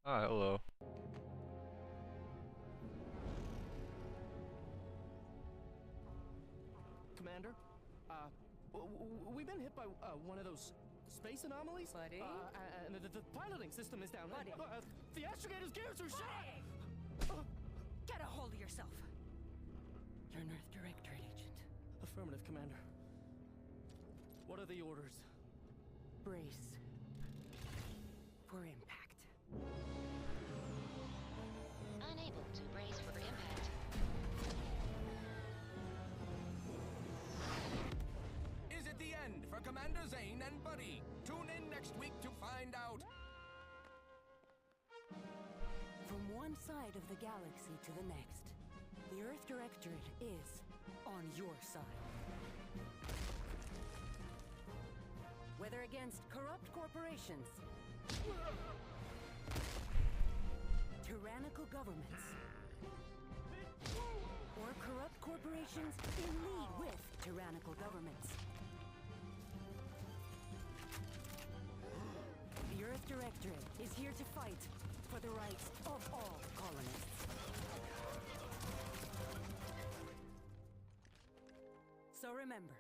Hi, hello. Commander, we've been hit by one of those space anomalies. Buddy? And the piloting system is down. Buddy. The astrogator's gears are shot! Get a hold of yourself. You're an Earth Directorate agent. Affirmative, Commander. What are the orders? Brace for impact. Unable to brace for impact. Is it the end for Commander Zane and Buddy? Tune in next week to find out. From one side of the galaxy to the next, the Earth Directorate is on your side. Whether against corrupt corporations, tyrannical governments, or corrupt corporations in league with tyrannical governments, the Earth Directorate is here to fight for the rights of all colonists. So remember,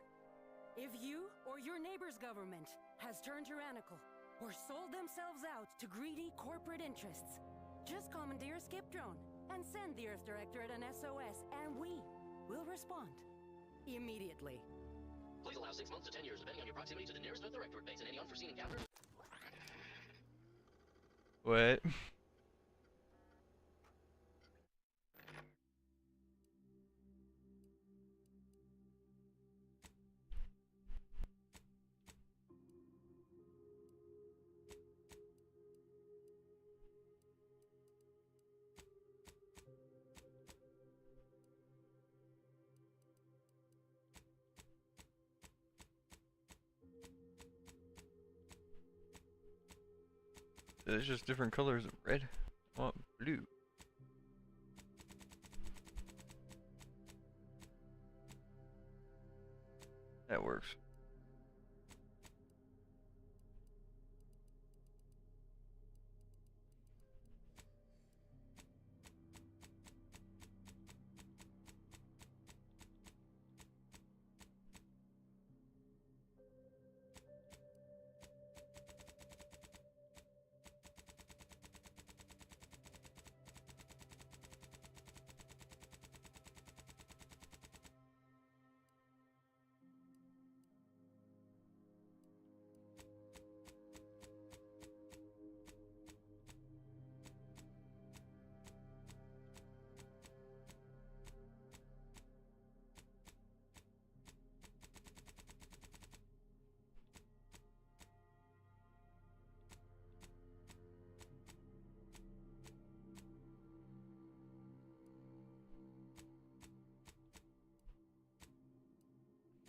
if you or your neighbor's government has turned tyrannical or sold themselves out to greedy corporate interests, just commandeer a skip drone and send the Earth Directorate an SOS, and we will respond immediately. Please allow 6 months to 10 years, depending on your proximity to the nearest Earth Directorate base and any unforeseen encounters. What? There's just different colors of red. I want blue. That works.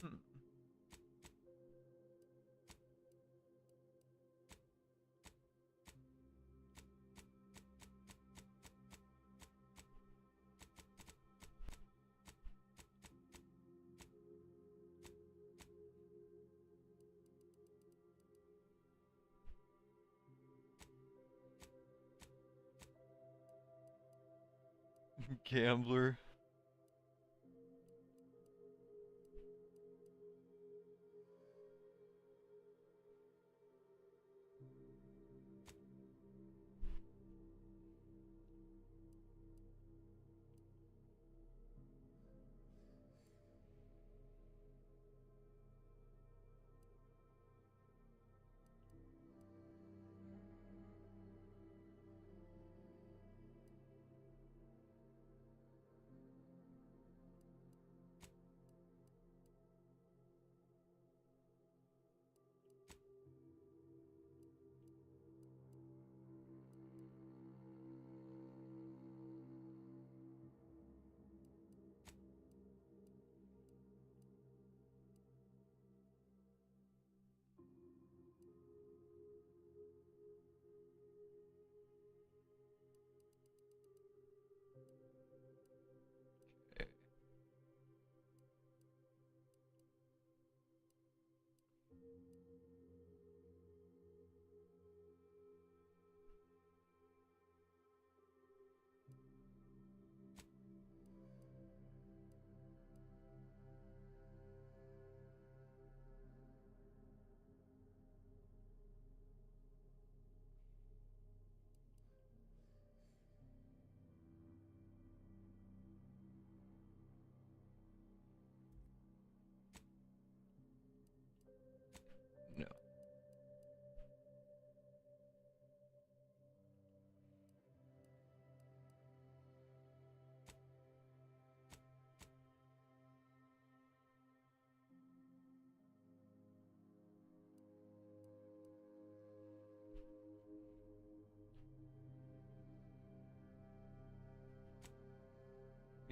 Hmm. Gambler.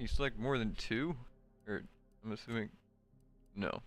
You select more than 2? Or, I'm assuming, no.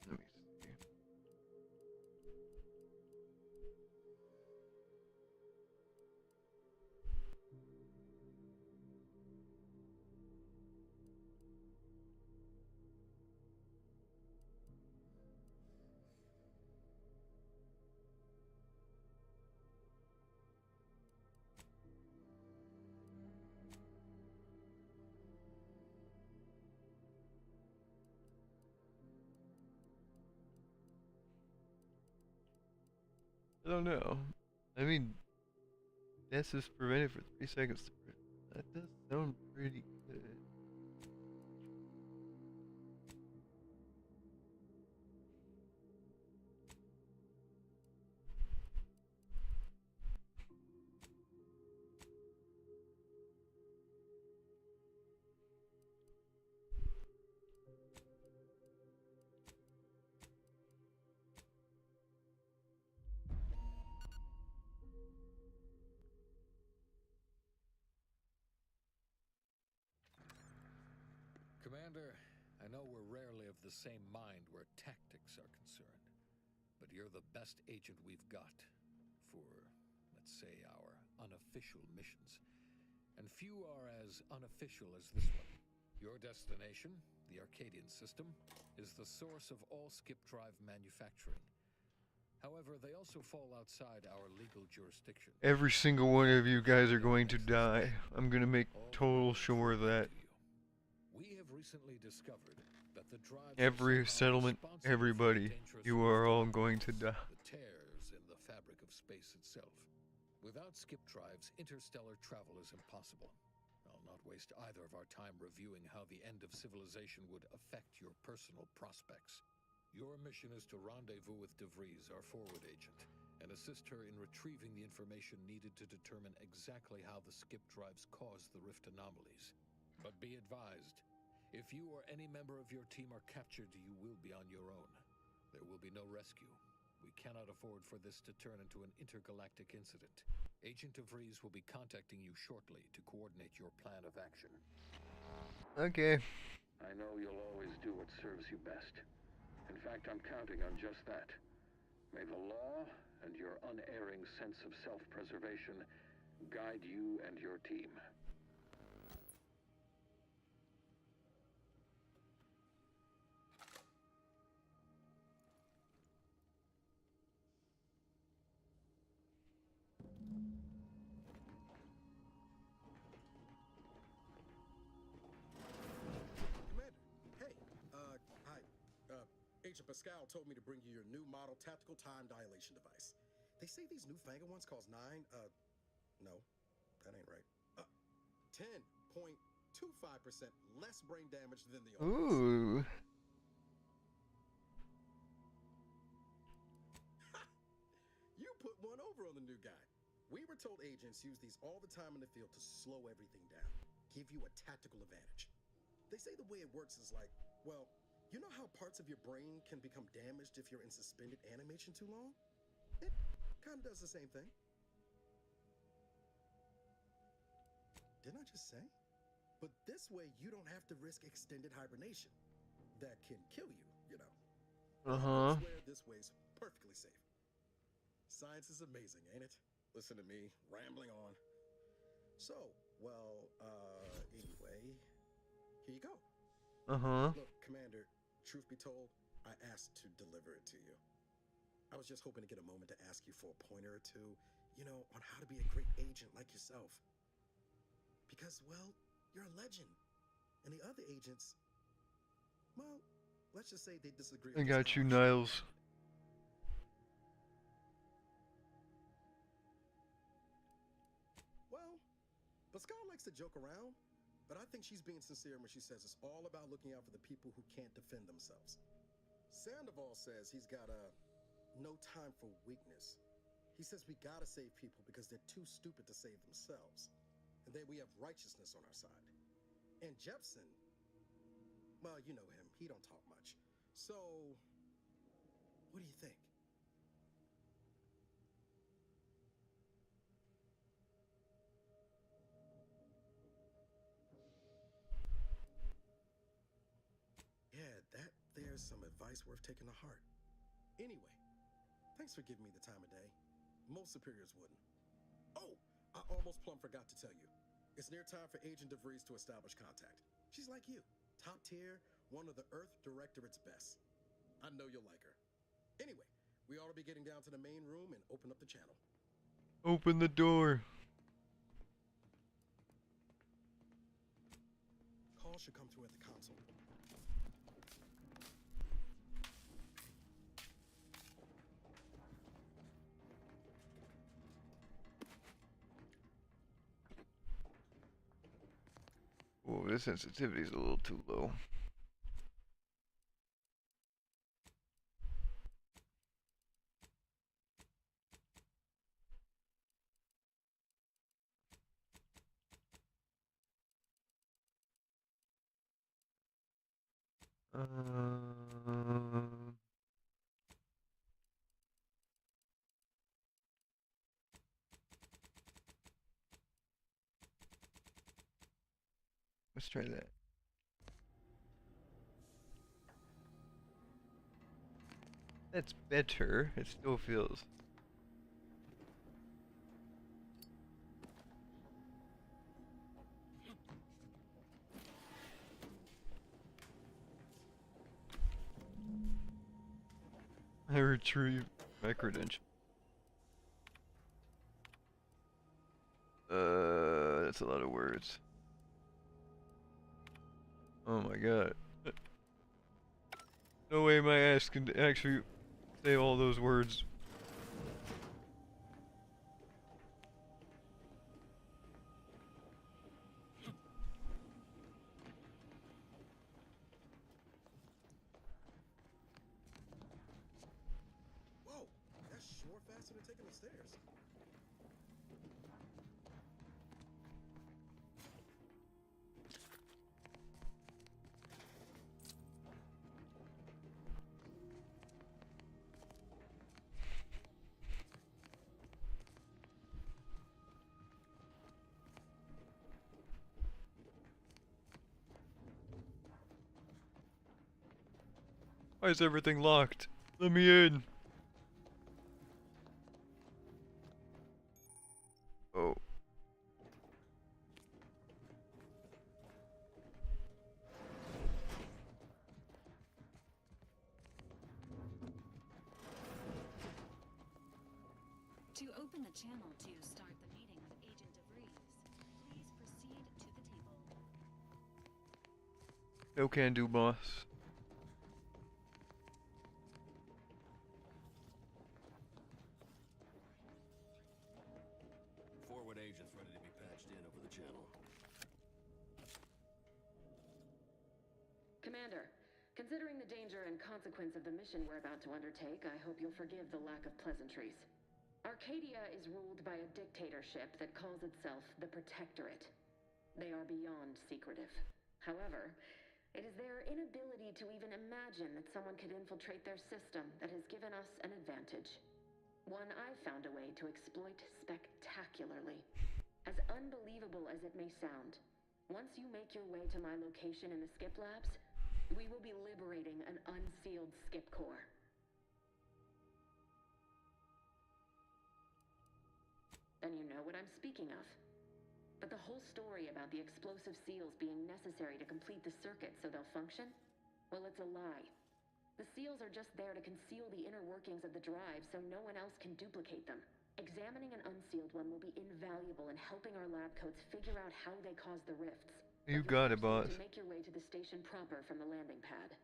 Let me see. I don't know. I mean, death is prevented for 3 seconds. That does sound pretty good. Commander, I know we're rarely of the same mind where tactics are concerned, but you're the best agent we've got for, let's say, our unofficial missions. And few are as unofficial as this one. Your destination, the Arcadian system, is the source of all skip drive manufacturing. However, they also fall outside our legal jurisdiction. Every single one of you guys are going to die. I'm gonna make total sure of that. We have recently discovered that the drives Every settlement, everybody, you are all going to die. the tears in the fabric of space itself. Without skip drives, interstellar travel is impossible. I'll not waste either of our time reviewing how the end of civilization would affect your personal prospects. Your mission is to rendezvous with De Vries, our forward agent, and assist her in retrieving the information needed to determine exactly how the skip drives caused the rift anomalies. But be advised, if you or any member of your team are captured, you will be on your own. There will be no rescue. We cannot afford for this to turn into an intergalactic incident. Agent De Vries will be contacting you shortly to coordinate your plan of action. Okay. I know you'll always do what serves you best. In fact, I'm counting on just that. May the law and your unerring sense of self-preservation guide you and your team. Agent Pascal told me to bring you your new model tactical time dilation device. They say these newfangled ones cost no, that ain't right. 10.25% less brain damage than the old ones. Ooh. You put one over on the new guy. We were told agents use these all the time in the field to slow everything down, give you a tactical advantage. They say the way it works is like, well, you know how parts of your brain can become damaged if you're in suspended animation too long? It kind of does the same thing. Didn't I just say? But this way, you don't have to risk extended hibernation. That can kill you, you know. I swear this way's perfectly safe. Science is amazing, ain't it? Listen to me, rambling on. So, well, anyway, here you go. Look, Commander, truth be told, I asked to deliver it to you. I was just hoping to get a moment to ask you for a pointer or two, you know, on how to be a great agent like yourself. Because, well, you're a legend. And the other agents, well, let's just say they disagree I on got just you, how Niles. Well, Pascal likes to joke around, but I think she's being sincere when she says it's all about looking out for the people who can't defend themselves. Sandoval says he's got no time for weakness. He says we gotta save people because they're too stupid to save themselves. And then we have righteousness on our side. And Jepson, well, you know him. He don't talk much. So, what do you think? Yeah, there's some advice worth taking to heart. Anyway, thanks for giving me the time of day. Most superiors wouldn't. Oh, I almost plumb forgot to tell you. It's near time for Agent DeVries to establish contact. She's like you, top tier, one of the Earth Directorate's best. I know you'll like her. Anyway, we ought to be getting down to the main room and open up the channel. Open the door. Call should come through at the console. Oh, this sensitivity's a little too low. Let's try that. That's better. It still feels. I retrieved my credential. That's a lot of words. Oh my god. No way my ass can actually say all those words. Whoa, that's sure faster than taking the stairs. Why is everything locked? Let me in. Oh. To open the channel to start the meeting with Agent DeVries, please proceed to the table. No can do, boss. Forward agents ready to be patched in over the channel. Commander, considering the danger and consequence of the mission we're about to undertake, I hope you'll forgive the lack of pleasantries. Arcadia is ruled by a dictatorship that calls itself the Protectorate. They are beyond secretive. However, it is their inability to even imagine that someone could infiltrate their system that has given us an advantage. One I've found a way to exploit spectacularly. As unbelievable as it may sound, once you make your way to my location in the Skip Labs, we will be liberating an unsealed Skip core. And you know what I'm speaking of. But the whole story about the explosive seals being necessary to complete the circuit so they'll function, well, it's a lie. The seals are just there to conceal the inner workings of the drive so no one else can duplicate them. Examining an unsealed one will be invaluable in helping our lab coats figure out how they cause the rifts. You got it, boss. To make your way to the station proper from the landing pad.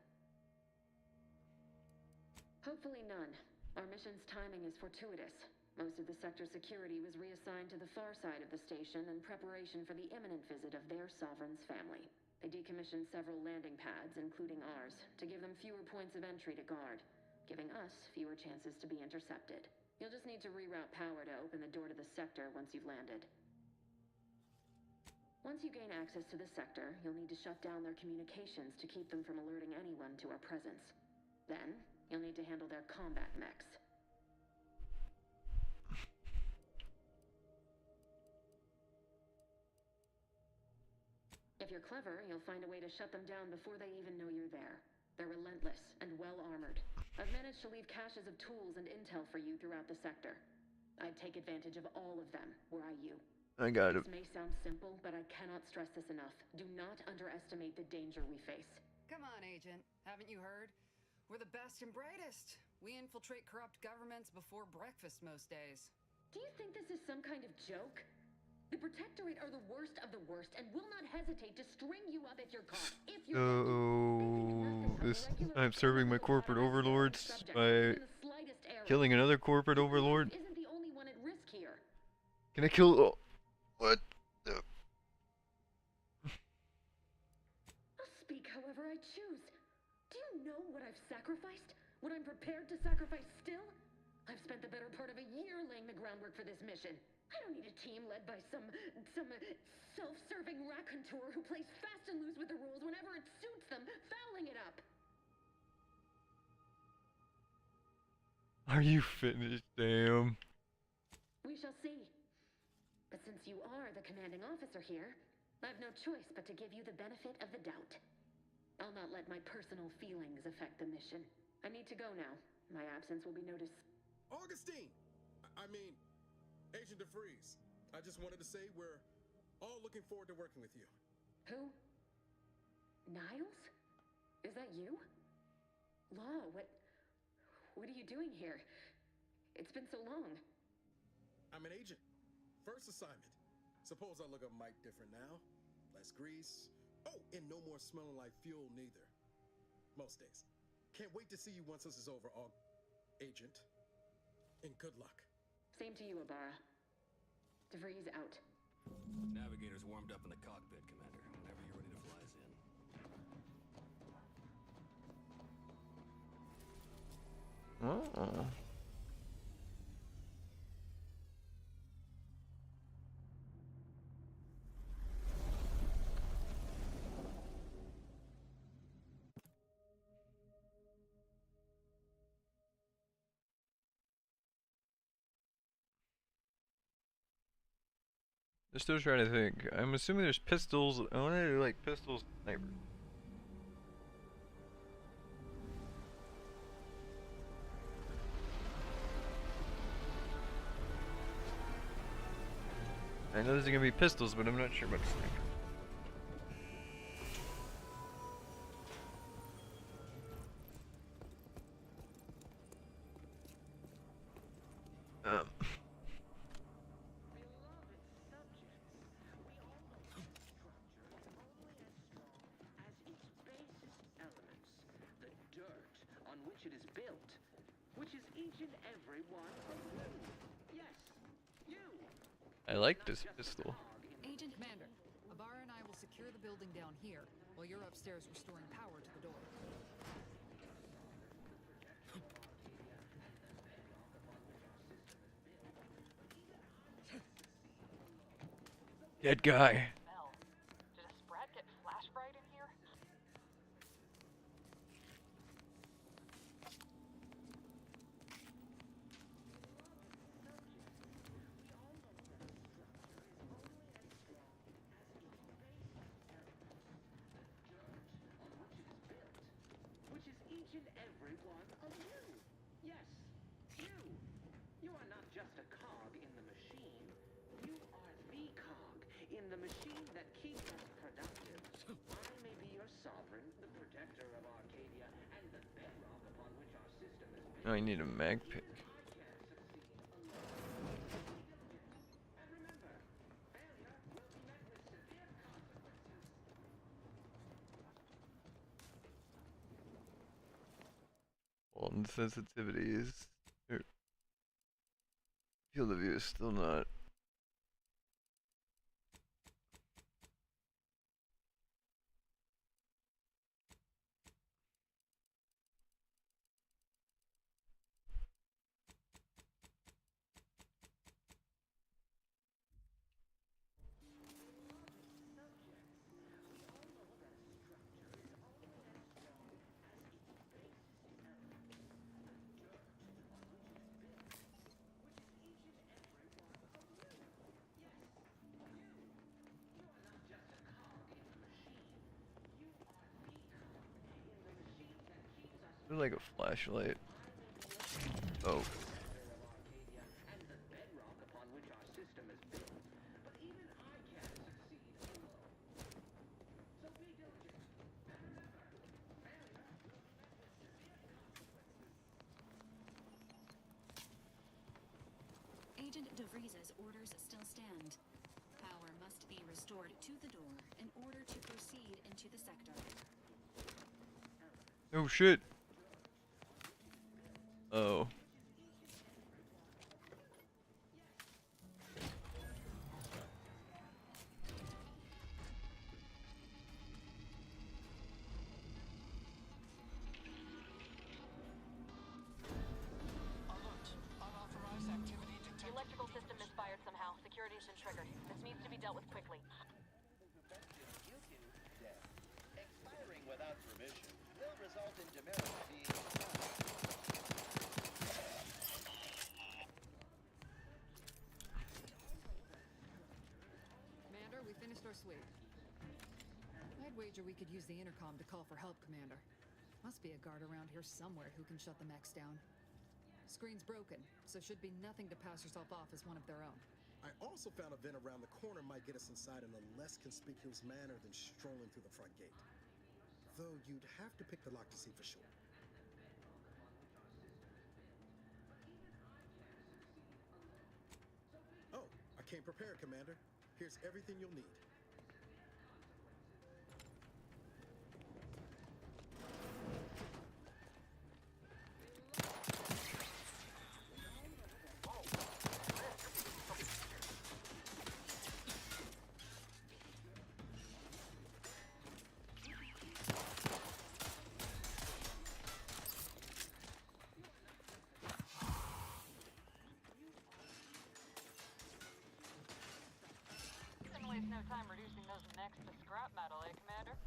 Hopefully none. Our mission's timing is fortuitous. Most of the sector security was reassigned to the far side of the station in preparation for the imminent visit of their sovereign's family. They decommissioned several landing pads, including ours, to give them fewer points of entry to guard, giving us fewer chances to be intercepted. You'll just need to reroute power to open the door to the sector once you've landed. Once you gain access to the sector, you'll need to shut down their communications to keep them from alerting anyone to our presence. Then, you'll need to handle their combat mechs. If you're clever, you'll find a way to shut them down before they even know you're there. They're relentless and well-armored. I've managed to leave caches of tools and intel for you throughout the sector. I'd take advantage of all of them, were I you. I got it. This may sound simple, but I cannot stress this enough. Do not underestimate the danger we face. Come on, Agent. Haven't you heard? We're the best and brightest. We infiltrate corrupt governments before breakfast most days. Do you think this is some kind of joke? The Protectorate are the worst of the worst and will not hesitate to string you up if you're caught. If you're I'm serving my corporate overlords by killing another corporate overlord. Isn't the only one at risk here. Can I kill? Oh, what? I'll speak however I choose. Do you know what I've sacrificed? What I'm prepared to sacrifice still? I've spent the better part of a year laying the groundwork for this mission. I don't need a team led by some self-serving raconteur who plays fast and loose with the rules whenever it suits them, fouling it up. Are you finished? Damn. We shall see. But since you are the commanding officer here, I have no choice but to give you the benefit of the doubt. I'll not let my personal feelings affect the mission. I need to go now. My absence will be noticed. Augustine! I mean, Agent DeVries. I just wanted to say we're all looking forward to working with you. Who? Niles? Is that you? Law, what are you doing here? It's been so long. I'm an agent. First assignment. Suppose I look a mite different now. Less grease. Oh, and no more smelling like fuel neither. Most days. Can't wait to see you once this is over, Agent. And good luck. Same to you, Ibarra. DeVries out. Navigator's warmed up in the cockpit, Commander. Whenever you're ready to fly us in. Oh. I'm still trying to think. I'm assuming there's pistols. I want to do like pistols, sniper. I know there's gonna be pistols, but I'm not sure about sniper. I like this pistol. Agent Commander, Ibarra and I will secure the building down here while you're upstairs restoring power to the door. Dead guy. Did a Sprat get flash fried in here? Each and every one of you. Yes, you. You are not just a cog in the machine. You are the cog in the machine that keeps us productive. I may be your sovereign, the protector of Arcadia, and the bedrock upon which our system is built. I need a mag pick. Well, on sensitivities. Field of view is still not. There's like a flashlight. Oh. Agent DeVries's orders still stand. Power must be restored to the door in order to proceed into the sector. Oh shit. Oh. The electrical system misfired somehow. Security's been triggered. This needs to be dealt with quickly. Expiring without permission will result in demerits being Commander, we finished our sweep. I'd wager we could use the intercom to call for help, Commander. Must be a guard around here somewhere who can shut the mechs down. Screen's broken, so should be nothing to pass yourself off as one of their own. I also found a vent around the corner might get us inside in a less conspicuous manner than strolling through the front gate. Though you'd have to pick the lock to see for sure. Oh, I came prepared, Commander. Here's everything you'll need. Waste no time reducing those necks to scrap metal, eh, Commander?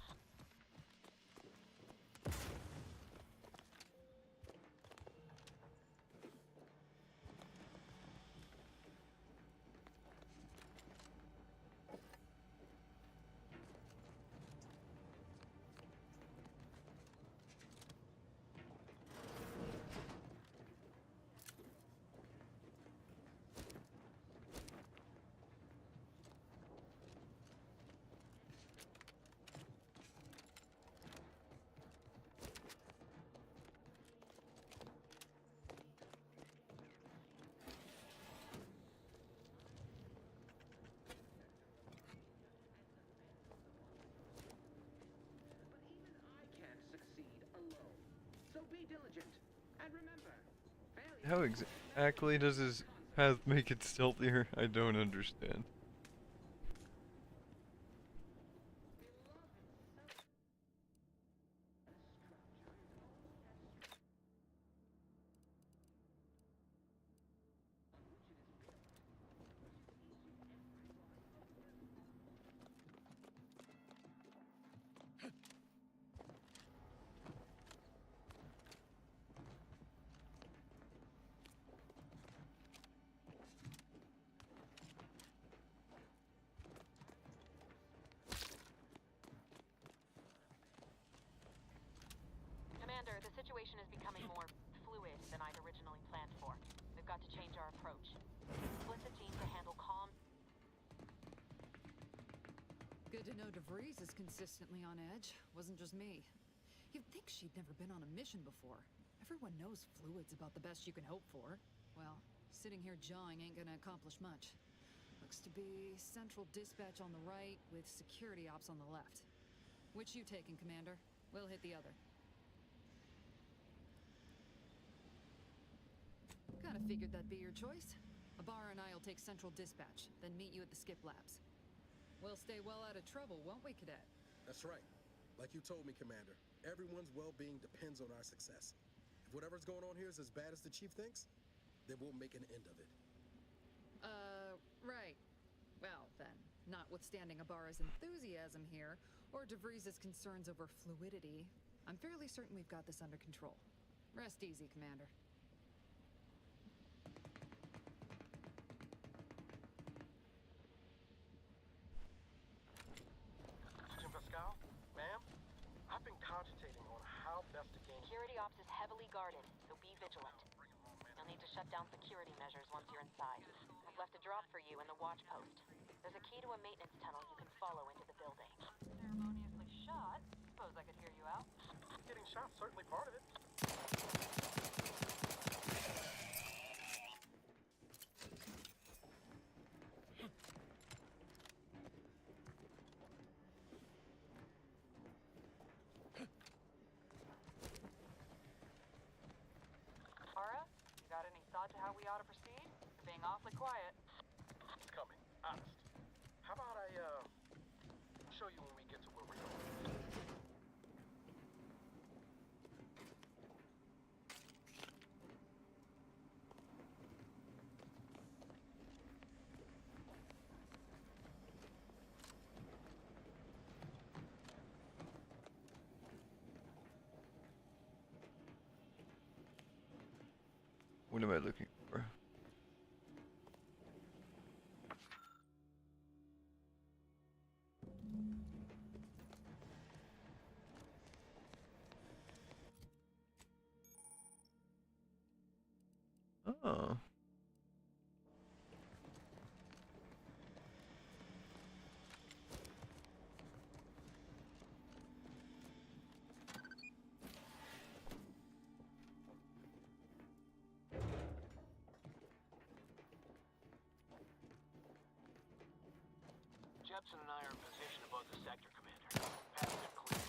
So be diligent, and remember, How exactly does his path make it stealthier? I don't understand. Commander, the situation is becoming more fluid than I'd originally planned for. We've got to change our approach. Split the team to handle calm. Good to know DeVries is consistently on edge. Wasn't just me. You'd think she'd never been on a mission before. Everyone knows fluid's about the best you can hope for. Well, sitting here jawing ain't gonna accomplish much. Looks to be central dispatch on the right with security ops on the left. Which you taking, Commander? We'll hit the other. Kinda figured that'd be your choice. Ibarra and I'll take Central Dispatch, then meet you at the Skip Labs. We'll stay well out of trouble, won't we, Cadet? That's right. Like you told me, Commander, everyone's well-being depends on our success. If whatever's going on here is as bad as the Chief thinks, then we'll make an end of it. Right. Well, then, notwithstanding Ibarra's enthusiasm here, or DeVries' concerns over fluidity, I'm fairly certain we've got this under control. Rest easy, Commander. Agent Pascal, ma'am, I've been cogitating on how best to gain... Security ops is heavily guarded, so be vigilant. You'll need to shut down security measures once you're inside. I've left a drop for you in the watch post. There's a key to a maintenance tunnel you can follow into the building. Ceremoniously shot? Suppose I could hear you out. Getting shot, certainly part of it. Ara, you got any thought to how we ought to proceed? You're being awfully quiet. It's coming, honest. How about I, show you when we get to where we're going? What am I looking for? Oh. Jepson and I are in position above the sector, Commander. Paths are clear.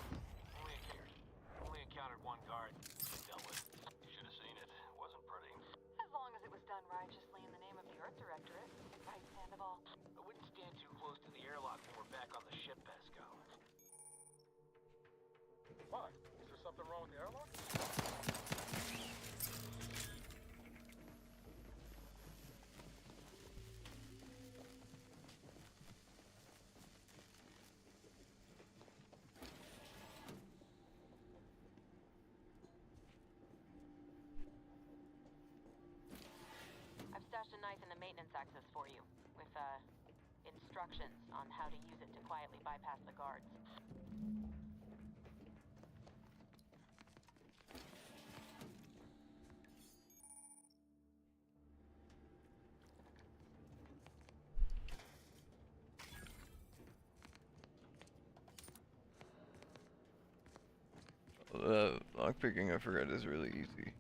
Only encountered one guard. Dealt with. You should have seen it. It wasn't pretty. As long as it was done righteously in the name of the Earth Directorate. Right, Sandoval? I wouldn't stand too close to the airlock when we're back on the ship, Pascal. Why? Is there something wrong with the airlock? I've stashed a knife in the maintenance access for you, with, instructions on how to use it to quietly bypass the guards. Lockpicking, I forgot, is really easy.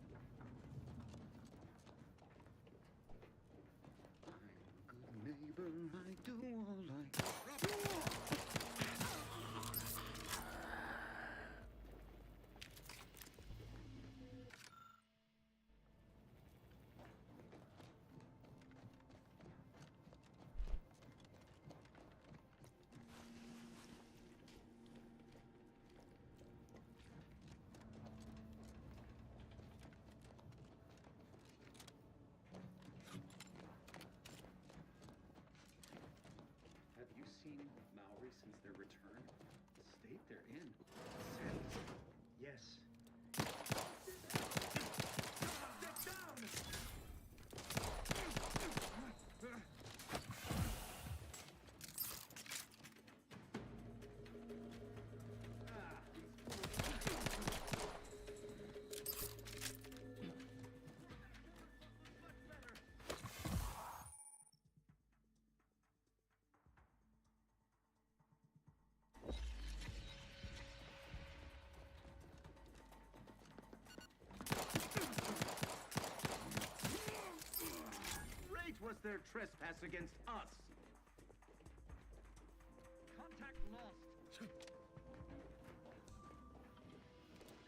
Have you seen Maori since their return? The state they're in. Sadness. Yes. Was their trespass against us? Contact lost.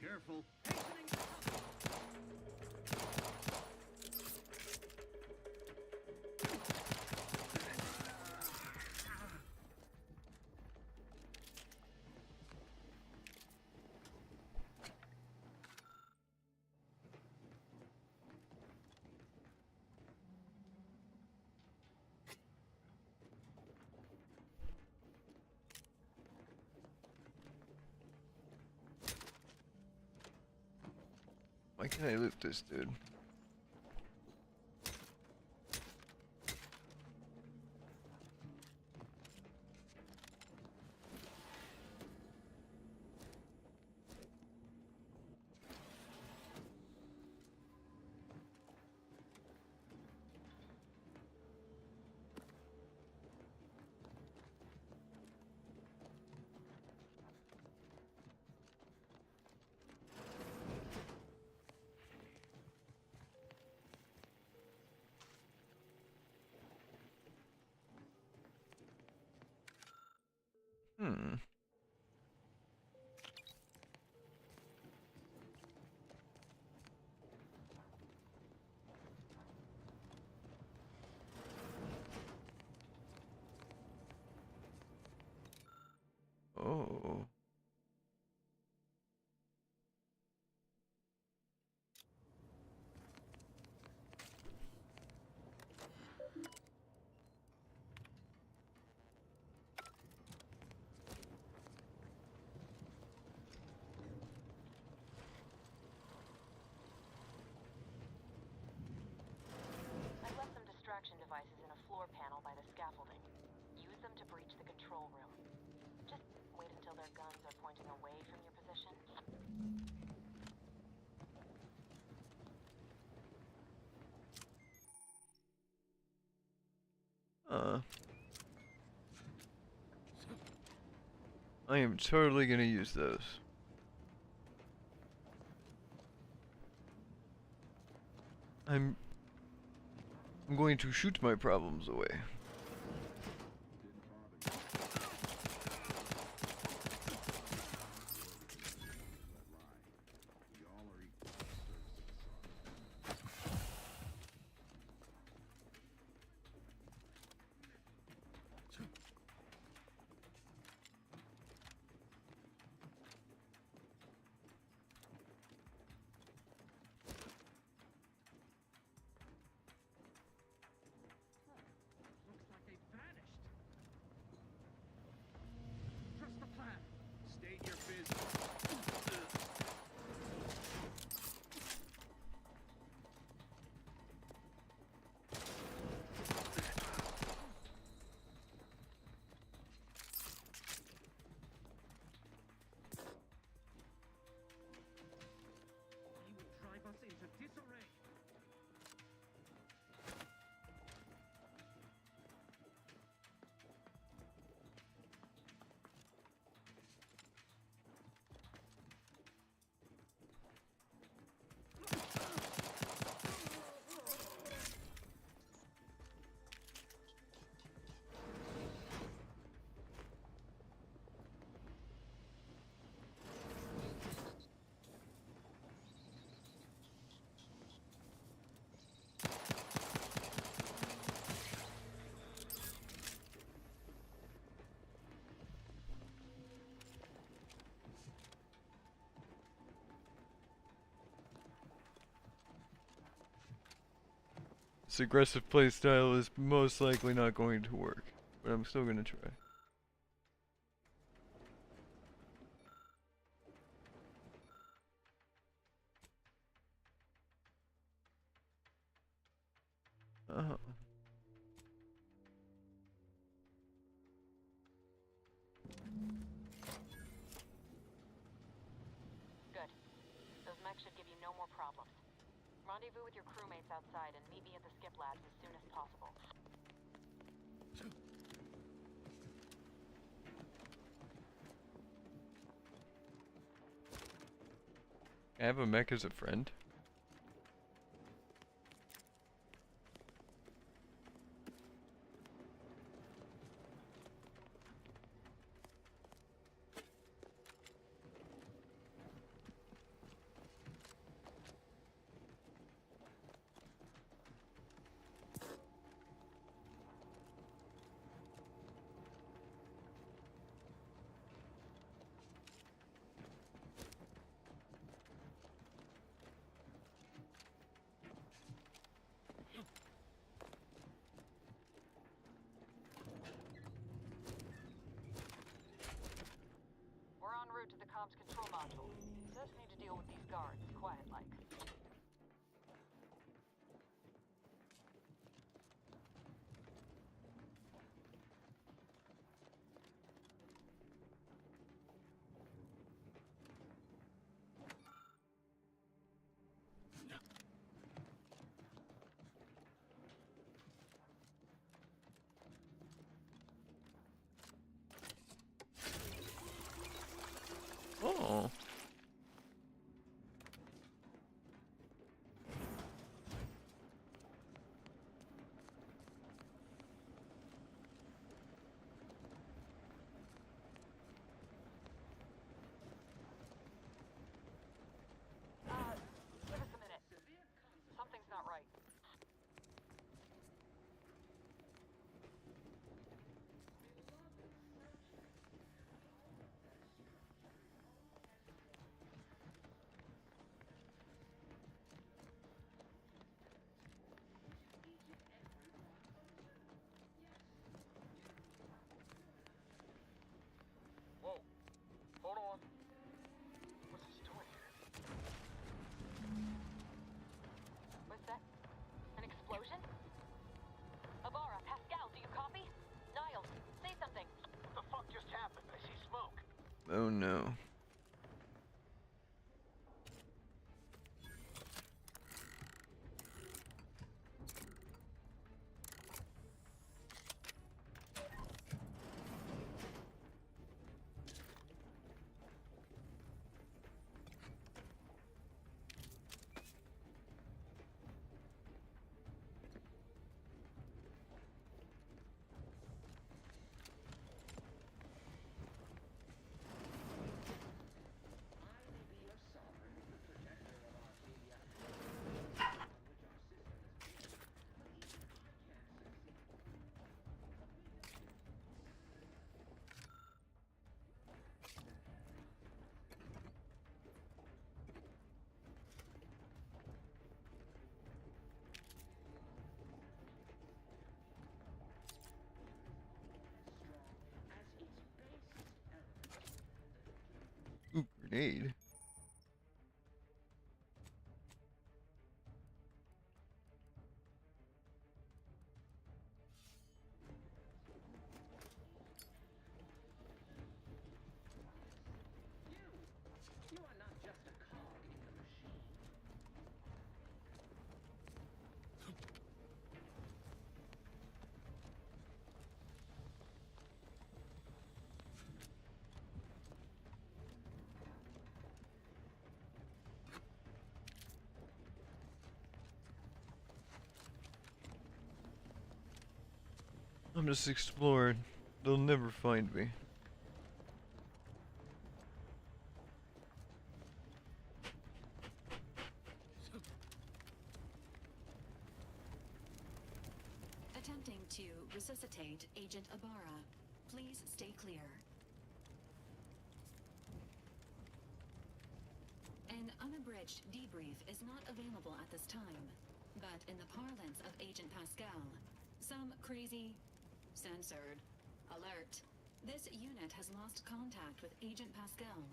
Careful. Hastening. Why can't I loot this dude? Hmm. Oh. I've left some distraction devices in a floor panel by the scaffolding. Use them to breach the control room. Just wait until their guns are pointing away from your position. I am totally gonna use those. I'm going to shoot my problems away. Looks like they vanished. Trust the plan. State your business. He will drive us into disarray. This aggressive playstyle is most likely not going to work, but I'm still gonna try. Good. Those mechs should give you no more problems. Rendezvous with your crewmates outside and meet me at the skip labs as soon as possible. I have a mech as a friend. We're en route to the comms control module. just need to deal with these guards, quiet-like. Oh. Give us a minute. Something's not right. Whoa. Hold on. What's this doing here? What's that? An explosion? Abara, Pascal, do you copy? Niles, say something. What the fuck just happened? I see smoke. Oh no. Ooh, grenade. You are not just a cog in the machine. I'm just exploring. They'll never find me. Attempting to resuscitate Agent Abara. Please stay clear. An unabridged debrief is not available at this time, but in the parlance of Agent Pascal, some crazy, censored, alert. This unit has lost contact with Agent Pascal.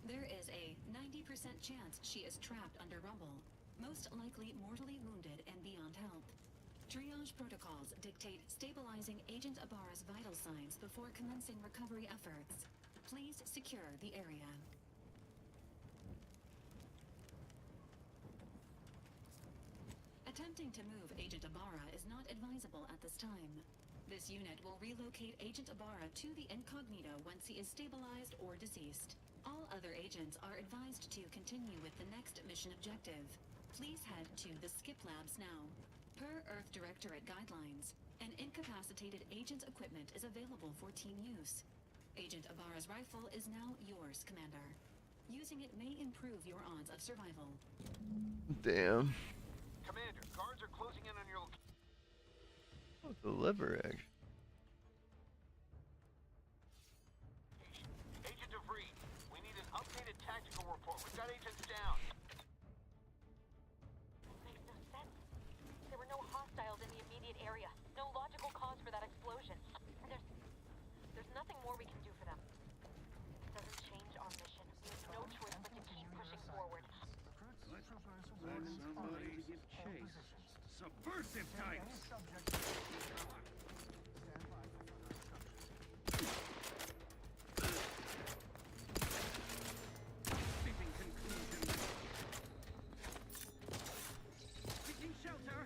There is a 90% chance she is trapped under rubble, most likely mortally wounded and beyond help. Triage protocols dictate stabilizing Agent Abara's vital signs before commencing recovery efforts. Please secure the area. Attempting to move Agent Abara is not advisable at this time. This unit will relocate Agent Abara to the incognito once he is stabilized or deceased. All other agents are advised to continue with the next mission objective. Please head to the Skip Labs now. Per Earth Directorate guidelines, an incapacitated agent's equipment is available for team use. Agent Abara's rifle is now yours, Commander. Using it may improve your odds of survival. Damn. Commander, guards are closing in on your Oh, the lever action. Agent DeVries, we need an updated tactical report. We've got agents down. Makes no sense. There were no hostiles in the immediate area. No logical cause for that explosion. And there's nothing more we can do for them. It doesn't change our mission. We have no choice but to keep pushing Recursive types! Fitting conclusion. Seeking shelter!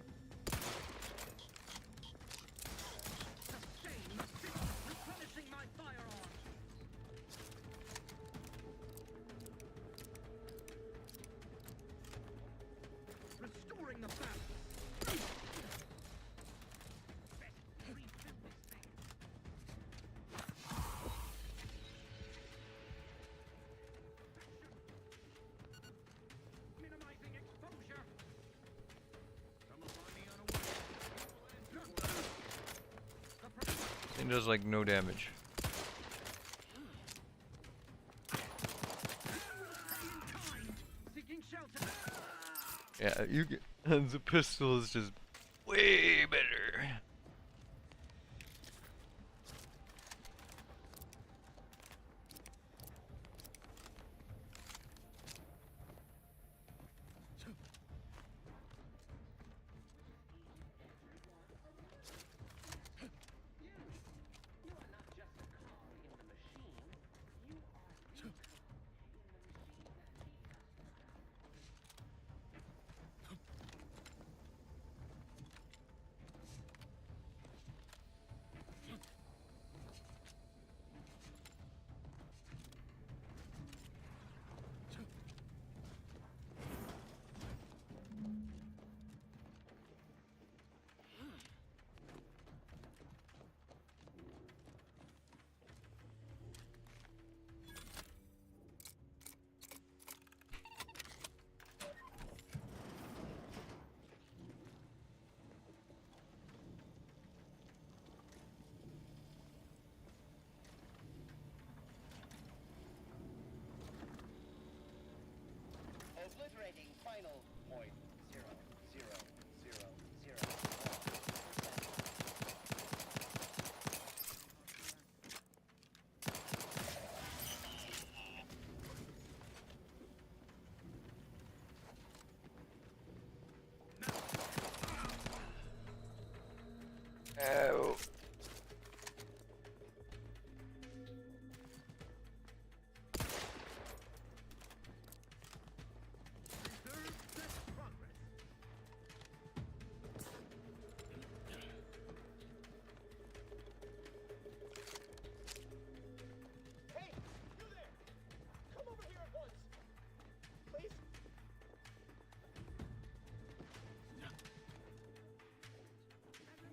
Sustain! Replenishing my firearms! Restoring the balance! Minimizing exposure! Come upon me unaware. It does like no damage. Seeking shelter! Yeah, you get the pistol is just way better. You are not just a cog in the machine. You are the cog in the machine that keeps us. Obliterating final point 0.0001%. Ow. Hey, you there! Come over here at once! Please?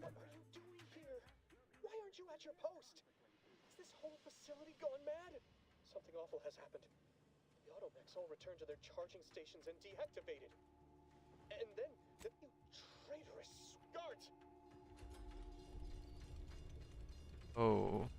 What are you doing here? Why aren't you at your post? Is this whole facility gone mad? Something awful has happened. The automechs all returned to their charging stations and deactivated. And then, you traitorous guards! Oh.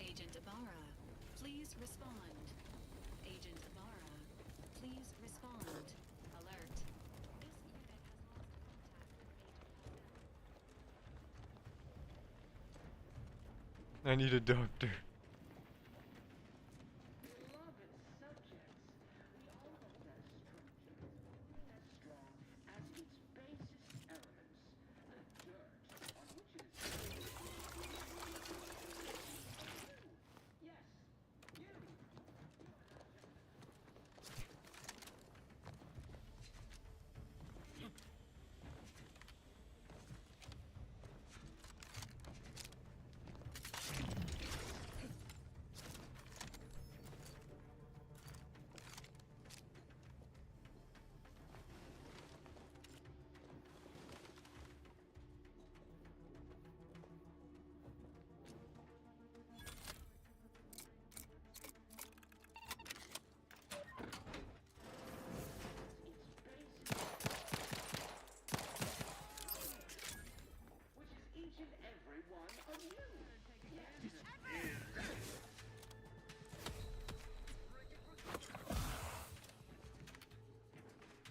Agent Ibarra, please respond. Agent Ibarra, please respond. Alert. This unit has lost contact with Agent Pascal. I need a doctor. Beloved subjects, the alot as structure is only as strong as its basest elements, the dirt on which it is built. Yes, you!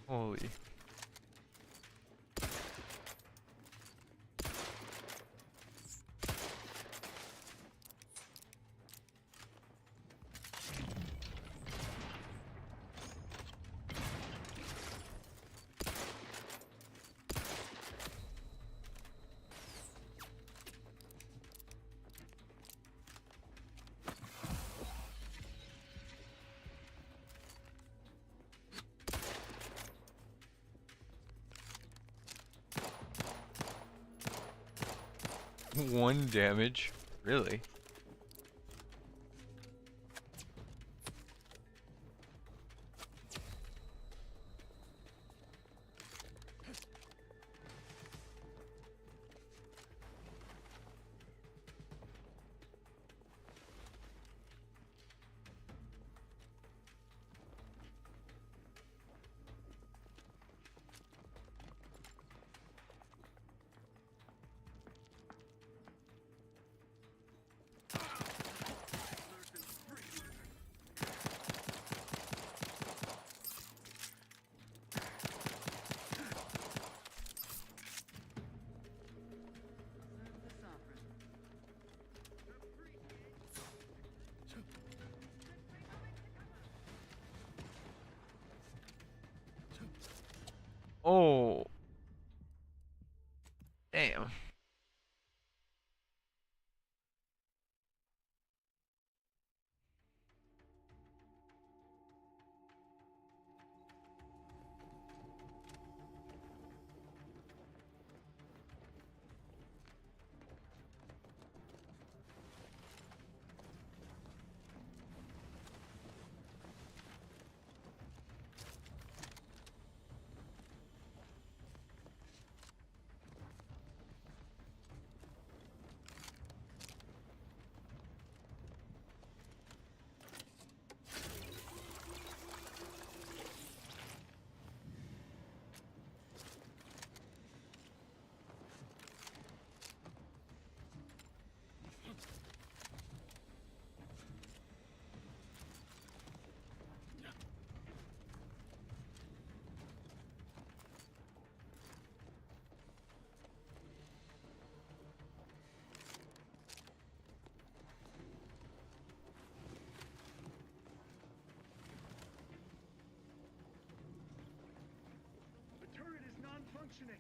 Holy. One damage? Really? Oh. Damn. The turret is non-functioning.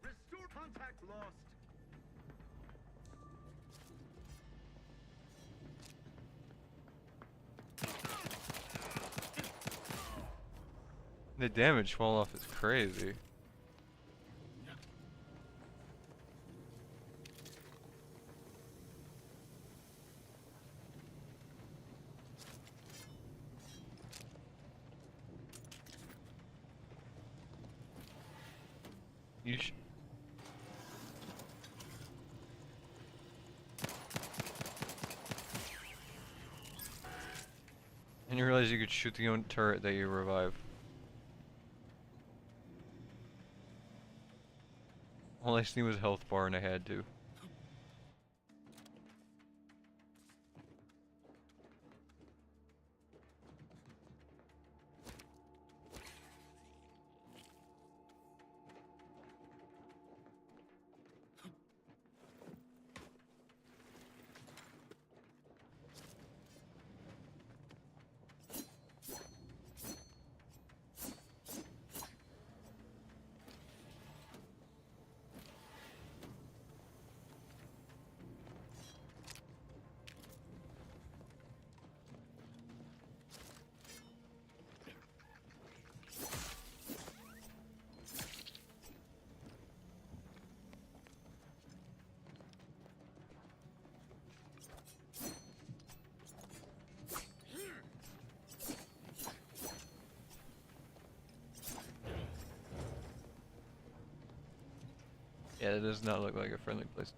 Restore contact lost. The damage fall off is crazy. You sh And you realize you could shoot the own turret that you revive. All I seen was health bar and I had to. Yeah, it does not look like a friendly place.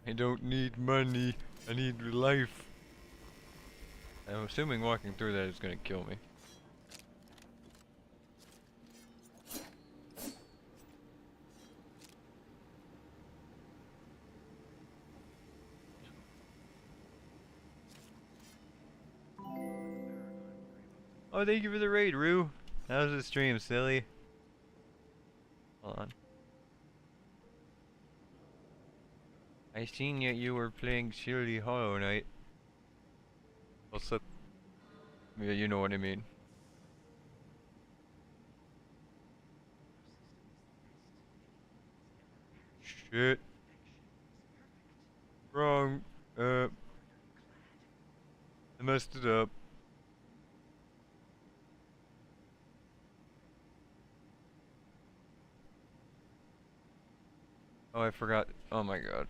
I don't need money, I need life. I'm assuming walking through that is gonna kill me. Oh, thank you for the raid, Rue. How's the stream, silly? Hold on. I seen that you were playing Shirley Hollow Knight. What's up? Yeah, you know what I mean. Shit. Wrong. I messed it up. Oh, I forgot. Oh my god.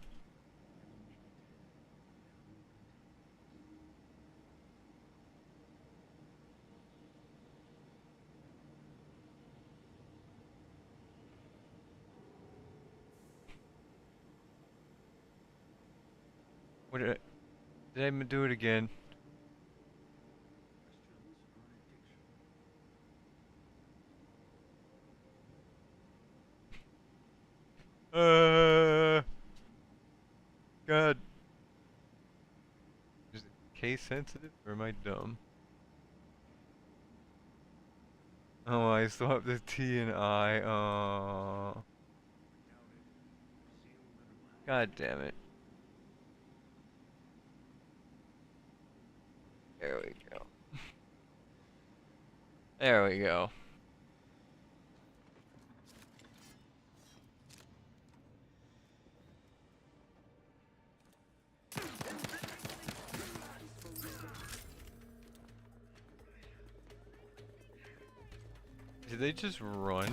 What did I do it again? God. Is it case sensitive or am I dumb? Oh, I swapped the T and I. Oh. God damn it. There we go. There we go. Did they just run?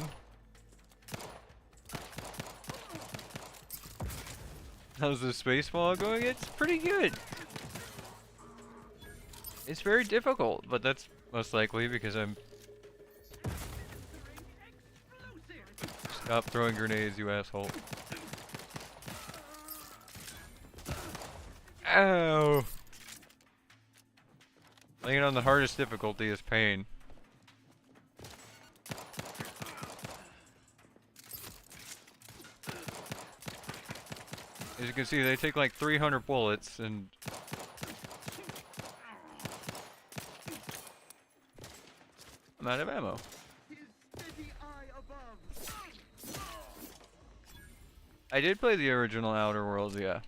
How's the spaceball going? It's pretty good. It's very difficult, but that's most likely because I'm... Stop throwing grenades, you asshole. Ow! Playing it on the hardest difficulty is pain. As you can see, they take like 300 bullets and... I'm out of ammo. I did play the original Outer Worlds, yeah.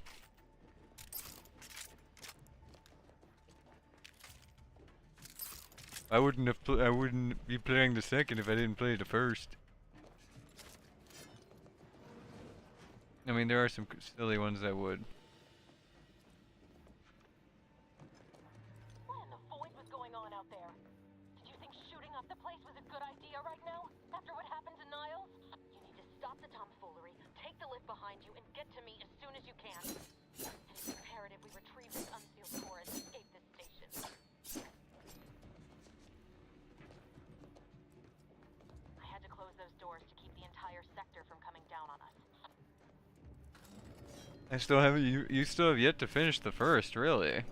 I wouldn't be playing the second if I didn't play the first. I mean, there are some silly ones that would. What in the void was going on out there? Did you think shooting up the place was a good idea right now? After what happened to Niles? You need to stop the tomfoolery, take the lift behind you, and get to me as soon as you can. It is imperative we retrieve this unsealed core and escape this station. I had to close those doors to keep the entire sector from coming down on us. I still haven't. You still have yet to finish the first, really.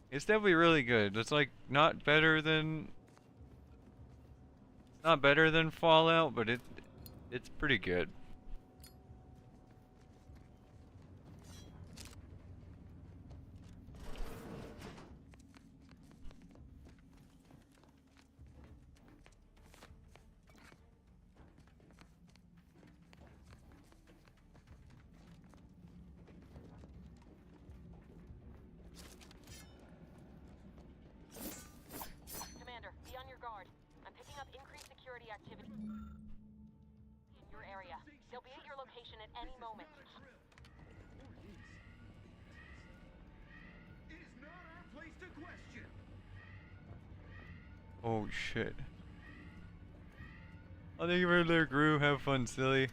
It's definitely really good. It's like not better than Fallout, but it's pretty good. Commander, be on your guard. I'm picking up increased security activity in your area. They'll be at your location at any moment. It is not our place to question. Oh shit. Oh, thank you for their crew. Have fun, silly.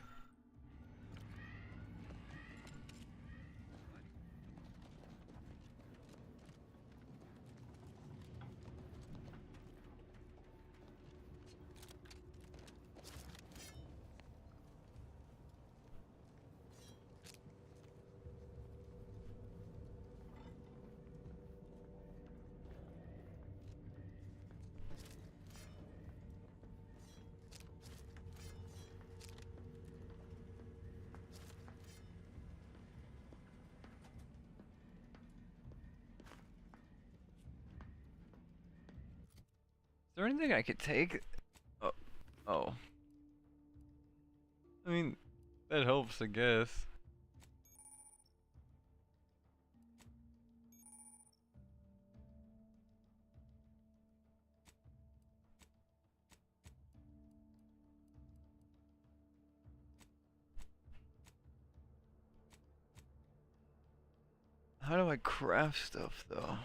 Is there anything I could take? Oh. Oh. I mean, that helps, I guess. How do I craft stuff, though?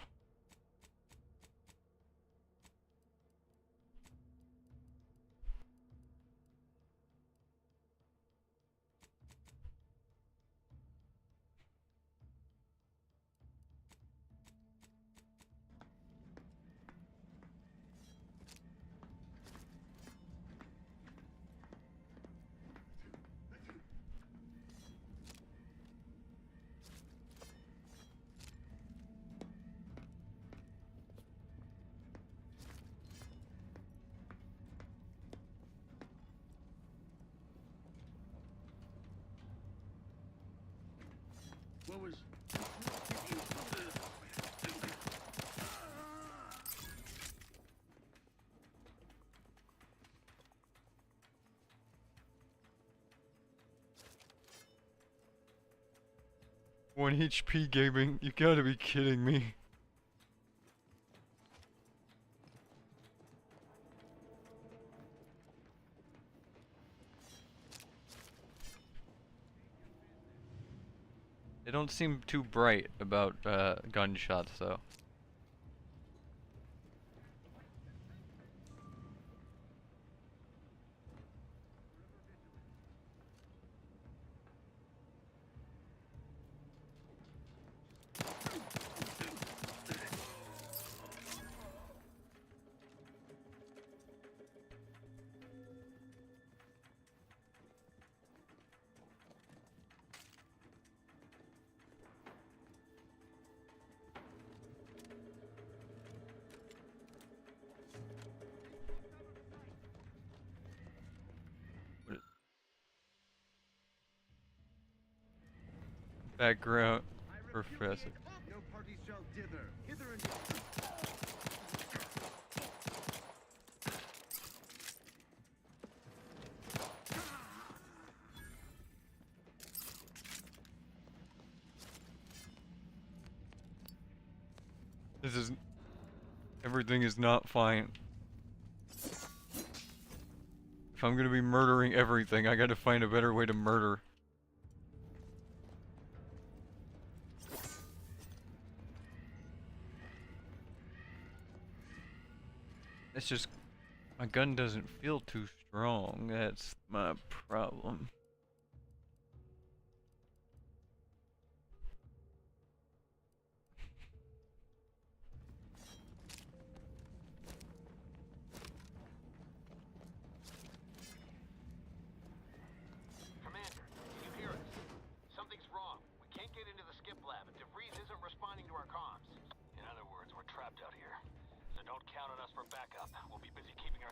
What was... One HP gaming? You gotta be kidding me. They don't seem too bright about gunshots, though. Background professor. No party shall dither. Hither and... This is... Everything is not fine. If I'm gonna be murdering everything, I gotta find a better way to murder. It's just... My gun doesn't feel too strong. That's my problem. Commander, can you hear us? Something's wrong. We can't get into the skip lab, and DeVries isn't responding to our comms. In other words, we're trapped out here. So don't count on us for backup. We'll be busy keeping our...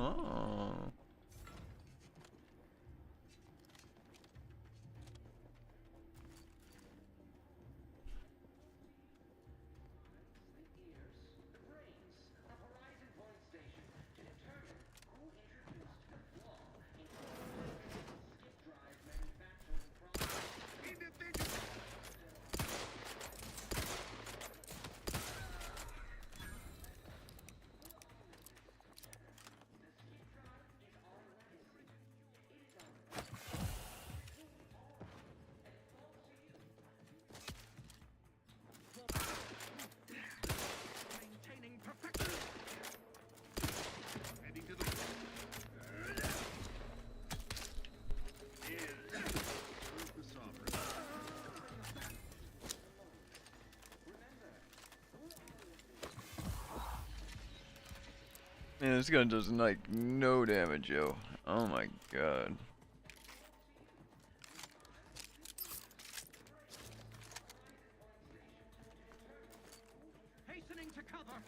Oh. The brains of Horizon Point Station to determine who introduced the flaw in skip drive manufacturing process. Maintaining perfection. Heading to the the sovereign. Man, this gun does like no damage, yo. Oh my god. Hastening to cover.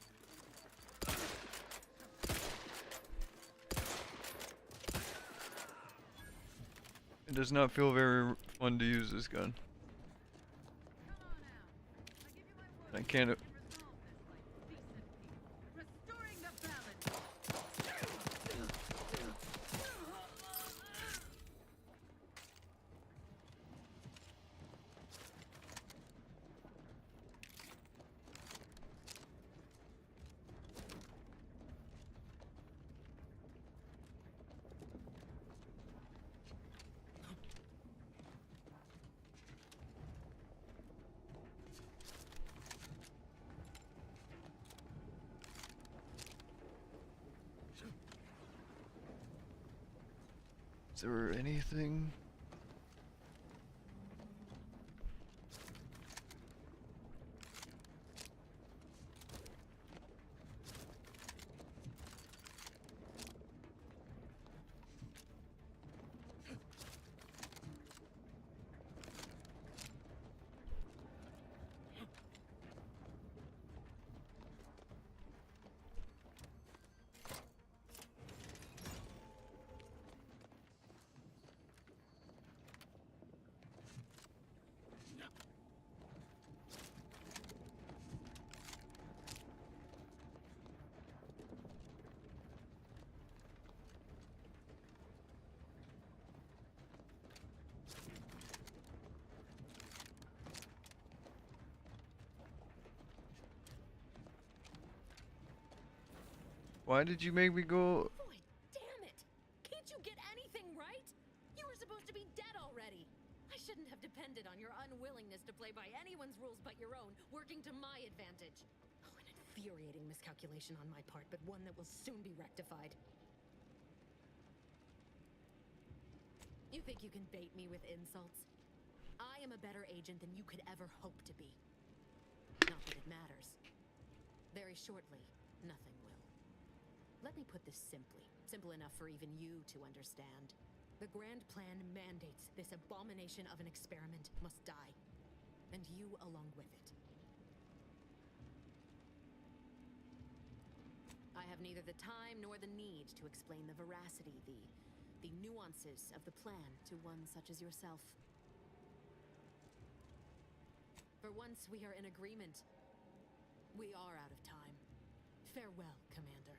It does not feel very fun to use this gun. I can't. Restoring the balance. Is there anything? Why did you make me go? Boy, damn it! Can't you get anything right? You were supposed to be dead already. I shouldn't have depended on your unwillingness to play by anyone's rules but your own, working to my advantage. Oh, an infuriating miscalculation on my part, but one that will soon be rectified. You think you can bait me with insults? I am a better agent than you could ever hope to be. Not that it matters. Very shortly, nothing will. Let me put this simply, simple enough for even you to understand. The grand plan mandates this abomination of an experiment must die, and you along with it. I have neither the time nor the need to explain the veracity, the nuances of the plan to one such as yourself. For once we are in agreement, we are out of time. Farewell, Commander.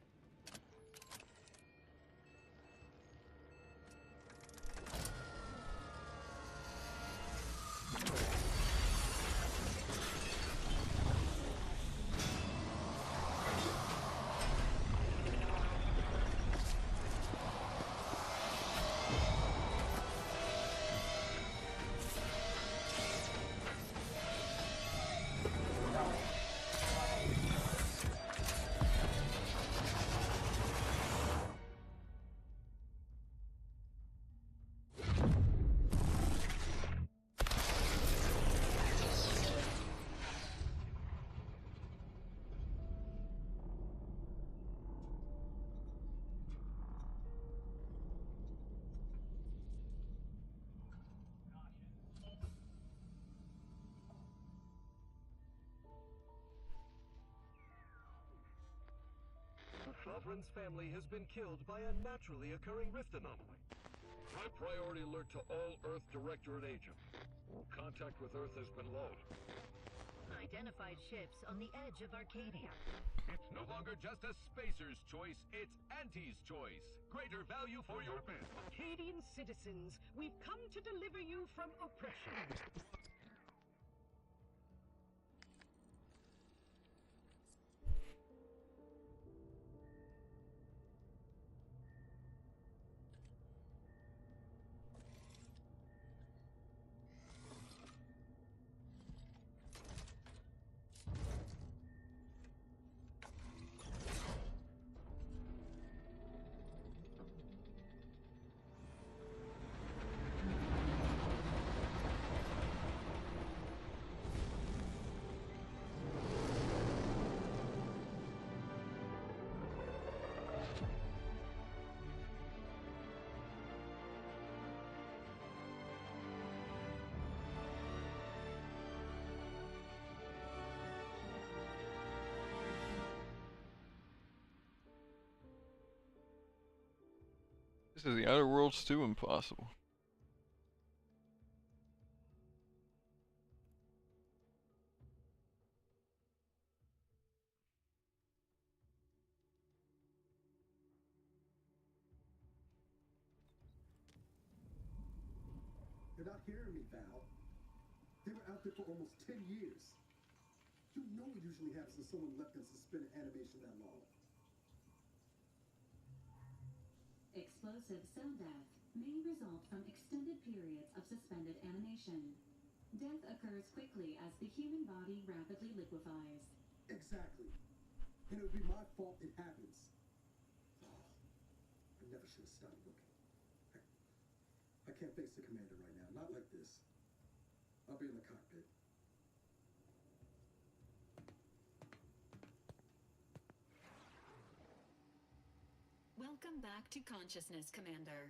Sovereign's family has been killed by a naturally occurring rift anomaly. High priority alert to all Earth Directorate agents. Contact with Earth has been low. Identified ships on the edge of Arcadia. It's no longer just a spacer's choice, it's Auntie's choice. Greater value for your bid. Arcadian citizens, we've come to deliver you from oppression. This is the Outer Worlds 2 impossible. You're not hearing me, Val. They were out there for almost 10 years. You know what usually happens when someone left in suspended animation that long. Explosive cell death may result from extended periods of suspended animation. Death occurs quickly as the human body rapidly liquefies. Exactly. And it would be my fault it happens. Oh, I never should have started looking. I can't face the commander right now. Not like this. I'll be in the cockpit. Welcome back to consciousness, Commander.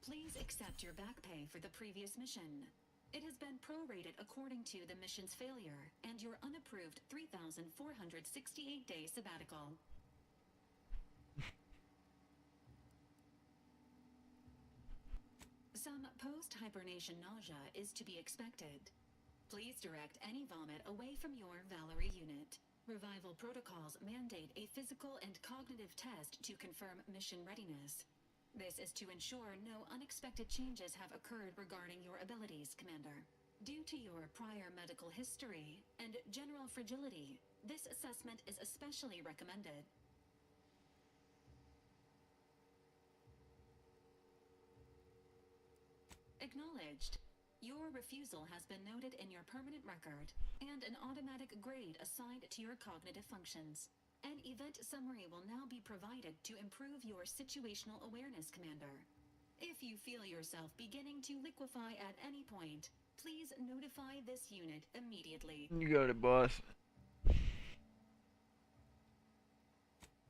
Please accept your back pay for the previous mission. It has been prorated according to the mission's failure and your unapproved 3,468-day sabbatical. Some post-hibernation nausea is to be expected. Please direct any vomit away from your Valerie unit. Revival protocols mandate a physical and cognitive test to confirm mission readiness. This is to ensure no unexpected changes have occurred regarding your abilities, Commander. Due to your prior medical history and general fragility, this assessment is especially recommended. Acknowledged. Your refusal has been noted in your permanent record, and an automatic grade assigned to your cognitive functions. An event summary will now be provided to improve your situational awareness, Commander. If you feel yourself beginning to liquefy at any point, please notify this unit immediately. You got it, boss.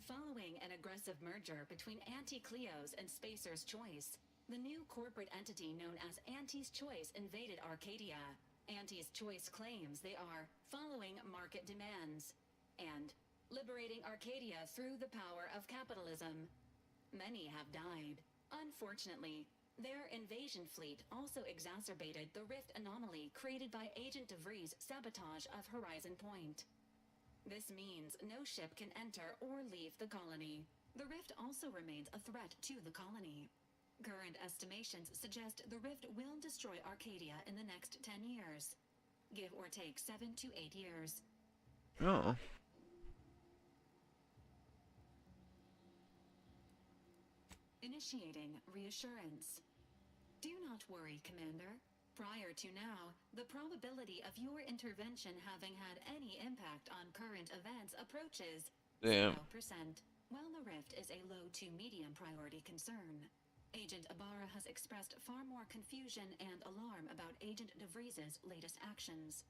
Following an aggressive merger between Anti-Cleo's and Spacer's Choice, the new corporate entity known as Auntie's Choice invaded Arcadia. Auntie's Choice claims they are following market demands and liberating Arcadia through the power of capitalism. Many have died. Unfortunately, their invasion fleet also exacerbated the rift anomaly created by Agent DeVries' sabotage of Horizon Point. This means no ship can enter or leave the colony. The rift also remains a threat to the colony. Current estimations suggest the rift will destroy Arcadia in the next 10 years. Give or take 7 to 8 years. Oh. Initiating reassurance. Do not worry, Commander. Prior to now, the probability of your intervention having had any impact on current events approaches 0%, while the rift is a low to medium priority concern. Agent Ibarra has expressed far more confusion and alarm about Agent DeVries' latest actions.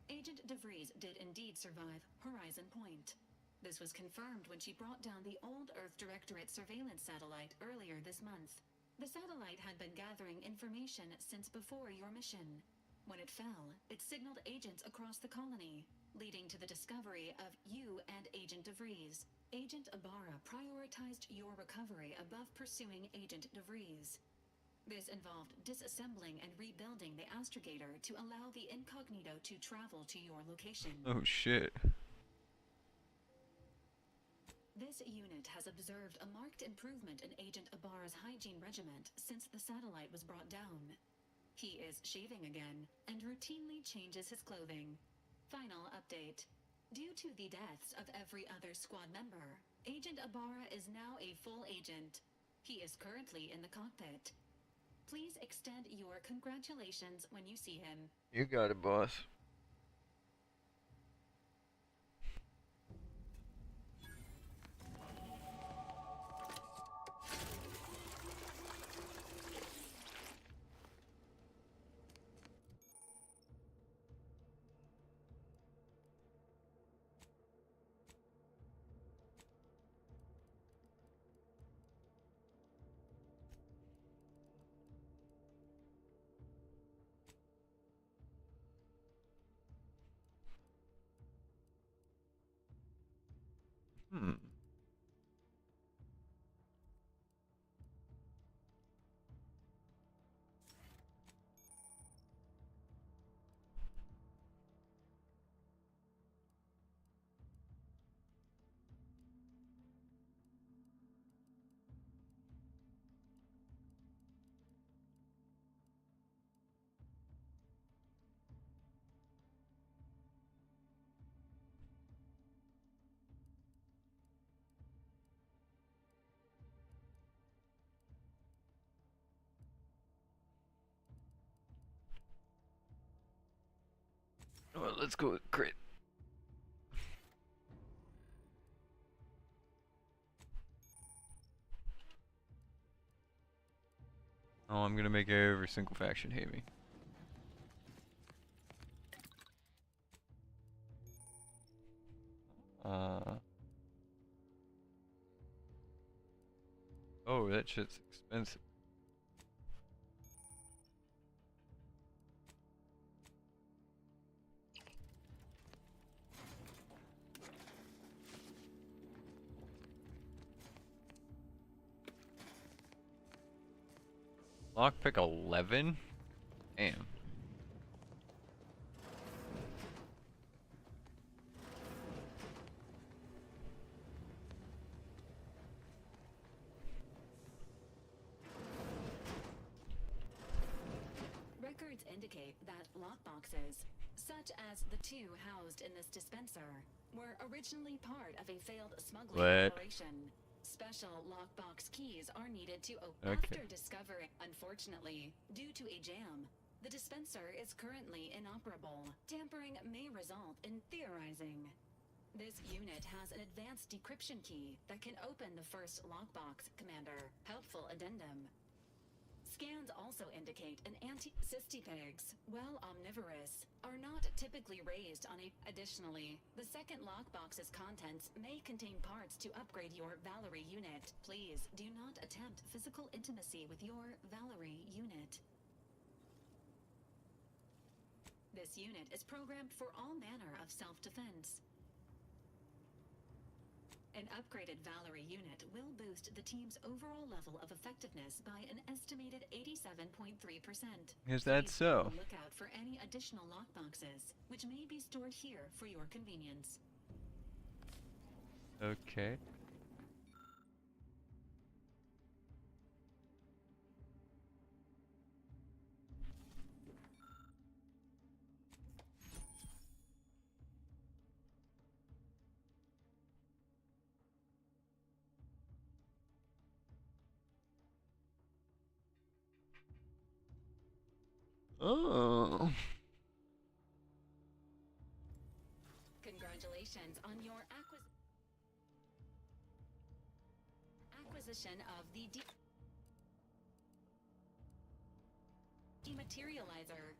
Agent DeVries did indeed survive Horizon Point. This was confirmed when she brought down the old Earth Directorate surveillance satellite earlier this month. The satellite had been gathering information since before your mission. When it fell, it signaled agents across the colony, leading to the discovery of you and Agent DeVries. Agent Ibarra prioritized your recovery above pursuing Agent DeVries. This involved disassembling and rebuilding the astrogator to allow the incognito to travel to your location. Oh shit. This unit has observed a marked improvement in Agent Ibarra's hygiene regimen since the satellite was brought down. He is shaving again and routinely changes his clothing. Final update. Due to the deaths of every other squad member, Agent Ibarra is now a full agent. He is currently in the cockpit. Please extend your congratulations when you see him. You got it, boss. Well, let's go with crit. Oh, I'm gonna make every single faction hate me. Oh, that shit's expensive. Lockpick 11? Damn. Records indicate that lockboxes, such as the two housed in this dispenser, were originally part of a failed smuggling operation. Special lockbox keys are needed to open after discovery. Unfortunately, due to a jam, the dispenser is currently inoperable. Tampering may result in theorizing. This unit has an advanced decryption key that can open the first lockbox, Commander. Helpful addendum. Scans also indicate an anti-cystipegs, while omnivorous, are not typically raised on a... Additionally, the second lockbox's contents may contain parts to upgrade your Valerie unit. Please do not attempt physical intimacy with your Valerie unit. This unit is programmed for all manner of self-defense. An upgraded Valerie unit will boost the team's overall level of effectiveness by an estimated 87.3%. Is that so? Look out for any additional lockboxes, which may be stored here for your convenience. Okay. Oh. Congratulations on your acquisition of the dematerializer.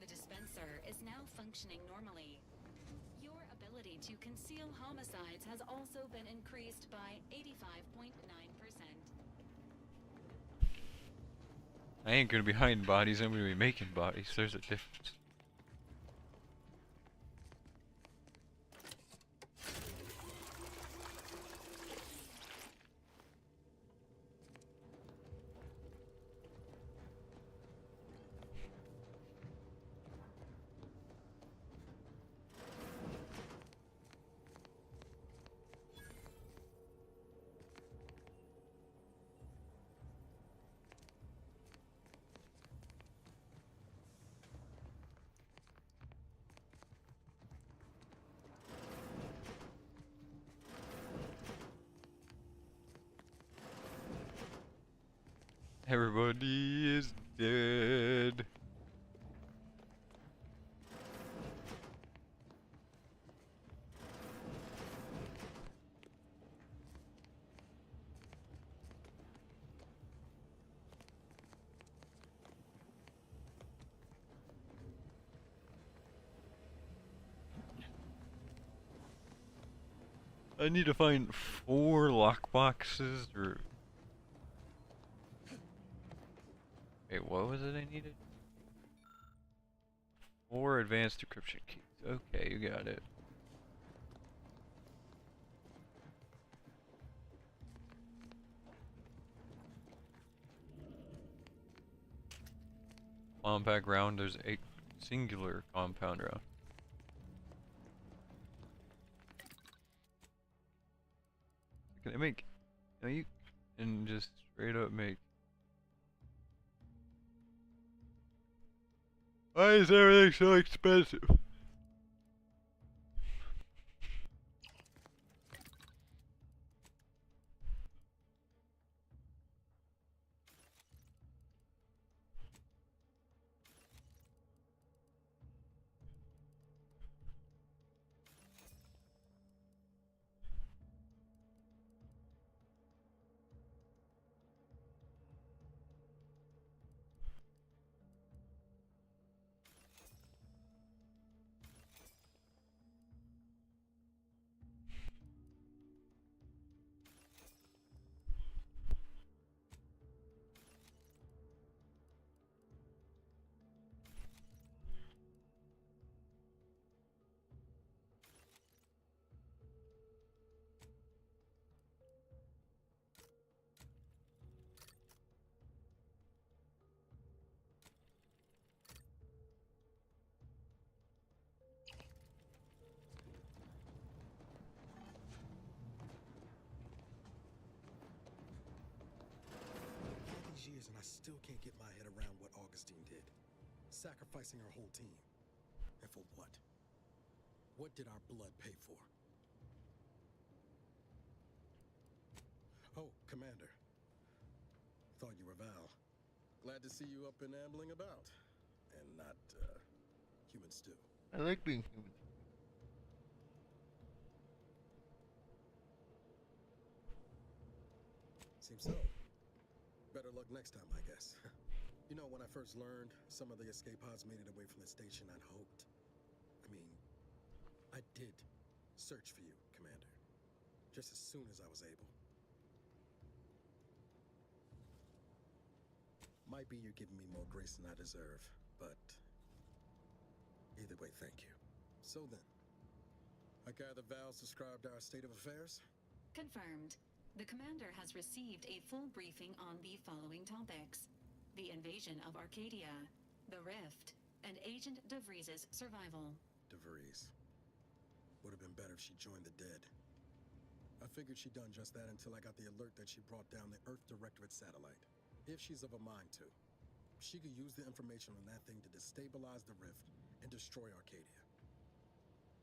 The dispenser is now functioning normally. Your ability to conceal homicides has also been increased by 85.9%. I ain't gonna be hiding bodies, I'm gonna be making bodies. There's a difference. Everybody is dead. I need to find 4 lockboxes or... Wait, what was it I needed? 4 advanced decryption keys. Okay, you got it. Compact round, there's a singular compound round. Can I make... No, you can just straight up make... Why is everything so expensive? Years and I still can't get my head around what Augustine did. Sacrificing her whole team. And for what? What did our blood pay for? Oh, Commander. Thought you were Val. Glad to see you up and ambling about. And not, human stew. I like being human. Seems so. Better luck next time, I guess. You know, when I first learned some of the escape pods made it away from the station, I'd hoped. I did search for you, Commander. Just as soon as I was able. Might be you're giving me more grace than I deserve, but either way, thank you. So then, I gather Val's described our state of affairs? Confirmed. The commander has received a full briefing on the following topics: the invasion of Arcadia, the Rift, and Agent DeVries's survival. DeVries. Would have been better if she joined the dead. I figured she'd done just that until I got the alert that she brought down the Earth Directorate satellite. If she's of a mind to, she could use the information on that thing to destabilize the Rift and destroy Arcadia.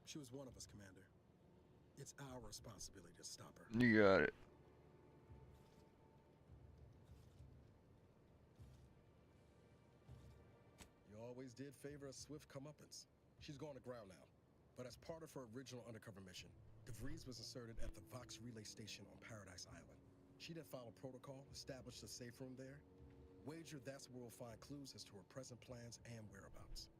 She was one of us, Commander. It's our responsibility to stop her. You got it. You always did favor a swift comeuppance. She's gone to ground now. But as part of her original undercover mission, DeVries was inserted at the Vox Relay Station on Paradise Island. She then followed protocol, established a safe room there. Wager that's where we'll find clues as to her present plans and whereabouts.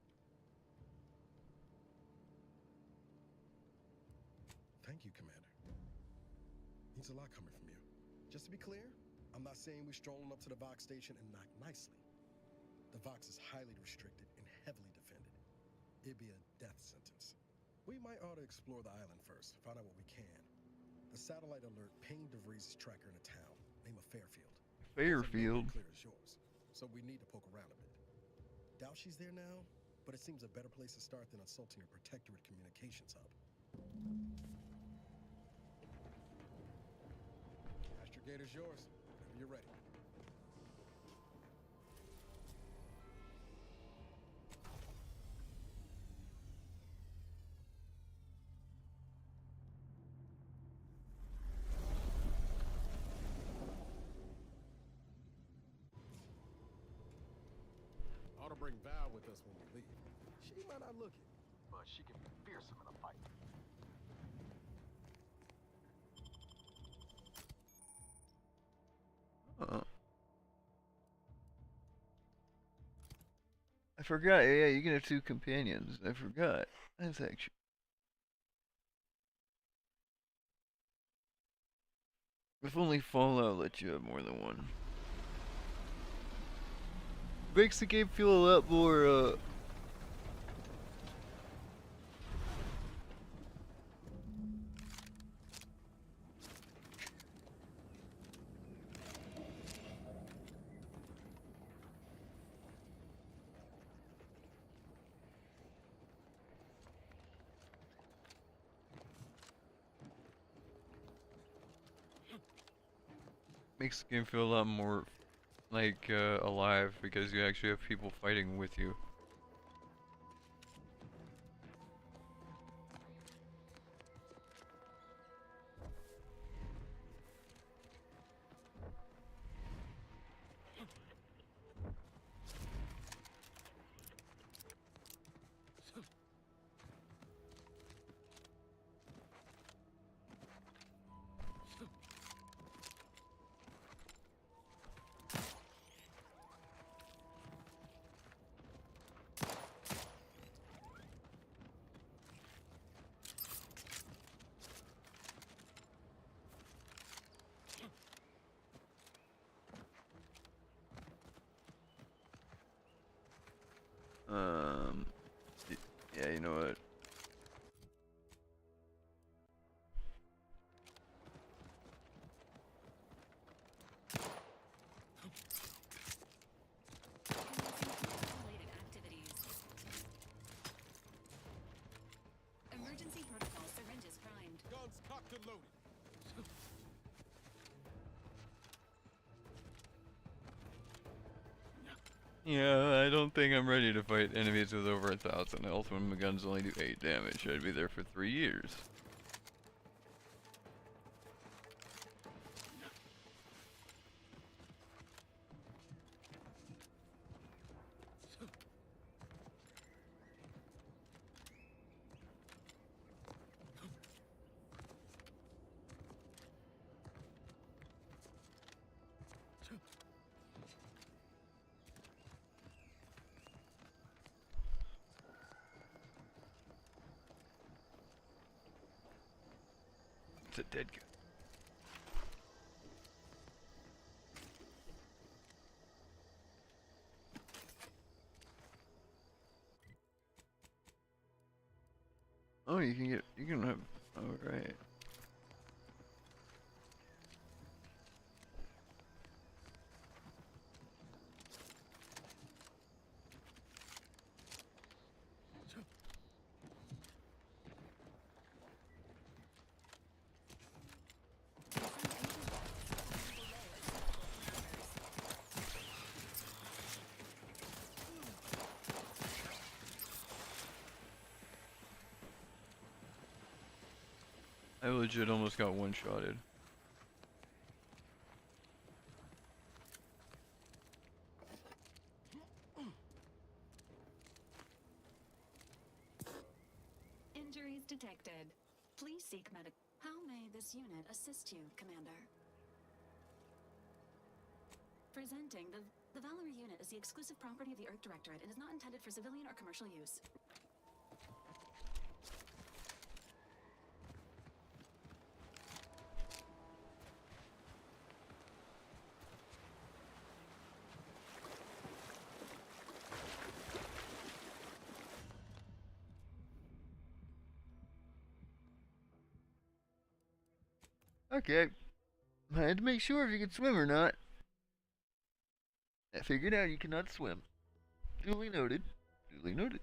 Thank you, Commander. Means a lot coming from you. Just to be clear, I'm not saying we're strolling up to the Vox station and knock nicely. The Vox is highly restricted and heavily defended. It'd be a death sentence. We might ought to explore the island first, find out what we can. The satellite alert pinged DeVries' tracker in a town, name of Fairfield. Fairfield. Clear as yours, so we need to poke around a bit. Doubt she's there now, but it seems a better place to start than assaulting her protectorate communications hub. Astrogator's yours, whenever you're ready. Ought to bring Val with us when we leave. She might not look it, but she can be fearsome in a fight. I forgot. Yeah, you can have 2 companions. I forgot. That's actually. If only Fallout let you have more than one. Makes the game feel a lot more, makes the game feel a lot more like alive because you actually have people fighting with you. Yeah, you know what? Emergency protocol syringes primed. Guns cocked and loaded. Yeah, I don't think I'm ready to fight enemies with over 1,000 health when my guns only do 8 damage. I'd be there for 3 years. It's a dead guy. Oh, you can have, oh, right. I legit almost got one-shotted. Injuries detected. Please seek medic. How may this unit assist you, Commander? Presenting the Valerie unit is the exclusive property of the Earth Directorate and is not intended for civilian or commercial use. Okay. I had to make sure if you could swim or not. I figured out you cannot swim. Duly noted. Duly noted.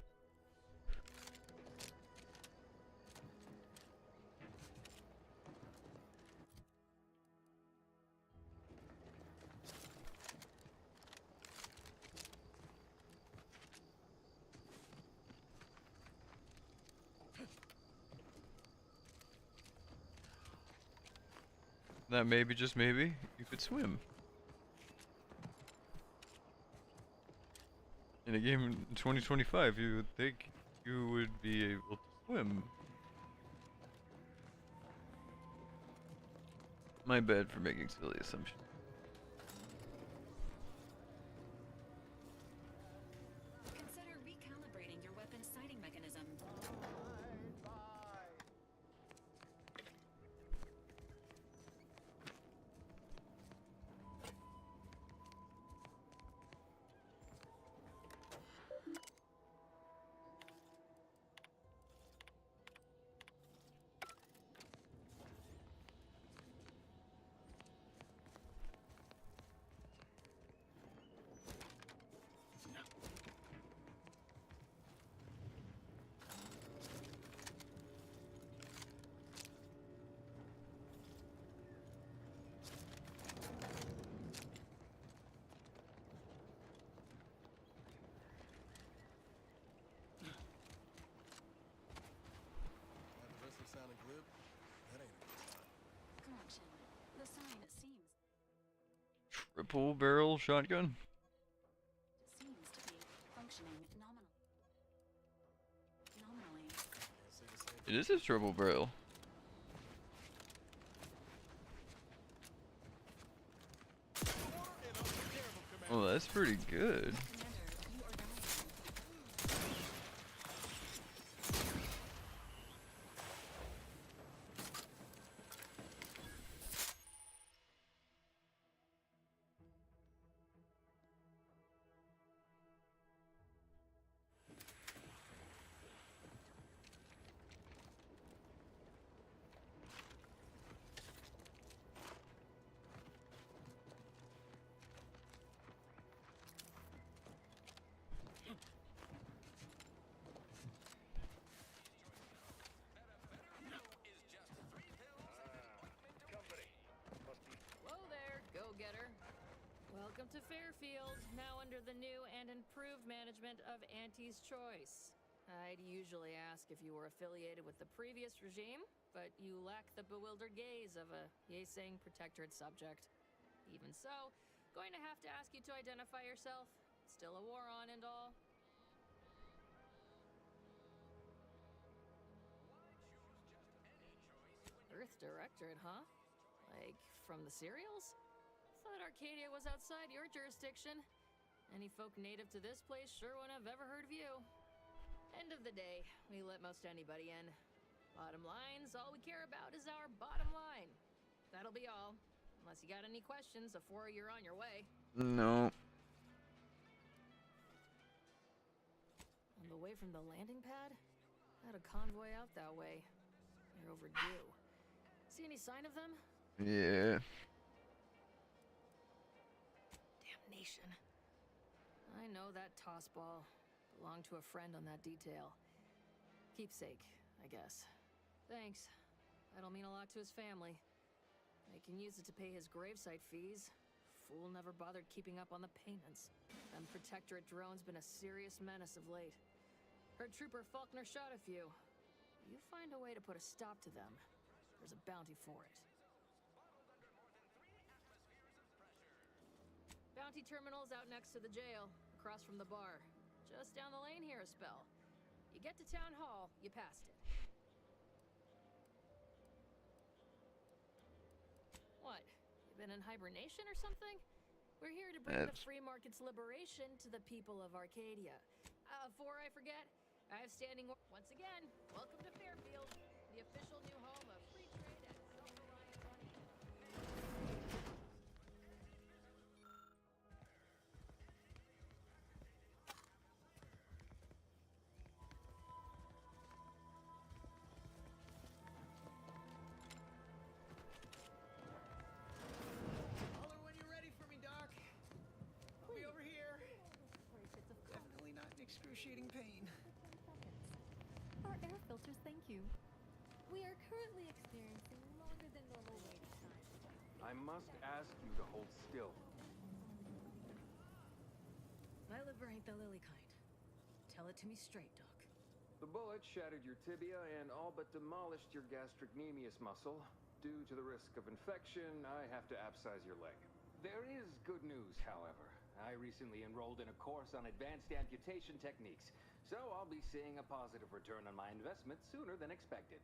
That maybe, just maybe, you could swim. In a game in 2025, you would think you would be able to swim. My bad for making silly assumptions. Consider recalibrating your weapon's sighting mechanism. At the risk of sounding glib, that ain't a good sign. Correction. The sign seems Triple barrel shotgun? to be functioning nominally. It is a triple barrel. Oh, that's pretty good. Hello there, go-getter. Welcome to Fairfield, now under the new and improved management of Auntie's Choice. I'd usually ask if you were affiliated with the previous regime, but you lack the bewildered gaze of a yay-saying protectorate subject. Even so, going to have to ask you to identify yourself. Still a war on and all. Earth Directorate, huh? Like, from the serials? Thought Arcadia was outside your jurisdiction. Any folk native to this place sure wouldn't have ever heard of you. End of the day, we let most anybody in. Bottom line's all we care about is our bottom line. That'll be all. Unless you got any questions before you're on your way. No. On the way from the landing pad? Had a convoy out that way. They're overdue. See any sign of them? Yeah. Damnation. I know that toss ball belonged to a friend on that detail. Keepsake, I guess. Thanks. That'll mean a lot to his family. They can use it to pay his gravesite fees. Fool never bothered keeping up on the payments. Them Protectorate drones been a serious menace of late. Heard Trooper Faulkner shot a few. You find a way to put a stop to them, there's a bounty for it. Bounty terminal's out next to the jail, across from the bar. Just down the lane here a spell. You get to Town Hall, you passed it. What? You been in hibernation or something? We're here to bring the free market's liberation to the people of Arcadia. Before I forget, I have standing once again. Welcome to Fairfield, the official new home of free trade and self-reliant money. excruciating pain. Our air filters thank you. We are currently experiencing longer than normal waiting times. I must ask you to hold still. My liver ain't the lily kind. Tell it to me straight, Doc. The bullet shattered your tibia and all but demolished your gastrocnemius muscle. Due to the risk of infection, I have to abscise your leg. There is good news, however. I recently enrolled in a course on advanced amputation techniques, so I'll be seeing a positive return on my investment sooner than expected.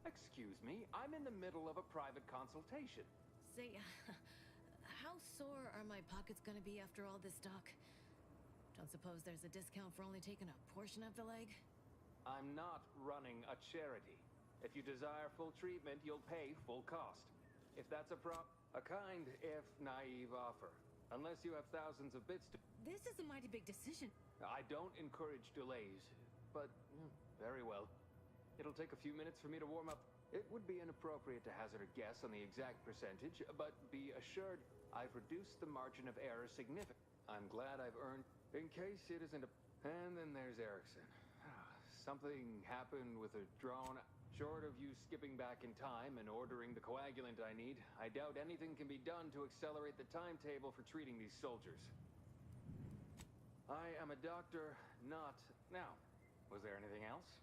Excuse me, I'm in the middle of a private consultation. Say, how sore are my pockets gonna be after all this, Doc? Don't suppose there's a discount for only taking a portion of the leg? I'm not running a charity. If you desire full treatment, you'll pay full cost. If that's a kind, if naive offer. Unless you have thousands of bits to... This is a mighty big decision. I don't encourage delays, but very well. It'll take a few minutes for me to warm up. It would be inappropriate to hazard a guess on the exact percentage, but be assured I've reduced the margin of error significantly. I'm glad I've earned... In case it isn't a... And then there's Erickson. Something happened with a drone. Short of you skipping back in time and ordering the coagulant I need, I doubt anything can be done to accelerate the timetable for treating these soldiers. I am a doctor, not... Now, was there anything else?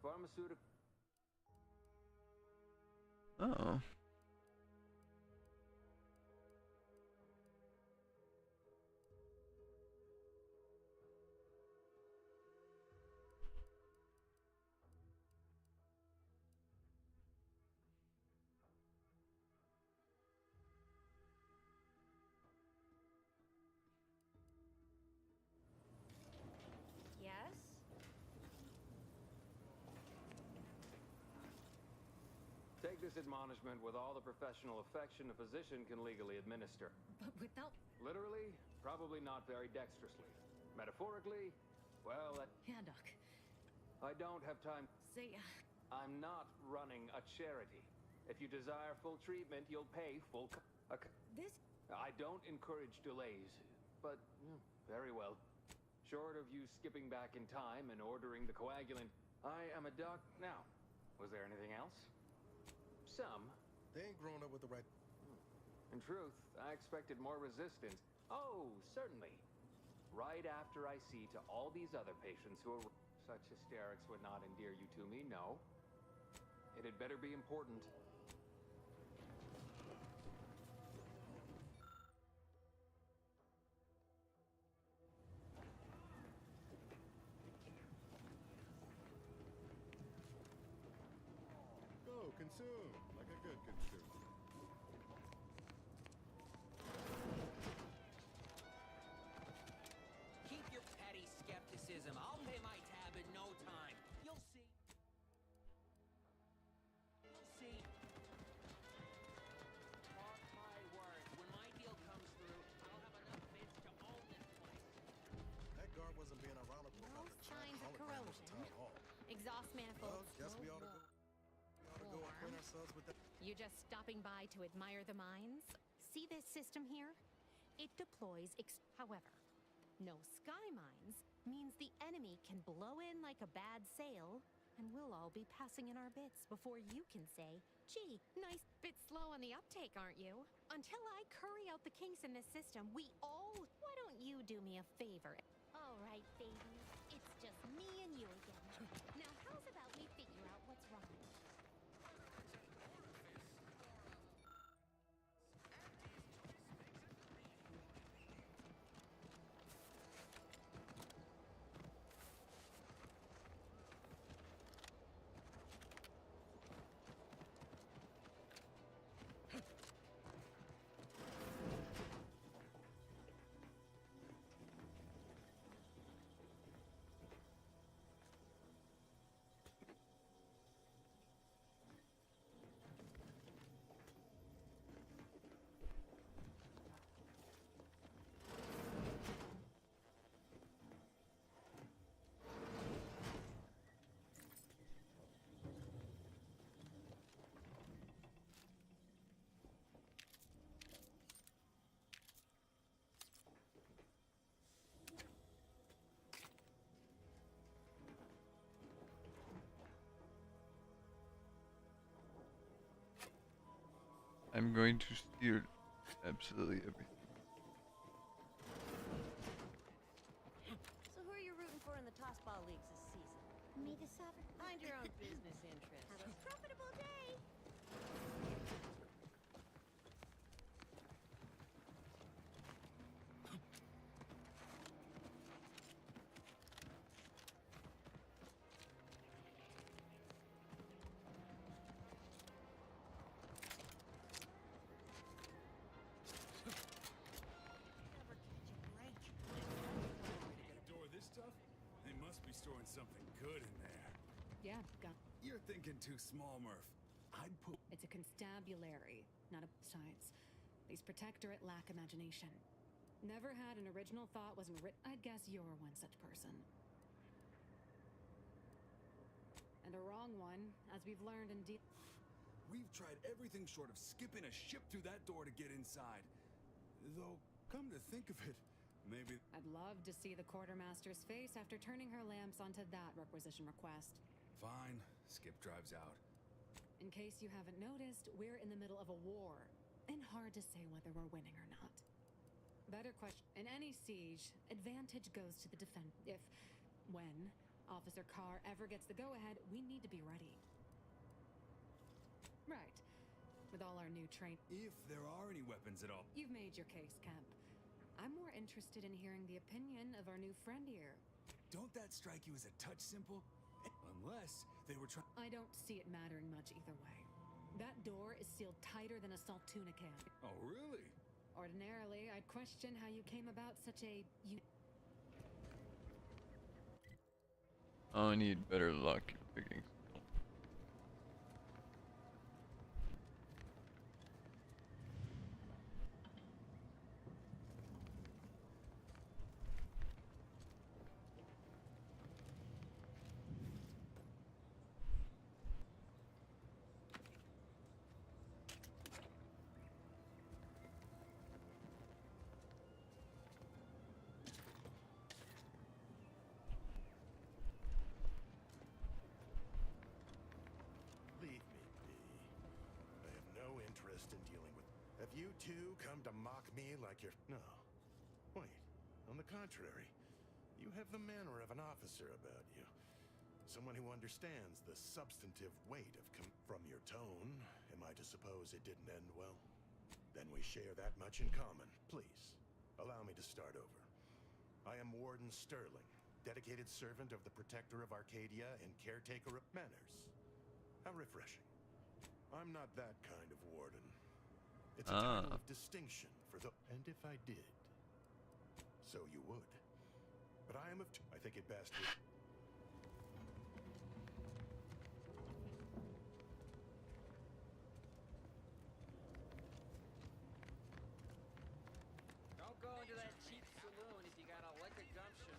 Pharmaceutical... Oh. Yes? Take this admonishment with all the professional affection a physician can legally administer. But without... Literally, probably not very dexterously. Metaphorically, well, Yeah, Doc. I don't have time. Say... I'm not running a charity. If you desire full treatment, you'll pay full... This... I don't encourage delays, but very well. Short of you skipping back in time and ordering the coagulant, I am a doc... Now, was there anything else? Some. They ain't grown up with the right... In truth, I expected more resistance. Oh, certainly. Right after I see to all these other patients who are... Such hysterics would not endear you to me, no. It had better be important. Go, consume, like a good consumer. Keep your petty skepticism. I'll pay my tab in no time. You'll see. You'll see. Mark my words. When my deal comes through, I'll have enough bids to own this place. That guard wasn't being ironical about the Signs of hologram at the corrosion. town hall. Exhaust Well, manifolds. guess we ought to go. We ought to go acquaint ourselves with that. You just stopping by to admire the mines? See this system here? It deploys however, no sky mines means the enemy can blow in like a bad sail, and we'll all be passing in our bits before you can say, gee, nice bit slow on the uptake, aren't you? Until I curry out the kinks in this system, why don't you do me a favor? All right, baby. It's just me and you again. Now how's about we figure out what's wrong? I'm going to steal absolutely everything. So who are you rooting for in the tossball leagues this season? May the sovereign Mind your own business interests. have a profitable day. Door this stuff? They must be storing something good in there. Yeah, got. You're thinking too small, Murph. I'd put. It's a constabulary, not a science. These protectorate lack imagination. Never had an original thought, wasn't written. I'd guess you're one such person. And a wrong one, as we've learned in deep. We've tried everything short of skipping a ship through that door to get inside. Though, come to think of it, maybe. I'd love to see the quartermaster's face after turning her lamps onto that requisition request. Fine. Skip drives out. In case you haven't noticed, we're in the middle of a war, and hard to say whether we're winning or not. Better question. In any siege, advantage goes to the defend. If, when, Officer Carr ever gets the go-ahead, we need to be ready. Right. With all our new train. If there are any weapons at all. You've made your case, Kemp. I'm more interested in hearing the opinion of our new friend here. Don't that strike you as a touch simple? Unless they were trying. I don't see it mattering much either way. That door is sealed tighter than a salt tuna can. Oh, really? Ordinarily, I'd question how you came about such a... I need better luck picking. Leave me be. I have no interest in dealing with. Have you two come to mock me like you're. No. Wait. On the contrary, you have the manner of an officer about you. Someone who understands the substantive weight of. From your tone, am I to suppose it didn't end well? Then we share that much in common. Please, allow me to start over. I am Warden Sterling, dedicated servant of the Protector of Arcadia and caretaker of manners. How refreshing. I'm not that kind of warden. It's a title of distinction for the... And if I did, so you would. But I am of... I think it best with... Don't go into that cheap saloon if you got a lick of gumption.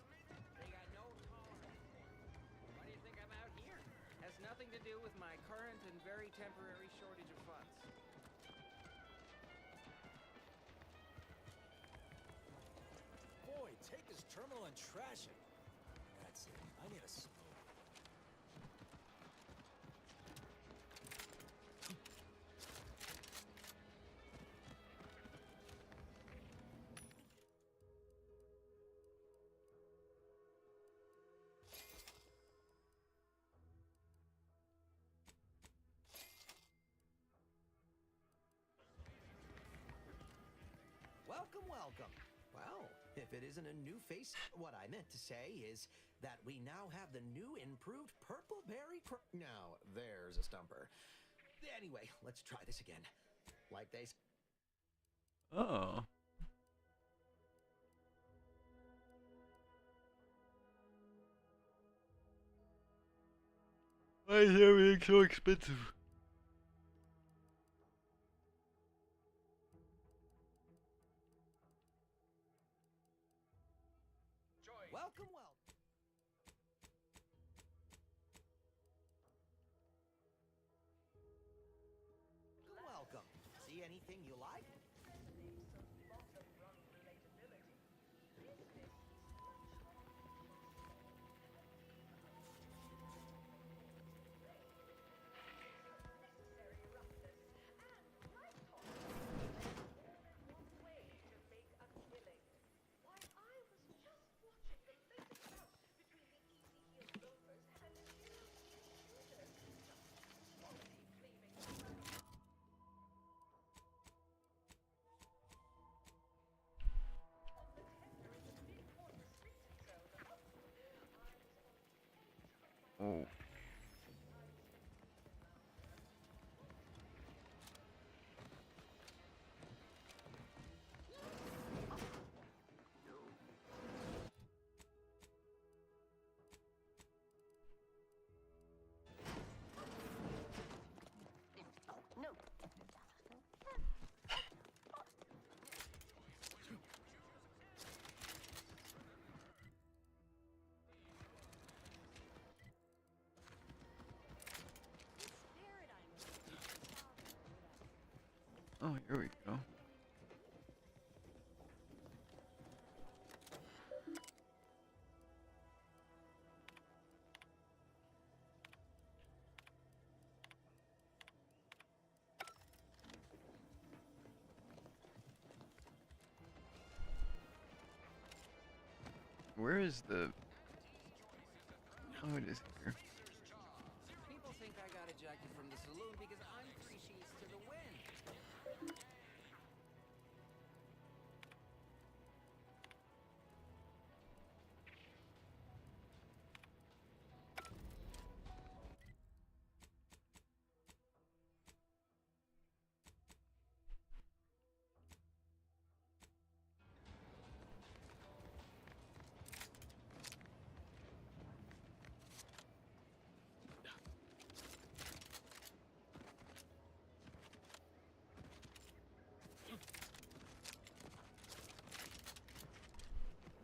They got no tolerance for it. Why do you think I'm out here? Has nothing to do with my current and very temporary shortage of funds. Boy, take this terminal and trash it. That's it. I need a smoke. Welcome, welcome. Well, if it isn't a new face, what I meant to say is that we now have the new improved purple berry Now, there's a stumper. Anyway, let's try this again. Like they... Oh. Why is everything so expensive? Welcome, welcome. Welcome. See anything you like? Oh. No. Oh, here we go. Where is the... Oh, it is here. People think I got ejected from the saloon because I'm three sheets to the wind.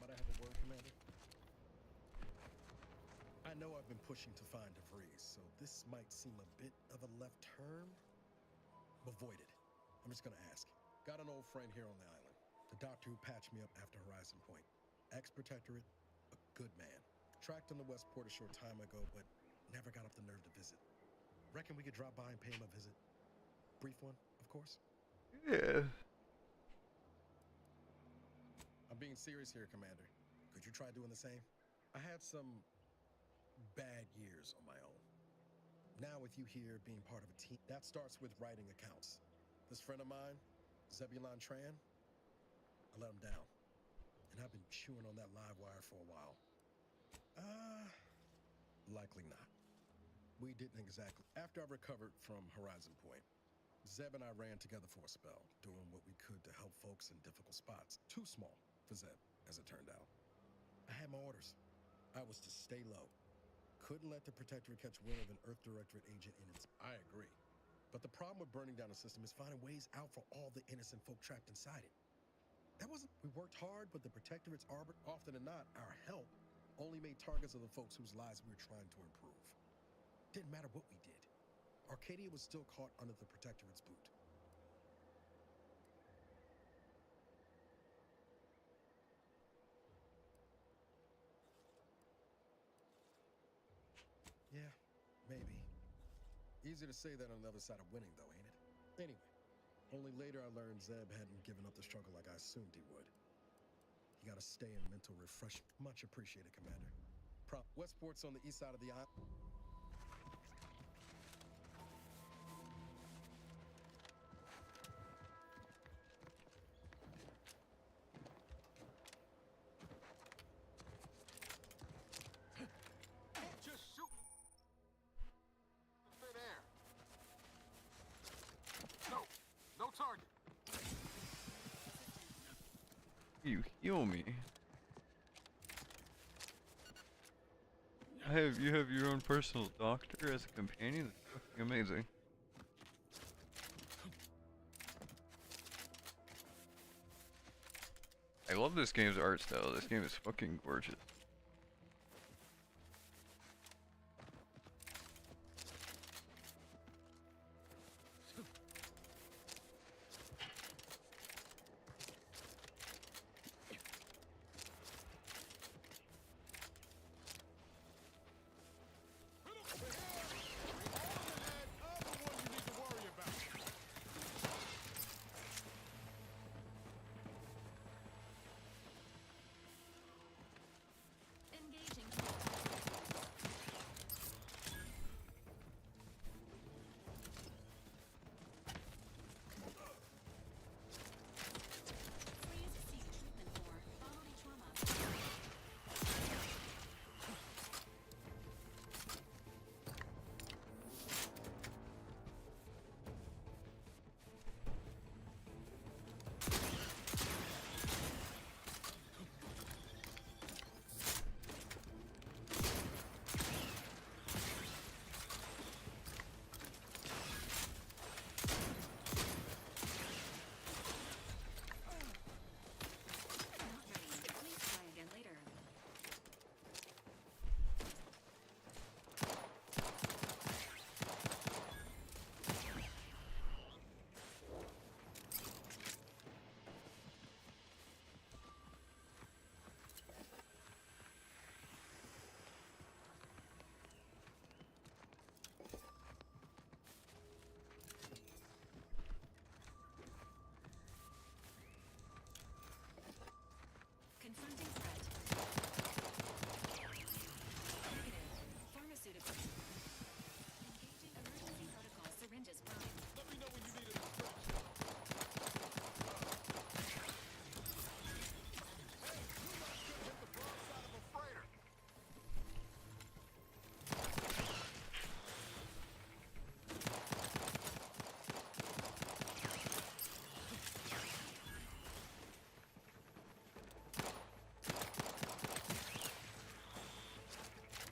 Might I have a word, Commander? I know I've been pushing to find DeVries, so this might seem a bit of a left turn. Avoid it. I'm just gonna ask. Got an old friend here on the island. The doctor who patched me up after Horizon Point. Ex-protectorate, a good man. Tracked on the Westport a short time ago, but never got up the nerve to visit. Reckon we could drop by and pay him a visit? Brief one, of course. Yeah. I'm being serious here, Commander. Could you try doing the same? I had some bad years on my own. Now with you here being part of a team, that starts with writing accounts. This friend of mine, Zebulon Tran, I let him down. And I've been chewing on that live wire for a while. Likely not. We didn't exactly. After I recovered from Horizon Point, Zeb and I ran together for a spell, doing what we could to help folks in difficult spots. Too small for Zeb, as it turned out. I had my orders. I was to stay low. Couldn't let the Protectorate catch wind of an Earth Directorate agent in its... I agree. But the problem with burning down a system is finding ways out for all the innocent folk trapped inside it. That wasn't... We worked hard, but the Protectorate's arbiter, often than not, our help, only made targets of the folks whose lives we were trying to improve. Didn't matter what we did. Arcadia was still caught under the Protectorate's boot. Yeah, maybe. Easier to say that on the other side of winning, though, ain't it? Anyway, only later I learned Zeb hadn't given up the struggle like I assumed he would. He got to stay in mental refreshment. Much appreciated, Commander. Westport's on the east side of the island. Just shoot! The thin air. No, no target. You heal me. You have your own personal doctor as a companion? That's fucking amazing. I love this game's art style. This game is fucking gorgeous.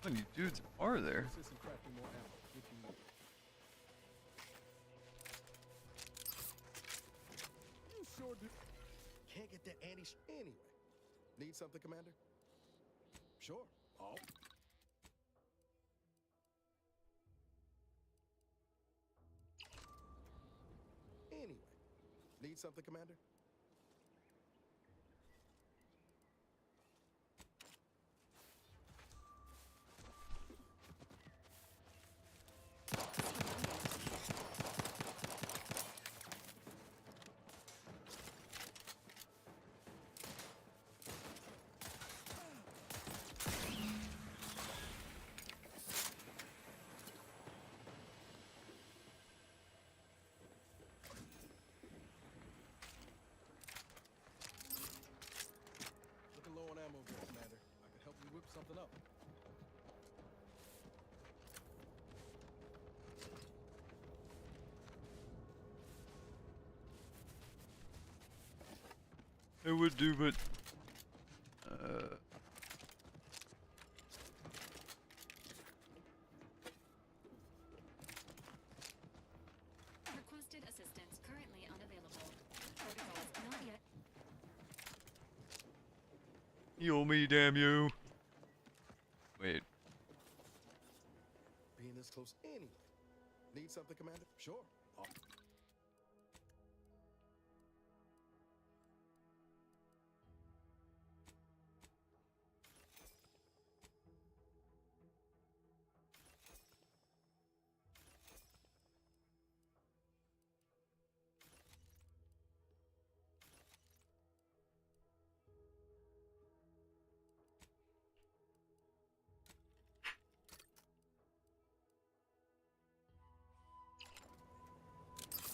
How many dudes are there? Assist in crafting more ammo if you need it. You sure do. Can't get that anyway. Need something, Commander? Sure. Oh. Anyway. Need something, Commander? Looking low on ammo here, Commander. I could help you whip something up. It would do, but Requested assistance currently unavailable. Protocols not yet. heal me, damn you. Wait. Being this close anyway. Need something, Commander? Sure. Oh.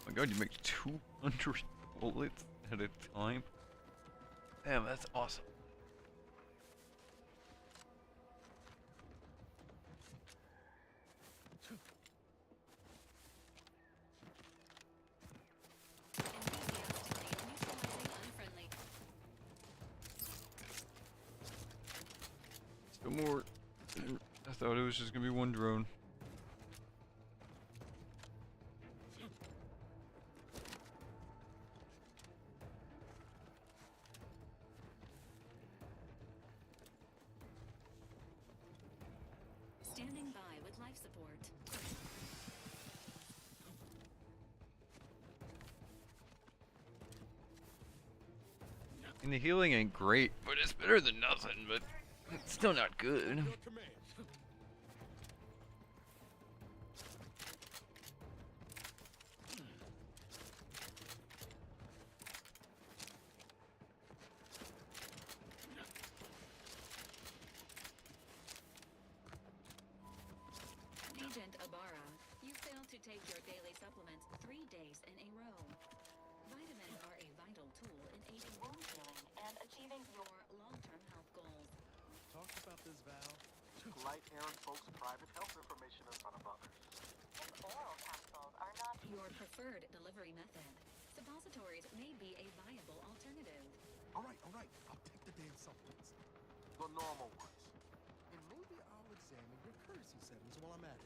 Oh my god, you make 200 bullets at a time? Damn, that's awesome. Unfriendly. Still more. I thought it was just gonna be one drone. Standing by with life support. And the healing ain't great, but it's better than nothing, but it's still not good. Agent Ibarra, you failed to take your daily supplements 3 days in a row. Vitamins are a vital tool in aiding wound healing and achieving your long-term health goals. Talked about this, Val. Light errand folks' private health information in front of others. If oral capsules are not Your preferred delivery method. Suppositories may be a viable alternative. All right. I'll take the damn supplements. The normal ones. And maybe I'll examine your courtesy settings while I'm at it.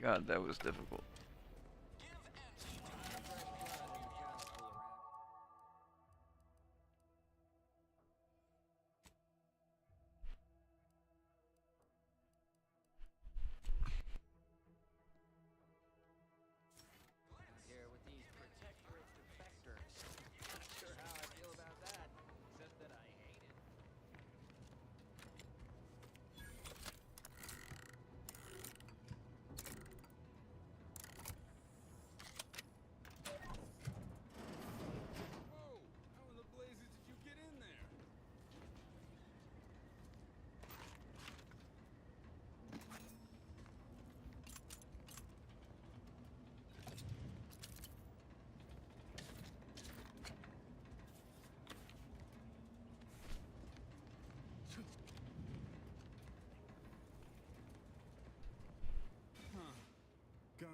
God, that was difficult. Here with these protectorate defectors. Not sure how I feel about that, except that I hate it.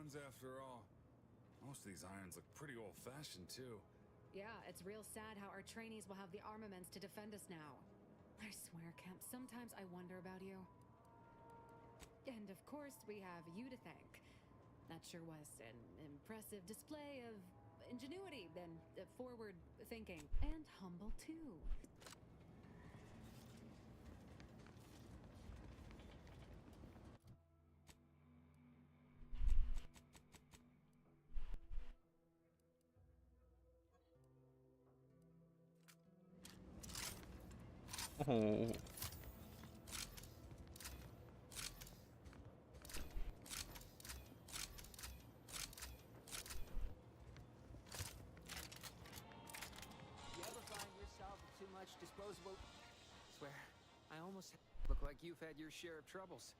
ones after all. Most of these irons look pretty old-fashioned, too. Yeah, it's real sad how our trainees will have the armaments to defend us now. I swear, Kemp, sometimes I wonder about you. And of course, we have you to thank. That sure was an impressive display of ingenuity and forward thinking. And humble, too. Oh. You ever find yourself with too much disposable... Swear, I almost look like you've had your share of troubles.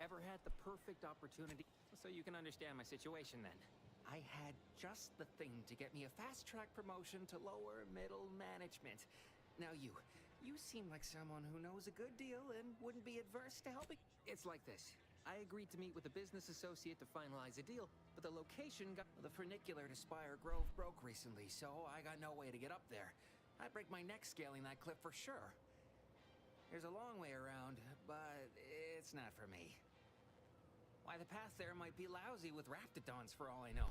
Ever had the perfect opportunity? So you can understand my situation then. I had just the thing to get me a fast-track promotion to lower middle management. Now you seem like someone who knows a good deal and wouldn't be adverse to helping. It's like this. I agreed to meet with a business associate to finalize a deal, but the location got... The funicular to Spire Grove broke recently, so I got no way to get up there. I'd break my neck scaling that cliff for sure. There's a long way around, but it's not for me. Why, the path there might be lousy with raptidons for all I know.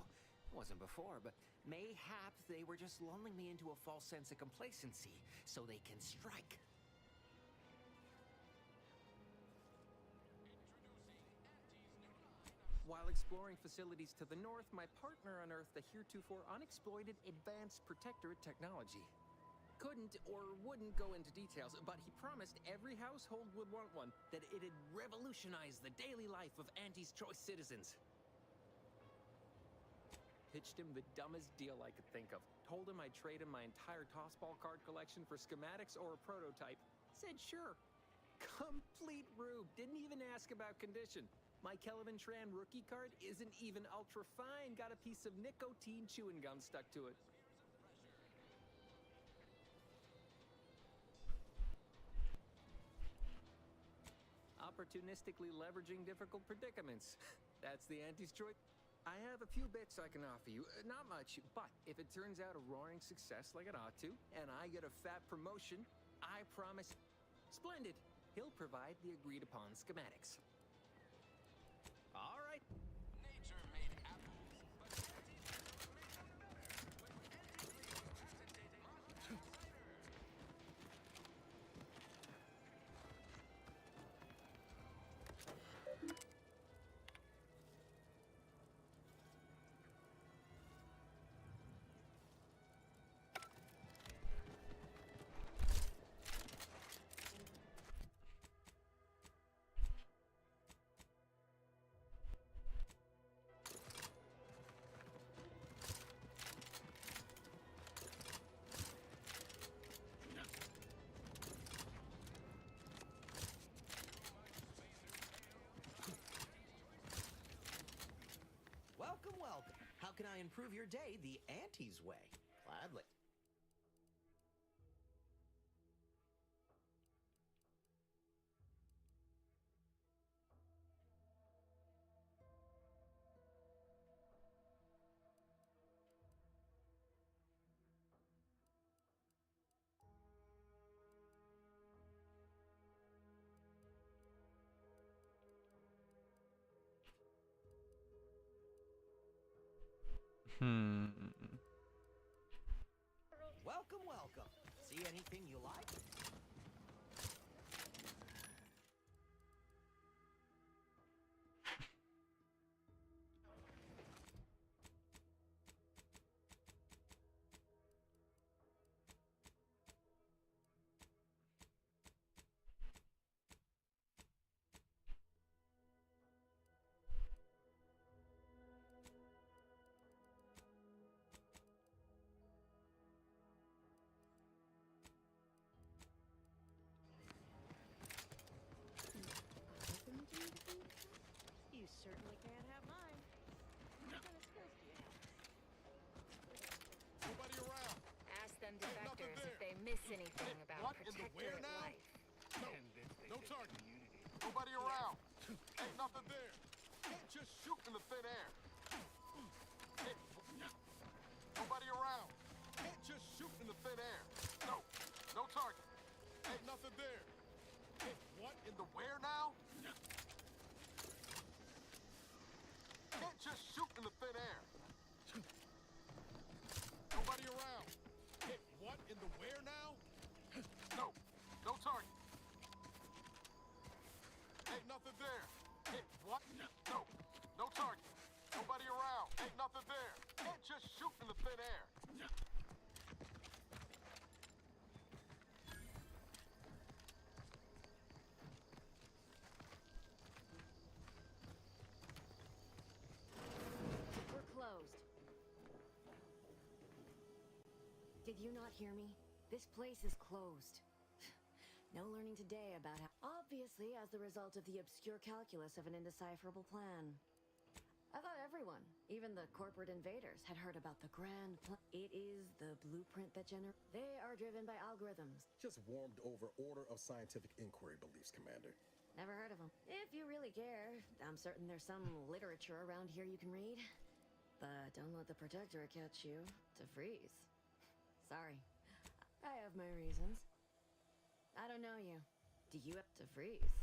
It wasn't before, but mayhap they were just lulling me into a false sense of complacency so they can strike. While exploring facilities to the north, my partner unearthed a heretofore unexploited advanced protectorate technology. Couldn't or wouldn't go into details, but he promised every household would want one, that it'd revolutionize the daily life of Auntie's Choice citizens. Pitched him the dumbest deal I could think of. Told him I'd trade him my entire tossball card collection for schematics or a prototype. Said sure. Complete rube. Didn't even ask about condition. My Kelvin Tran rookie card isn't even ultra fine. Got a piece of nicotine chewing gum stuck to it. Opportunistically leveraging difficult predicaments. That's the Auntie's choice. I have a few bits I can offer you. Not much, but if it turns out a roaring success like it ought to, and I get a fat promotion, I promise... Splendid. He'll provide the agreed-upon schematics. All right. Nature made apples, but Welcome, welcome. How can I improve your day the Auntie's way? Gladly. Welcome, welcome. See anything you like? You certainly can't have mine. What kind of skills do you have? nobody around. Ask them defectors if they miss anything about What in the where protectorate now? life. No target. Nobody around. Ain't nothing there. Can't just shoot in the thin air. shooting in the thin air. No, no target. Ain't nothing there. Hit what in the where now? Can't just shoot in the thin air. Nobody around. Hit what in the where now? No, no target. Ain't nothing there. Hit what? No, no target. Nobody around. Ain't nothing there. Can't just shoot in the thin air. We're closed. Did you not hear me? This place is closed. No learning today about how... Obviously, as the result of the obscure calculus of an indecipherable plan. I thought everyone, even the corporate invaders, had heard about the grand plan. It is the blueprint that They are driven by algorithms. Just warmed over Order of Scientific Inquiry beliefs, Commander. Never heard of them. If you really care, I'm certain there's some literature around here you can read. But don't let the Protectorate catch you. To freeze. Sorry. I have my reasons. I don't know you. Do you have to freeze?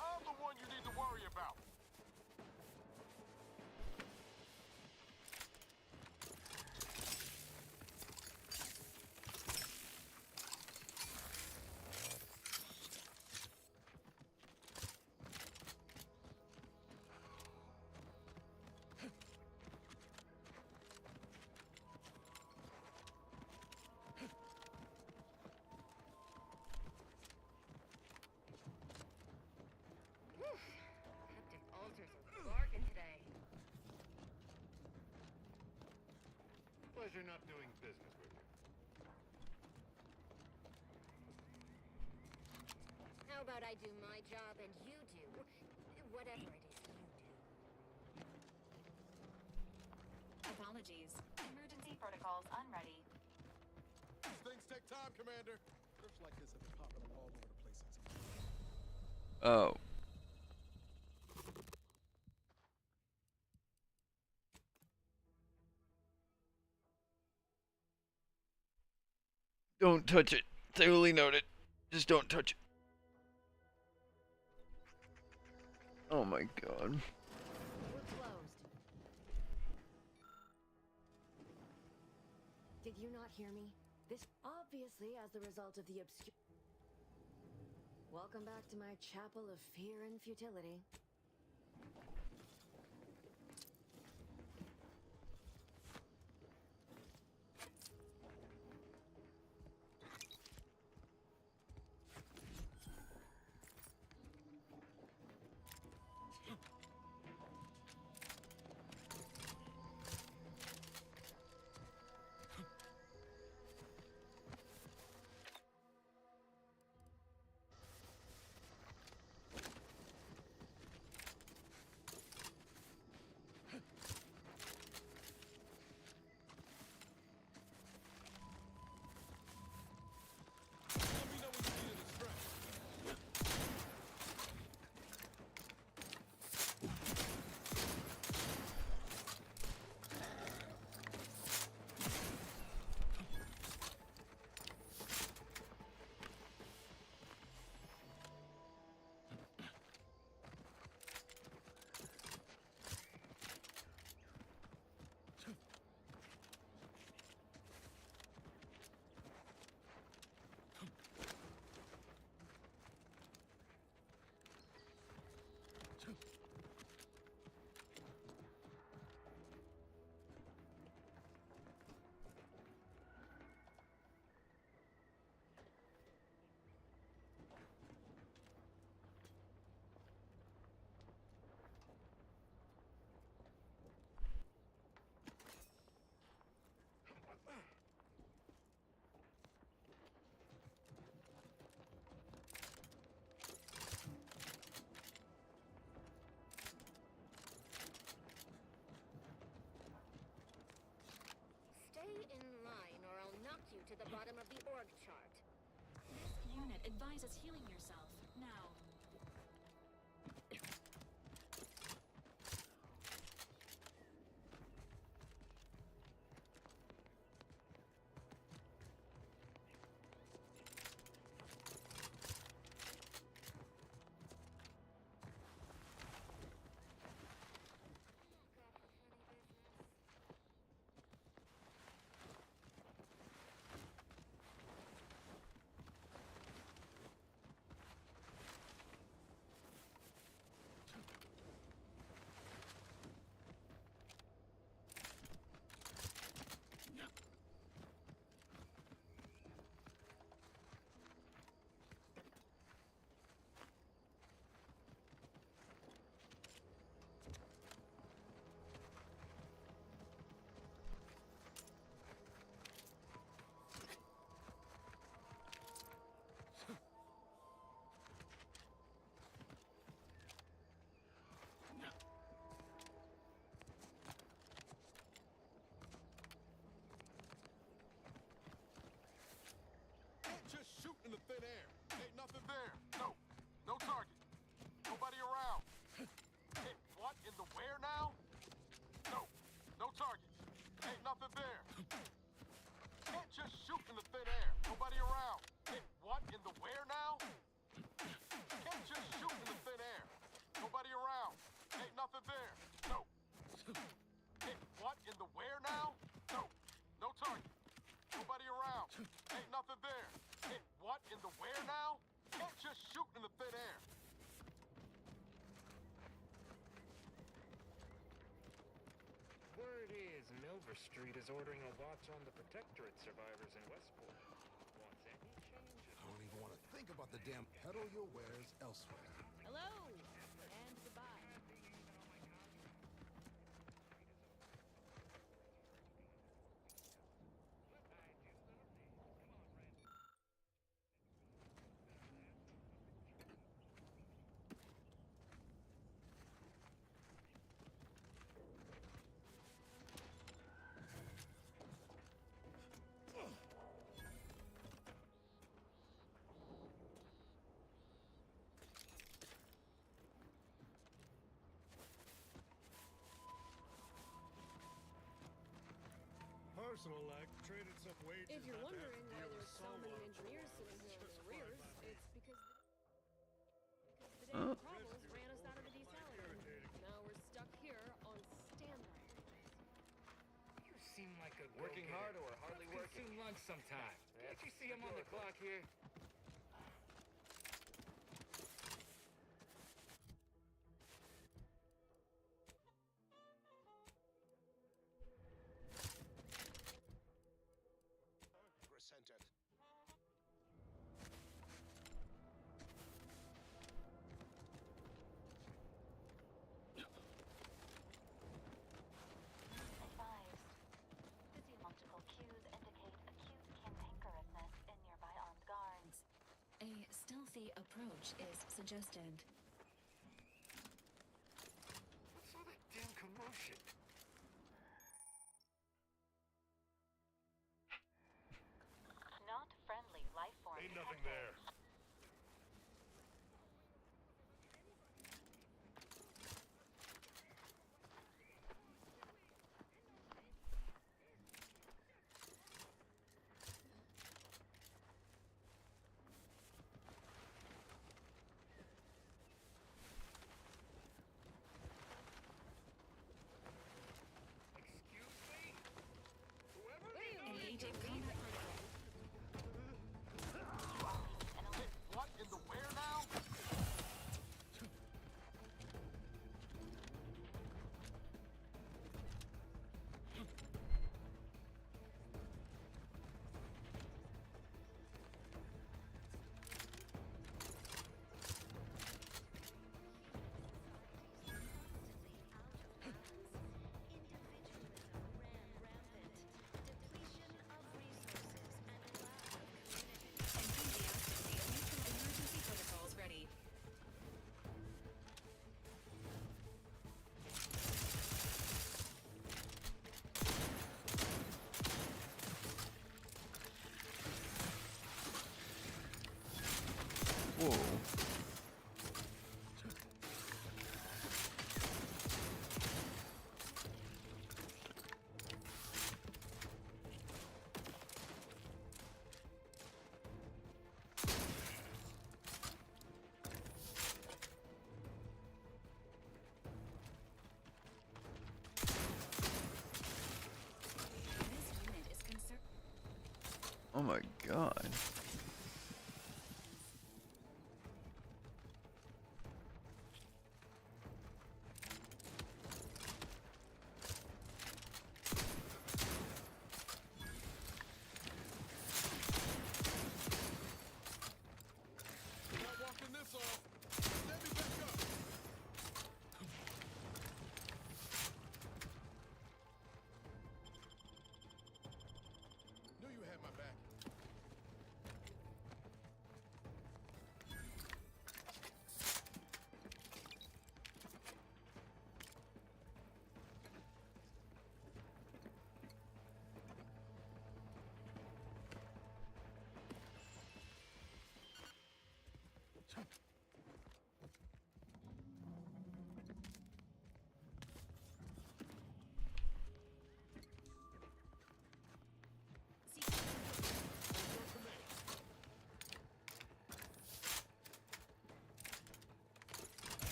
I'm the one you need to worry about. Hectic altars are barking today. Pleasure not doing business with you. How about I do my job and you do whatever it is you do? Apologies. Emergency protocols unready. These things take time, Commander. Trips like this have been popping up all over the place since. Oh. Don't touch it. Thoroughly noted. Just don't touch it. Oh my god. We're closed. Did you not hear me? This obviously as the result of the obscure... Welcome back to my chapel of fear and futility. to the bottom of the org chart. This unit advises healing yourself. Now. Just shoot in the thin air. Ain't nothing there. No. No target. Nobody around. Hit what in the where now? No. No targets. Ain't nothing there. Can't just shoot in the thin air. Nobody around. Hit what in the where now? Can't just shoot in the thin air. Nobody around. Ain't nothing there. No. Hit what in the where now? No. No target. Nobody around. Ain't nothing there. Hit what in the where now? Can't just shoot in the thin air. Word is Milver Street is ordering a watch on the Protectorate survivors in Westport. Wants any changes? I don't even want to think about the damn peddle your wares elsewhere. Hello, and goodbye. Personal like, traded some wages. If you're not to have wondering to why deal there's with so many someone engineers tomorrow, sitting here in just arrears, what I it's because the damn troubles ran us out of the desalination. Now we're stuck here on standby. You seem like a Working hard or hardly Let's working? consume lunch sometime. Can't you see I'm on the clock here? Presented. Advised. Physiological cues indicate acute cantankerousness in nearby armed guards. A stealthy approach is suggested. What's all that damn commotion? Not friendly life form. Ain't nothing there. Whoa. Oh my god. Not walking this off. Stand me back up. Knew you had my back.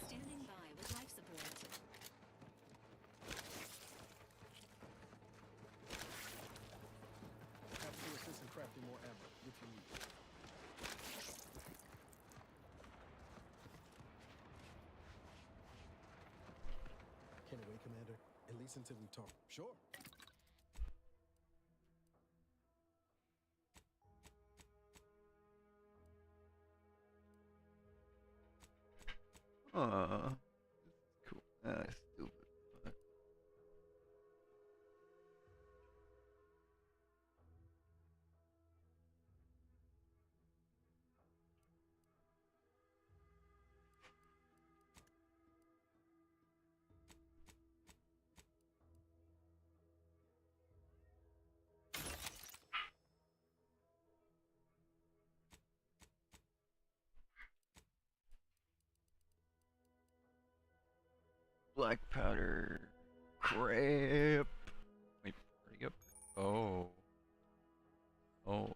Standing by with life support. Have to assist in crafting more ammo if you need. Can't wait, Commander. At least until we talk. Sure. Cool. Stupid. But black powder. Crap. Wait, hurry up. Oh. Oh.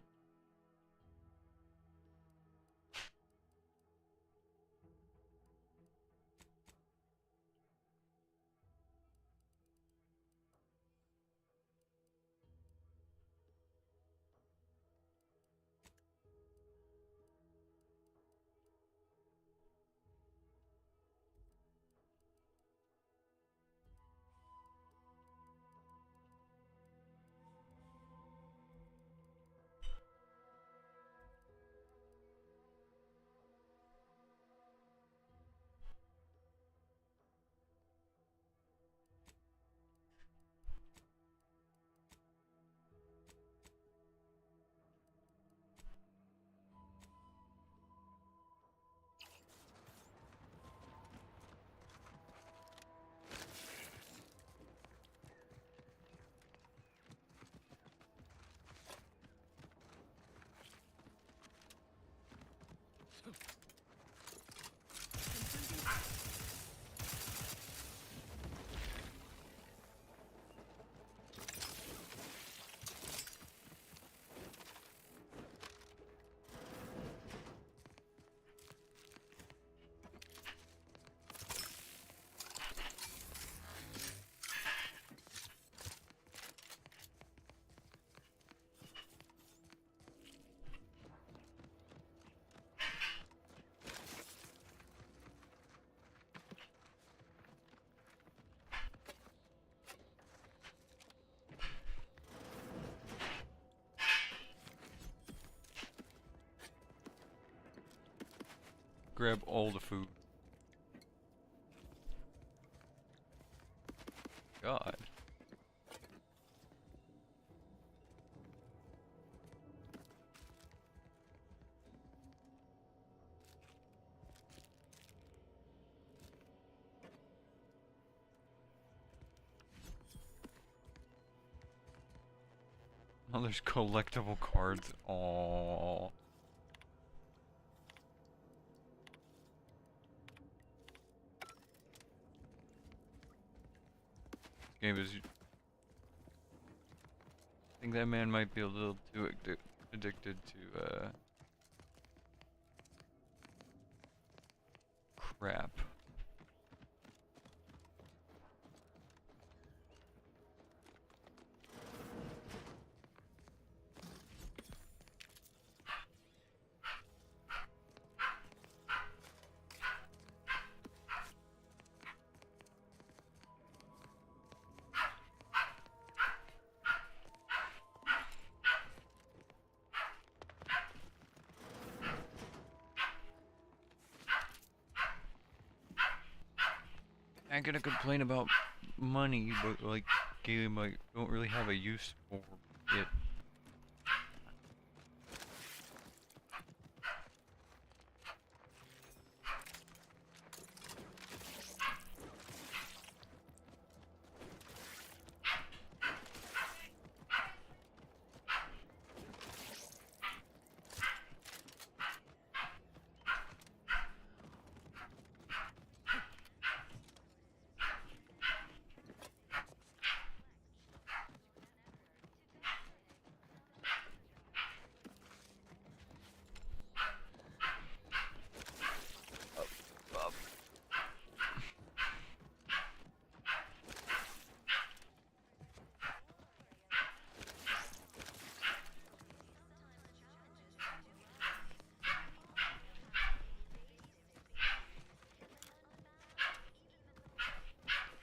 Grab all the food. God. Oh, there's collectible cards. Aww. Game is. I think that man might be a little too addicted to crap. I'm gonna complain about money, but like game, I don't really have a use for it.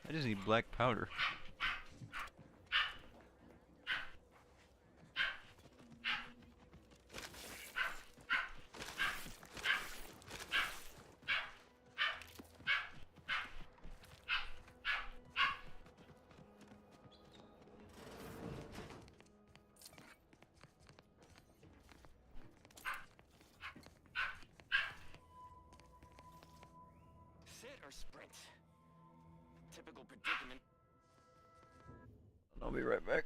I just need black powder. Sit or sprint? Typical predicament. I'll be right back.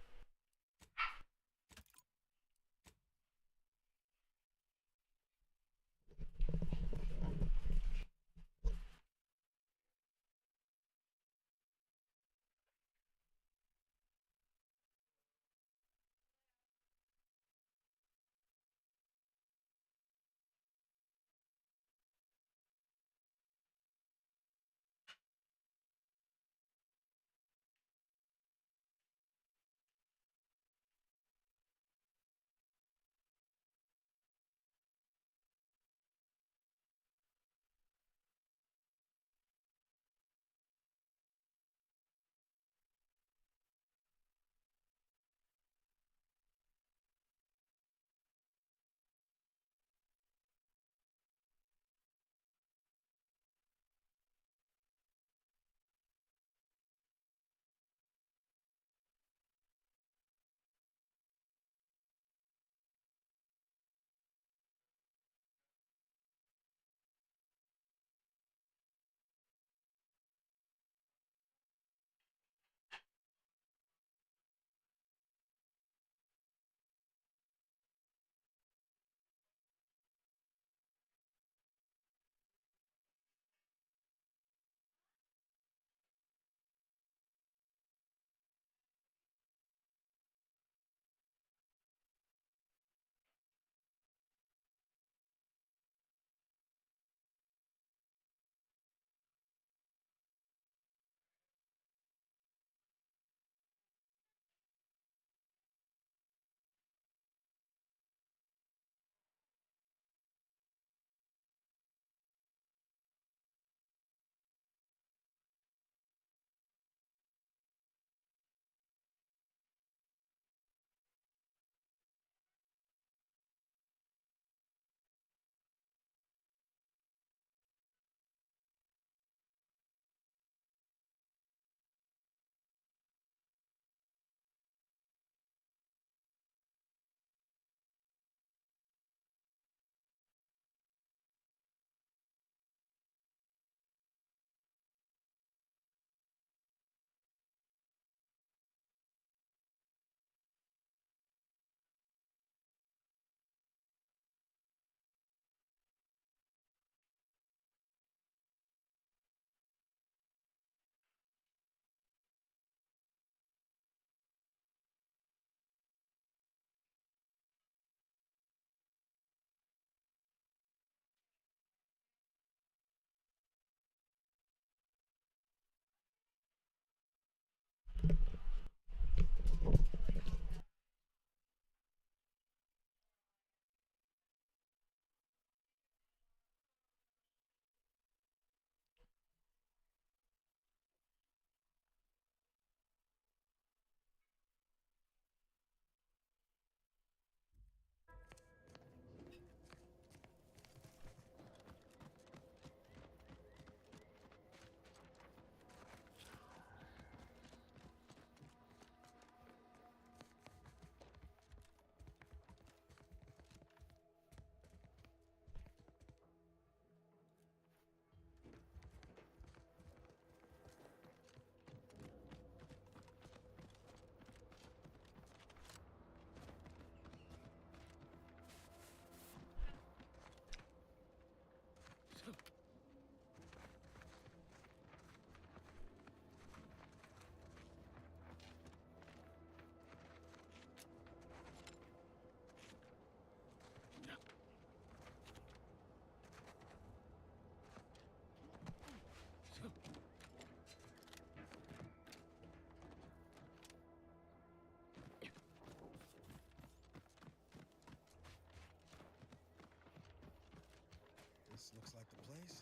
This looks like the place.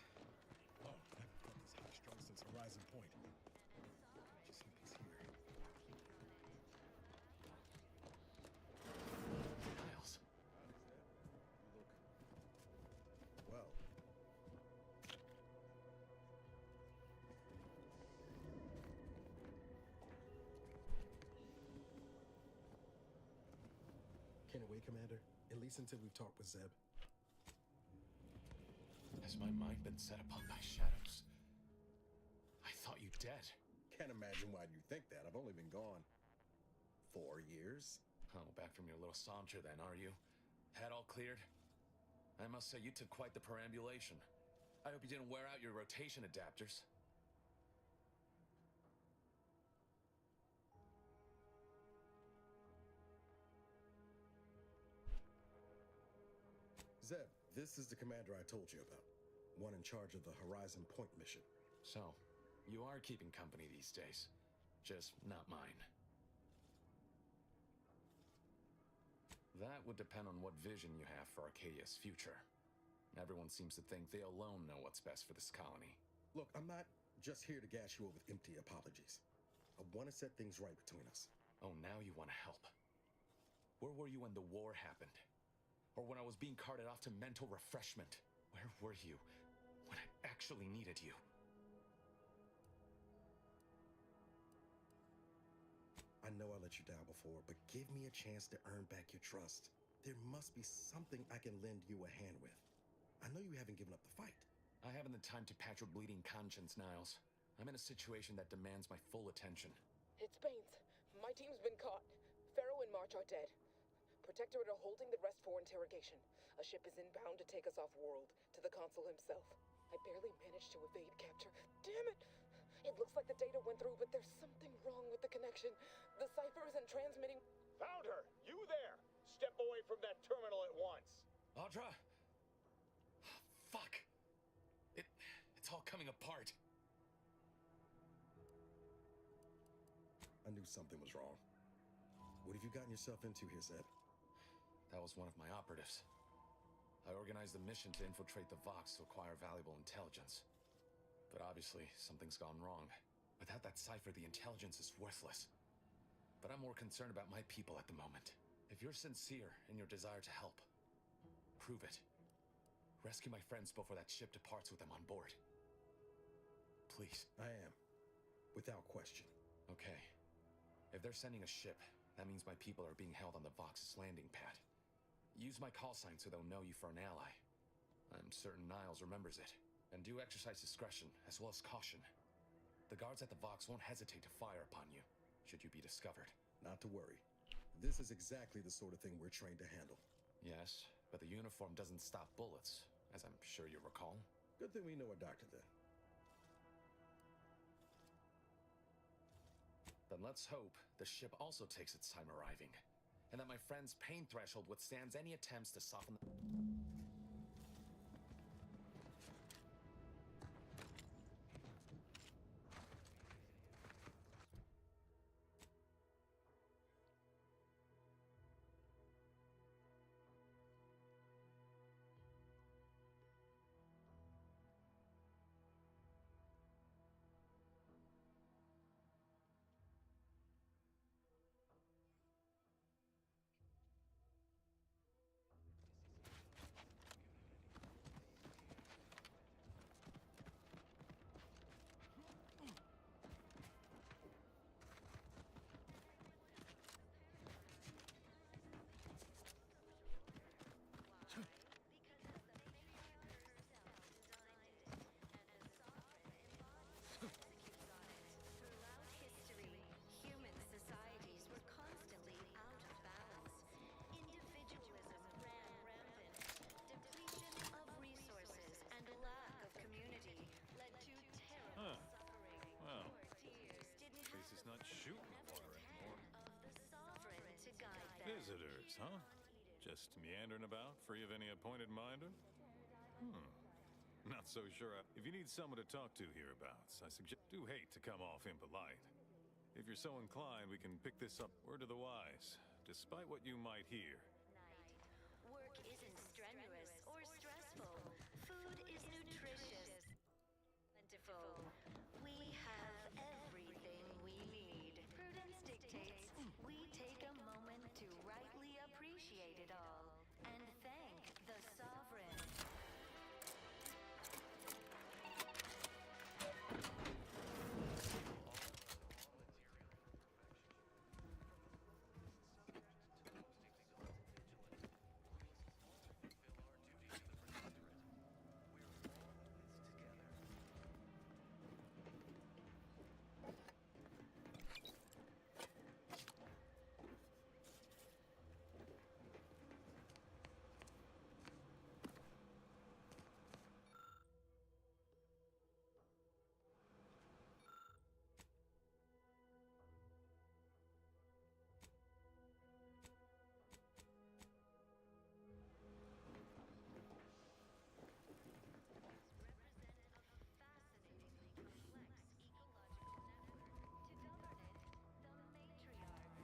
Oh, I haven't felt this high strung since Horizon Point. Just hope he's here. Miles. You look... well. Can't wait, Commander. At least until we've talked with Zeb. Has my mind been set upon by shadows? I thought you dead. Can't imagine why you think that. I've only been gone 4 years. Oh, back from your little saunter then, are you? Head all cleared? I must say, you took quite the perambulation. I hope you didn't wear out your rotation adapters. Zeb, this is the commander I told you about. One in charge of the Horizon Point mission. So, you are keeping company these days. Just not mine. That would depend on what vision you have for Arcadia's future. Everyone seems to think they alone know what's best for this colony. Look, I'm not just here to gas you up with empty apologies. I want to set things right between us. Oh, now you want to help. Where were you when the war happened? Or when I was being carted off to mental refreshment? Where were you when I actually needed you? I know I let you down before, but give me a chance to earn back your trust. There must be something I can lend you a hand with. I know you haven't given up the fight. I haven't the time to patch your bleeding conscience, Niles. I'm in a situation that demands my full attention. It's Baines. My team's been caught. Pharaoh and March are dead. Protectorate are holding the rest for interrogation. A ship is inbound to take us off-world, to the consul himself. I barely managed to evade capture. Damn it! It looks like the data went through, but there's something wrong with the connection. The cipher isn't transmitting. Found her! You there! Step away from that terminal at once! Audra! Fuck! It's all coming apart. I knew something was wrong. What have you gotten yourself into here, Zeb? That was one of my operatives. I organized a mission to infiltrate the Vox to acquire valuable intelligence. But obviously, something's gone wrong. Without that cipher, the intelligence is worthless. But I'm more concerned about my people at the moment. If you're sincere in your desire to help, prove it. Rescue my friends before that ship departs with them on board. Please. I am. Without question. Okay. If they're sending a ship, that means my people are being held on the Vox's landing pad. Use my call sign so they'll know you for an ally. I'm certain Niles remembers it. And do exercise discretion, as well as caution. The guards at the Vox won't hesitate to fire upon you, should you be discovered. Not to worry. This is exactly the sort of thing we're trained to handle. Yes, but the uniform doesn't stop bullets, as I'm sure you recall. Good thing we know a doctor then. Then let's hope the ship also takes its time arriving, and that my friend's pain threshold withstands any attempts to soften the... Visitors, huh? Just meandering about, free of any appointed minder? Not so sure. If you need someone to talk to hereabouts, I do hate to come off impolite. If you're so inclined, we can pick this up. Word to the wise, despite what you might hear. Work isn't strenuous or stressful. Food beautiful. We have everything we need. Prudence dictates we take a moment to rightly appreciate it all and thank the sovereign.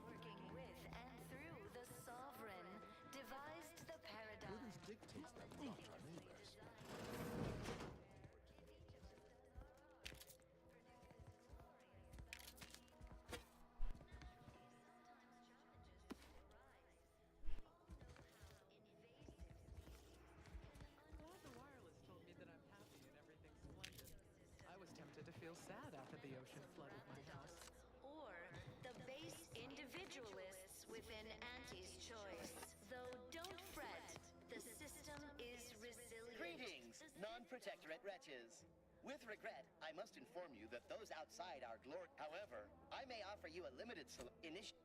Working with and through the sovereign, devised the paradigm. Prudence dictates that we help our neighbors. Glad the wireless told me that I'm happy and everything's splendid. I was tempted to feel sad after the ocean flooded my house. Or the base individualists within Auntie's choice. Though don't fret, the system is resilient. Greetings, non-protectorate wretches. With regret, I must inform you that those outside our glory. However, I may offer you a limited initiative.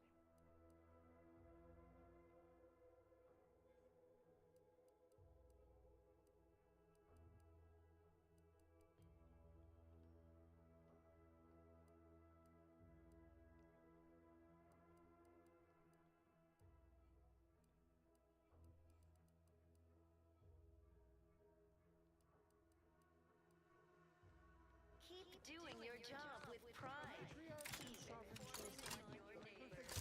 Keep doing your job with pride. Even on your neighbors.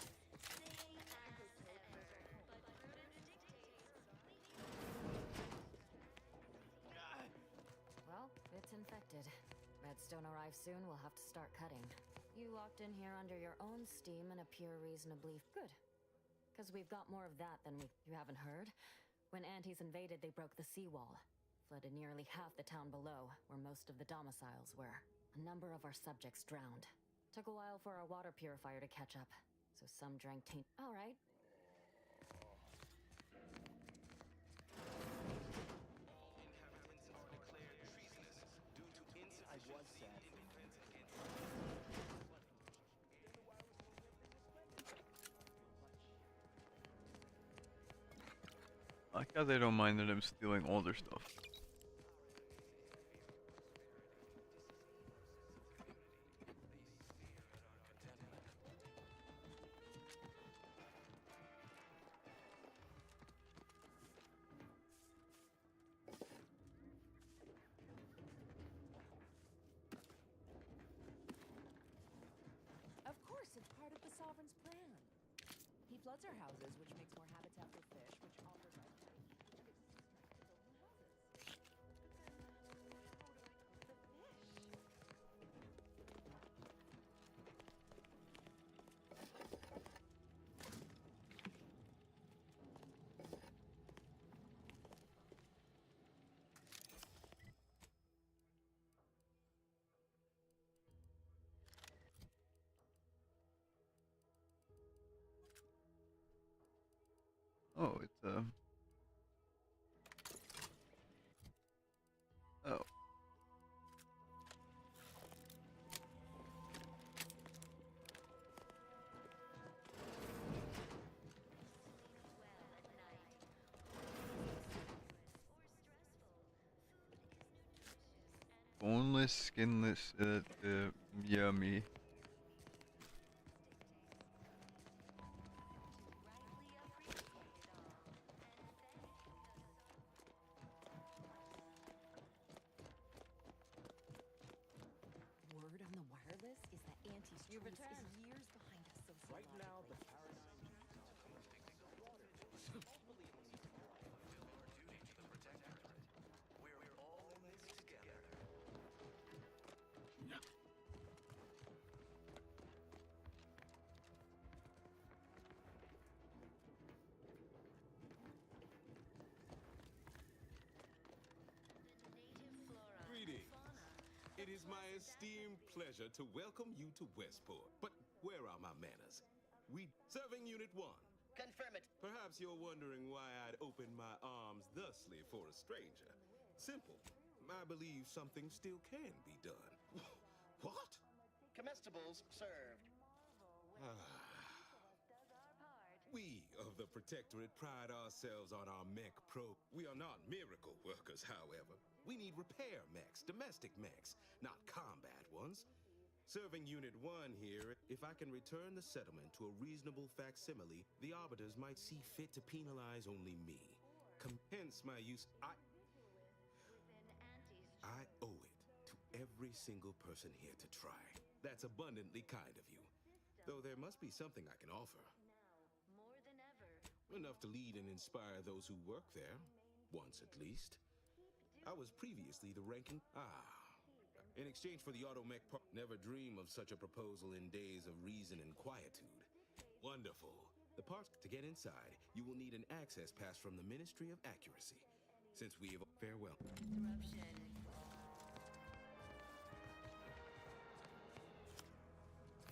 Same as ever. But prudence dictates. Well, it's infected. Redstone arrives soon, we'll have to start cutting. You walked in here under your own steam and appear reasonably good. Because we've got more of that than we... You haven't heard? When Antes invaded, they broke the seawall. Flooded nearly half the town below, where most of the domiciles were. A number of our subjects drowned. Took a while for our water purifier to catch up, so some drank taint. All right. I was sad. I like how they don't mind that I'm stealing all their stuff. Of course, it's part of the Sovereign's plan. He floods our houses, which makes more habitat for fish, which offers our Oh, it's oh. Boneless, skinless, yummy. word on the wireless is that Auntie's You choice returned. is years behind us Right now, the sociologically. It is my esteemed pleasure to welcome you to Westport. But where are my manners? Serving Unit 1. Confirm it. Perhaps you're wondering why I'd open my arms thusly for a stranger. Simple. I believe something still can be done. What? Comestibles served. We of the Protectorate pride ourselves on our mech pro. We are not miracle workers, however. We need repair mechs, domestic mechs, not combat ones. Serving Unit 1 here, if I can return the settlement to a reasonable facsimile, the Arbiters might see fit to penalize only me. Hence my use. I owe it to every single person here to try. That's abundantly kind of you. Though there must be something I can offer. More than ever. Enough to lead and inspire those who work there. Once at least. I was previously the ranking... In exchange for the automech part, never dream of such a proposal in days of reason and quietude. Wonderful. The part to get inside, you will need an access pass from the Ministry of Accuracy. Since we have... Farewell.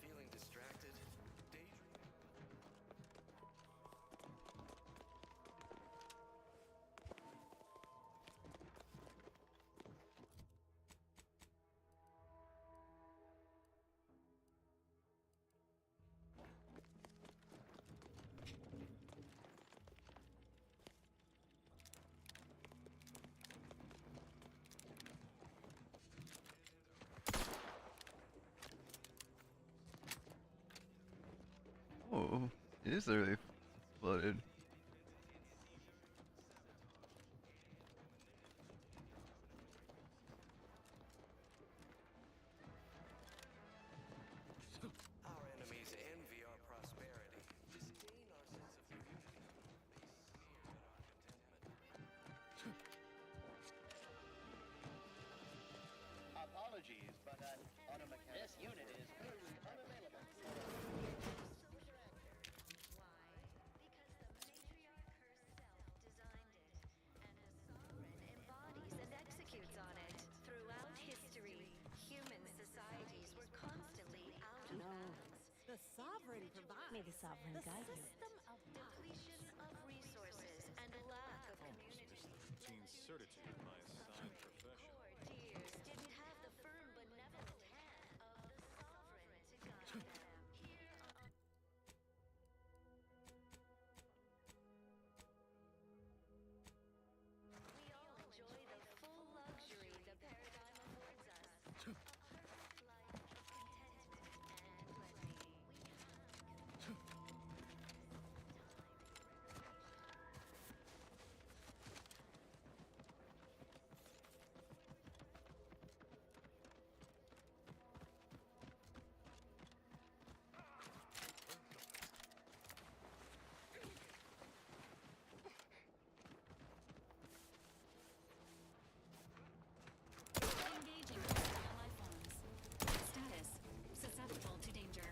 Feeling distracted? Oh, it is really flooded. Our enemies envy our prosperity, disdain our sense of community. They sneer at our contentment. Apologies, but this unit is currently unavailable. Embodies and executes on it. Throughout history, human societies were constantly out of balance. The sovereign provides. May the sovereign guide you. System of depletion of resources and lack of community. Miss the routine certitude of my assigned profession. Poor dears didn't have the firm benevolent hand of the sovereign to guide them. Here on we all enjoy the full luxury the paradigm affords us. A perfect life of contentment and plenty. Engaging hostile life forms. Status: susceptible to danger.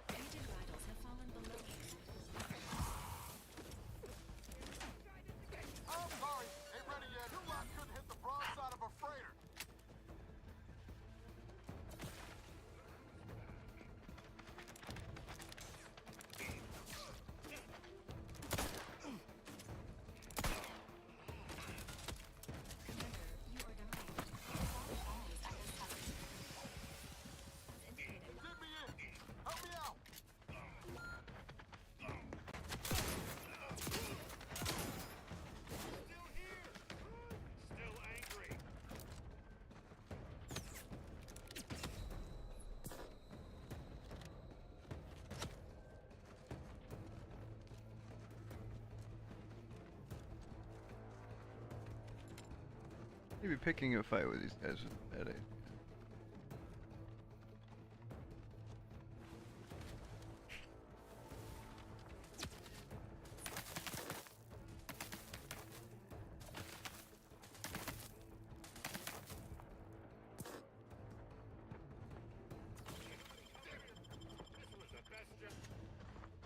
Agent vitals have fallen below. I'm sorry, ain't ready yet. Your lot couldn't hit the broadside of a freighter. Get me in. Help me out. Still angry. Maybe picking a fight with these guys was a bad idea.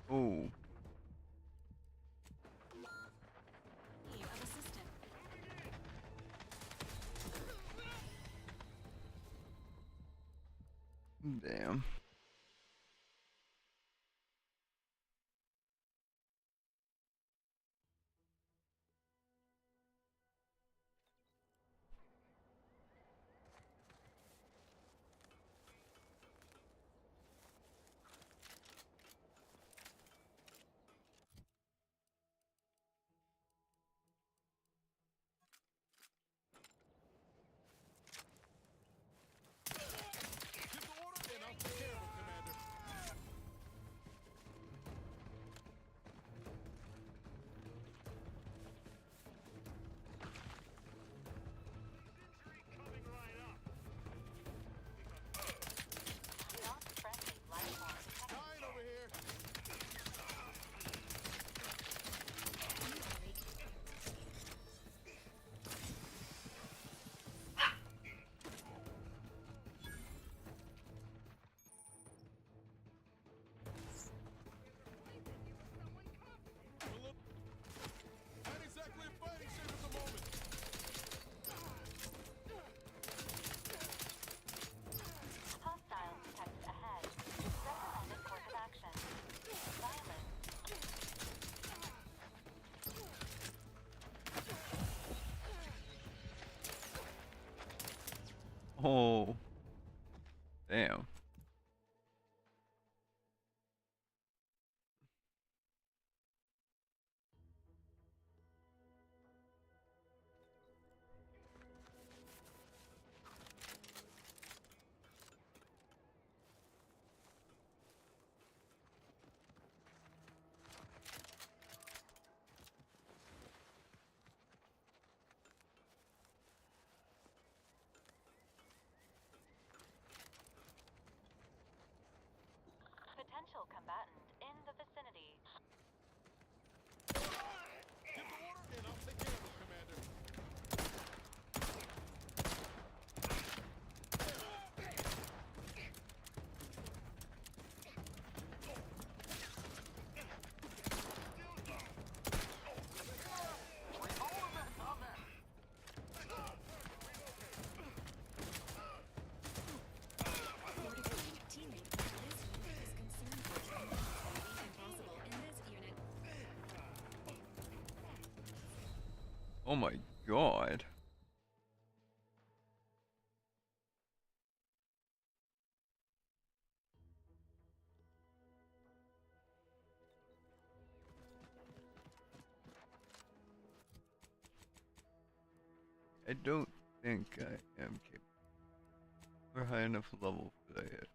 Oh. Of a system. Damn. Not exactly in fighting shape at the moment. Hostiles detected ahead. Recommended course of action. Silence. Oh. Damn. Potential combatant in the vicinity. Give the order and I'll take care of it, Commander. Oh my god. I don't think I am capable. We're high enough level for that yet.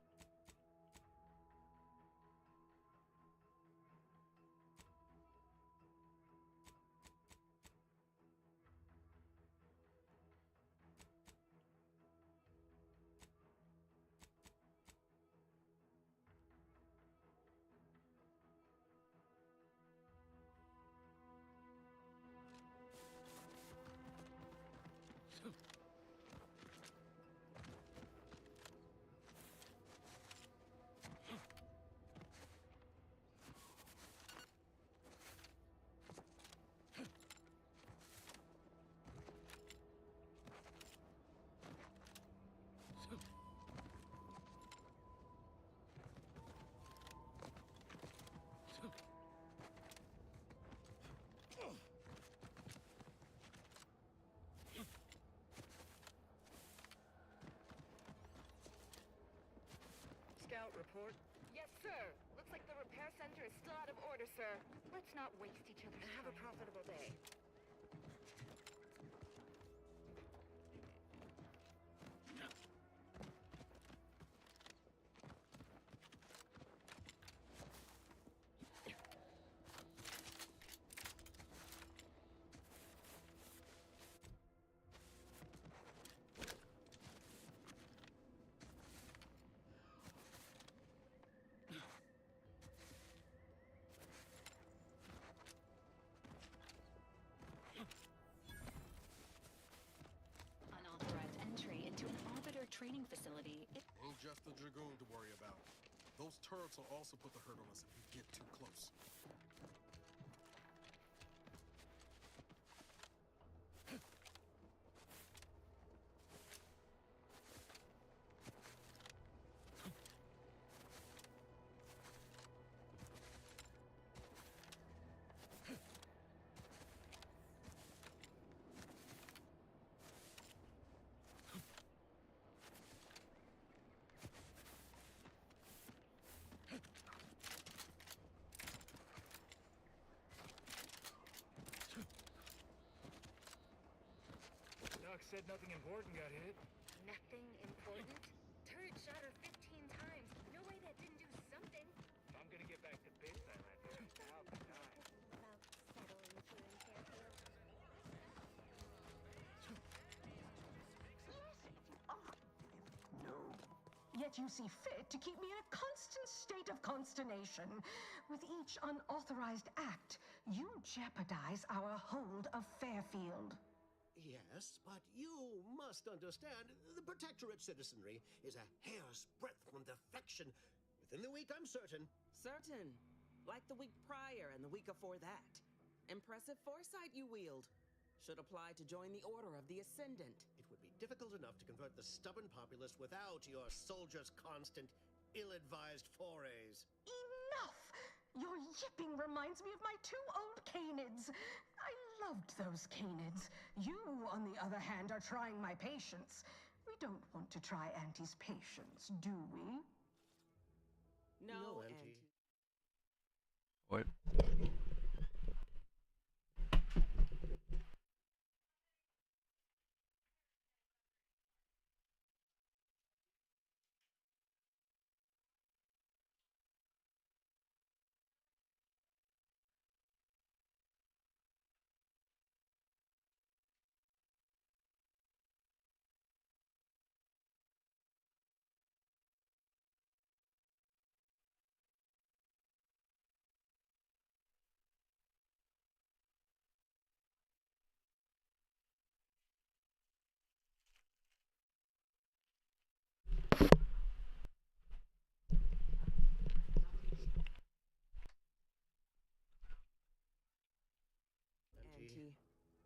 Scout report. Yes, sir. Looks like the repair center is still out of order, sir. Let's not waste each other's time. Have a profitable day. Unauthorized entry into an orbiter training facility. Ain't just the Dragoon to worry about. Those turrets will also put the hurt on us if we get too close. said nothing important got hit. Nothing important? Turret shot her 15 times. No way that didn't do something. If I'm gonna get back to base, I might be about the time. About settling here in Fairfield. No. Yet you see fit to keep me in a constant state of consternation. With each unauthorized act, you jeopardize our hold of Fairfield. Yes, but you must understand, the Protectorate citizenry is a hair's breadth from defection. Within the week, I'm certain. Certain. Like the week prior and the week before that. Impressive foresight you wield. Should apply to join the Order of the Ascendant. It would be difficult enough to convert the stubborn populace without your soldiers' constant, ill-advised forays. Enough! Your yipping reminds me of my 2 old canids. I loved those canids. You, on the other hand, are trying my patience. We don't want to try Auntie's patience, do we? No, Auntie. What? Auntie.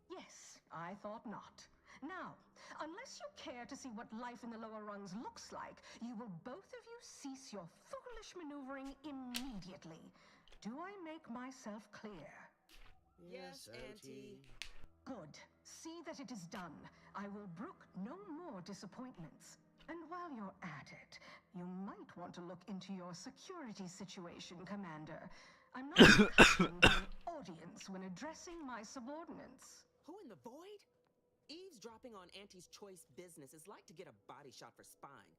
Yes, I thought not. Now, unless you care to see what life in the lower rungs looks like, you will both of you cease your foolish maneuvering immediately. Do I make myself clear? Yes, Auntie. Good. See that it is done. I will brook no more disappointments. And while you're at it, you might want to look into your security situation, Commander. I'm not accustomed to an audience when addressing my subordinates. Who in the void? Eavesdropping on Auntie's choice business is like to get a body shot for spine.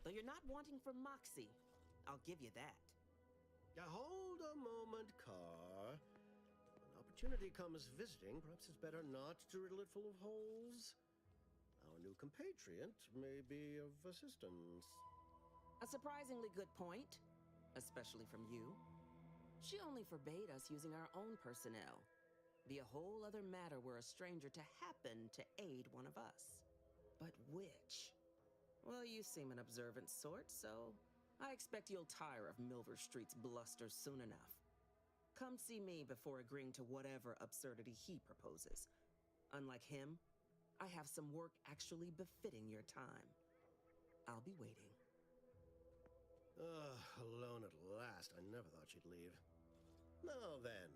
Though you're not wanting for moxie. I'll give you that. Now, hold a moment, Car. When opportunity comes visiting, perhaps it's better not to riddle it full of holes. Our new compatriot may be of assistance. A surprisingly good point, especially from you. She only forbade us using our own personnel. Be a whole other matter were a stranger to happen to aid one of us. But which? Well, you seem an observant sort, so I expect you'll tire of Milver Street's bluster soon enough. Come see me before agreeing to whatever absurdity he proposes. Unlike him, I have some work actually befitting your time. I'll be waiting. Alone at last. I never thought she'd leave. Now then,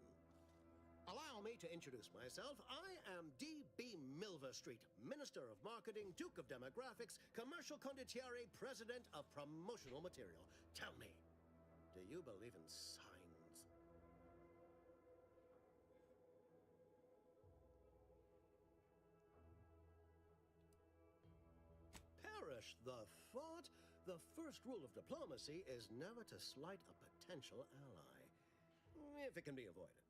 allow me to introduce myself. I am D.B. Milver Street, Minister of Marketing, Duke of Demographics, Commercial Condottiere, President of Promotional Material. Tell me, do you believe in signs? Perish the thought. The first rule of diplomacy is never to slight a potential ally, if it can be avoided.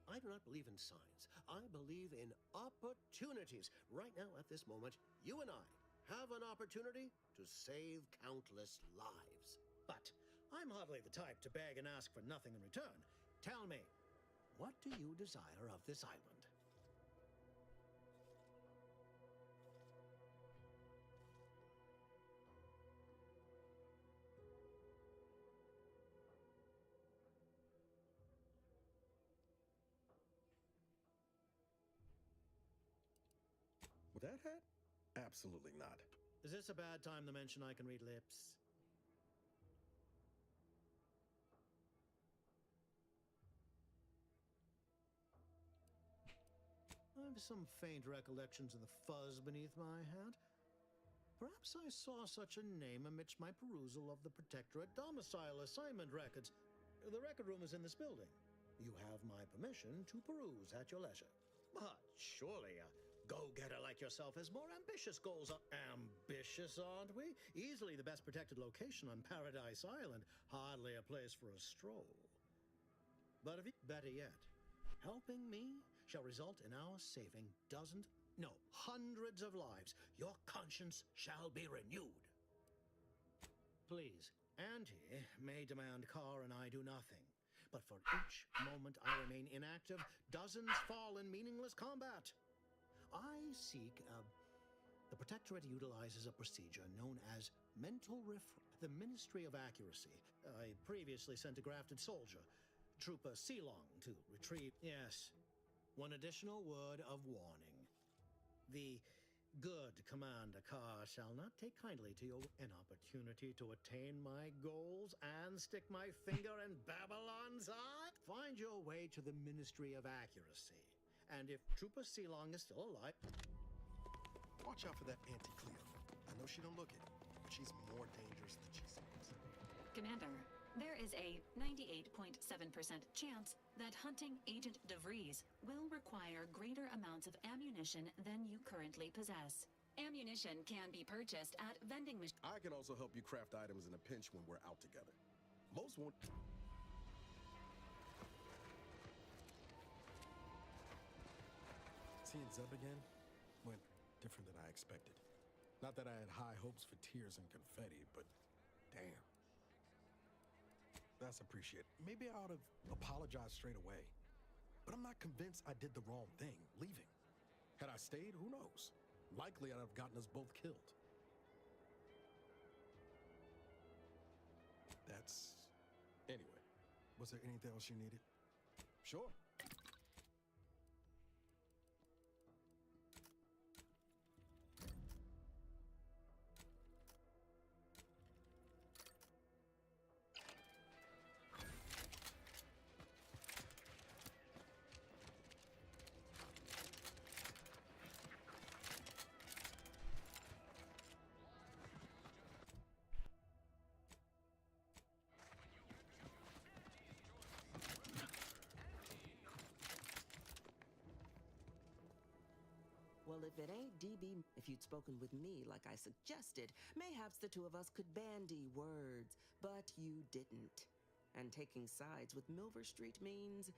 I do not believe in signs. I believe in opportunities. Right now, at this moment, you and I have an opportunity to save countless lives. But I'm hardly the type to beg and ask for nothing in return. Tell me, what do you desire of this island? With that hat? Absolutely not. Is this a bad time to mention I can read lips? I have some faint recollections of the fuzz beneath my hat. Perhaps I saw such a name amidst my perusal of the Protectorate domicile assignment records. The record room is in this building. You have my permission to peruse at your leisure. But surely go-getter like yourself has more ambitious goals. Ambitious, aren't we? Easily the best protected location on Paradise Island. Hardly a place for a stroll. But if better yet, helping me shall result in our saving dozens, no, hundreds of lives. Your conscience shall be renewed. Please, Auntie may demand Carr and I do nothing. But for each moment I remain inactive, dozens fall in meaningless combat. I seek the Protectorate utilizes a procedure known as mental the Ministry of Accuracy. I previously sent a grafted soldier, Trooper Silong, to retrieve... Yes, one additional word of warning. The good Commander Carr shall not take kindly to an opportunity to attain my goals and stick my finger in Babylon's eye. Find your way to the Ministry of Accuracy. And if Trooper Silong is still alive... Watch out for that Auntie Cleo. I know she don't look it, but she's more dangerous than she seems. Commander, there is a 98.7% chance that hunting Agent DeVries will require greater amounts of ammunition than you currently possess. Ammunition can be purchased at vending machines. I can also help you craft items in a pinch when we're out together. Most won't... Seeing Zeb again went different than I expected. Not that I had high hopes for tears and confetti, but damn. That's appreciated. Maybe I ought to apologize straight away. But I'm not convinced I did the wrong thing, leaving. Had I stayed, who knows? Likely I'd have gotten us both killed. That's... Anyway, was there anything else you needed? Sure. Well, if it ain't DB, if you'd spoken with me like I suggested, mayhaps the two of us could bandy words, but you didn't. And taking sides with Milver Street means...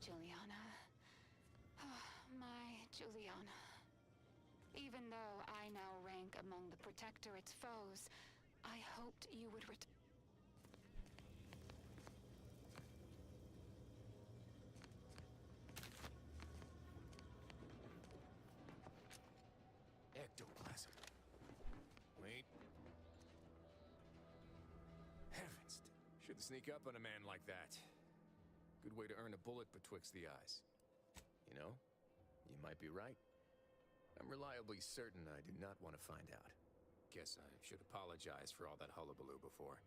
Juliana. Oh, my Juliana. Even though I now rank among the Protectorate's foes, I hoped you would return. Ectoplasm. Wait. Heavens. Shouldn't sneak up on a man like that. Good way to earn a bullet betwixt the eyes. You know, you might be right. I'm reliably certain I do not want to find out. Guess I should apologize for all that hullabaloo before.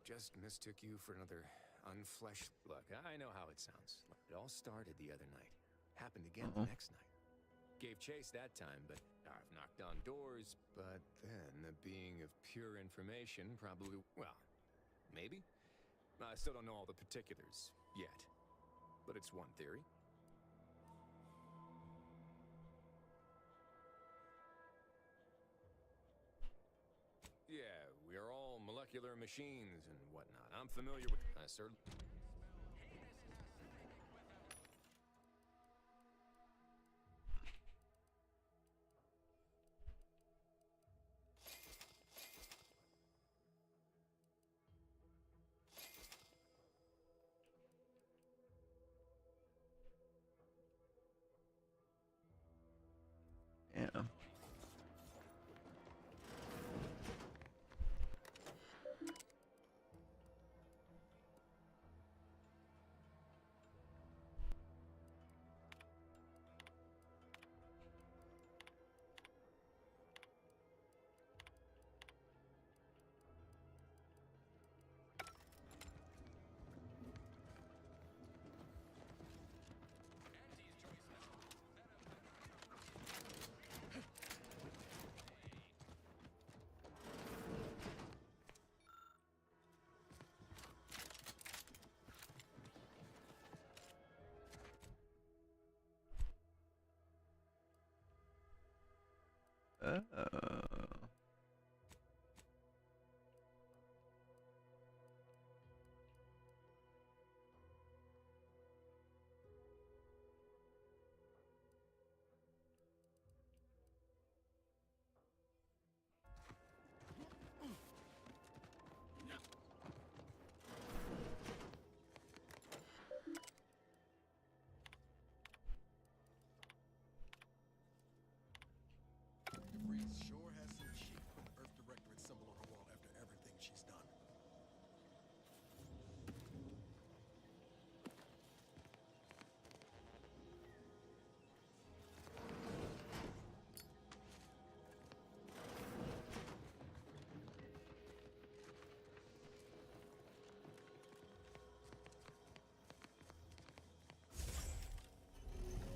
Just mistook you for another unfleshed... Look, I know how it sounds. It all started the other night. Happened again the next night. Gave chase that time, but I've knocked on doors, but then a being of pure information probably, well, maybe? I still don't know all the particulars yet, but it's one theory. Yeah, we are all molecular machines and whatnot. I'm familiar with... sir... Yeah. DeVries sure has some cheek with the Earth Directorate symbol on her wall after everything she's done.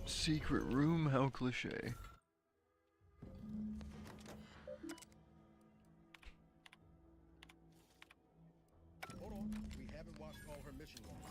Secret room? How cliche. Hold on, we haven't watched all her mission logs.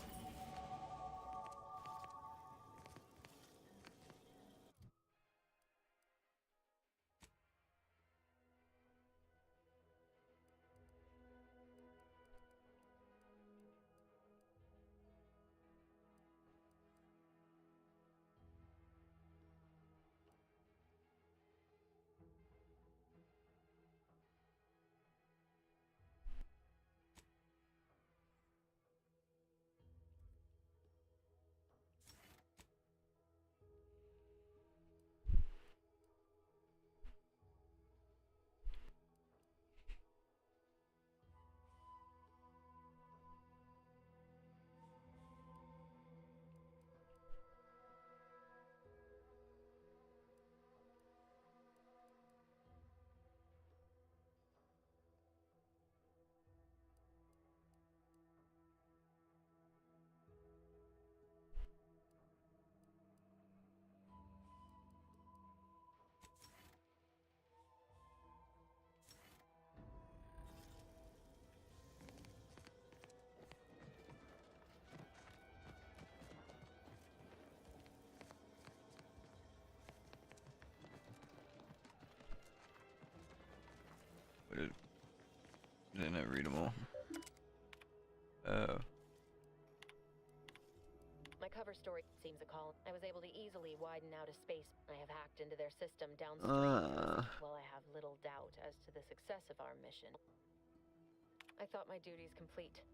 Didn't I read them all? Oh. My cover story seems a call. I was able to easily widen out a space. I have hacked into their system downstream. While I have little doubt as to the success of our mission, I thought my duties complete.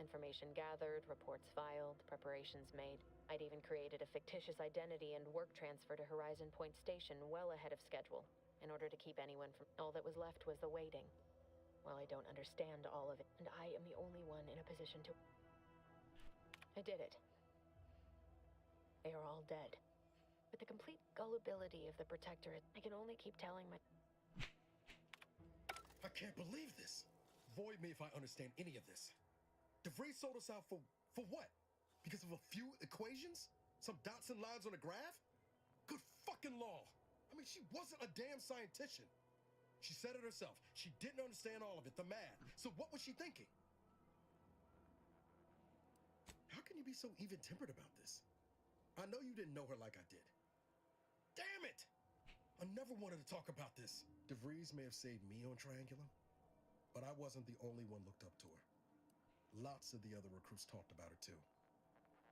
Information gathered, reports filed, preparations made. I'd even created a fictitious identity and work transfer to Horizon Point Station well ahead of schedule, in order to keep anyone from... All that was left was the waiting. Well, I don't understand all of it, and I am the only one in a position to... I did it. They are all dead. With the complete gullibility of the Protectorate, I can only keep telling my... I can't believe this. Void me if I understand any of this. DeVries sold us out for what? Because of a few equations? Some dots and lines on a graph? Good fucking law. I mean, she wasn't a damn scientician. She said it herself. She didn't understand all of it, the math. So what was she thinking? How can you be so even-tempered about this? I know you didn't know her like I did. Damn it! I never wanted to talk about this. DeVries may have saved me on Triangulum, but I wasn't the only one looked up to her. Lots of the other recruits talked about her too,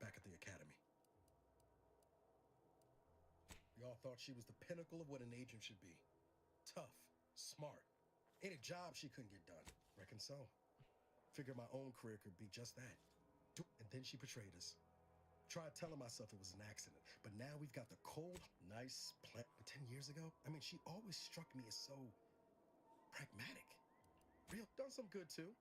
back at the academy. Y'all thought she was the pinnacle of what an agent should be. Tough, smart. Any job she couldn't get done. Reckon so. Figured my own career could be just that. And then she betrayed us. Tried telling myself it was an accident, but now we've got the cold, nice plant. 10 years ago, I mean, she always struck me as so pragmatic. Real, done some good too.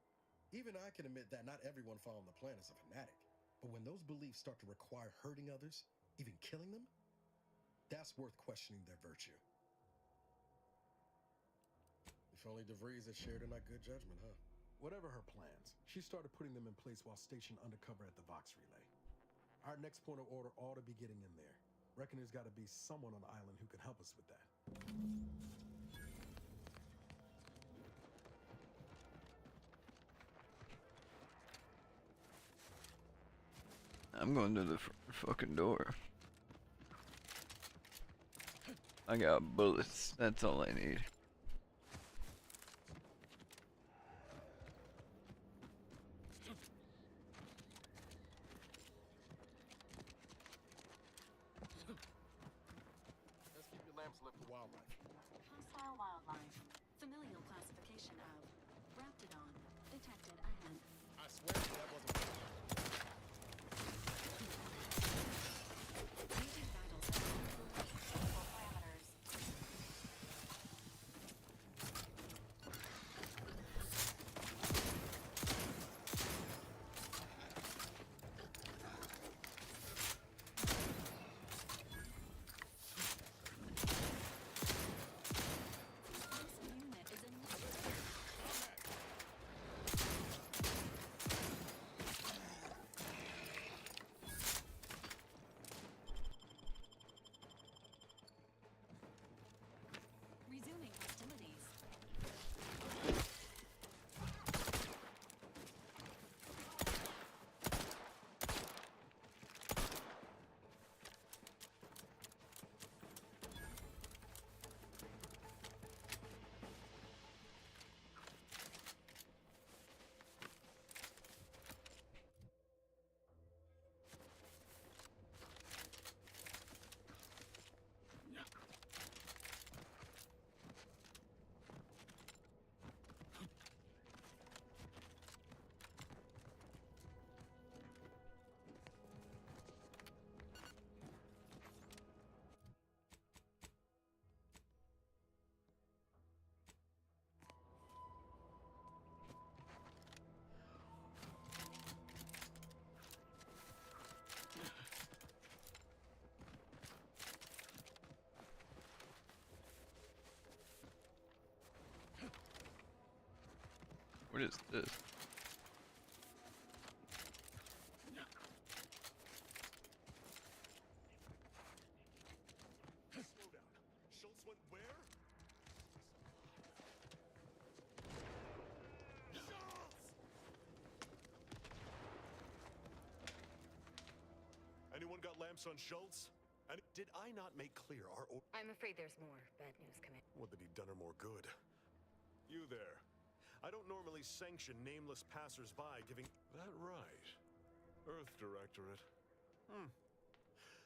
Even I can admit that not everyone following the plan is a fanatic. But when those beliefs start to require hurting others, even killing them, that's worth questioning their virtue. If only DeVries had shared in our good judgment, huh? Whatever her plans, she started putting them in place while stationed undercover at the Vox Relay. Our next point of order ought to be getting in there. Reckon there's got to be someone on the island who can help us with that. I'm going to the fucking door. I got bullets. That's all I need. Let's keep your lamps lit for wildlife. Hostile wildlife. Familial classification of Raptidon. Detected ahead. I swear that wasn't. Agent vitals available parameters. This unit is in resuming hostilities. What is this? Slow down. Schultz went where? Anyone got lamps on Schultz? And did I not make clear our I'm afraid there's more bad news coming. Would that he'd done her more good. You there. I don't normally sanction nameless passers-by giving... That right. Earth Directorate.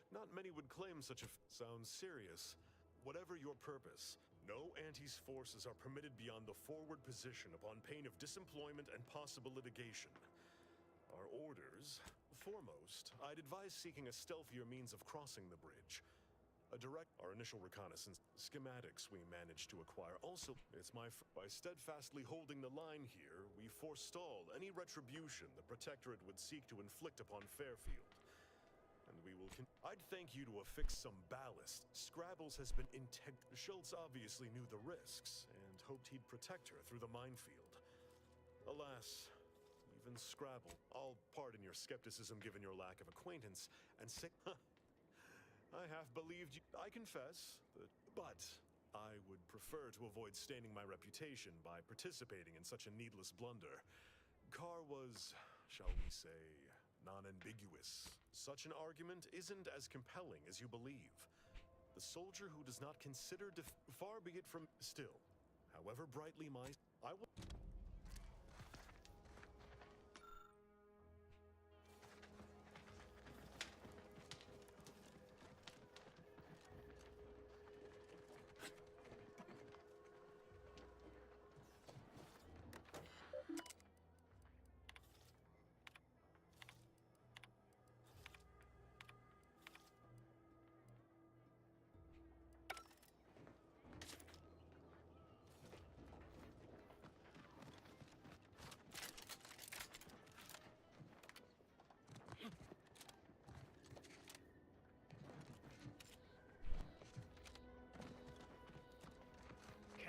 Not many would claim such a... Sounds serious. Whatever your purpose, no Anti's forces are permitted beyond the forward position upon pain of disemployment and possible litigation. Our orders... Foremost, I'd advise seeking a stealthier means of crossing the bridge. Our initial reconnaissance schematics we managed to acquire. Also, by steadfastly holding the line here, we forestall any retribution the Protectorate would seek to inflict upon Fairfield. And we will I'd thank you to affix some ballast. Scrabbles has been Schultz obviously knew the risks, and hoped he'd protect her through the minefield. Alas, even Scrabble, I'll pardon your skepticism given your lack of acquaintance, and say, I half believed you. I confess that, but I would prefer to avoid staining my reputation by participating in such a needless blunder. Carr was, shall we say, non-ambiguous. Such an argument isn't as compelling as you believe. The soldier who does not consider far be it from still, however brightly I will.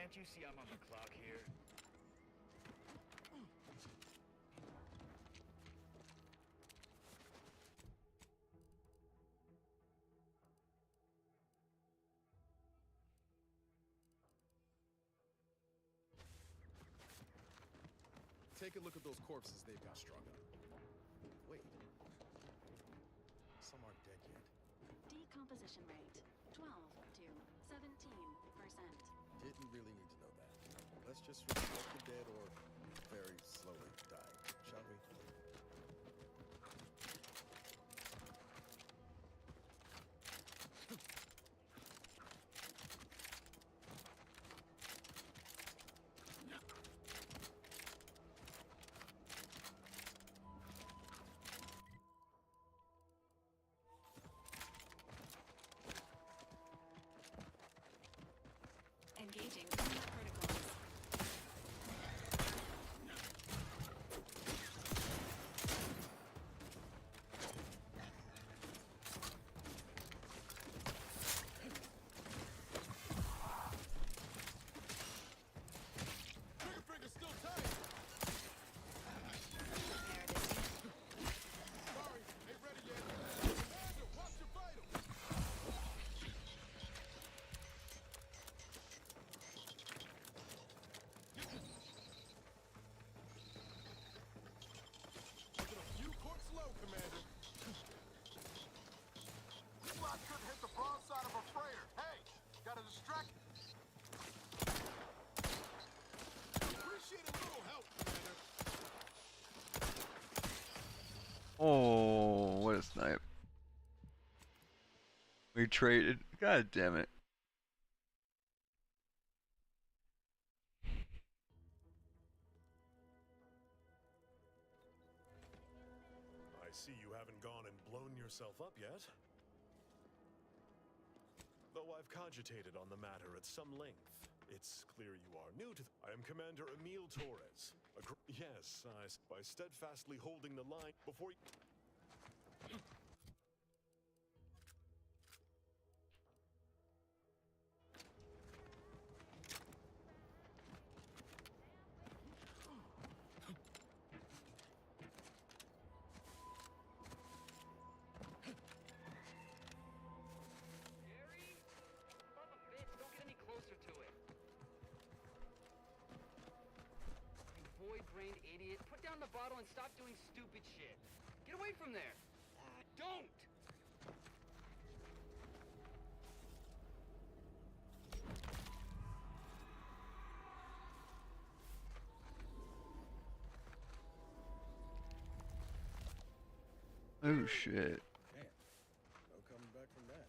Can't you see I'm on the clock here? Take a look at those corpses they've got strung up. Wait. Some aren't dead yet. Decomposition rate 12 to 17%. Didn't really need to know that. Let's just respect the dead or very slowly die, shall we? Engaging combat protocols. Trigger finger's still tight. Sorry, ain't ready yet. Commander, watch your vitals. Taking a few quarts low, Commander. This lot couldn't hit the broadside of a freighter. Hey, gotta distract. Appreciate a little help, Commander. Oh, what a snipe. We traded. God damn it. I see you haven't gone and blown yourself up yet. Though I've cogitated on the matter at some length, it's clear you are new to. I am Commander Emil Torres. Yes, by steadfastly holding the line before you. Gary? Son of a bitch, don't get any closer to it. You void-brained idiot. Put down the bottle and stop doing stupid shit. Get away from there. Don't! Oh shit. Man, no coming back from that.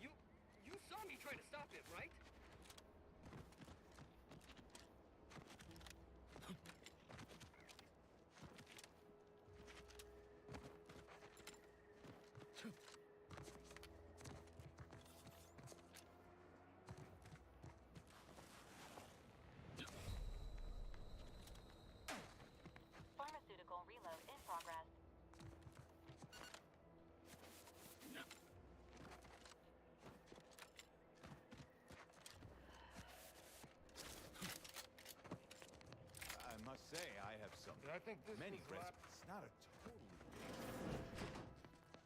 You saw me try to stop it, right? Pharmaceutical reload in progress. I must say, I have some. I think many reservations. It's not a totally.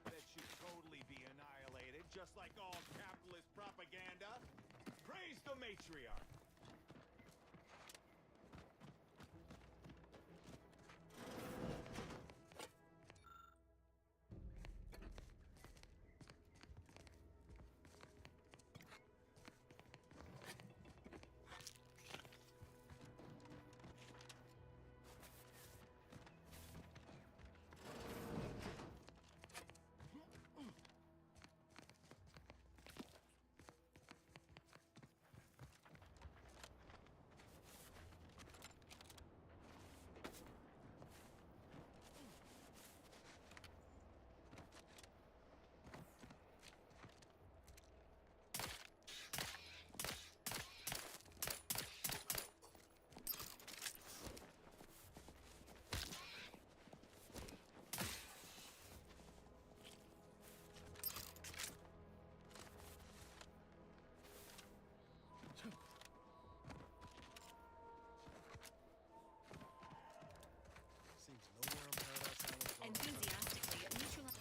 That should totally be an just like all capitalist propaganda. Praise the matriarch. Seems nowhere on Paradise Island. Enthusiastically neutralize.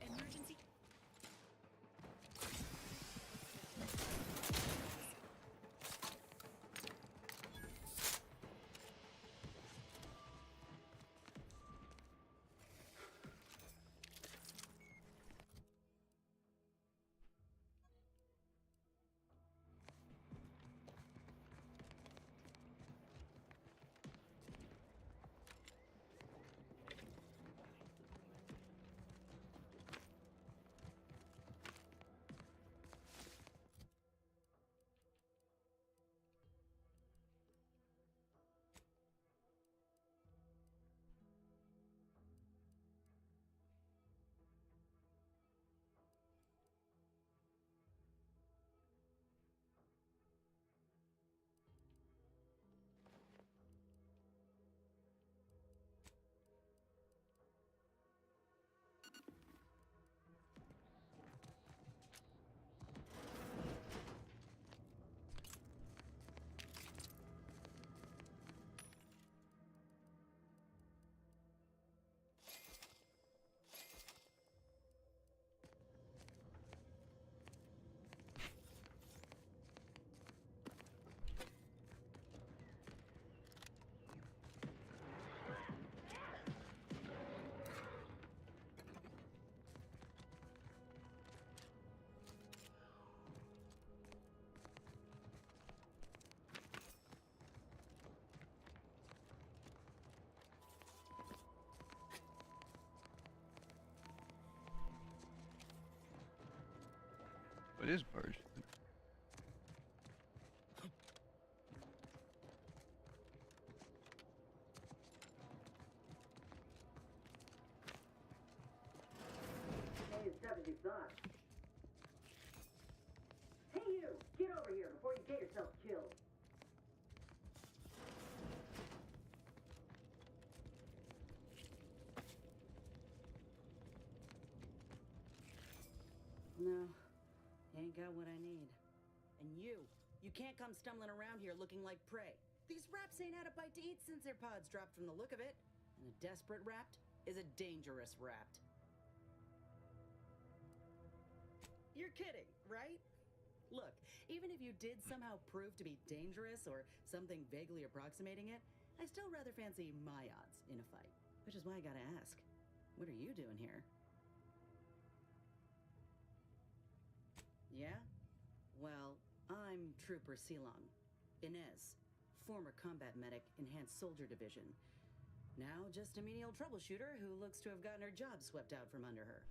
Emergency. What is bird? Hey, as tough as you thought. Hey you! Get over here before you get yourself killed. No, ain't got what I need. And you can't come stumbling around here looking like prey. These raps ain't had a bite to eat since their pods dropped from the look of it. And a desperate rapt is a dangerous rapt. You're kidding, right? Look, even if you did somehow prove to be dangerous or something vaguely approximating it, I still rather fancy my odds in a fight. Which is why I gotta ask, what are you doing here? Yeah? Well, I'm Trooper Silong. Inez, former combat medic, Enhanced Soldier Division. Now just a menial troubleshooter who looks to have gotten her job swept out from under her.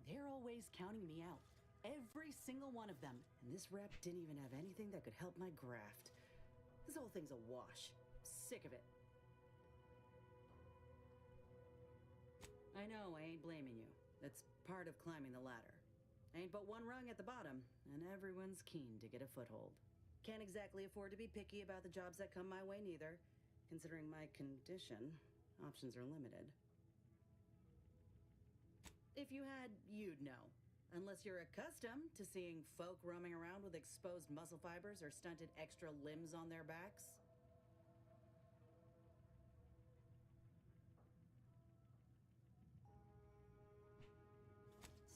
They're always counting me out. Every single one of them. And this rep didn't even have anything that could help my graft. This whole thing's a wash. Sick of it. I know, I ain't blaming you. That's part of climbing the ladder. Ain't but one rung at the bottom, and everyone's keen to get a foothold. Can't exactly afford to be picky about the jobs that come my way neither. Considering my condition, options are limited. If you had, you'd know. Unless you're accustomed to seeing folk roaming around with exposed muscle fibers or stunted extra limbs on their backs.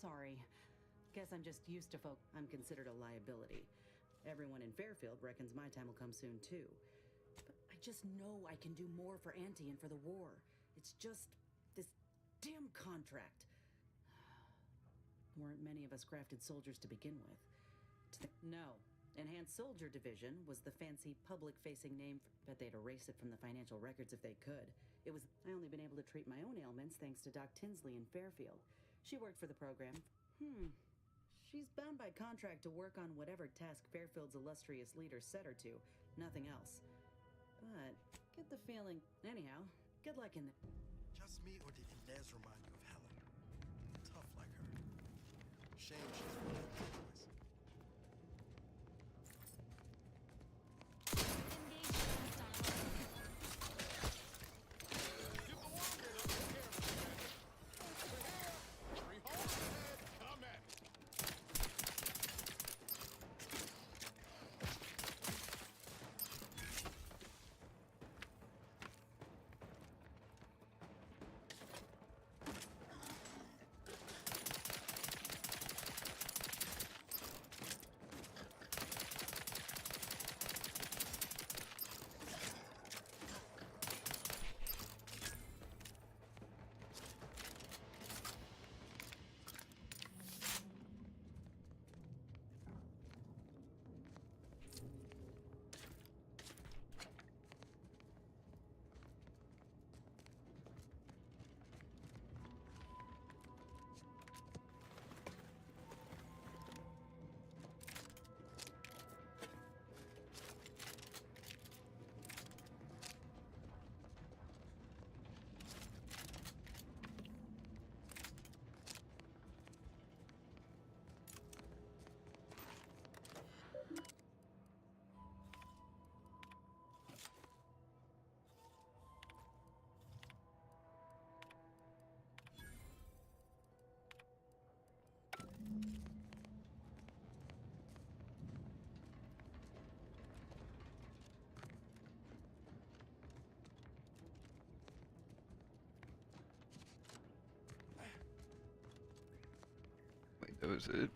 Sorry. Guess I'm just used to folk. I'm considered a liability. Everyone in Fairfield reckons my time will come soon, too. But I just know I can do more for Auntie and for the war. It's just this damn contract. Weren't many of us crafted soldiers to begin with. No. Enhanced Soldier Division was the fancy public-facing name. Bet they'd erase it from the financial records if they could. I only been able to treat my own ailments thanks to Doc Tinsley in Fairfield. She worked for the program. She's bound by contract to work on whatever task Fairfield's illustrious leader set her to. Nothing else. But, get the feeling... Anyhow, good luck in the... Just me, or did Inez remind you of Helen? Tough like her. Shame she's one of the boys. Wait, that was it?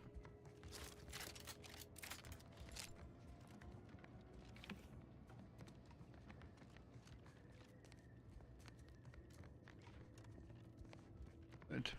What?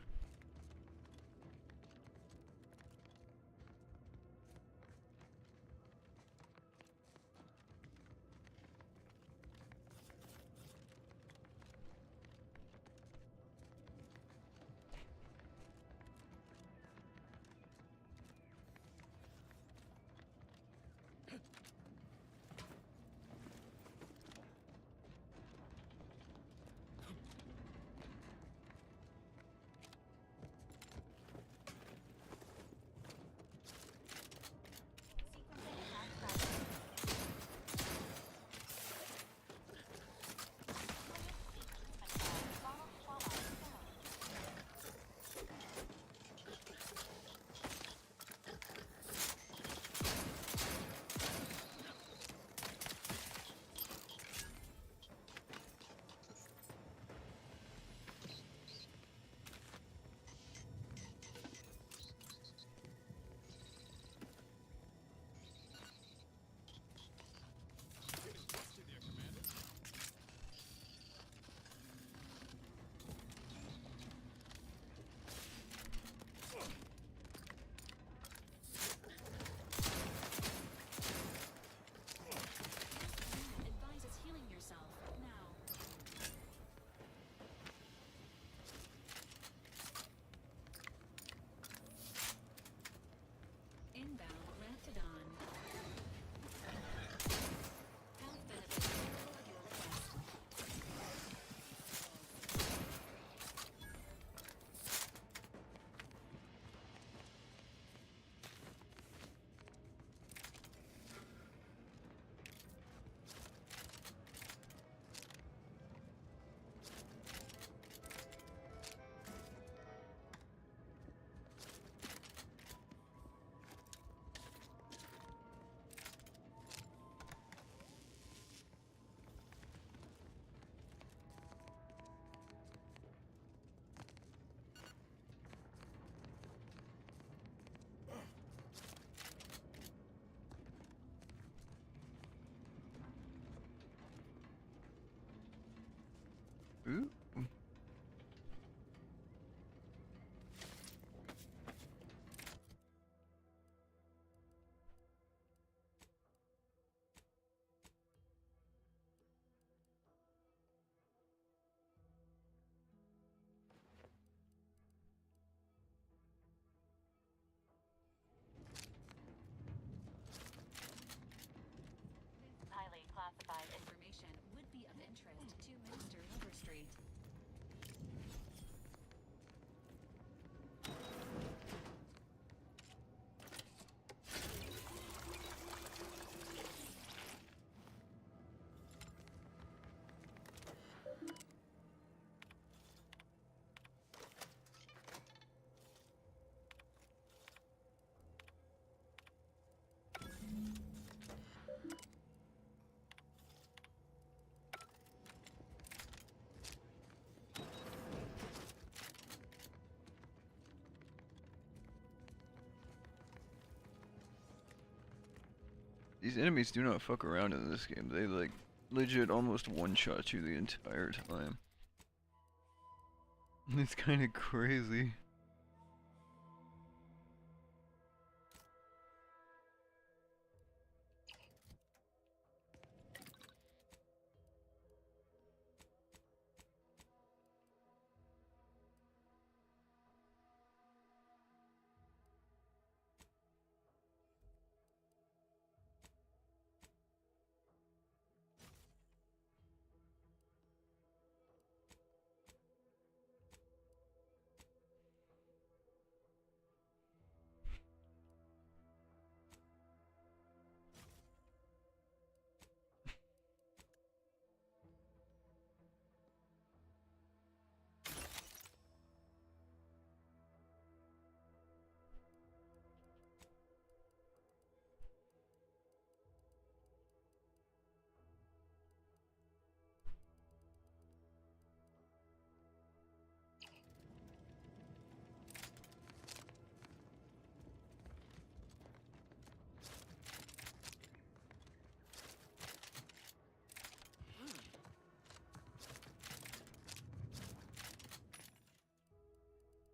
These enemies do not fuck around in this game. They like legit almost one-shot you the entire time. It's kind of crazy.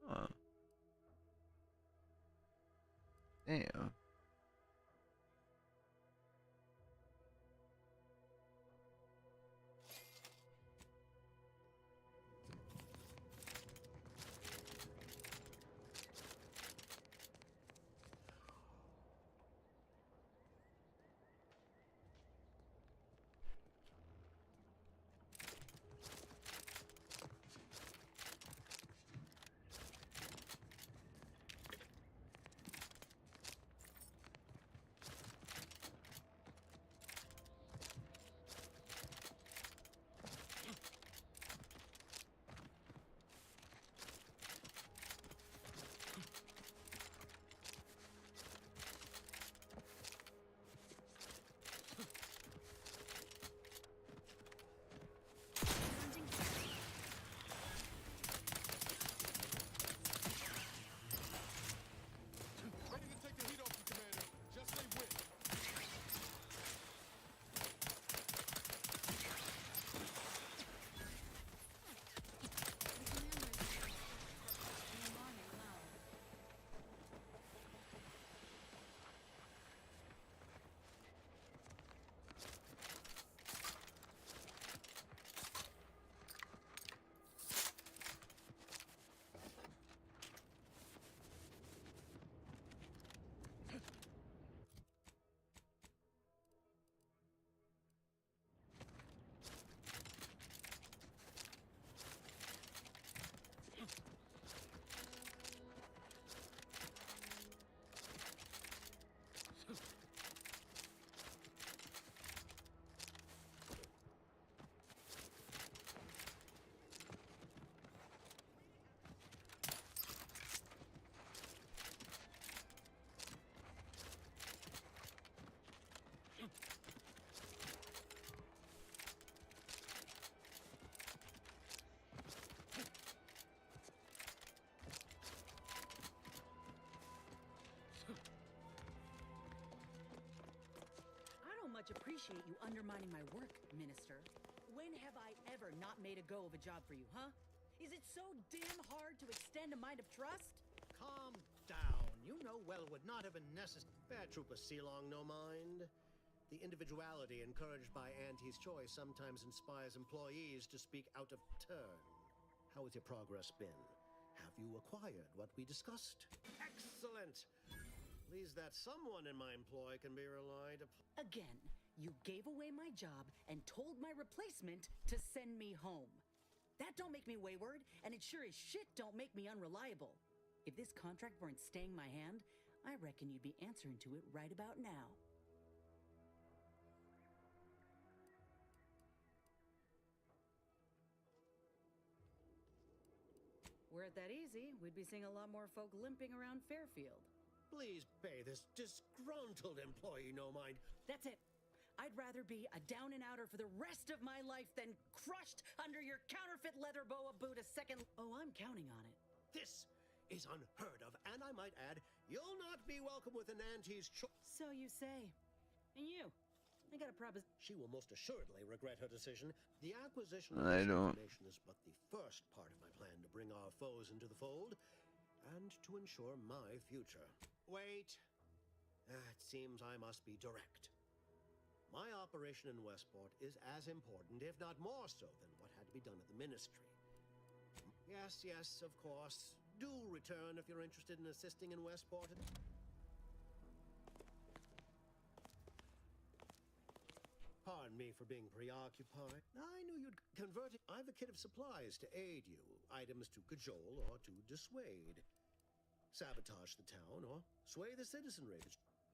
Huh. Damn. Ready to take the heat off you, Commander. Just say when. I don't much appreciate you undermining my work, Minister. When have I ever not made a go of a job for you, huh? Is it so damn hard to extend a mind of trust? Calm down. You know well would not have been necessary. Bad Trooper Silong, no mind. The individuality encouraged by Auntie's choice sometimes inspires employees to speak out of turn. How has your progress been? Have you acquired what we discussed? Excellent! Pleased that someone in my employ can be relied upon. Again, you gave away my job and told my replacement to send me home. That don't make me wayward, and it sure as shit don't make me unreliable. If this contract weren't staying my hand, I reckon you'd be answering to it right about now. Were it that easy, we'd be seeing a lot more folk limping around Fairfield. Please pay this disgruntled employee no mind. That's it. I'd rather be a down and outer for the rest of my life than crushed under your counterfeit leather boa boot a second. Oh, I'm counting on it. This is unheard of, and I might add, you'll not be welcome with an Auntie's choice. So you say. And you? I got a proposition. She will most assuredly regret her decision. The acquisition of I this don't. information is but the first part of my plan to bring our foes into the fold and to ensure my future. Wait. It seems I must be direct. My operation in Westport is as important, if not more so, than what had to be done at the Ministry. Yes, of course. Do return if you're interested in assisting in Westport. Pardon me for being preoccupied. I knew you'd convert it. I've a kit of supplies to aid you. Items to cajole or to dissuade. Sabotage the town or sway the citizenry.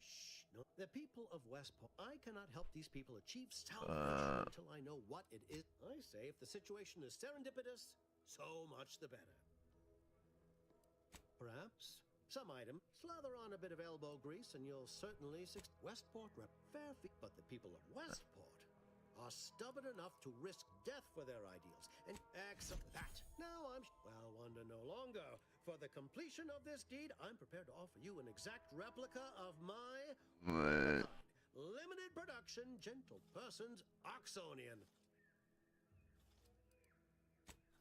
Shh, no. The people of Westport. I cannot help these people achieve salvation until I know what it is. I say if the situation is serendipitous, so much the better. Perhaps some item. Slather on a bit of elbow grease and you'll certainly Westport rep fair fee. But the people of Westport are stubborn enough to risk death for their ideals. And accept that. Now I'm wonder no longer. For the completion of this deed, I'm prepared to offer you an exact replica of my limited production gentle person's Oxonian.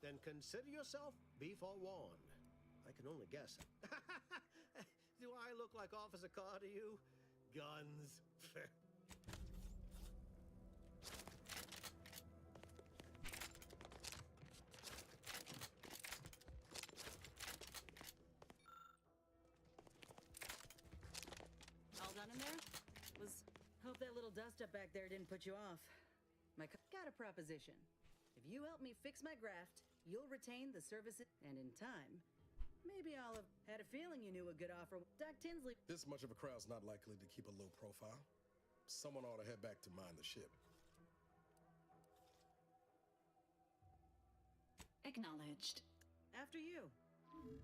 Then consider yourself be forewarned. I can only guess. Do I look like Officer Carr to you? Guns. All done in there? Hope that little dust up back there didn't put you off. Got a proposition. If you help me fix my graft, you'll retain the services, and in time, maybe I'll have had a feeling you knew a good offer. Doc Tinsley. This much of a crowd's not likely to keep a low profile. Someone ought to head back to mind the ship. Acknowledged. After you. Wait.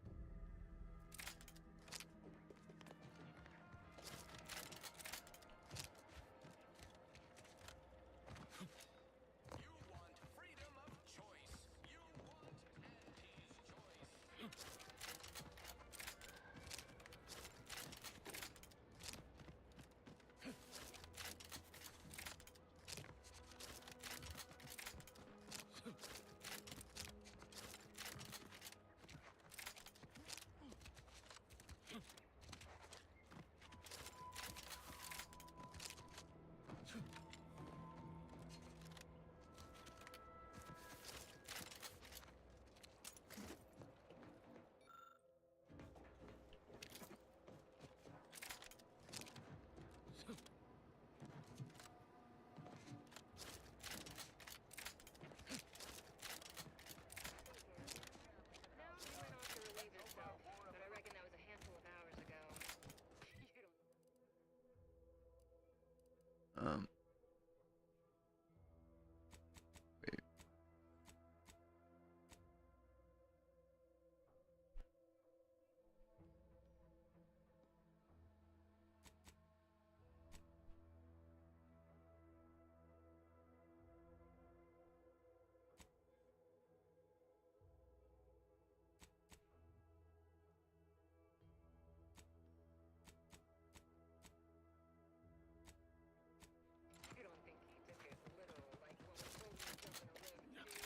You don't think he took it literal, like when we told him to jump in a lift, do you?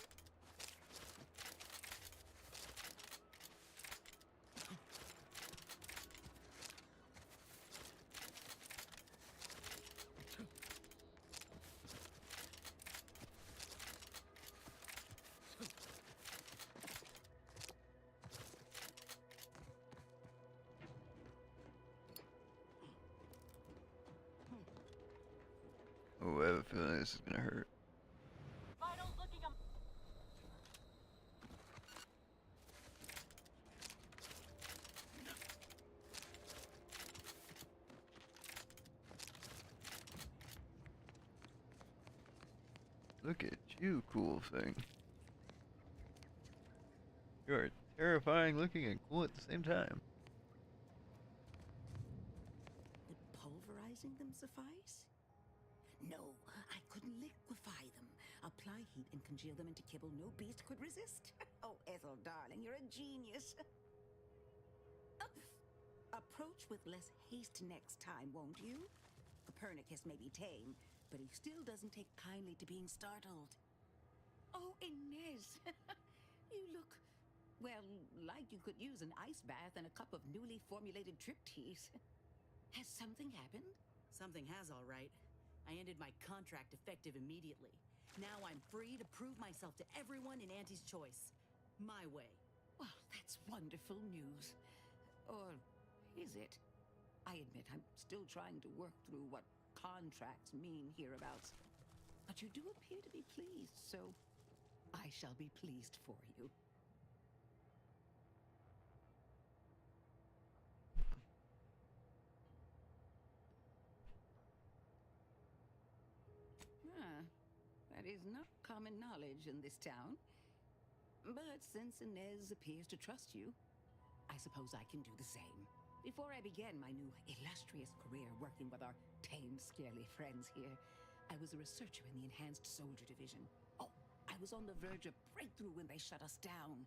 Oh, I have a feeling this is gonna hurt. Vitals looking Look at you, cool thing. You are terrifying looking and cool at the same time. Would pulverizing them suffice? No, I could liquefy them. Apply heat and congeal them into kibble no beast could resist. Oh, Ethel, darling, you're a genius. Approach with less haste next time, won't you? Copernicus may be tame, but he still doesn't take kindly to being startled. Oh, Inez! You look, well, like you could use an ice bath and a cup of newly formulated triptease. Has something happened? Something has, all right. I ended my contract effective immediately. Now I'm free to prove myself to everyone in Auntie's Choice. My way. Well, that's wonderful news. Or is it? I admit I'm still trying to work through what contracts mean hereabouts. But you do appear to be pleased, so I shall be pleased for you. That is not common knowledge in this town. But since Inez appears to trust you, I suppose I can do the same. Before I began my new illustrious career working with our tame, scarily friends here, I was a researcher in the Enhanced Soldier Division. Oh, I was on the verge of breakthrough when they shut us down.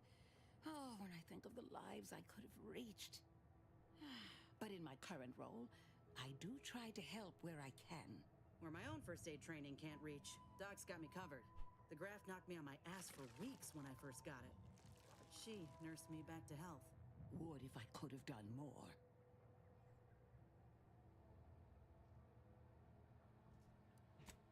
Oh, when I think of the lives I could have reached. But in my current role, I do try to help where I can. Where my own first aid training can't reach, Doc's got me covered. The graft knocked me on my ass for weeks when I first got it. But she nursed me back to health. Would if I could have done more.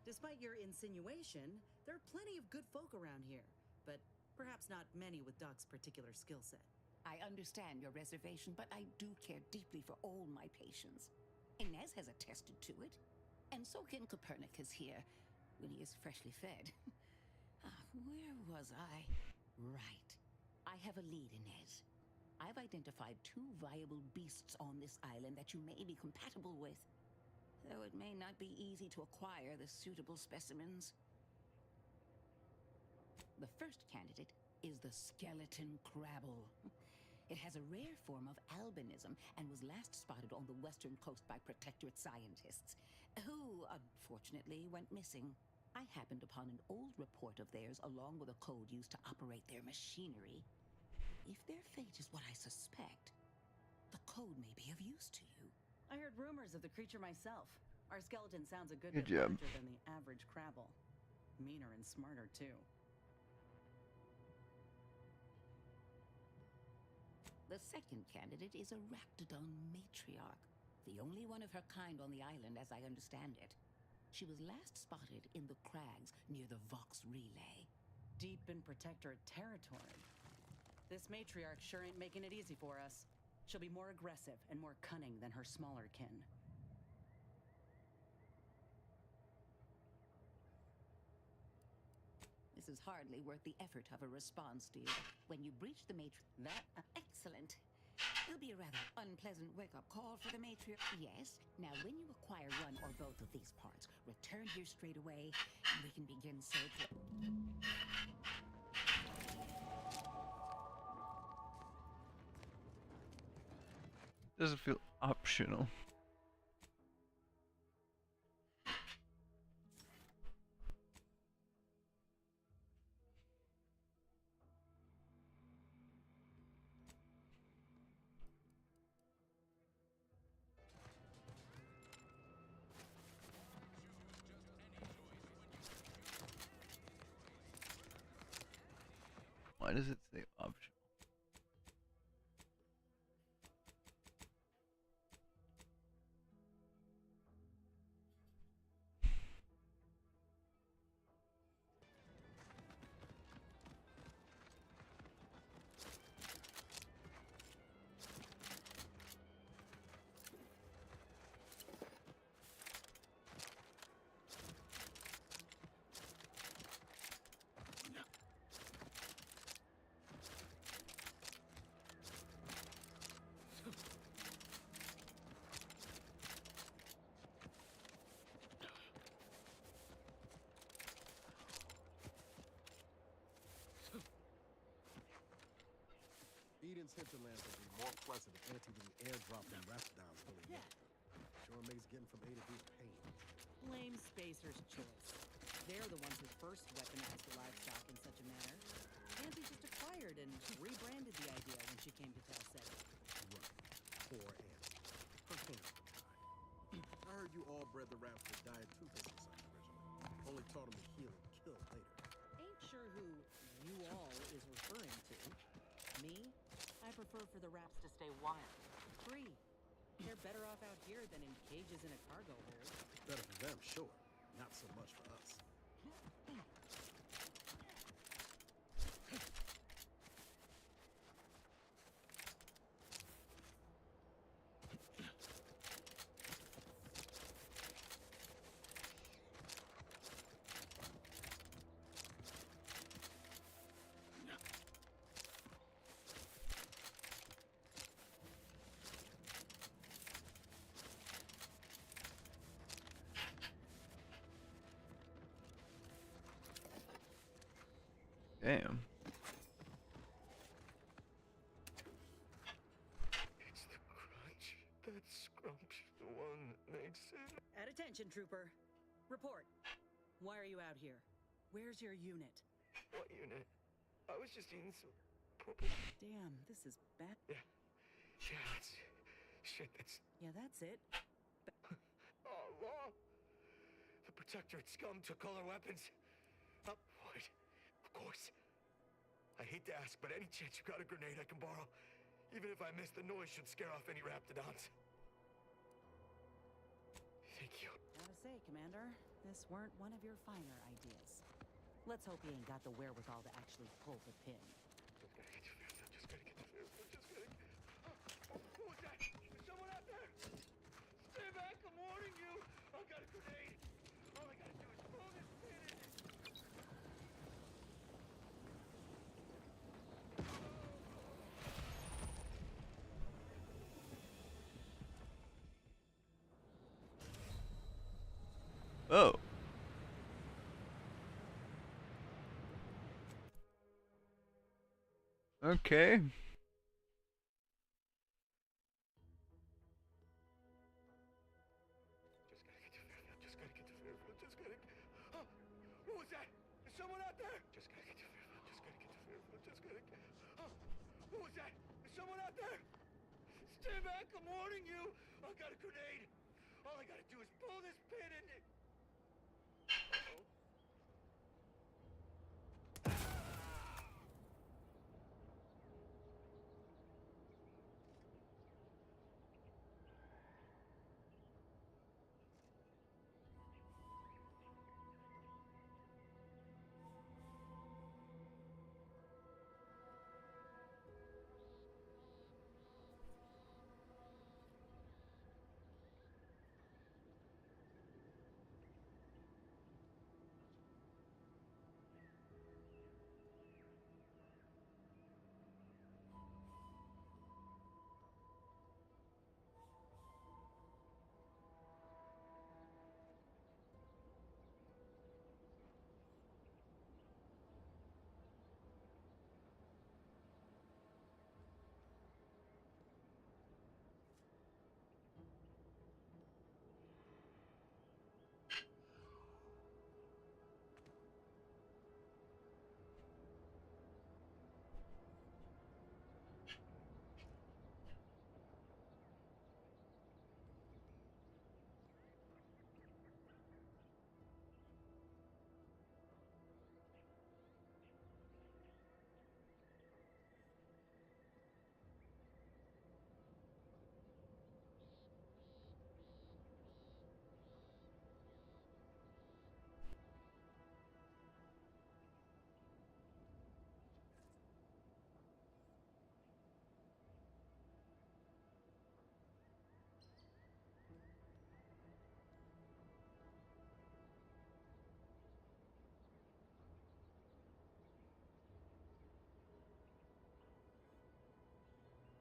Despite your insinuation, there are plenty of good folk around here, but perhaps not many with Doc's particular skill set. I understand your reservation, but I do care deeply for all my patients. Inez has attested to it, and so can Copernicus here, when he is freshly fed. Where was I? Right. I have a lead, Inez. I've identified 2 viable beasts on this island that you may be compatible with, though it may not be easy to acquire the suitable specimens. The first candidate is the skeleton crabble. It has a rare form of albinism and was last spotted on the western coast by Protectorate scientists, who, unfortunately, went missing. I happened upon an old report of theirs along with a code used to operate their machinery. If their fate is what I suspect, the code may be of use to you. I heard rumors of the creature myself. Our skeleton sounds a good Good bit job. larger than the average crabble. Meaner and smarter, too. The second candidate is a Raptidon matriarch, the only one of her kind on the island as I understand it. She was last spotted in the crags near the Vox Relay. Deep in Protectorate territory. This matriarch sure ain't making it easy for us. She'll be more aggressive and more cunning than her smaller kin. This is hardly worth the effort of a response, dear. When you breach the excellent. It'll be a rather unpleasant wake-up call for the matriarch. Yes. Now, when you acquire one or both of these parts, return here straight away, and we can begin surgery. Doesn't feel optional. Why does it say optional? Eden's hinterlands would be more pleasant if Auntie didn't airdrop them Raptidons willy-nilly. Sure makes getting from A to B a pain. Blame Spacer's Choice. They're the ones who first weaponized the livestock in such a manner. Auntie just acquired and rebranded the idea when she came to Tell City. Right. Poor Auntie. Her hand. I heard you all bred the have taught him to heal and kill later. Ain't sure who you all is referring to. Me? I prefer for the raps to stay wild. Free. They're better off out here than in cages in a cargo hold. Better for them, sure. Not so much for us. Damn. It's the crunch. That scrump's the one that makes it. At attention, trooper. Report. Why are you out here? Where's your unit? What unit? I was just eating some. Damn, this is bad. Yeah. Yeah, that's. Shit, that's. Yeah, that's it. Oh, wrong. The Protectorate scum took all our weapons. Oh, wait. Of course. I hate to ask, but any chance you got a grenade I can borrow? Even if I miss, the noise should scare off any raptidons. Thank you. Gotta say, Commander, this weren't one of your finer ideas. Let's hope he ain't got the wherewithal to actually pull the pin. Just gotta get to Fairfield. Just gotta get to Fairfield. Just gotta. Oh, who was that? Is someone out there? Stay back! I'm warning you. I got a grenade. All I gotta do is pull this pin in. Oh. Okay. Just gotta get to Fairfield. Just gotta. Oh, who was that? Is someone out there? Just gotta get to Fairfield. Just gotta get to Fairfield. Just gotta. Oh, who was that? Is someone out there? Stay back! I'm warning you. I got a grenade. All I gotta do is pull this pin in. Uh-oh.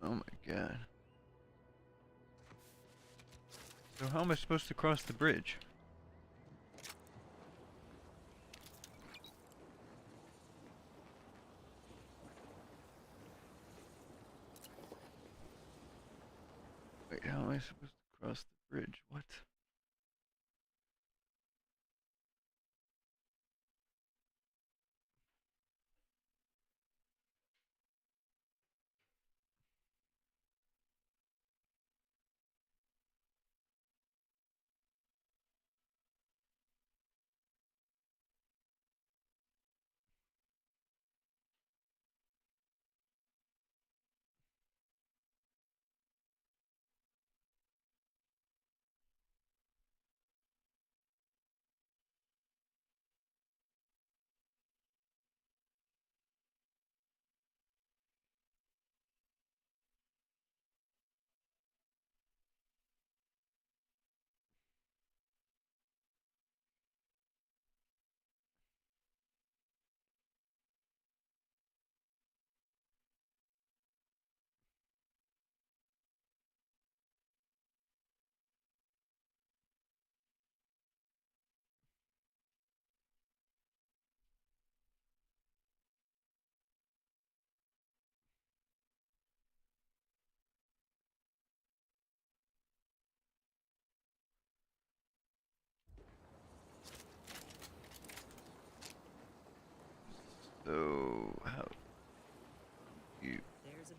Oh my god. So how am I supposed to cross the bridge? Wait, how am I supposed to cross the bridge? What?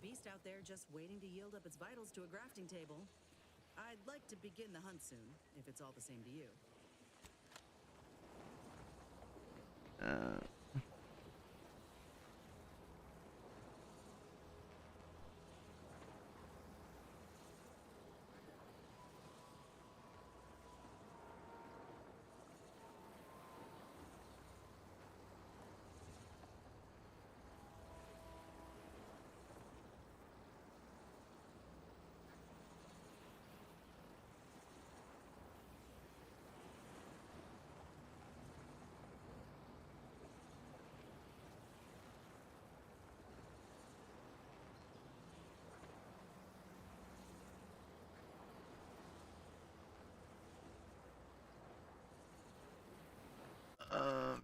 beast out there just waiting to yield up its vitals to a grafting table. I'd like to begin the hunt soon, if it's all the same to you.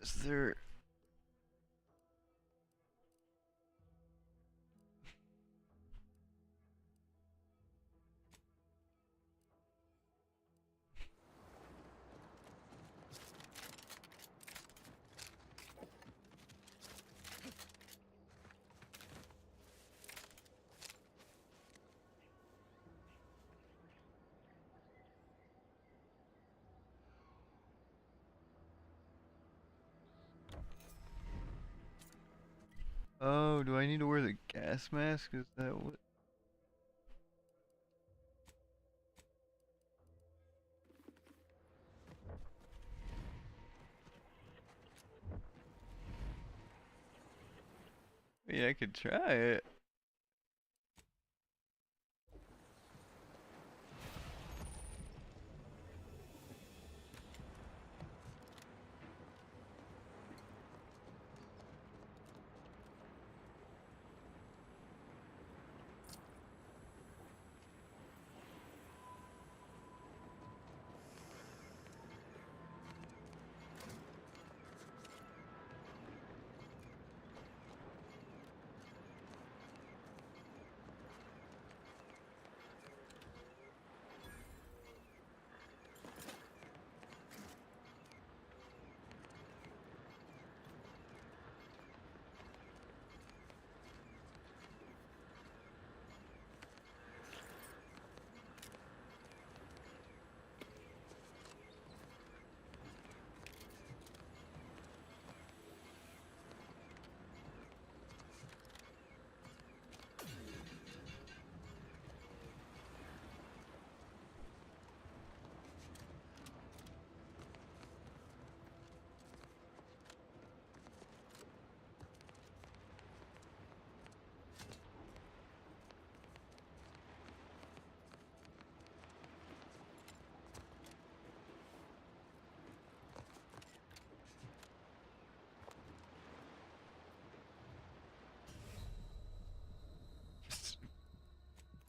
Is there... Oh, do I need to wear the gas mask? Is that what? Yeah, I could try it.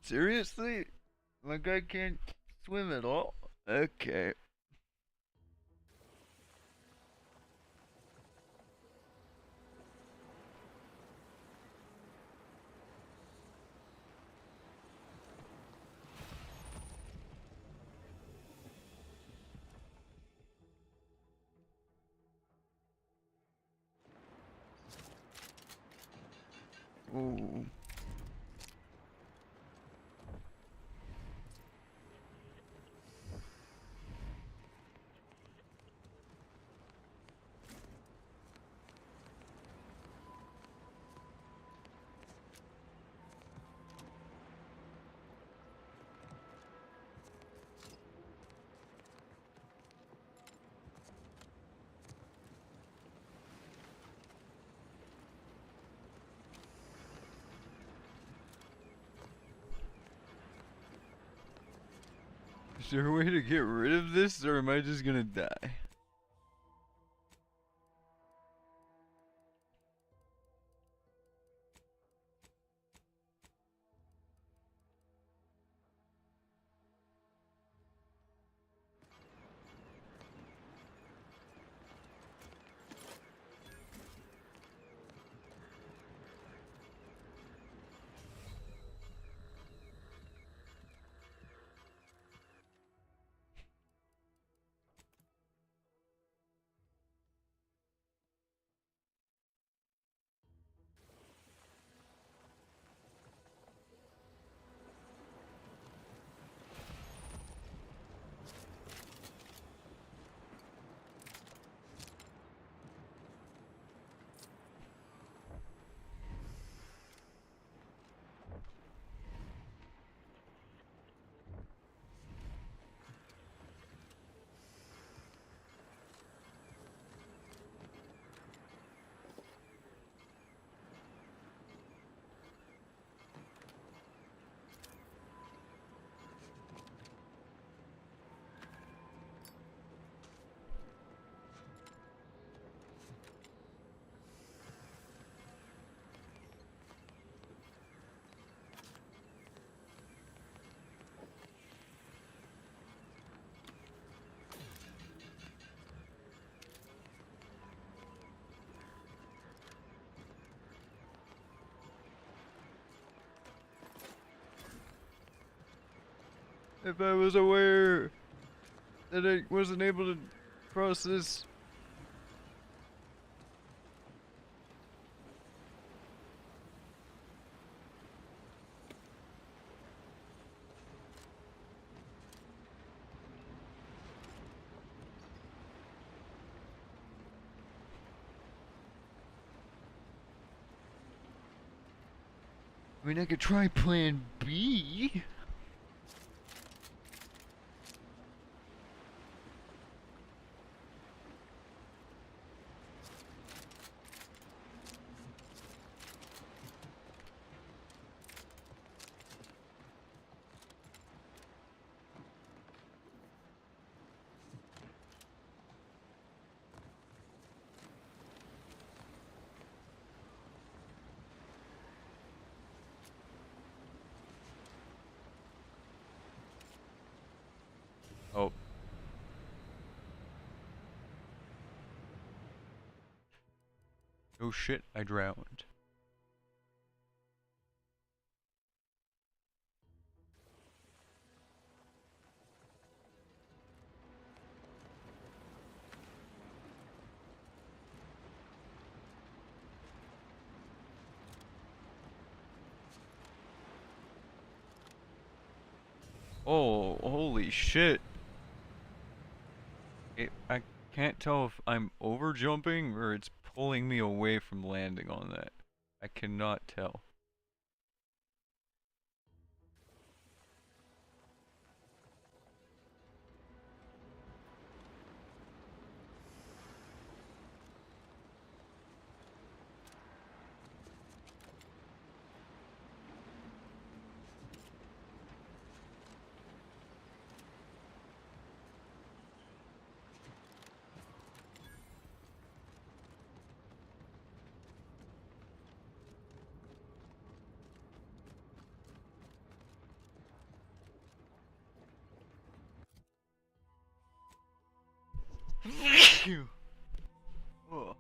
Seriously? My guy can't swim at all? Okay. Ooh. Is there a way to get rid of this, or am I just gonna die? If I was aware that I wasn't able to cross this. I mean, I could try plan B. Oh. Oh shit, I drowned. Oh, holy shit. I can't tell if I'm over jumping or it's pulling me away from landing on that. I cannot tell. Oh.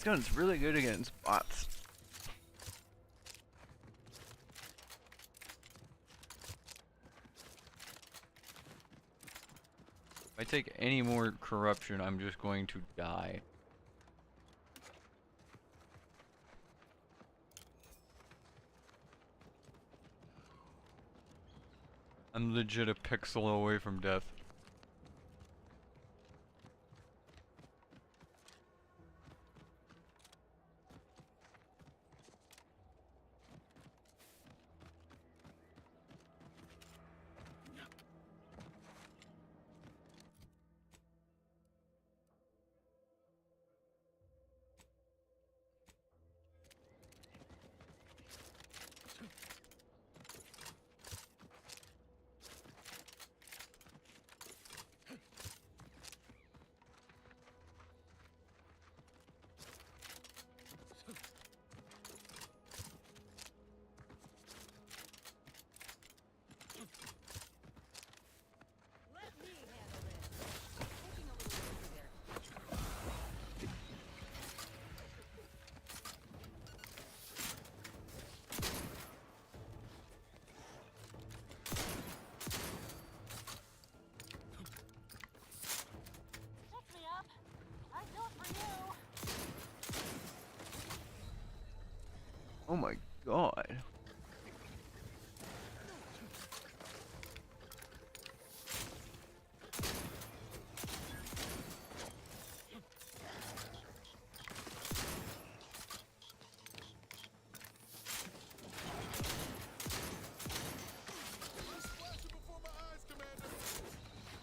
This gun's really good against bots. If I take any more corruption, I'm just going to die. I'm legit a pixel away from death. Oh my god.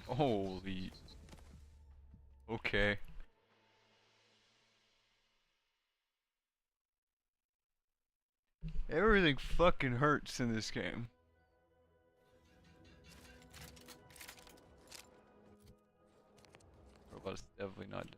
Holy. Okay. Everything fucking hurts in this game. Robot's definitely not dead.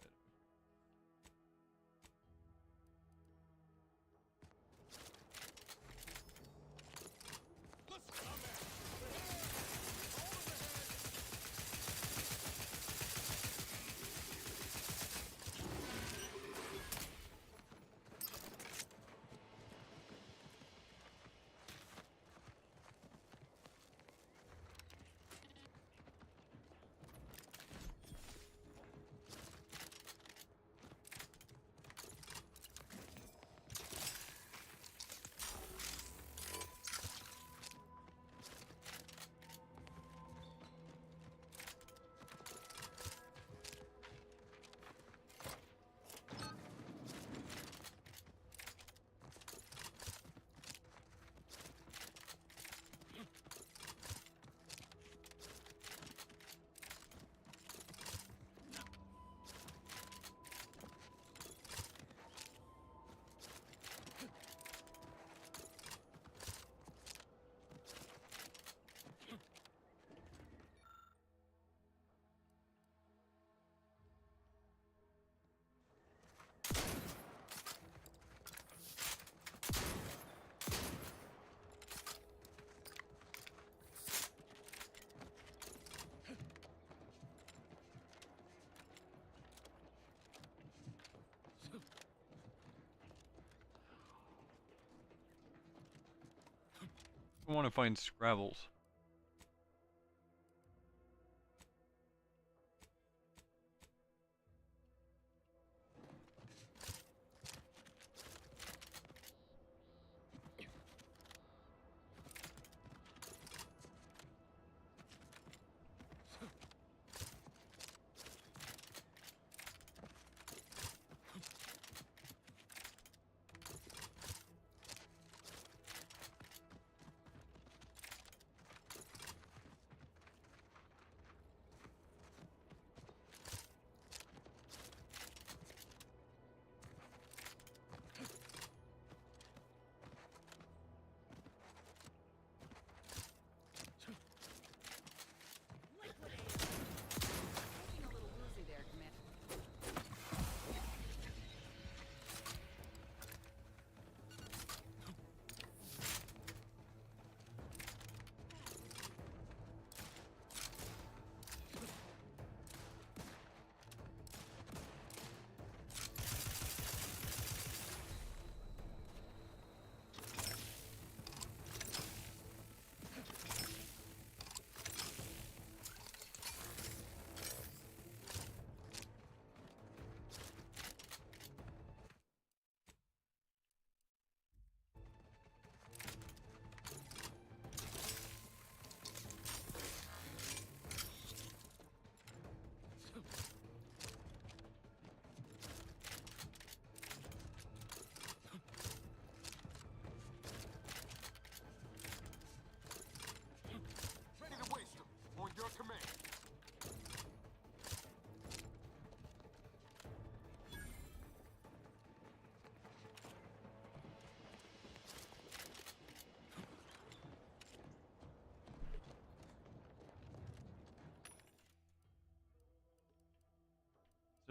I want to find Scrabbles.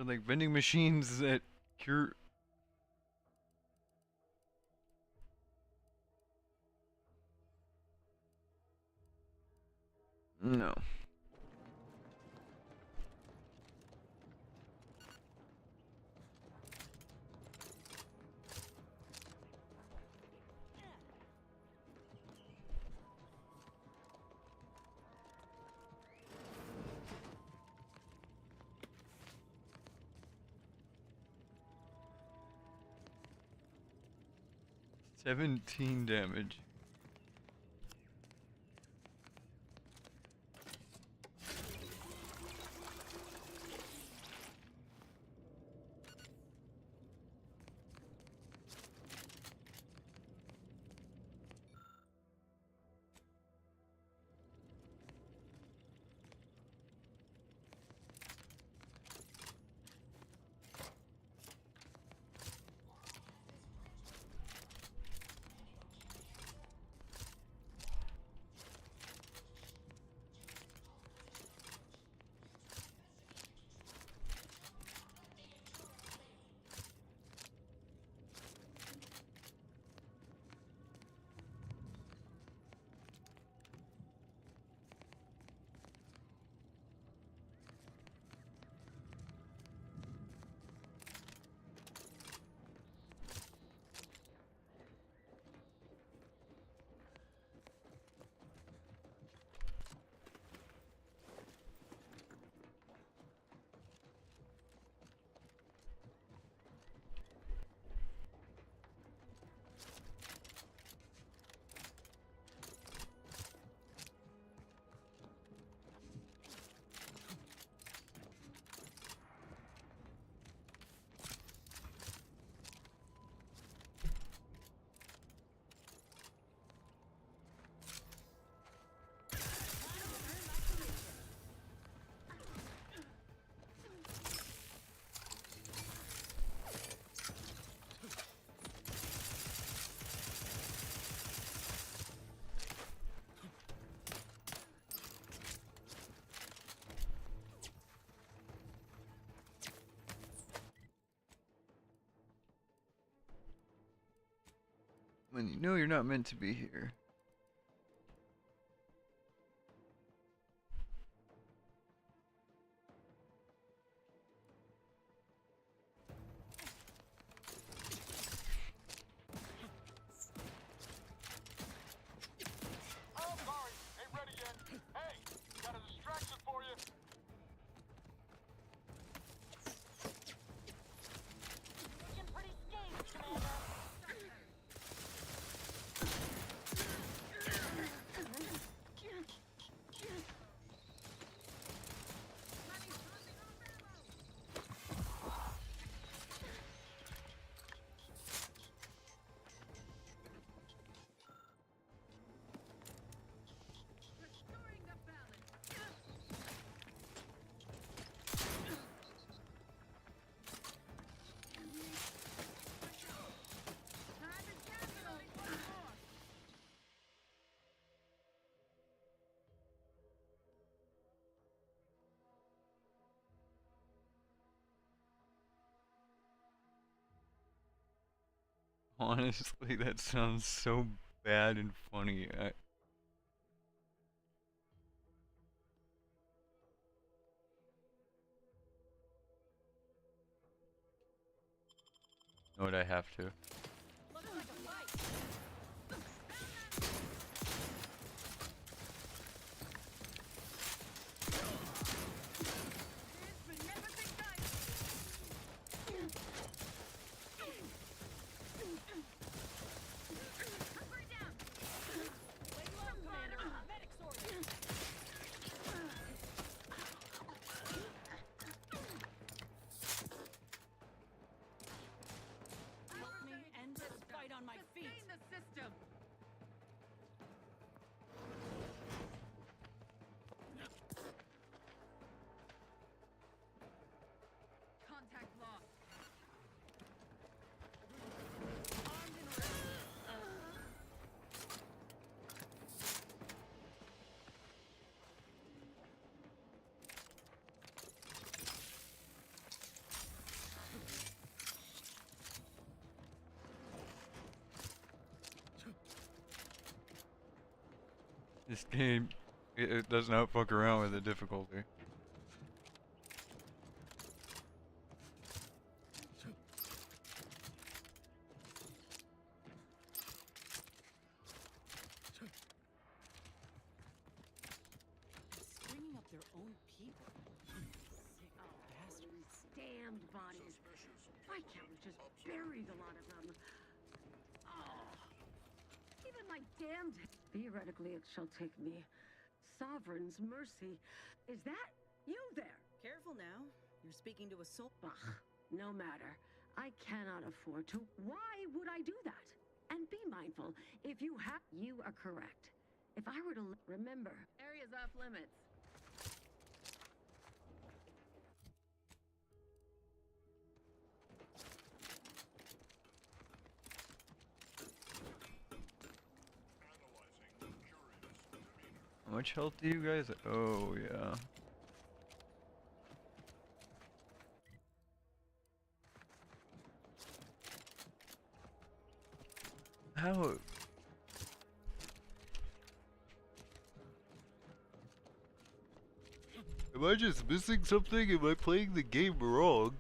They're like vending machines that cure. No. $17 damage. When you know you're not meant to be here. Oh, sorry. Ain't ready yet. Hey, got a distraction for you. Looking pretty scathed, Commander. Honestly, that sounds so bad and funny. Know what I have to. This game, it does not fuck around with the difficulty. Stringing up their own people. Sick bastards. Damned bodies. Why can't we just bury the lot of them? Oh. Even my damned... Theoretically, it shall take me. Sovereign's mercy. Is that you there? Careful now. You're speaking to a soul. Ugh, no matter. I cannot afford to. Why would I do that? And be mindful, if you have... You are correct. If I were to... Remember, area's off limits. How much health do you guys? Oh yeah. How? Am I just missing something? Am I playing the game wrong?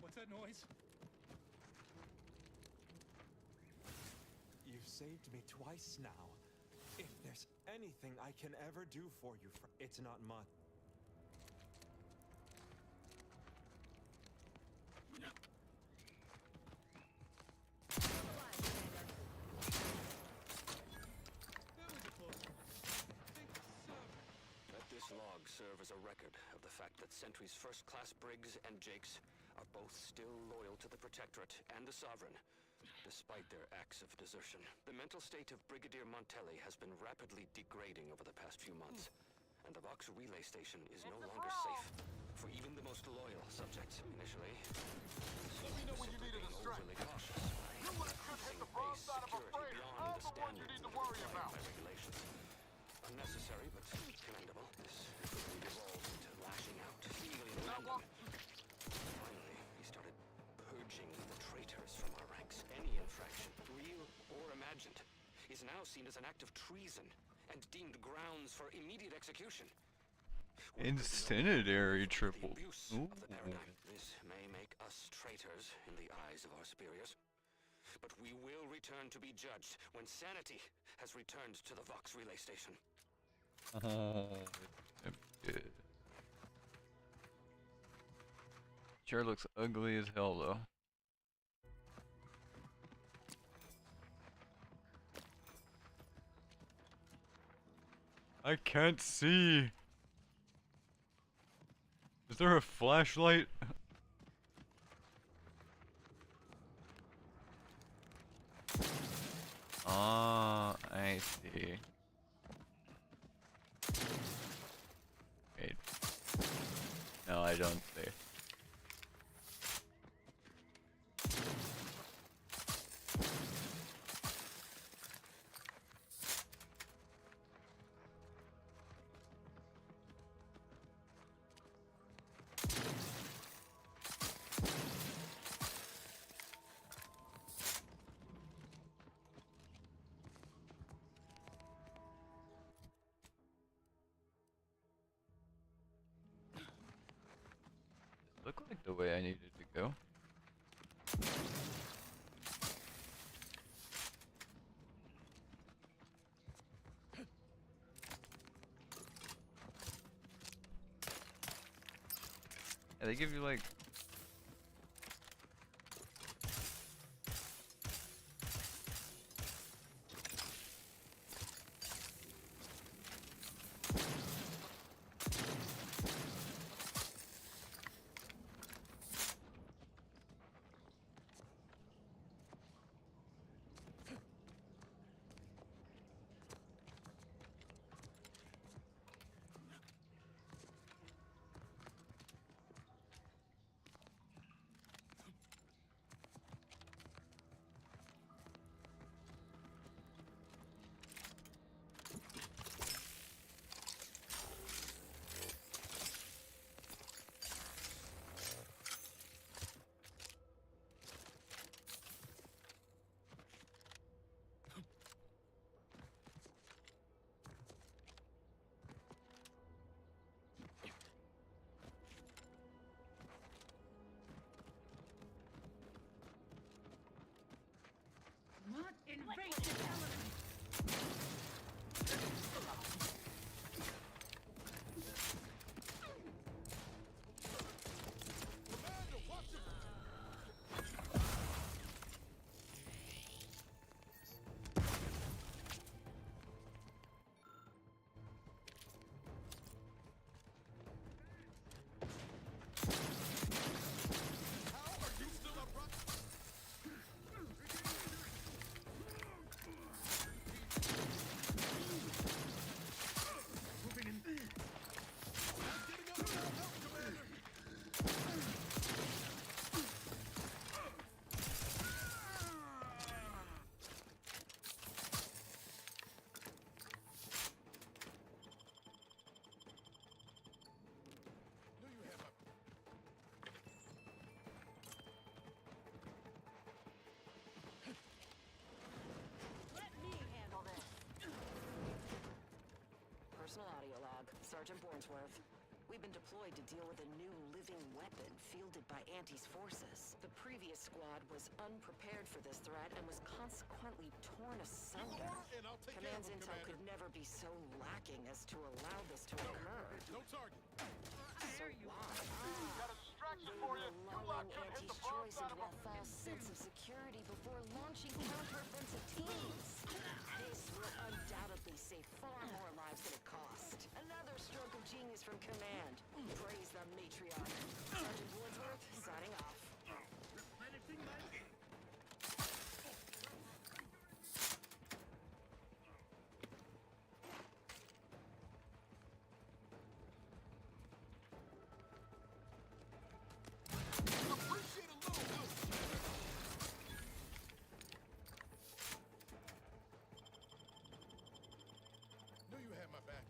What's that noise? You've saved me twice now. If there's anything I can ever do for you, it's not much. Let this log serve as a record of the fact that Sentry's first-class Briggs and Jakes are both still loyal to the Protectorate and the Sovereign, despite their acts of desertion. The mental state of Brigadier Montelli has been rapidly degrading over the past few months, and the Vox relay station is no longer safe for even the most loyal subjects initially. Let me know when you need a distract. Overly cautious. You let Chris hit the wrong side of a freighter. I'm the one you need to worry about. Regulations. Unnecessary, but commendable. This quickly devolved into lashing out, seemingly random. Finally, he started purging the traitors from our ranks. Any infraction, real or imagined, is now seen as an act of treason and deemed grounds for immediate execution. Incendiary triple. Ooh. This may make us traitors in the eyes of our superiors, but we will return to be judged when sanity has returned to the Vox relay station. Oh, good. Sure looks ugly as hell though. I can't see. Is there a flashlight? Ah, I see. Wait. No, I don't see. Look like the way I needed to go. Yeah, they give you like Not invasive elements. Personal audio log, Sergeant Bornsworth. We've been deployed to deal with a new living weapon fielded by Auntie's forces. The previous squad was unprepared for this threat and was consequently torn asunder. Command's intel could never be so lacking as to allow this to occur. No target. So why? Got a distraction for you. Lulling Auntie's choice into a false sense of security before launching counteroffensive teams. This will undoubtedly save far more lives than it cost. Another stroke of genius from Command. Praise the matriarch. Sergeant Woodsworth, signing off. Knew you had my back.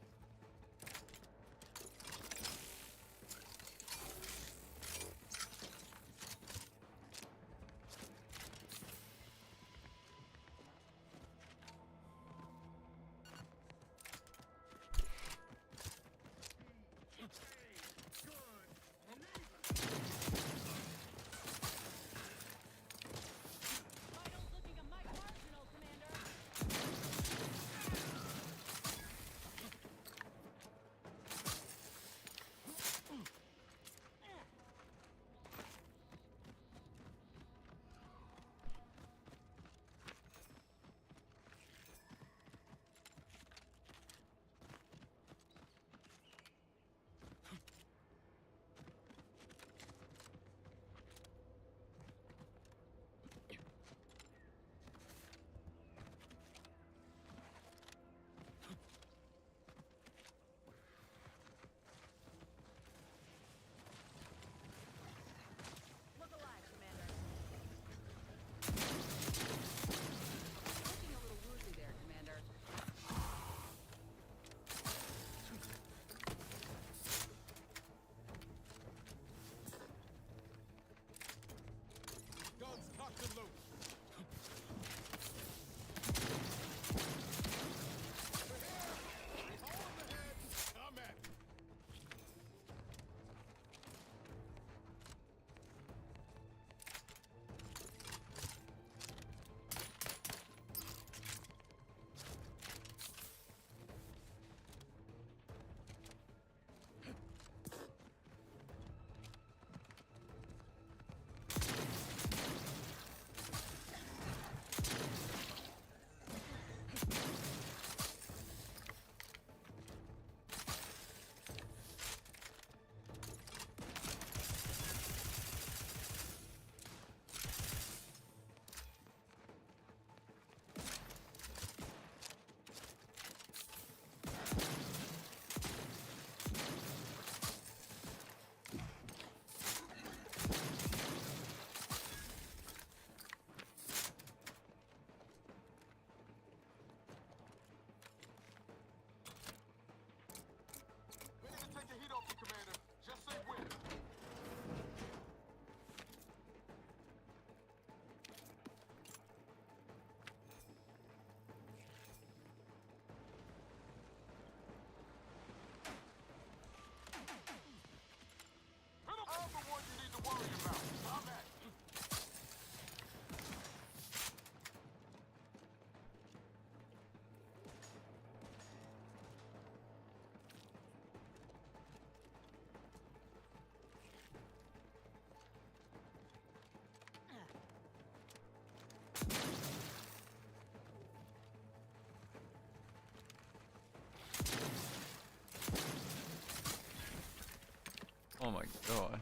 Oh my god.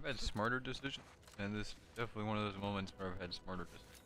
I've had smarter decisions, and this is definitely one of those moments where I've had smarter decisions.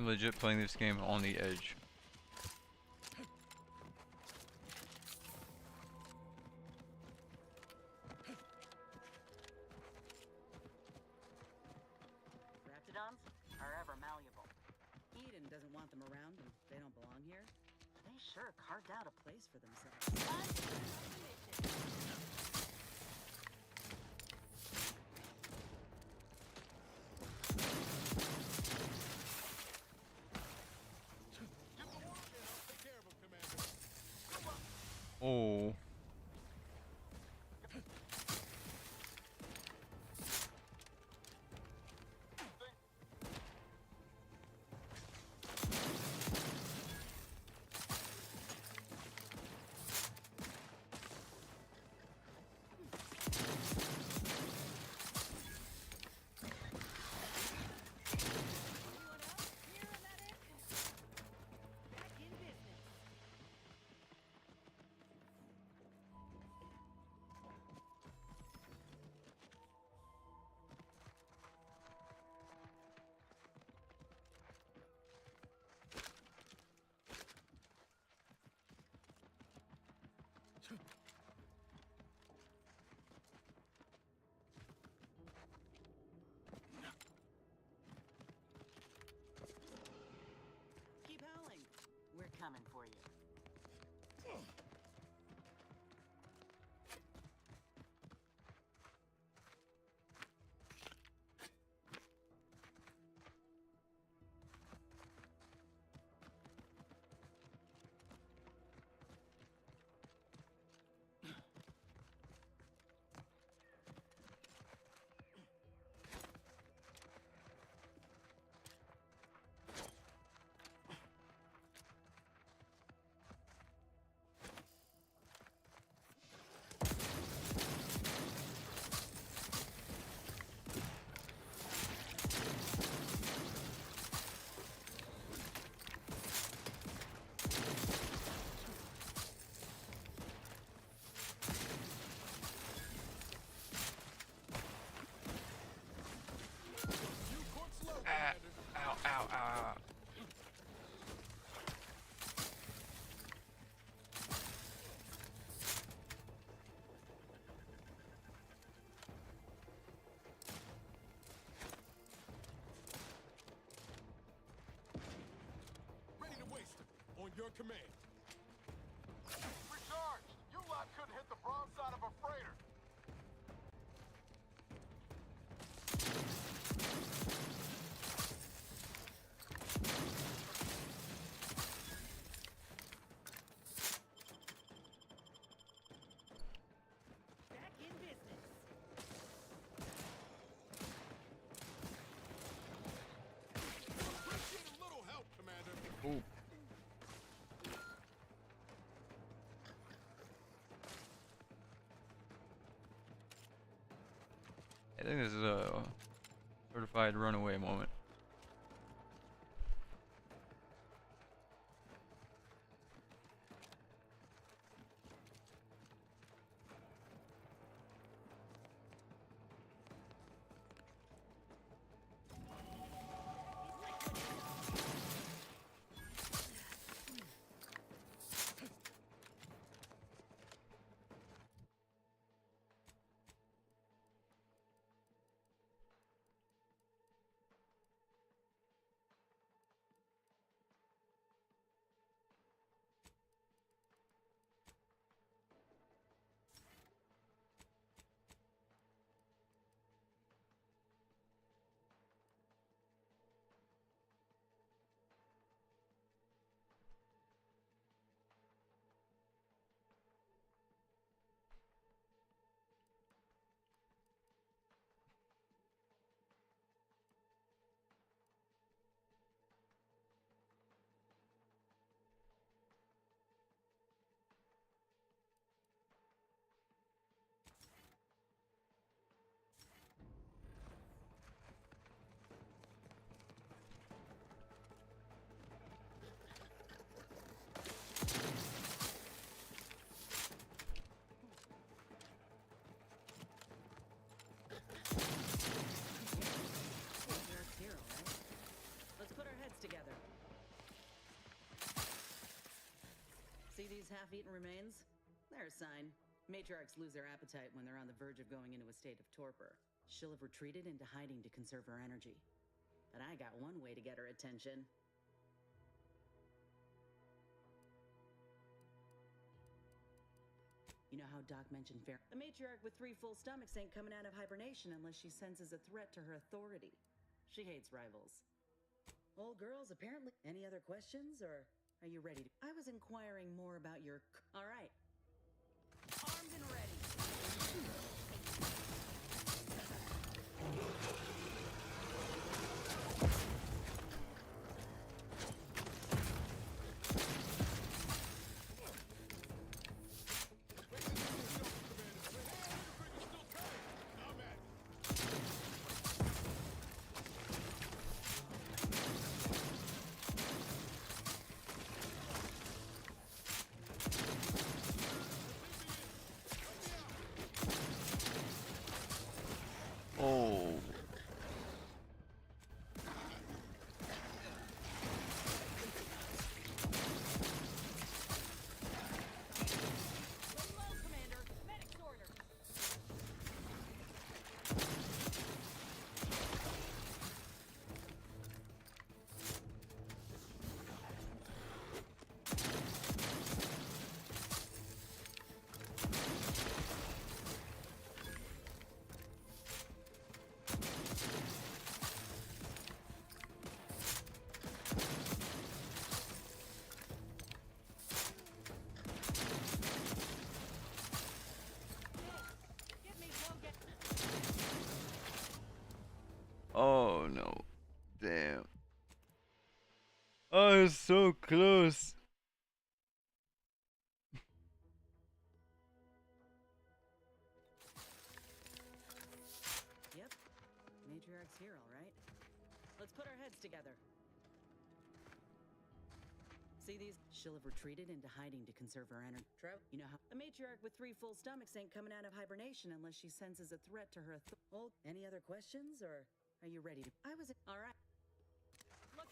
I'm legit playing this game on the edge. Raptidons are ever malleable. Eden doesn't want them around and they don't belong here. They sure carved out a place for themselves. Oh. Keep howling. We're coming for you. Ow, ow, ow. Ready to waste them. On your command. Recharged! You lot couldn't hit the broadside of a freighter. Back in business. Appreciate a little help, Commander. Ooh. I think this is a certified runaway moment. these half-eaten remains? They're a sign. Matriarchs lose their appetite when they're on the verge of going into a state of torpor. She'll have retreated into hiding to conserve her energy. But I got one way to get her attention. You know how Doc mentioned a matriarch with 3 full stomachs ain't coming out of hibernation unless she senses a threat to her authority. She hates rivals. Old girls, apparently. Any other questions, or are you ready to? I was inquiring more about your. All right. Armed and ready. Oh. Oh no. Damn. I was so close. Yep. Matriarch's here, all right. Let's put our heads together. See these? She'll have retreated into hiding to conserve her energy. You know how a matriarch with 3 full stomachs ain't coming out of hibernation unless she senses a threat to her authority. Any other questions, or are you ready to? I was all right. Look.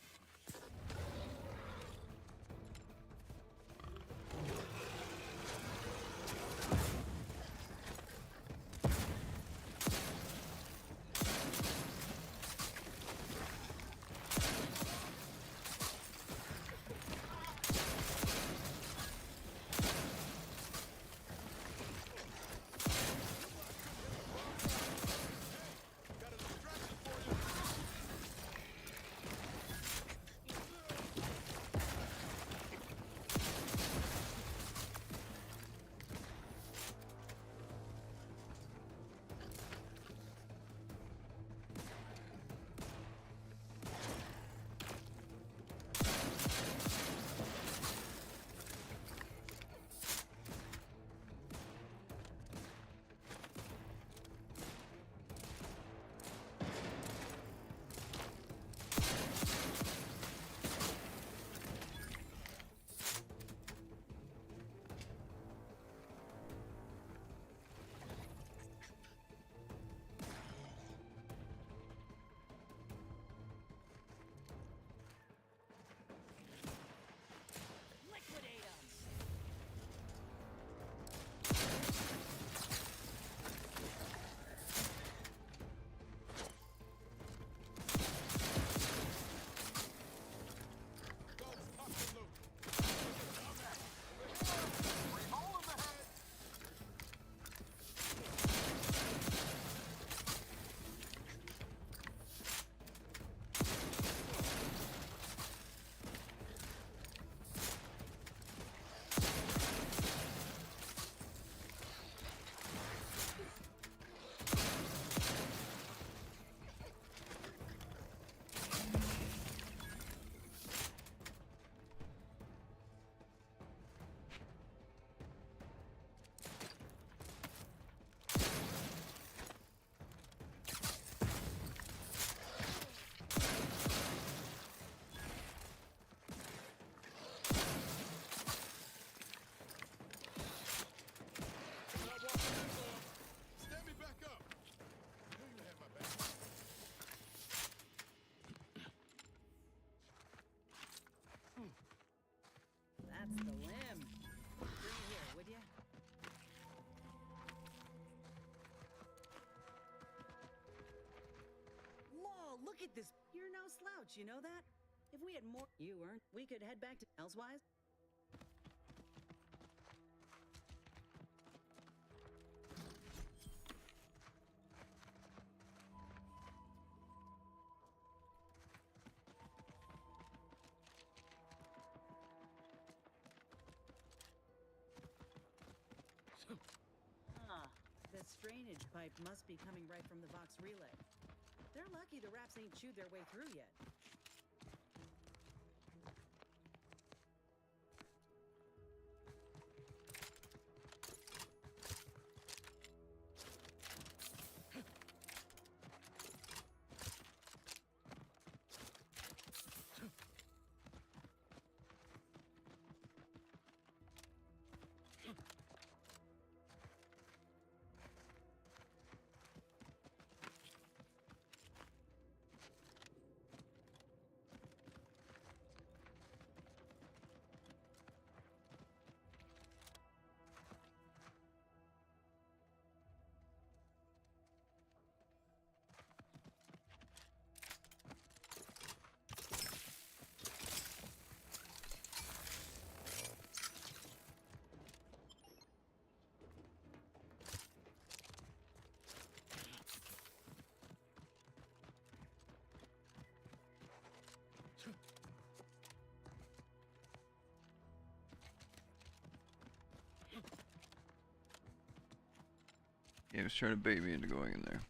look at this. You're no slouch, you know that? If we had more you weren't, we could head back to elsewise. This drainage pipe must be coming right from the Vox relay. They're lucky the rats ain't chewed their way through yet. Yeah, he was trying to bait me into going in there.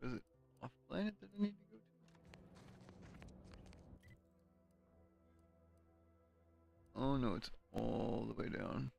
Is it off planet that I need to go to? Oh no, it's all the way down.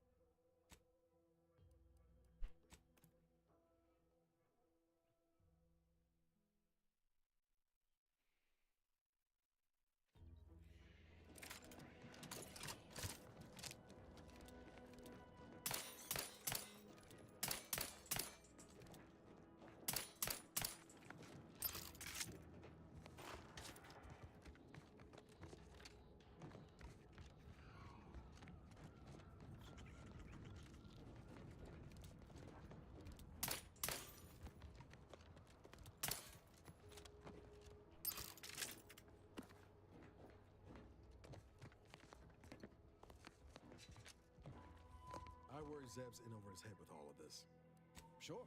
I worry Zeb's in over his head with all of this. Sure.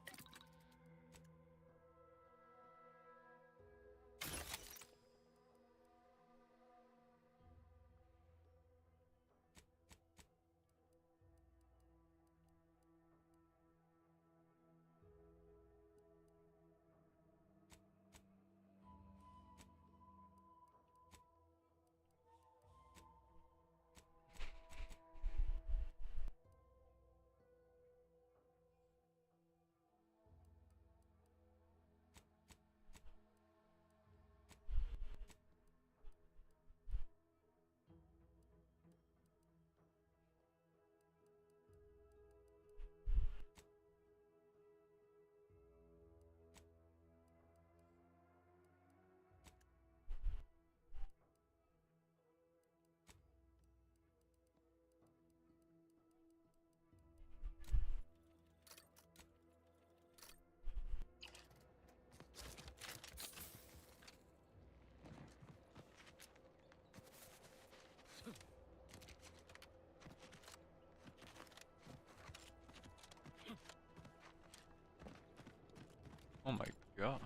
Oh my god.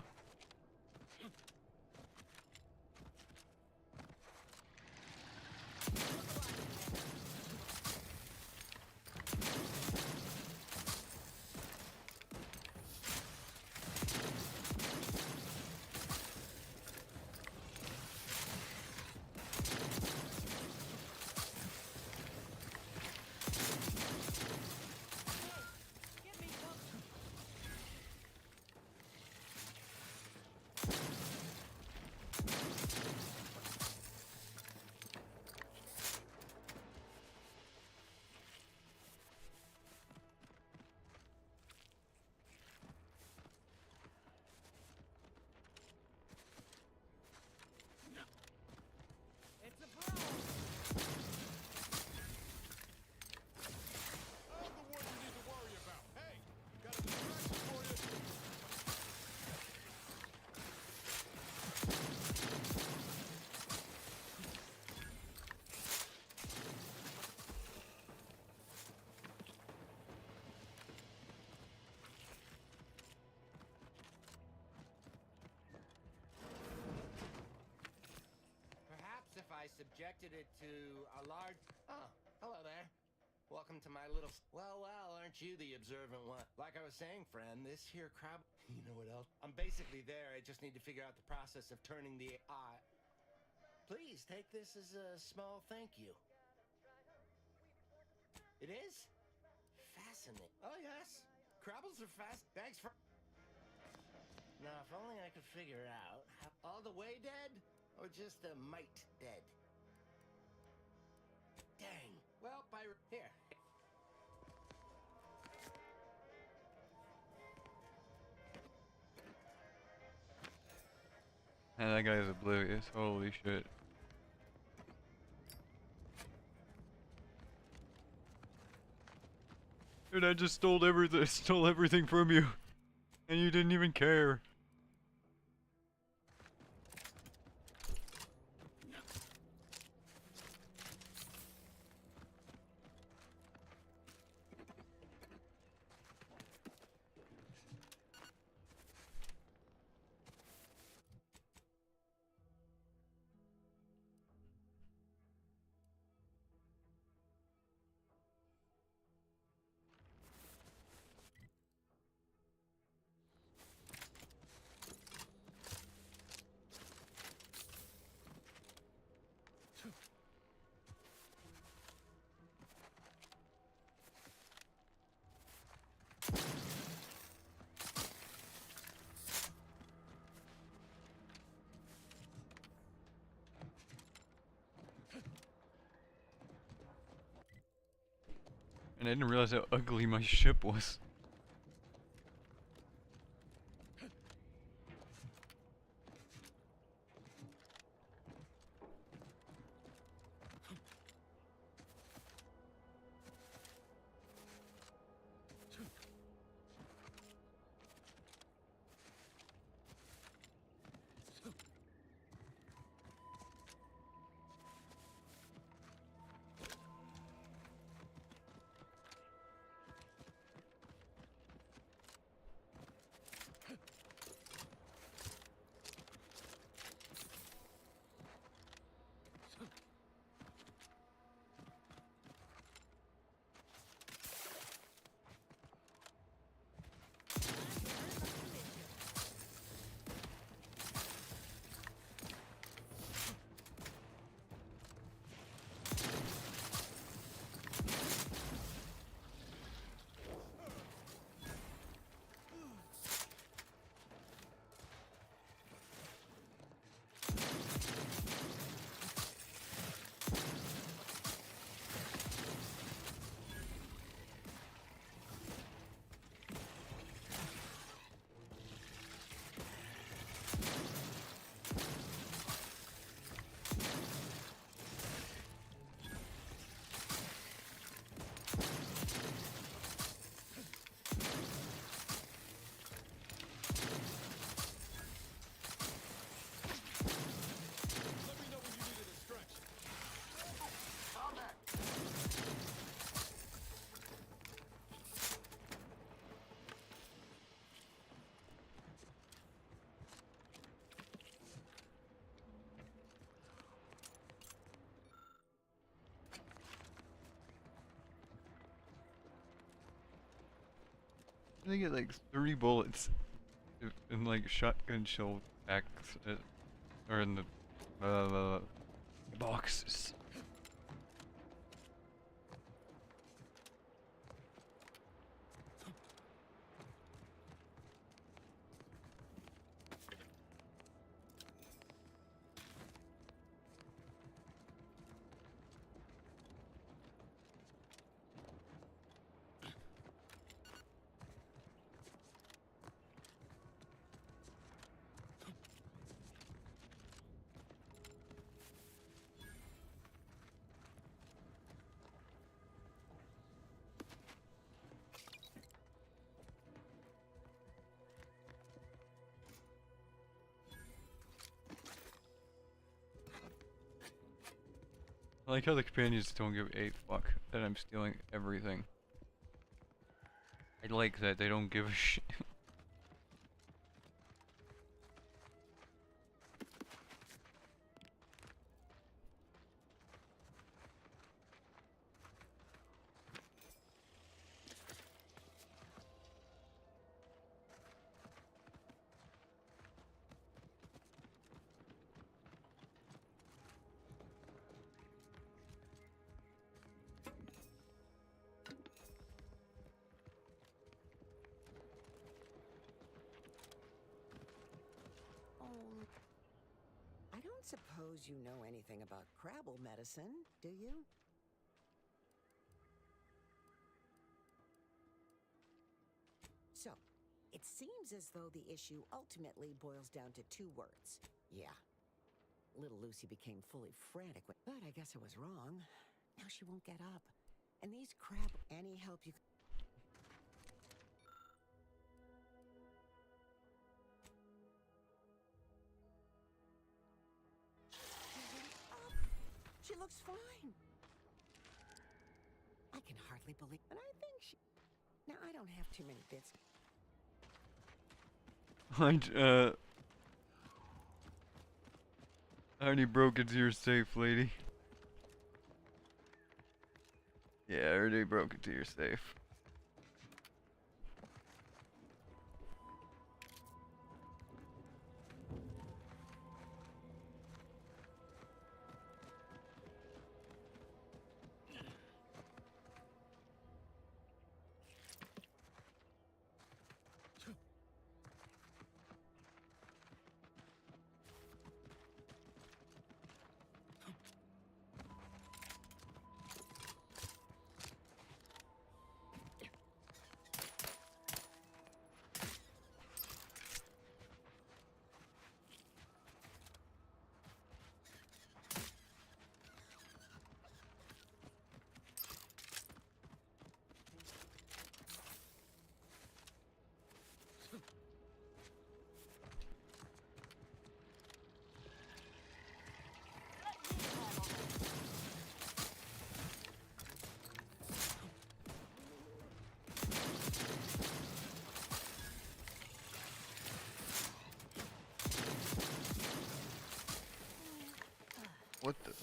subjected it to a large... Oh, hello there. Welcome to my little... Well, aren't you the observant one? Like I was saying, friend, this here crab... You know what else? I'm basically there. I just need to figure out the process of turning the eye. Please take this as a small thank you. It is? Fascinating. Oh, yes. Crabbles are fast. Thanks for... Now, if only I could figure out how... All the way dead? Or just a mite dead? Dang. Well, here. Man, that guy's oblivious. Holy shit. Dude, I just stole everything from you. And you didn't even care. And I didn't realize how ugly my ship was. I think get like 3 bullets in like shotgun shell packs, or in the boxes. I like how the companions don't give a fuck that I'm stealing everything. I like that they don't give a shit. suppose you know anything about Crabble medicine, do you? So, it seems as though the issue ultimately boils down to 2 words. Yeah. Little Lucy became fully frantic, but I guess I was wrong. Now she won't get up. And these any help you... She looks fine. I can hardly believe, and I think she... Now, I don't have too many bits. I already broke into your safe, lady. Yeah, I already broke into your safe. What the?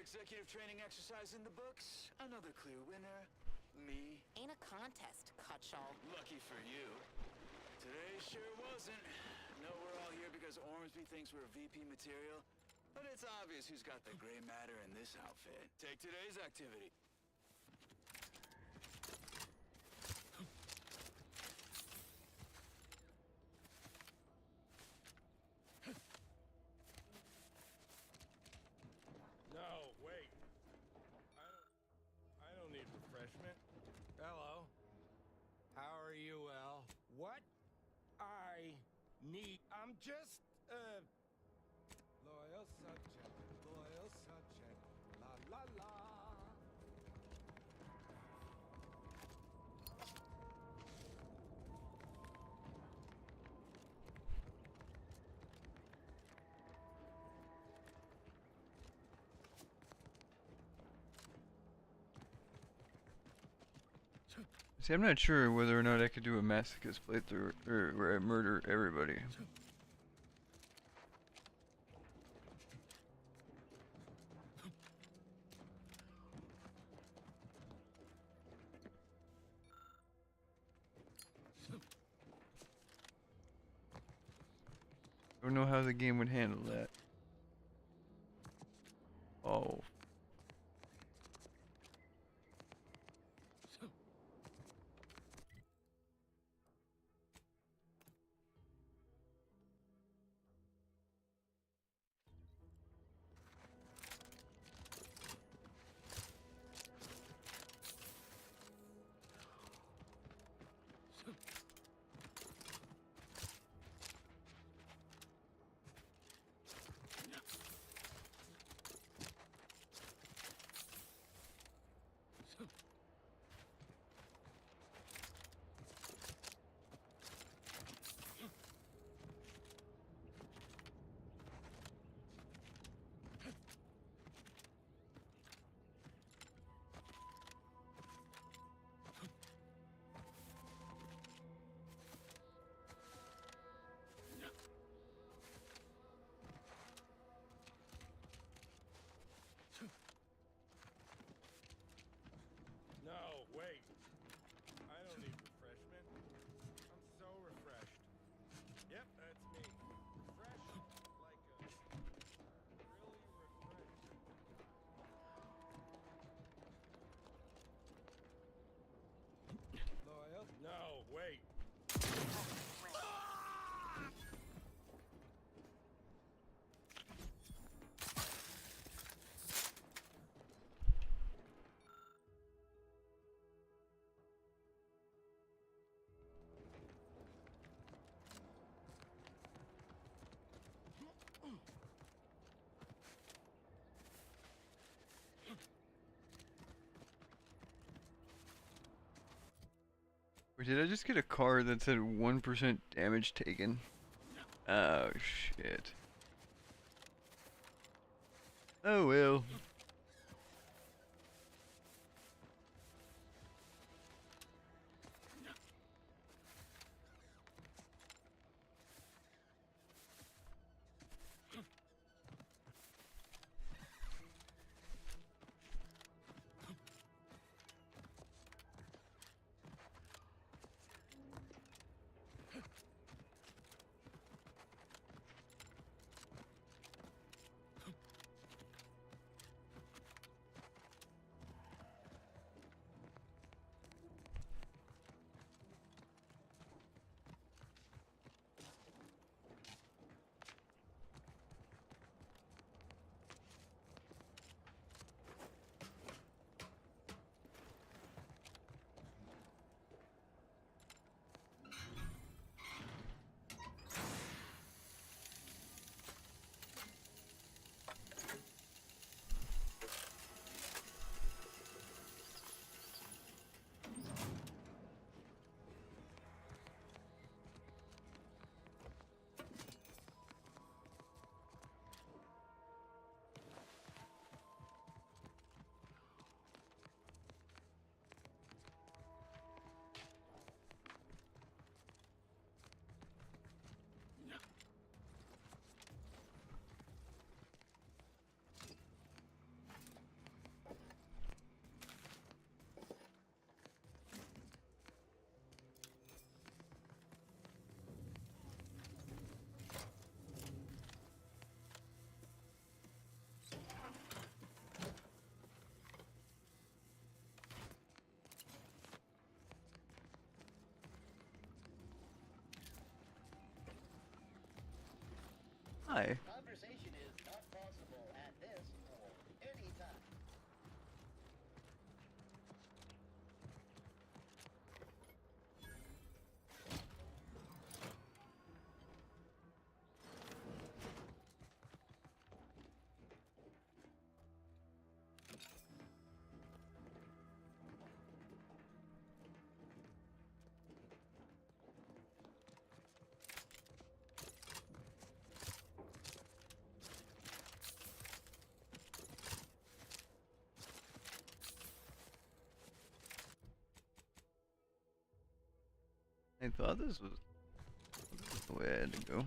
Executive training exercise in the books. Another clear winner. Me. Ain't a contest, Cutshall. Lucky for you. Today sure wasn't. No, we're all here because Ormsby thinks we're VP material. But it's obvious who's got the gray matter in this outfit. Take today's activity. No, wait. I don't need refreshment. Hello. How are you, Al? What? I'm just, loyal subject, la la la. See, I'm not sure whether or not I could do a masochist playthrough or where I murder everybody. Don't know how the game would handle that. Oh. Or did I just get a card that said 1% damage taken? Oh shit. Oh well. Hi. Conversation is not possible at this or any time. I thought this was the way I had to go.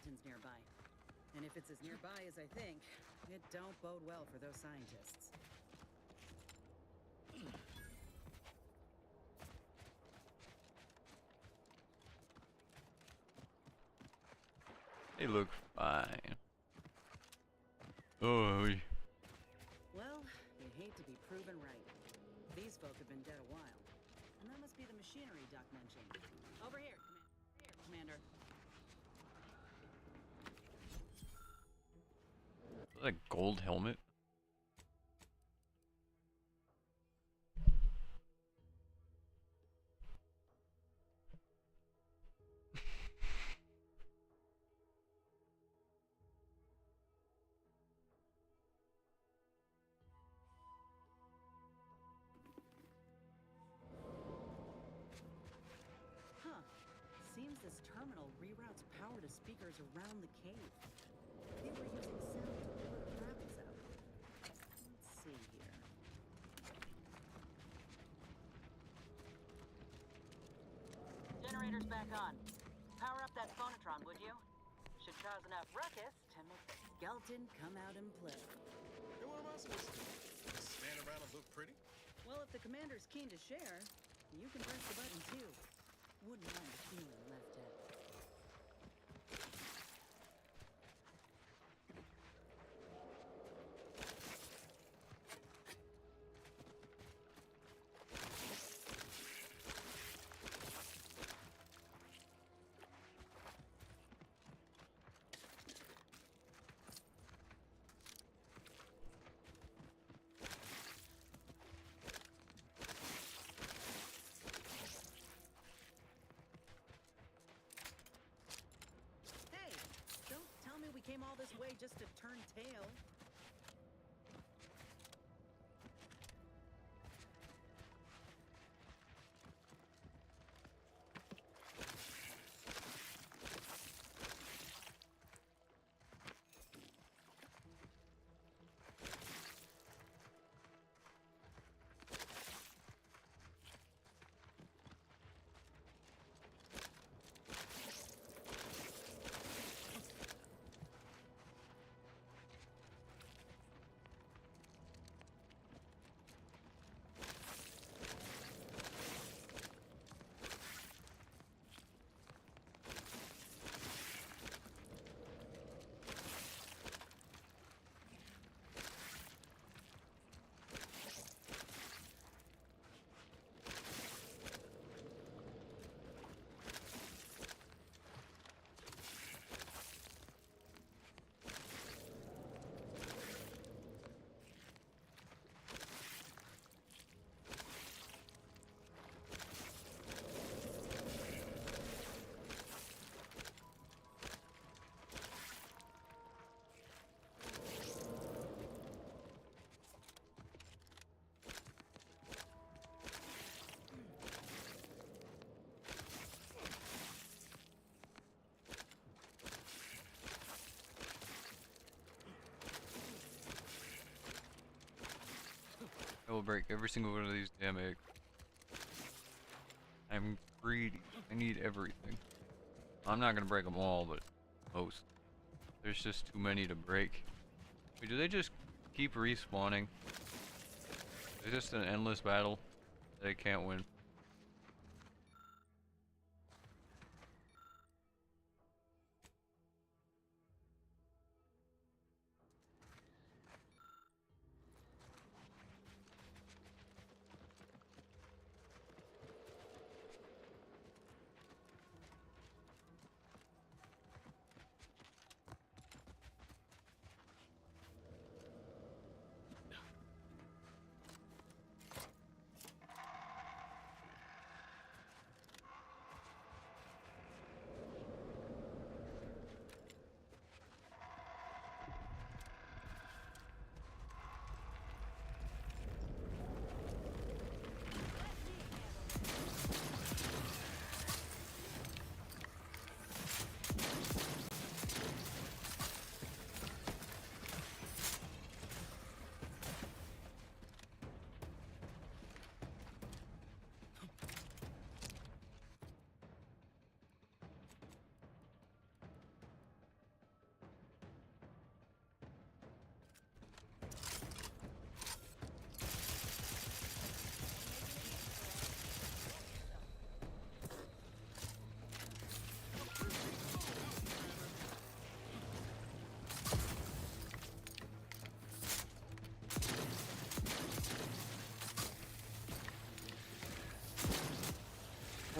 mountains nearby. And if it's as nearby as I think, it don't bode well for those scientists. They look fine. Oh. Well, you hate to be proven right. These folk have been dead a while. And that must be the machinery Doc mentioned. Over here, Commander. Is that a gold helmet? Huh. Seems this terminal reroutes power to speakers around the cave. They were using sound to lure rabbits out. Let's see here. Generator's back on. Power up that phonotron, would you? Should cause enough ruckus to make the skeleton come out and play. Hey, what am I supposed to do? Just stand around and look pretty? Well, if the commander's keen to share, you can press the button too. Wouldn't mind feeling left out. Came all this way just to turn tail. I will break every single one of these damn eggs. I'm greedy. I need everything. I'm not gonna break them all, but most. There's just too many to break. Wait, do they just keep respawning? Is this an endless battle that I can't win?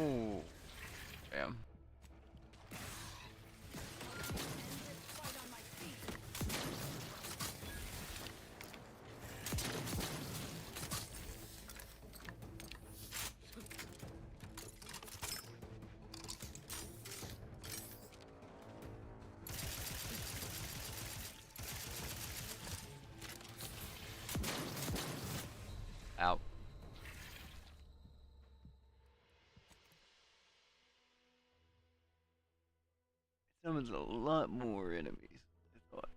Oh, damn. Out. Summons a lot more enemies. I thought.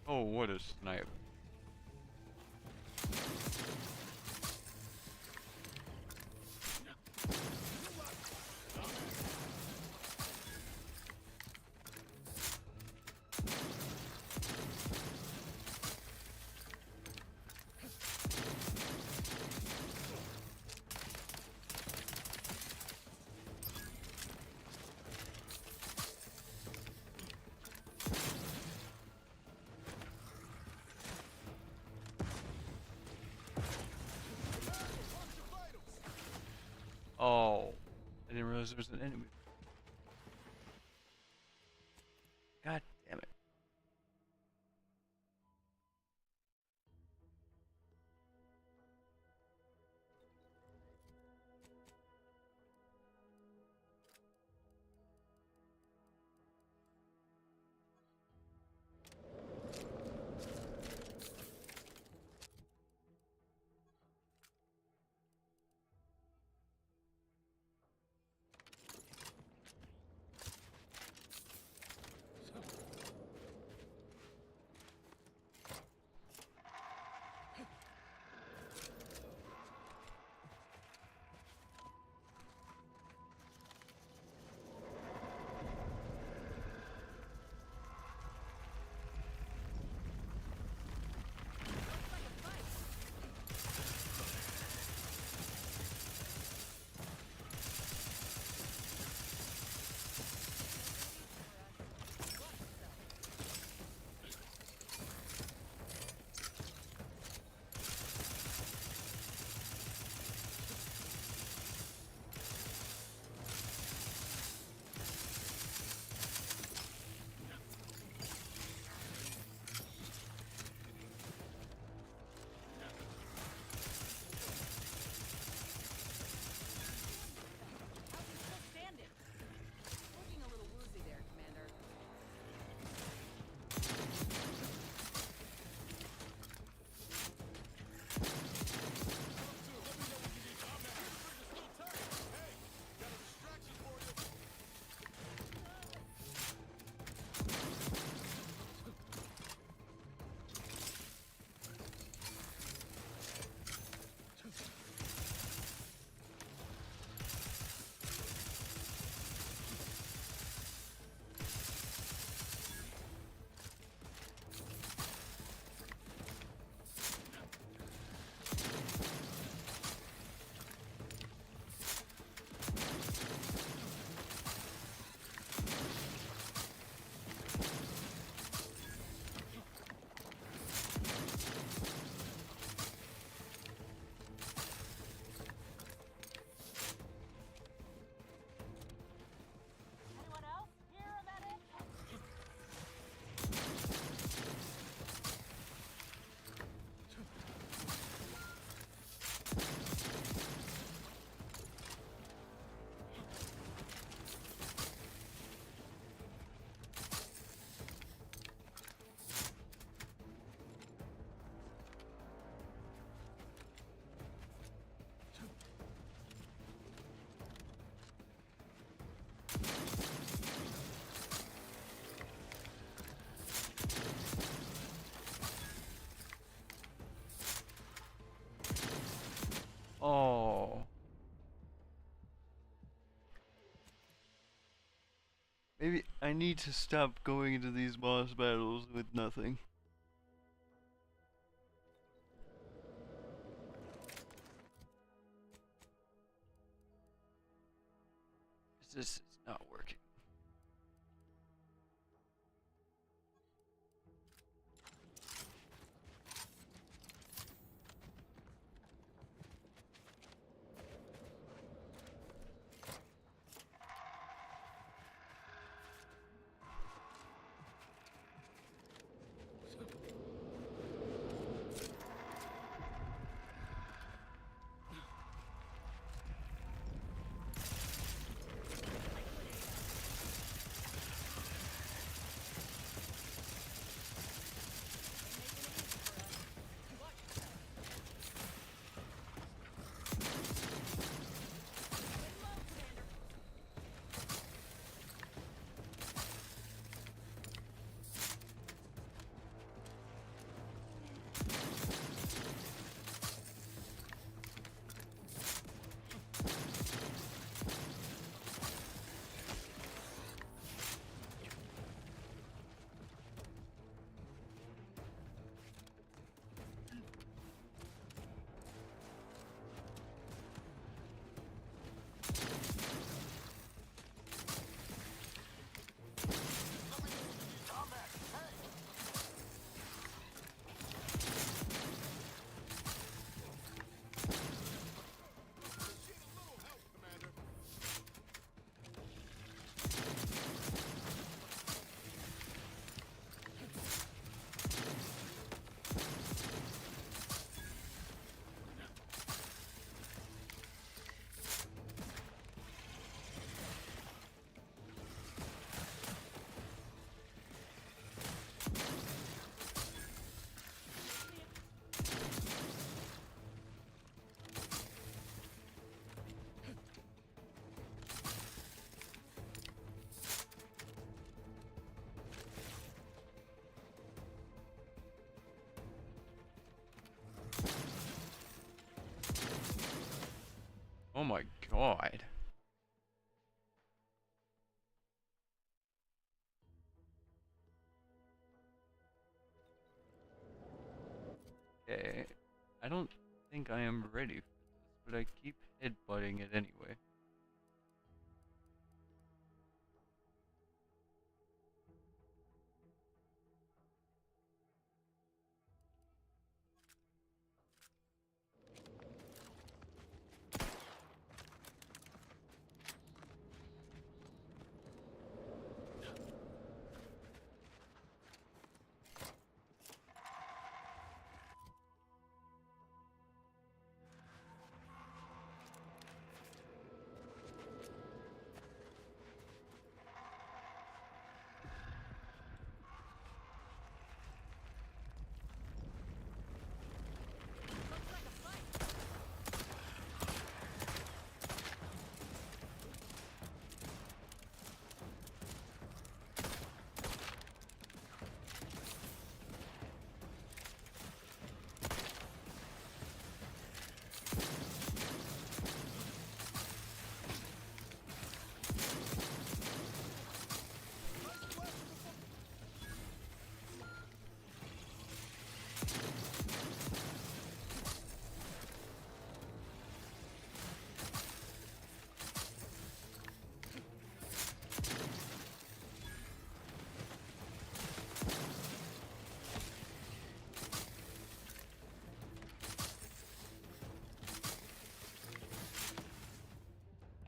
Oh, what a snipe. Oh, I didn't realize there was an enemy. God damn it. Oh. Maybe I need to stop going into these boss battles with nothing. This is not working. Oh my god. Okay. I don't think I am ready for this, but I keep headbutting it anyway.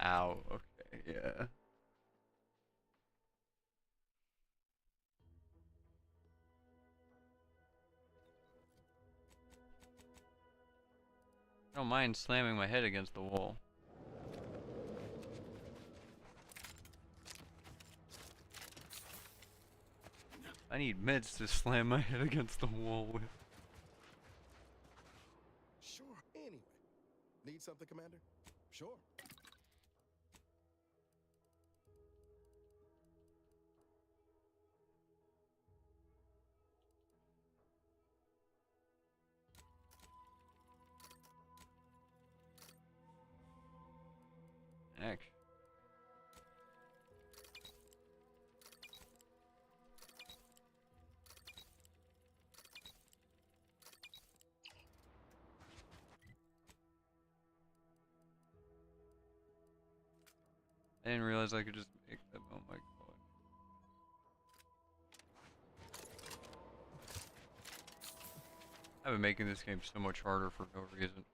Ow, okay, yeah. I don't mind slamming my head against the wall. I need meds to slam my head against the wall with. Sure. Anyway. Need something, Commander? Sure. Action. I didn't realize I could just make them. Oh my god. I've been making this game so much harder for no reason.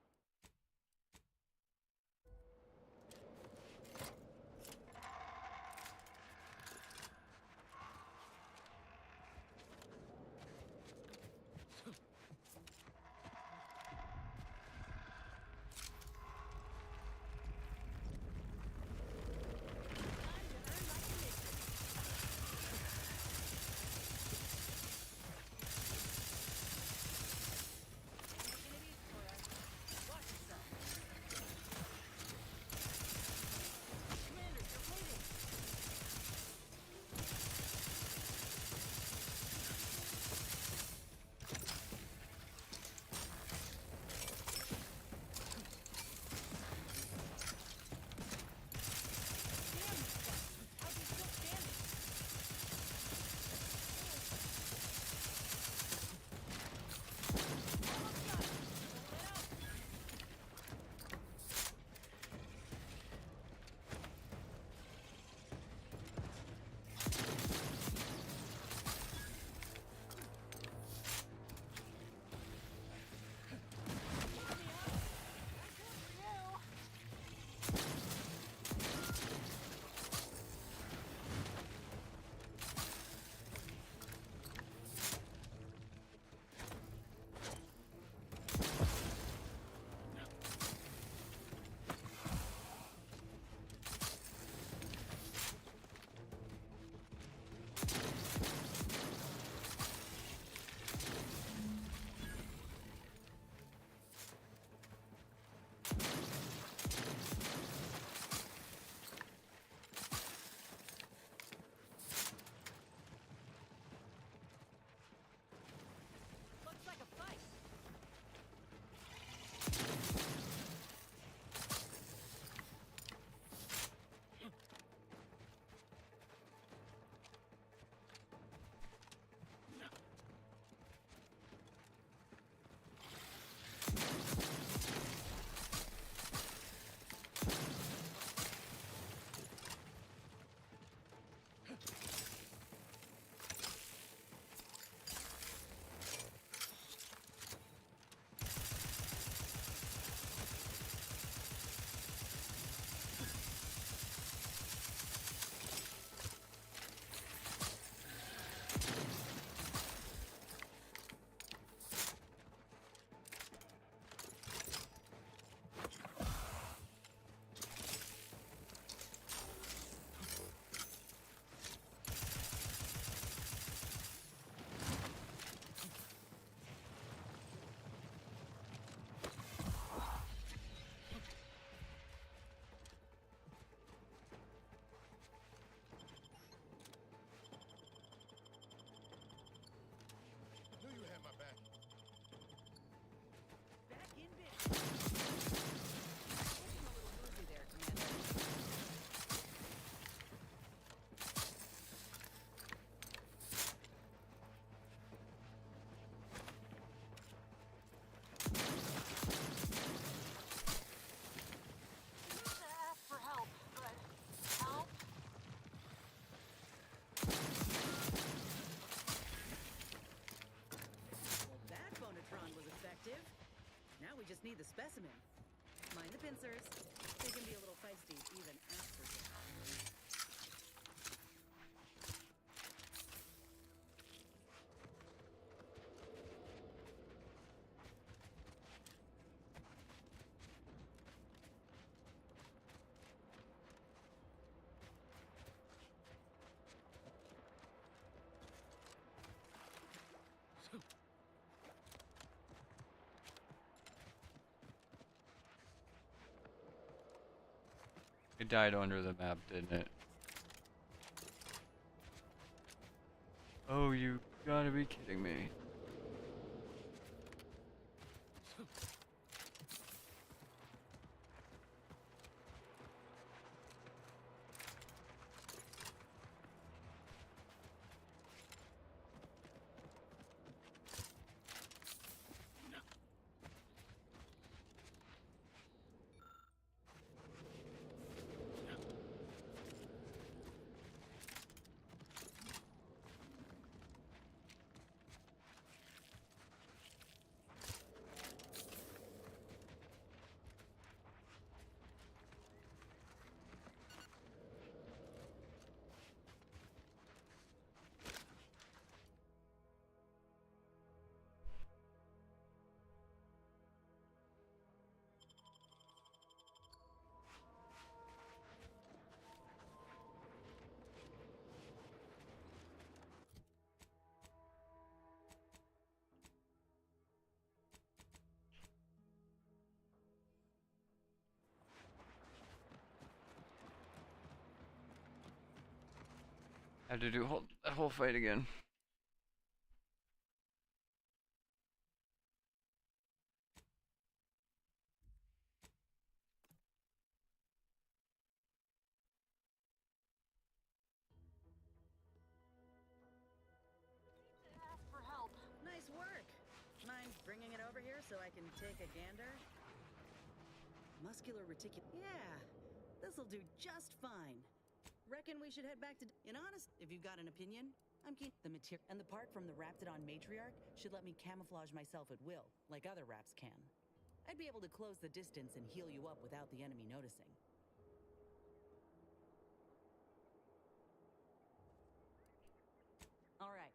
Now we just need the specimen. Mind the pincers. They can be a little feisty even after death. It died under the map, didn't it? Oh, you gotta be kidding me. Had to do that whole fight again. Ask for help. Nice work. Mind bringing it over here so I can take a gander? Muscular reticulum. Yeah, this'll do just fine. Reckon we should head back to. In honest, if you've got an opinion, I'm keen. The material and the part from the Raptidon matriarch should let me camouflage myself at will, like other Raps can. I'd be able to close the distance and heal you up without the enemy noticing. All right.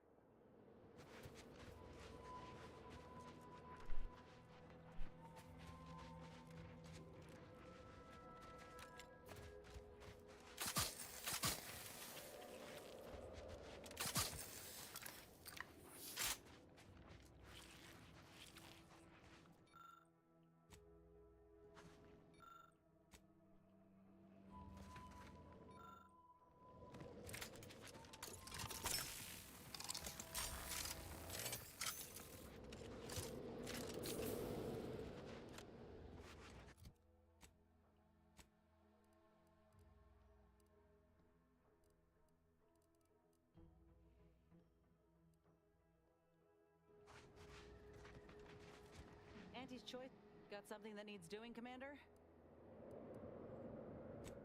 Auntie's choice. Got something that needs doing, Commander?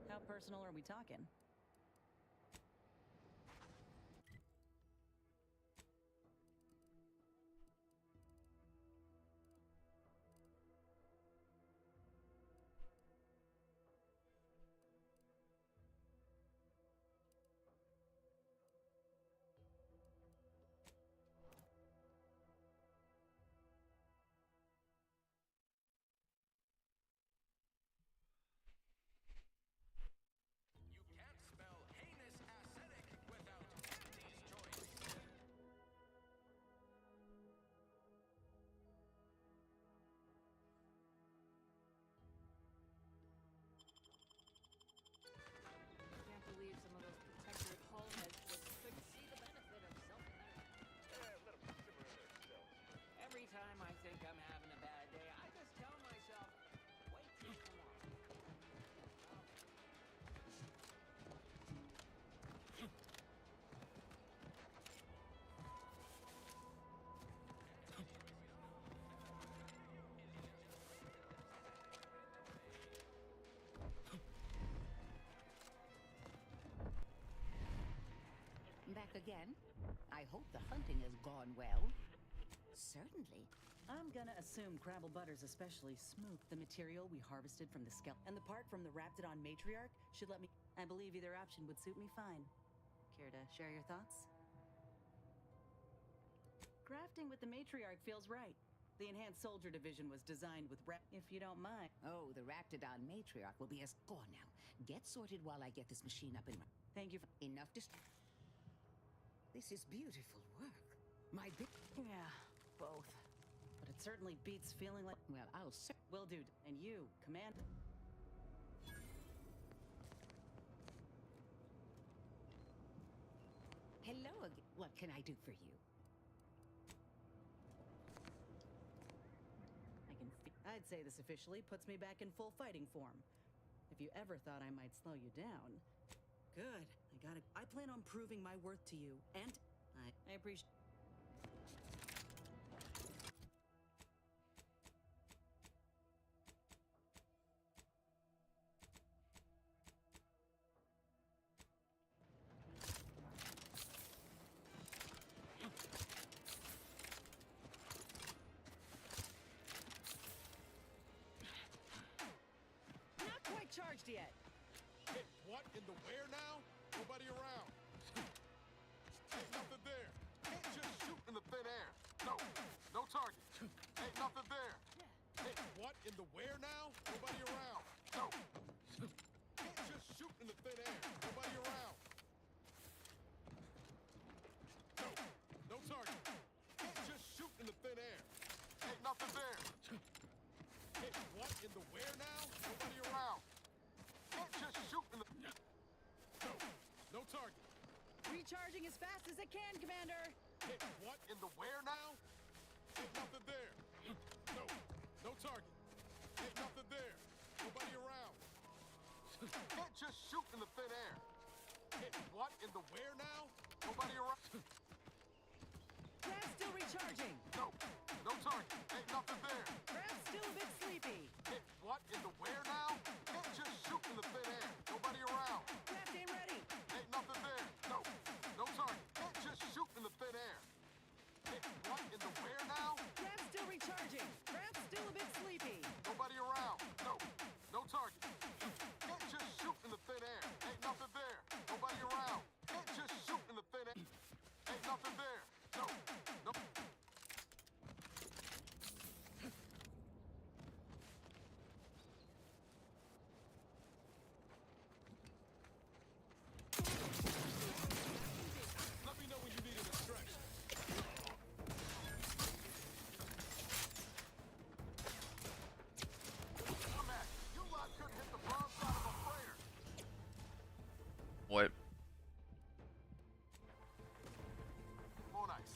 How personal are we talking? Back again? I hope the hunting has gone well. Certainly. I'm gonna assume Crabble Butter's especially smooth. The material we harvested from the skeleton and the part from the Raptidon matriarch should let me. I believe either option would suit me fine. Care to share your thoughts? Crafting with the matriarch feels right. The enhanced soldier division was designed with if you don't mind. Oh, the Raptidon matriarch will be a score now. Get sorted while I get this machine up and running. Thank you. Enough to. This is beautiful work. My big. Yeah, both. But it certainly beats feeling like. Well, Will do. And you, Command. Hello again. What can I do for you? I'd say this officially puts me back in full fighting form. If you ever thought I might slow you down. Good. I plan on proving my worth to you, and I appreciate. Not quite charged yet. Hit what in the where now? Nobody around. Ain't nothing there. Can't just shoot in the thin air. No, no target. Ain't nothing there. Hit what in the where now? Nobody around. No. Can't just shoot in the thin air. Nobody around. No, no target. Can't just shoot in the thin air. Ain't nothing there. Hit what in the where now? Nobody around. Can't just shoot in the. No, no target. recharging as fast as it can, Commander. Hit what in the where now? Ain't nothing there. No. No target. Ain't nothing there. Nobody around. Can't just shoot in the thin air. Hit what in the where now? Nobody around. Crab's still recharging. No. No target. Ain't nothing there. Crab's still a bit sleepy. Hit what in the where now? Can't just shoot in the thin air. Nobody around. Crab game ready. Ain't nothing there. No. No target. Can't just shoot in the thin air. Hit what in the where now? Crab's still recharging. Crab's still a bit sleepy. Nobody around. No. No target. Can't just shoot in the thin air. Ain't nothing there. Nobody around. Can't just shoot in the thin air. Ain't nothing there. No. No. Let me know when you need an extraction. Come at me. You lot couldn't hit the wrong side of a freighter. What? On ice.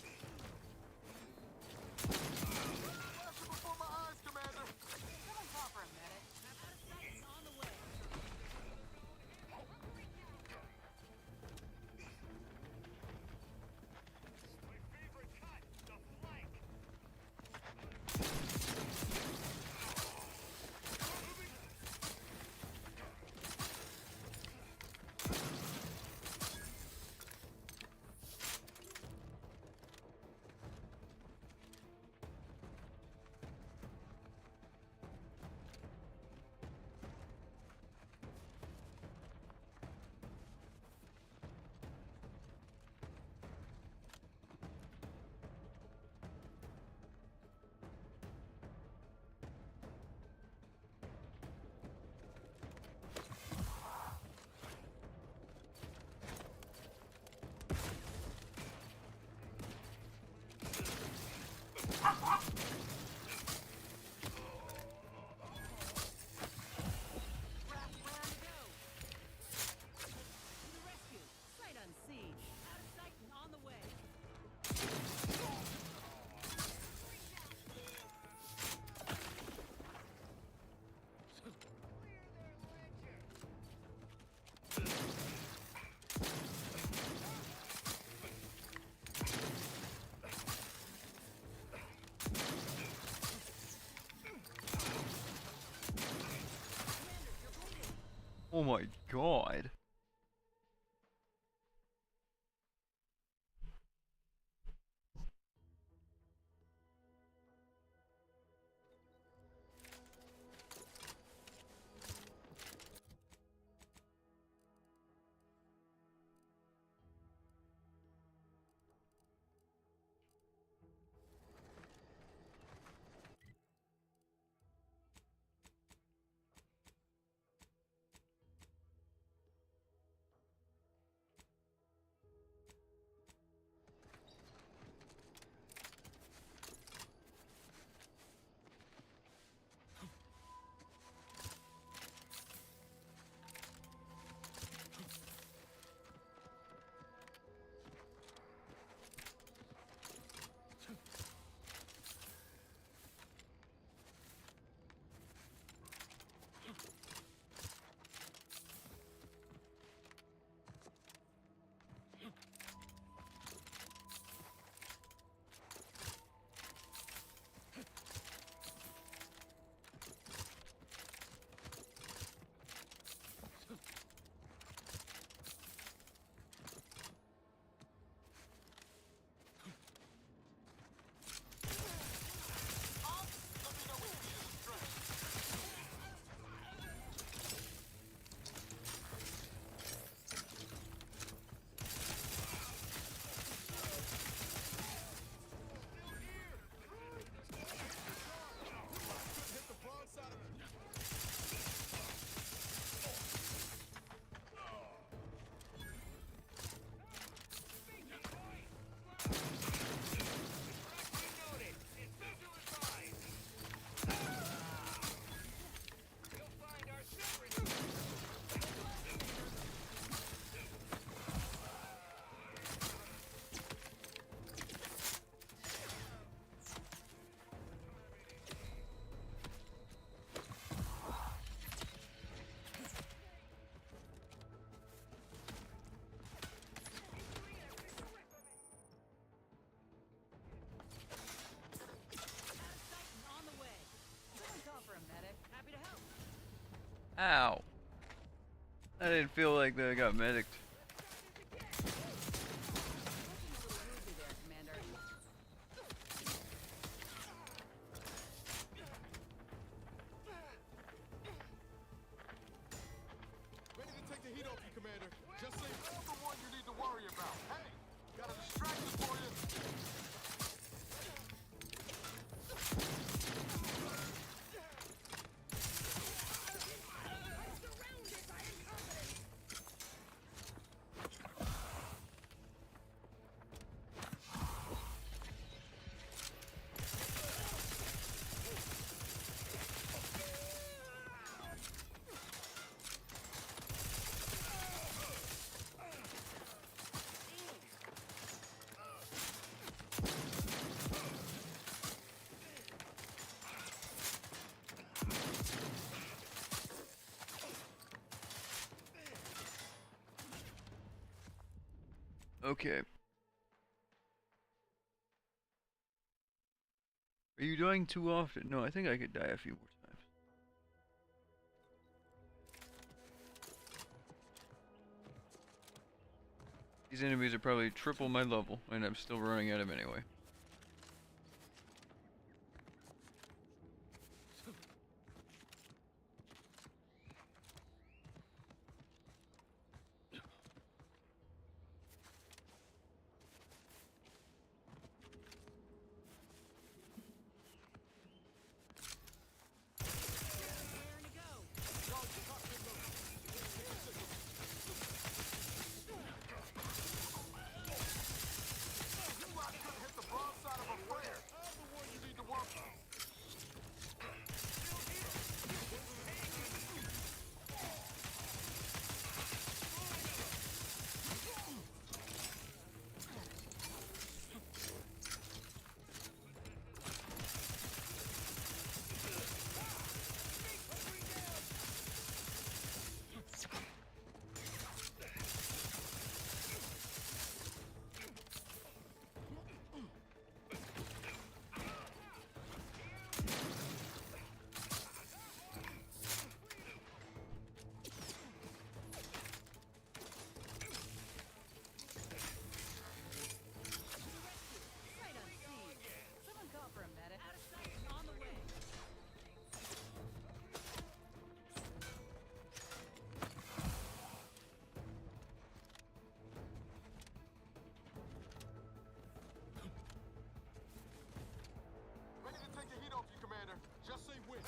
Flashing before my eyes, Commander. Come on top for a minute. On the way. My favorite cut, the flank. To the rescue. Sight unseen. Out of sight and on the way. Oh my god. Ow. I didn't feel like that I got medicked. Ready to take the heat off you, Commander. Just say I'm the one you need to worry about. Hey, got a distraction for you. Okay. Are you dying too often? No, I think I could die a few more times. These enemies are probably triple my level, and I'm still running at them anyway. Just say when.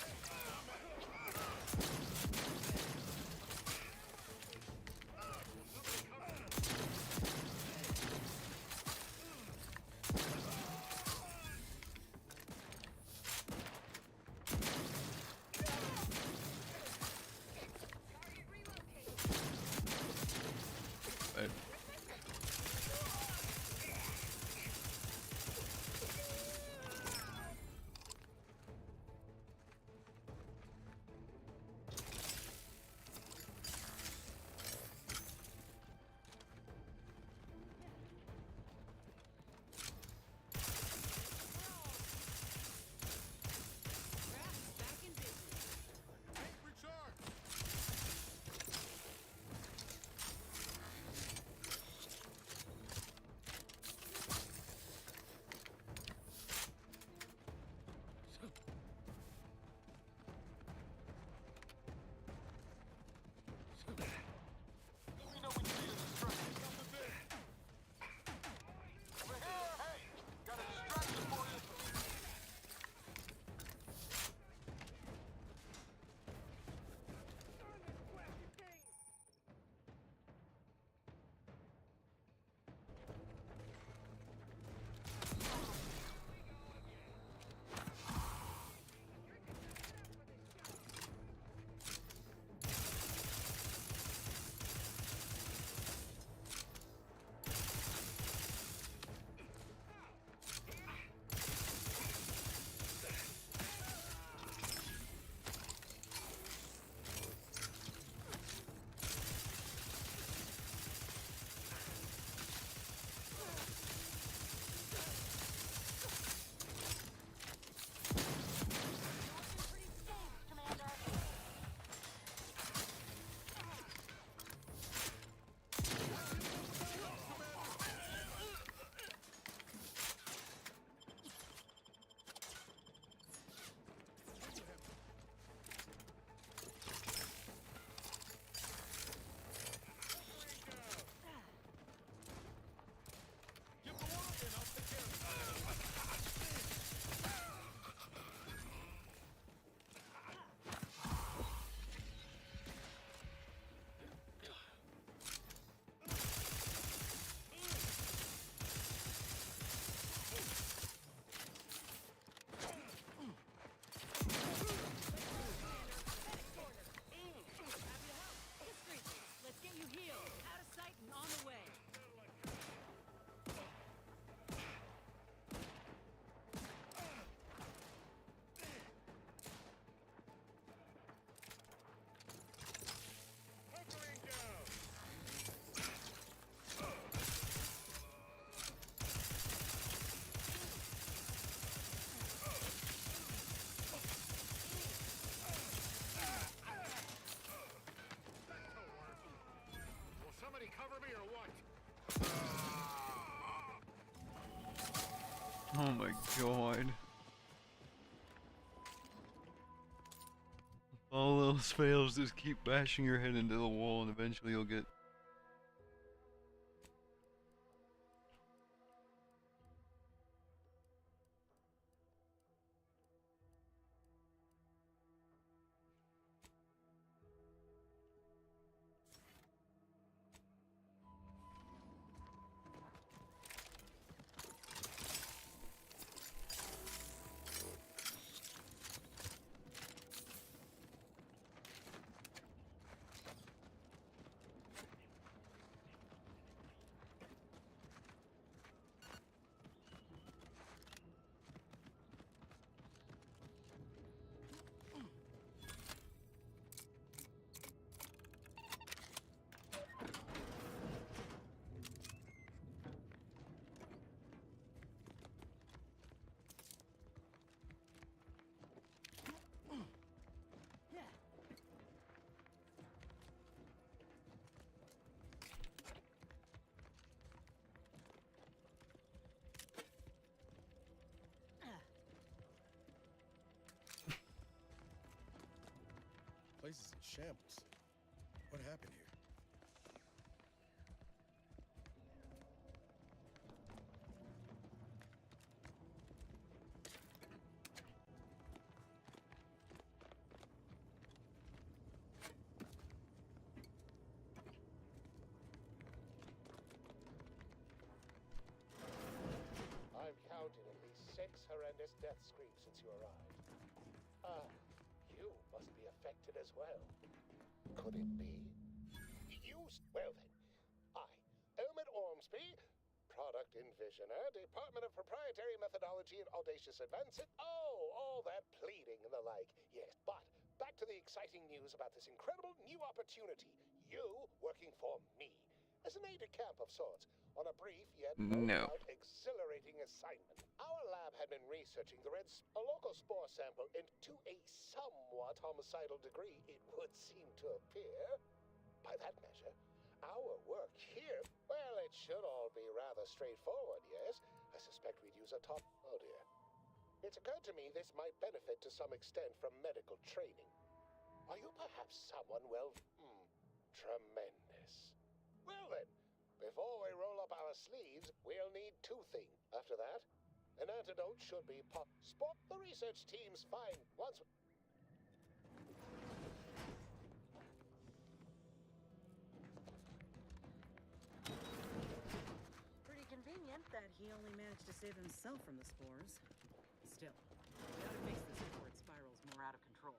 Oh my god. If all else fails, just keep bashing your head into the wall and eventually you'll get... Place is in shambles. What happened here? I've counted at least 6 horrendous death screams since you arrived. You must be affected as well. Could it be? Well then, I, Elmet Ormsby, Product Envisioner, Department of Proprietary Methodology and Audacious Advancement. Oh, all that pleading and the like. Yes, but back to the exciting news about this incredible new opportunity. You working for me, as an aide-de-camp of sorts, on a brief yet No. exhilarating assignment. Our lab had been researching a local spore sample, and to a somewhat homicidal degree, it would seem to appear. By that measure, our work here, well, it should all be rather straightforward, yes? I suspect we'd use a top... Oh dear. It's occurred to me this might benefit to some extent from medical training. Are you perhaps someone, well, tremendous? Well then, before we roll up our sleeves, we'll need 2 things. After that, an antidote should be spot the research team's fine once... Pretty convenient that he only managed to save himself from the spores. Still, we gotta fix this before it spirals more out of control.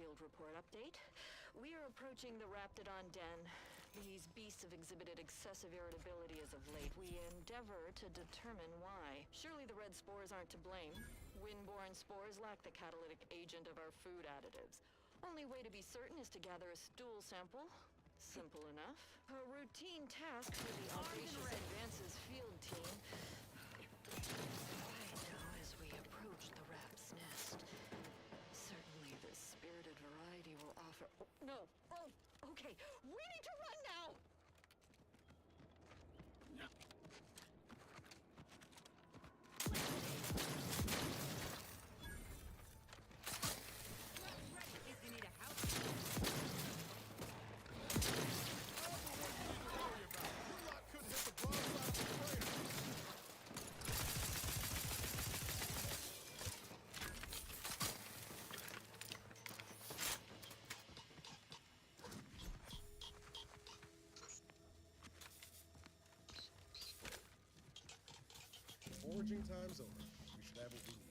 field report update. We are approaching the Raptidon den. These beasts have exhibited excessive irritability as of late. We endeavor to determine why. Surely the red spores aren't to blame. Wind-borne spores lack the catalytic agent of our food additives. Only way to be certain is to gather a stool sample. Simple enough. A routine task for the Audacious Advances field team. Quiet now as we approach the rat's nest. Certainly this spirited variety will offer... Oh, no! Oh, okay. We need to run now! If you need a house. Foraging time's over. We should have what we need.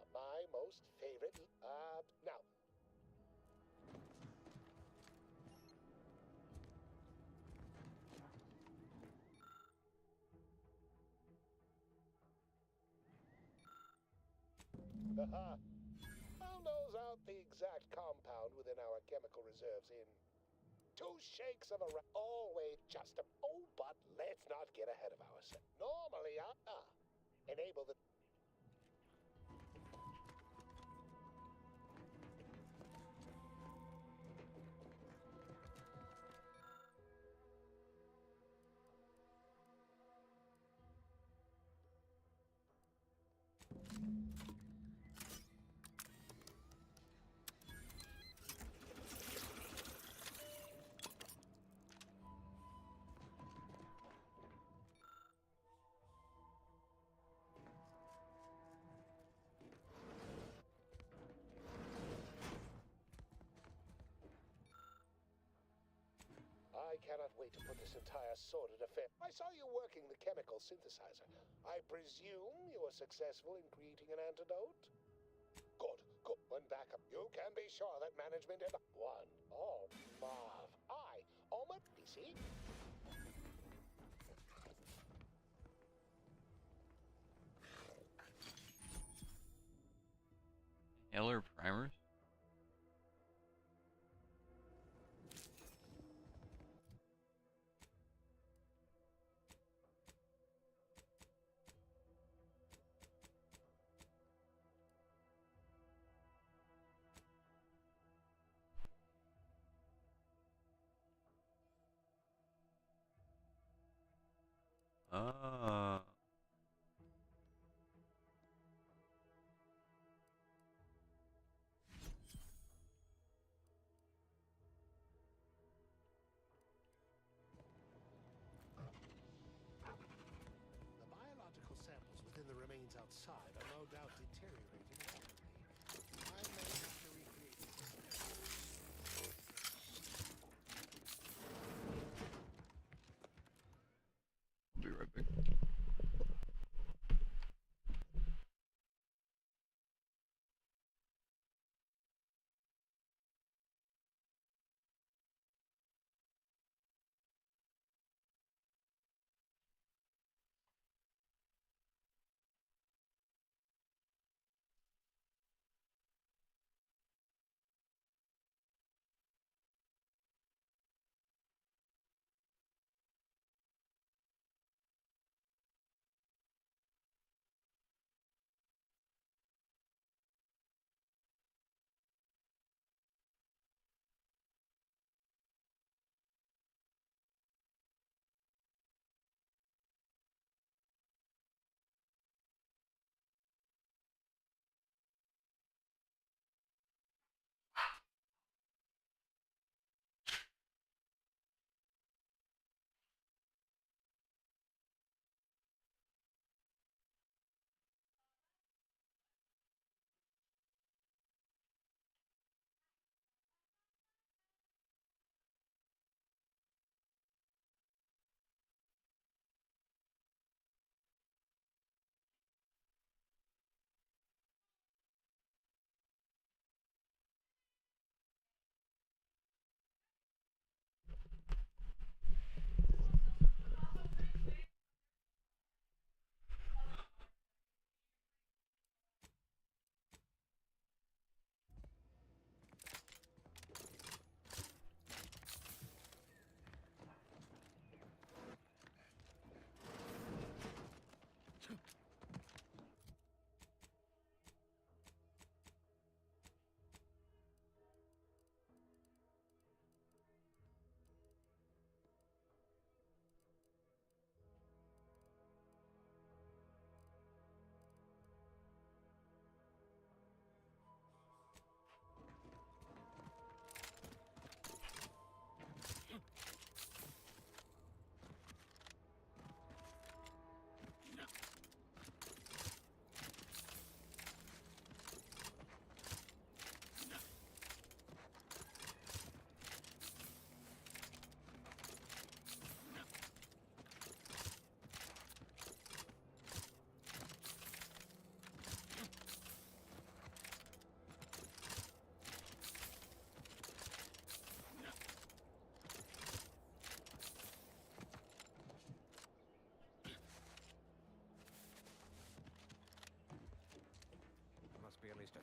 My most favorite. Now. I'll nose out the exact compound within our chemical reserves in 2 shakes of a always just a... Oh, but let's not get ahead of ourselves. Normally, enable the... I cannot wait to put this entire sordid affair... I saw you working the chemical synthesizer. I presume you were successful in creating an antidote? Good, good. One backup. You can be sure that management and... One. Oh, Marv. See? Eller primers? Ah. The biological samples within the remains outside are no doubt deteriorating rapidly. I may have to recreate this. I'll be right back.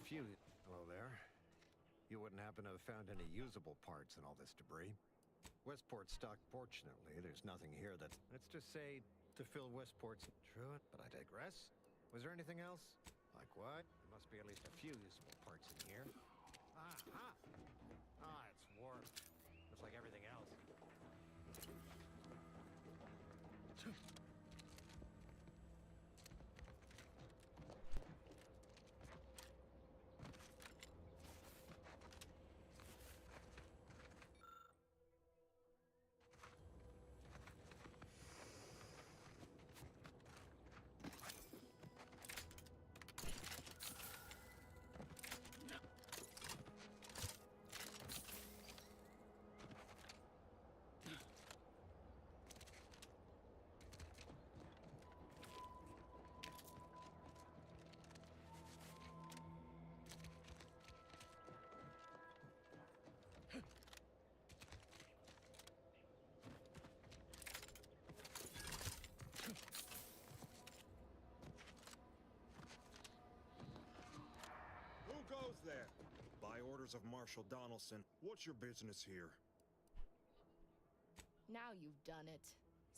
fuse. Hello there. You wouldn't happen to have found any usable parts in all this debris? Westport's stocked, fortunately. There's nothing here that's, let's just say, to fill Westport's... True, but I digress. Was there anything else? Like what? There must be at least a few usable parts in here. Ah, it's warm. Just like everything else. Who goes there? By orders of Marshal Donaldson, what's your business here? Now you've done it.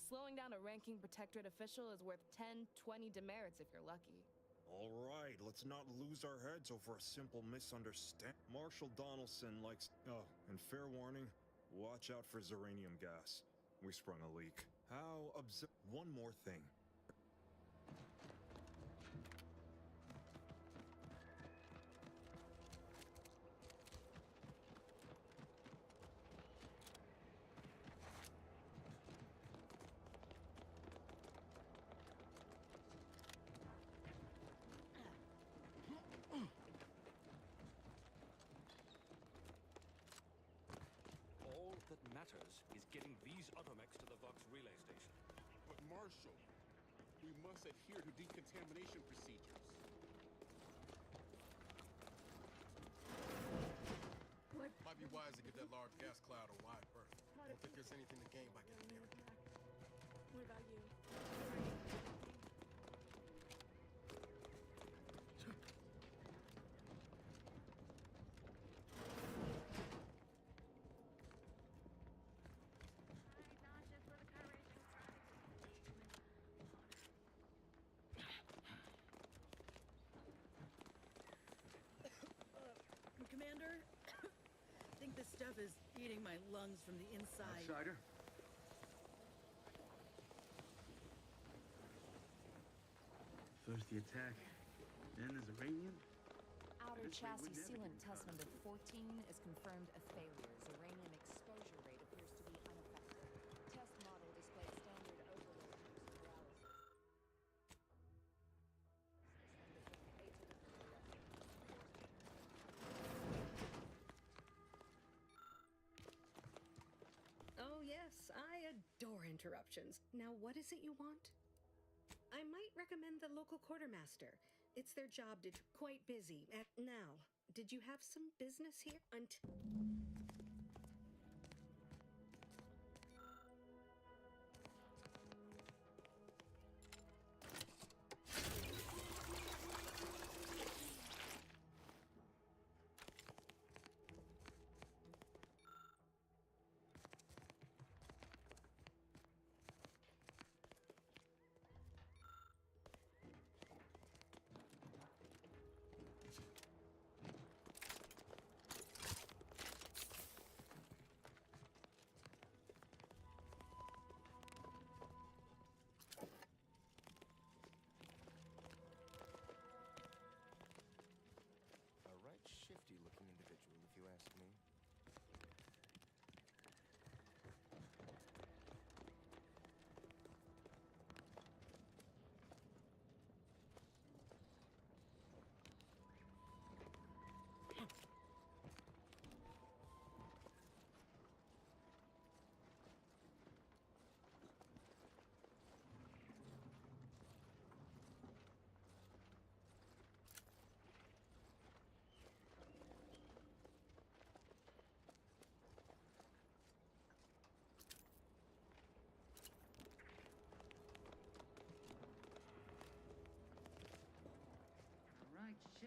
Slowing down a ranking protectorate official is worth 10, 20 demerits if you're lucky. All right, let's not lose our heads over a simple misunderstanding. Marshal Donaldson likes... Oh, and fair warning, watch out for uranium gas. We sprung a leak. How One more thing. All that matters is getting these other mechs to the Vox relay station. But Marshal, we must adhere to decontamination procedures. What? Might be wise to get that large gas cloud a wide berth. I don't think there's anything to gain by getting near it. What about you? Commander, I think this stuff is eating my lungs from the inside. Outsider? First the attack, then there's Iranian. Outer This way chassis would never sealant get test caught. number 14 is confirmed a failure. Uranium exposure rate appears to be unaffected. Test model displayed standard overload user paralysis. Oh, yes, I adore interruptions. Now, what is it you want? I might recommend the local quartermaster. It's their job to quite busy. Now, did you have some business here?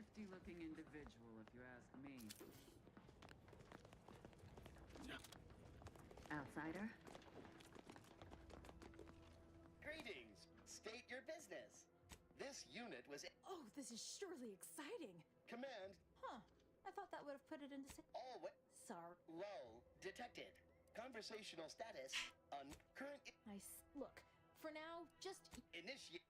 Shifty-looking individual, if you ask me. Outsider? Greetings. State your business. This unit was. Oh, this is surely exciting. Command. Huh. I thought that would have put it into. Always. Sorry. Lull detected. Conversational status. Current. Nice. Look, for now, just. Initiate.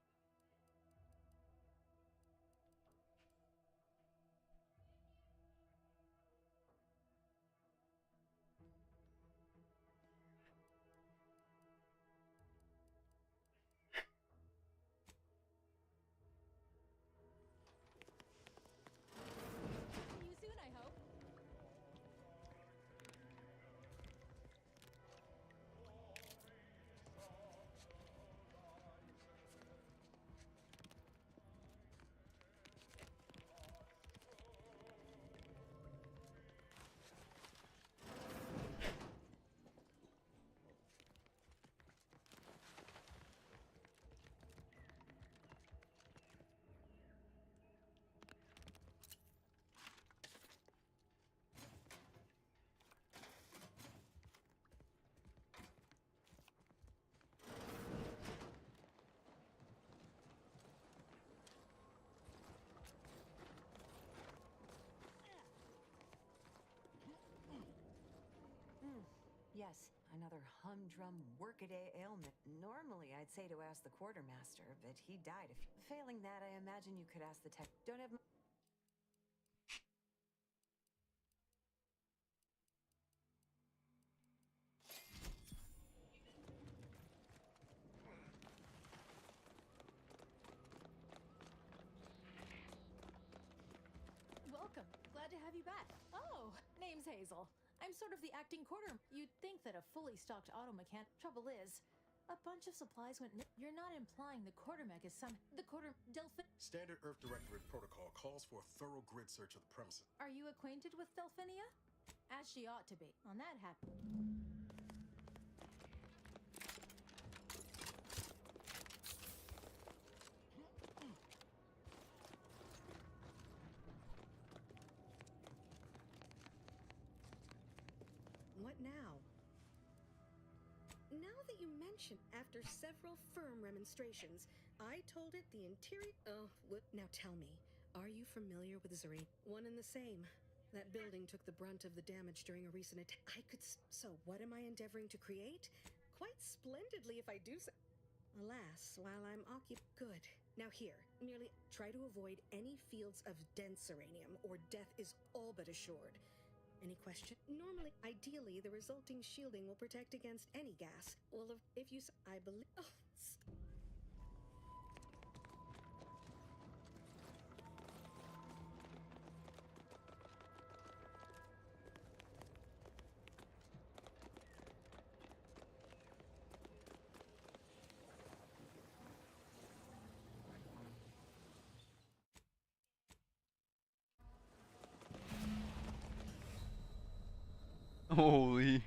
See you soon, I hope. Yes, another humdrum workaday ailment. Normally, I'd say to ask the quartermaster, but he died. Failing that, I imagine you could ask the tech. Don't have. Welcome. Glad to have you back. Oh, name's Hazel. I'm sort of the acting quarter. You'd think that a fully stocked auto mechanic. Trouble is, a bunch of supplies went. You're not implying the quartermech is some. The quarter. Delphin. Standard Earth Directorate protocol calls for a thorough grid search of the premises. Are you acquainted with Delphinia? As she ought to be. On that happy. What now? Now that you mention, after several firm remonstrations, I told it the interior. Oh, now tell me, are you familiar with Zerine? One and the same. That building took the brunt of the damage during a recent attack. So what am I endeavoring to create? Quite splendidly, if I do so. Alas, while I'm occupied. Good. Now here, merely try to avoid any fields of dense uranium, or death is all but assured. Any question? Normally, ideally, the resulting shielding will protect against any gas. Well, if you, I believe. Oh, Holy.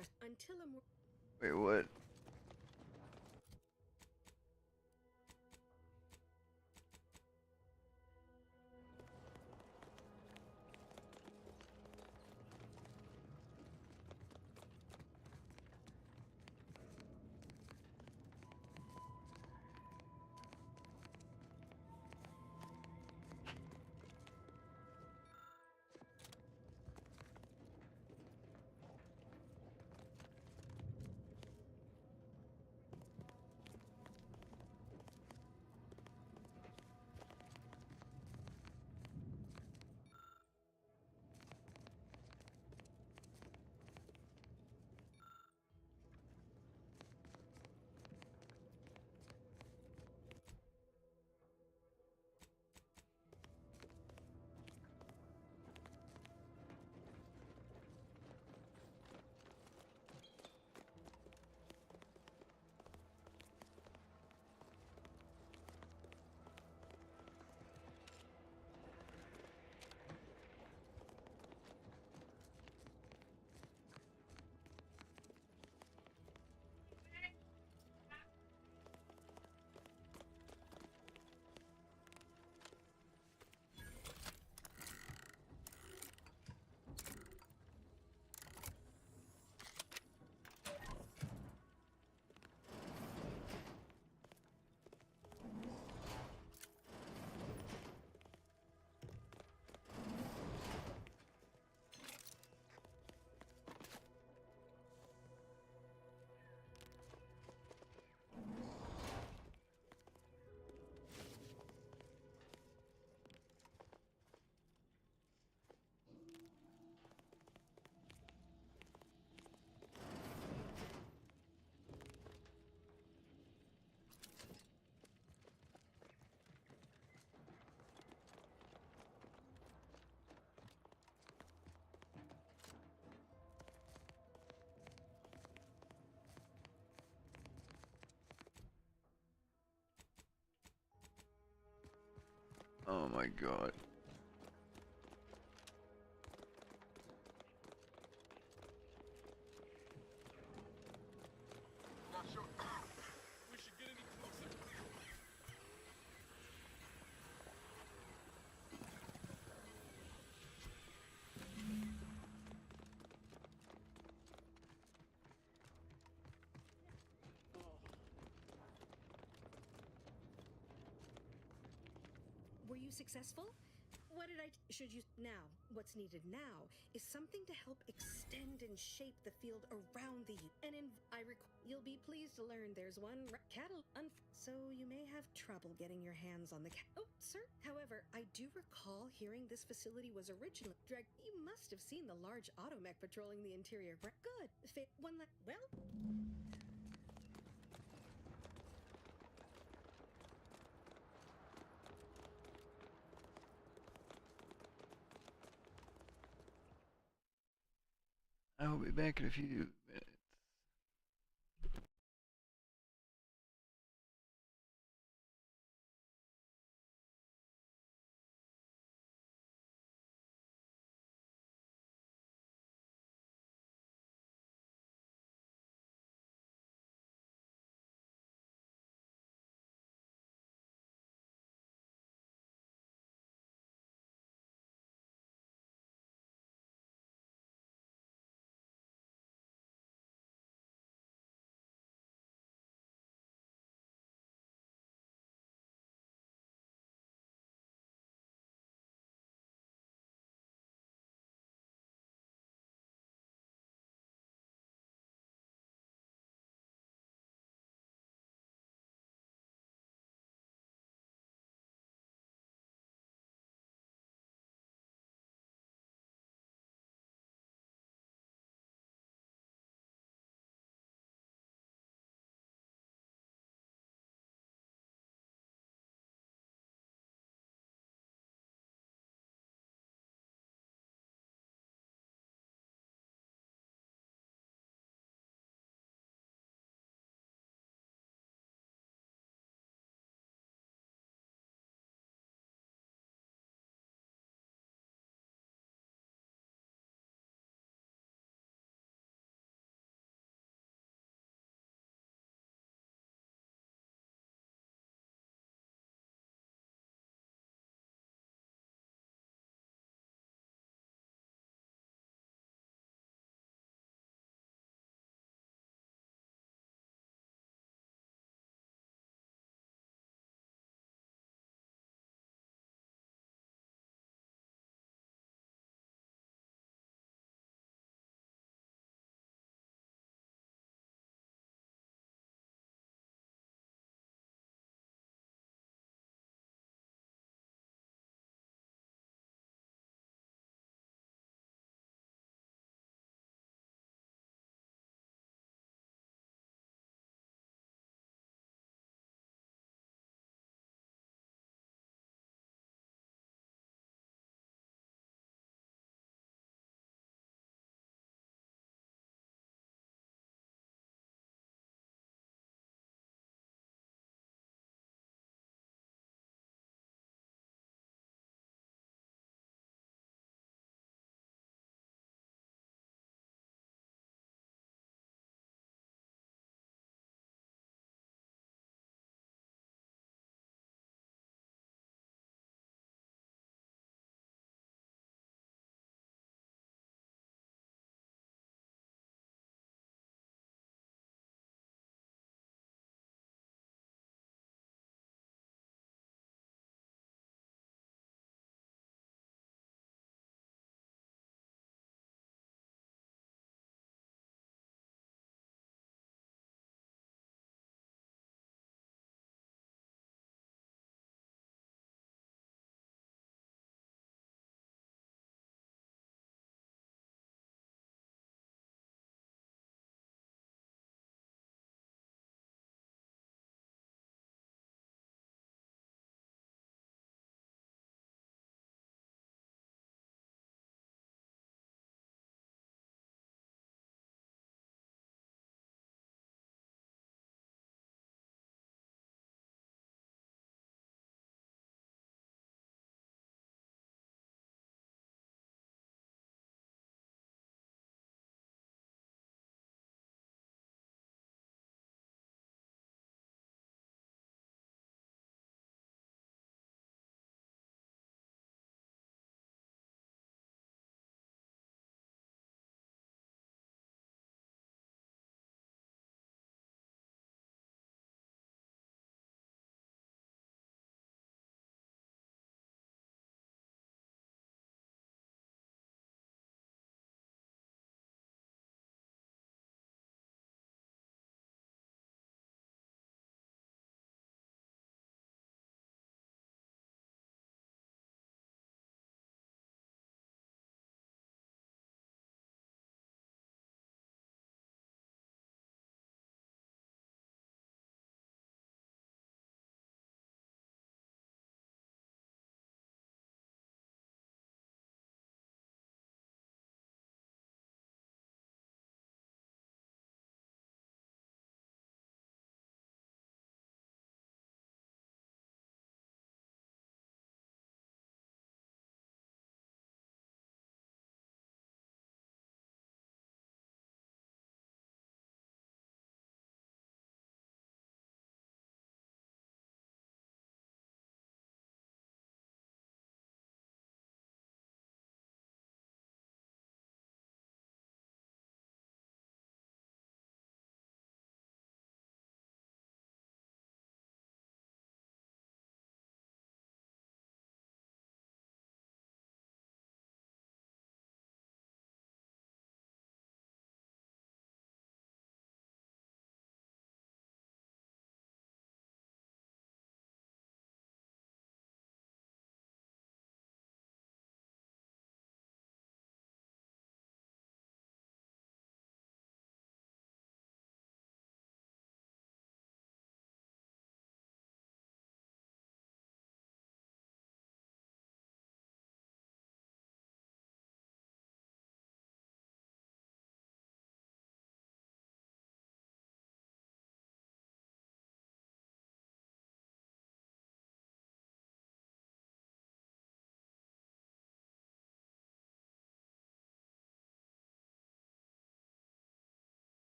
trust until a more. Wait, what? Oh my god. Not sure we should get any closer. Were you successful? What did I? Should you now? What's needed now is something to help extend and shape the field around the. And you'll be pleased to learn there's one cattle. So you may have trouble getting your hands on the Oh, sir. However, I do recall hearing this facility was originally. You must have seen the large automech patrolling the interior. Good. Well. I will be back in a few minutes.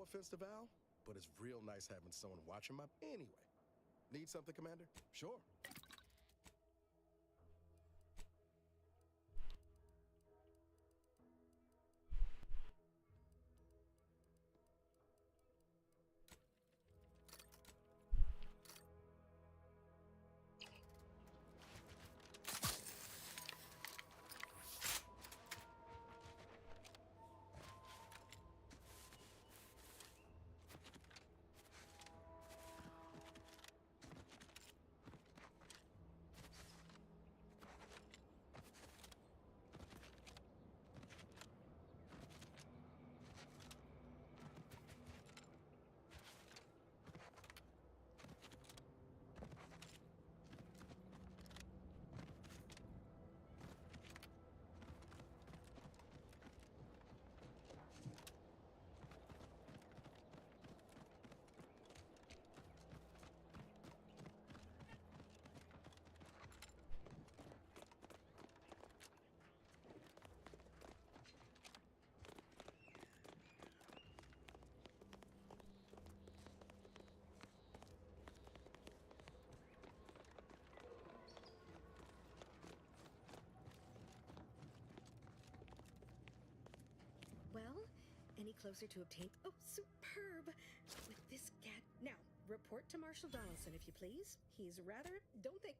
offense to Val, but it's real nice having someone watching my... Anyway, need something, Commander? Sure. Well, any closer to obtain... Oh, superb! With this cat... Now, report to Marshal Donaldson, if you please. He's rather... Don't think...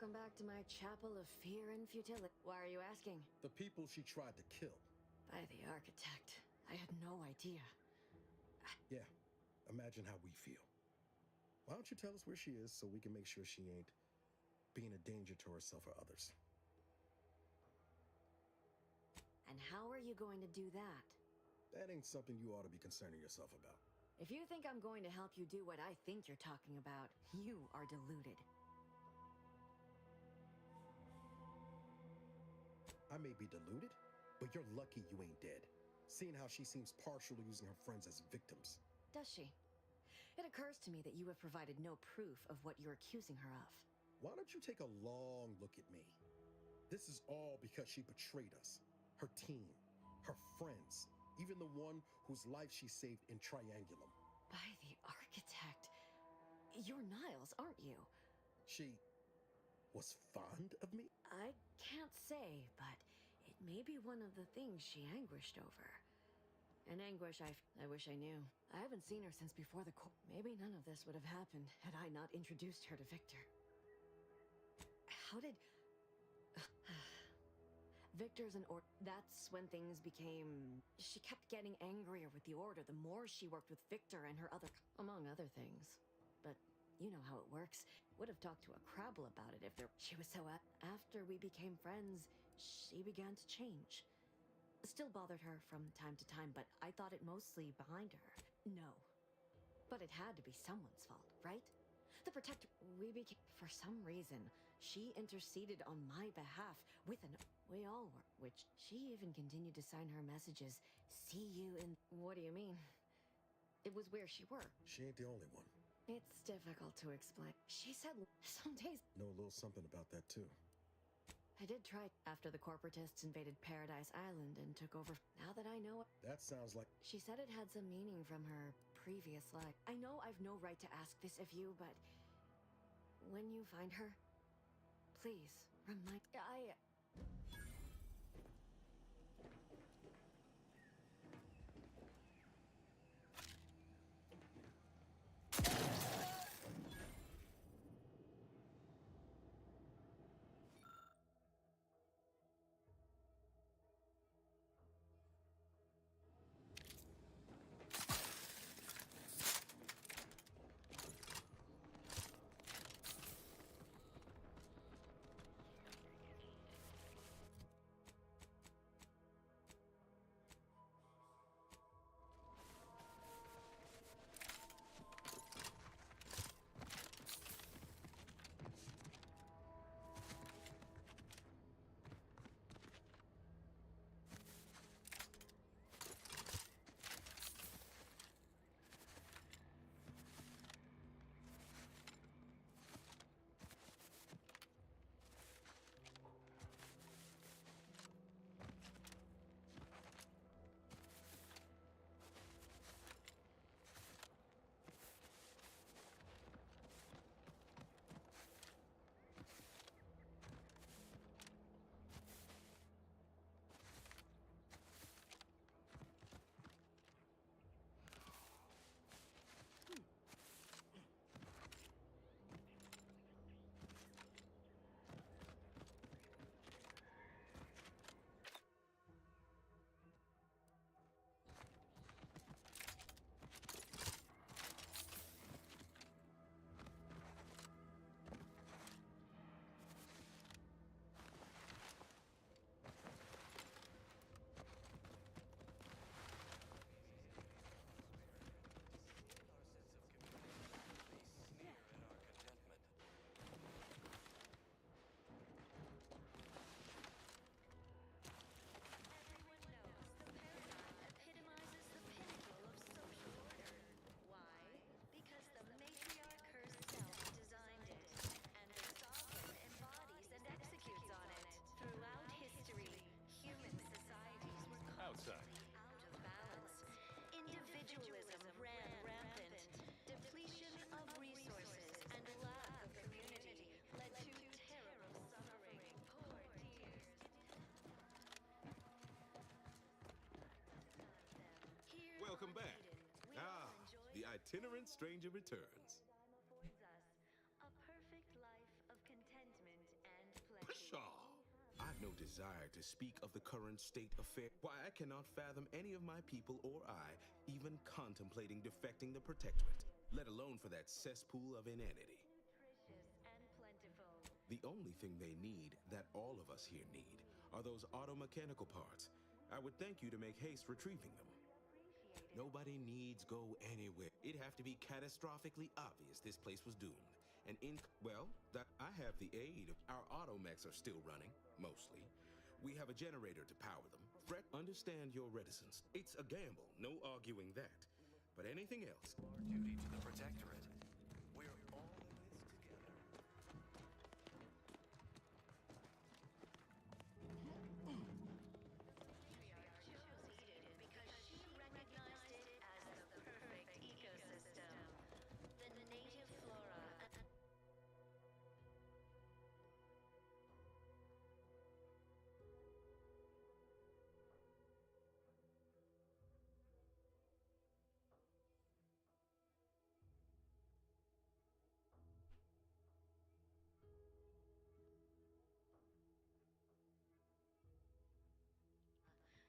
Welcome back to my chapel of fear and futility. Why are you asking? The people she tried to kill. By the architect. I had no idea. Yeah, imagine how we feel. Why don't you tell us where she is so we can make sure she ain't being a danger to herself or others? And how are you going to do that? That ain't something you ought to be concerning yourself about. If you think I'm going to help you do what I think you're talking about, you are deluded. I may be deluded, but you're lucky you ain't dead, seeing how she seems partial to using her friends as victims. Does she? It occurs to me that you have provided no proof of what you're accusing her of. Why don't you take a long look at me? This is all because she betrayed us, her team, her friends, even the one whose life she saved in Triangulum. By the architect. You're Niles, aren't you? She was fond of me? I can't say, but it may be one of the things she anguished over. An anguish I wish I knew. I haven't seen her since before the court. Maybe none of this would have happened had I not introduced her to Victor. How did... Victor's an order. That's when things became... She kept getting angrier with the order the more she worked with Victor and her other... Among other things. But you know how it works. Would have talked to a Crabble about it if there... She was so... After we became friends, she began to change. Still bothered her from time to time, but I thought it mostly behind her. No. But it had to be someone's fault, right? The protector... We became... For some reason, she interceded on my behalf with an... We all were. Which she even continued to sign her messages. See you in... What do you mean? It was where she worked. She ain't the only one. It's difficult to explain. She said some days... Know a little something about that, too. I did try after the corporatists invaded Paradise Island and took over. Now that I know... That sounds like... She said it had some meaning from her previous life. I know I've no right to ask this of you, but... When you find her, please, remind... Outside. Out of balance. Individualism ran rampant. Depletion of resources and lack of community led to terrible suffering. Poor dears. Welcome back. The itinerant stranger returns. Affords us a perfect life of contentment no desire to speak of the current state of affairs. Why, I cannot fathom any of my people or I even contemplating defecting the Protectorate, let alone for that cesspool of inanity. The only thing they need, that all of us here need, are those auto-mechanical parts. I would thank you to make haste retrieving them. Nobody needs go anywhere. It'd have to be catastrophically obvious this place was doomed. And well, that I have the aid of our automechs are still running, mostly. We have a generator to power them. Fret, understand your reticence. It's a gamble, no arguing that. But anything else? Our duty to the Protectorate. We're all in this together.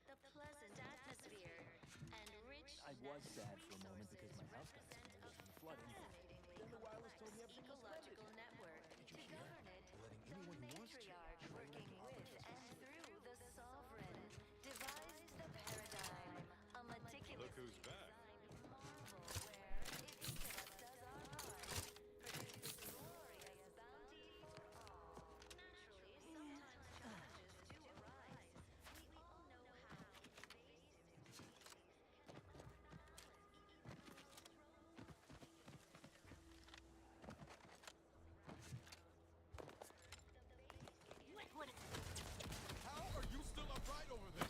The pleasant atmosphere and rich I was sad for a moment because my house got submerged in the flooding. Then the wireless told me everything was splendid. ecological network Did to you hear? govern it. They're letting The anyone who wants to. matriarch working with and through the sovereign devised the paradigm, a meticulous Look who's back. marvel where, if each of us does our part, produces glorious bounty for all. Naturally, sometimes challenges do arise. We all know how invasive Liquid! How are you still upright over there?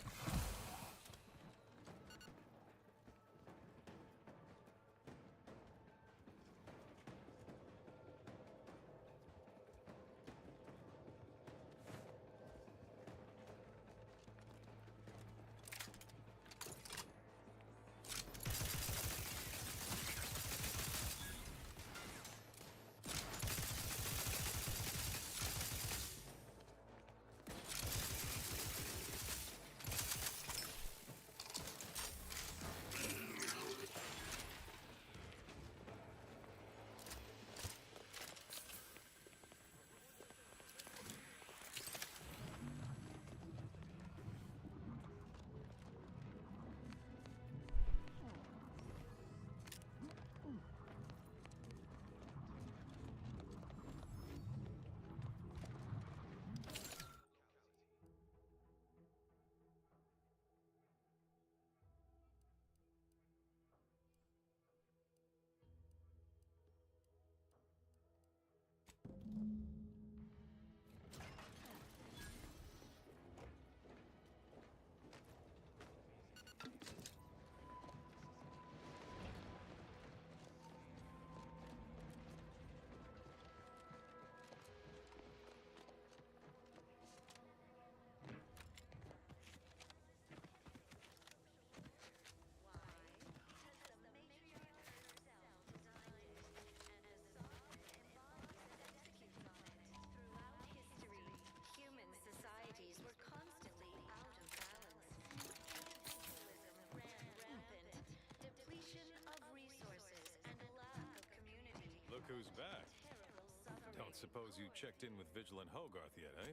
human societies were constantly out of balance. Individualism ran rampant, depletion of resources, and lack of community. Look who's back. Terrible suffering. Don't suppose you checked in with Vigilant Hogarth yet, eh?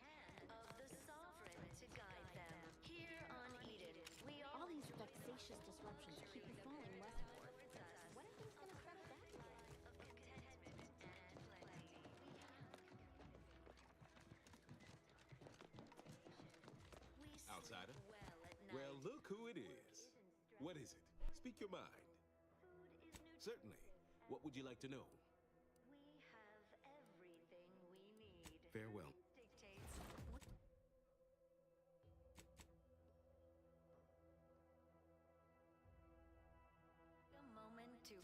Hand of the sovereign to guide them. Here on Eden, we All these vexatious disruptions keep you falling westward. When are things gonna crack back again? Outsider? Well, look who it is. What is it? Speak your mind. Certainly. What would you like to know? We have everything we need. Farewell. Dictates. A moment to.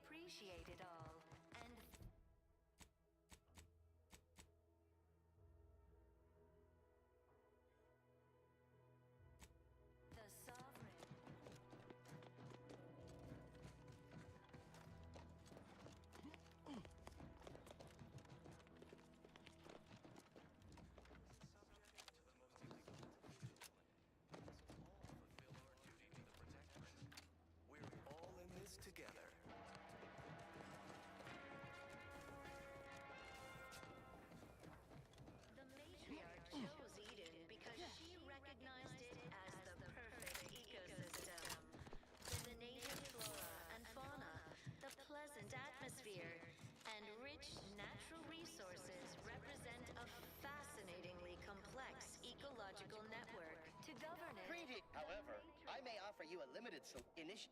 Appreciate it all, and the sovereign you a limited initiative.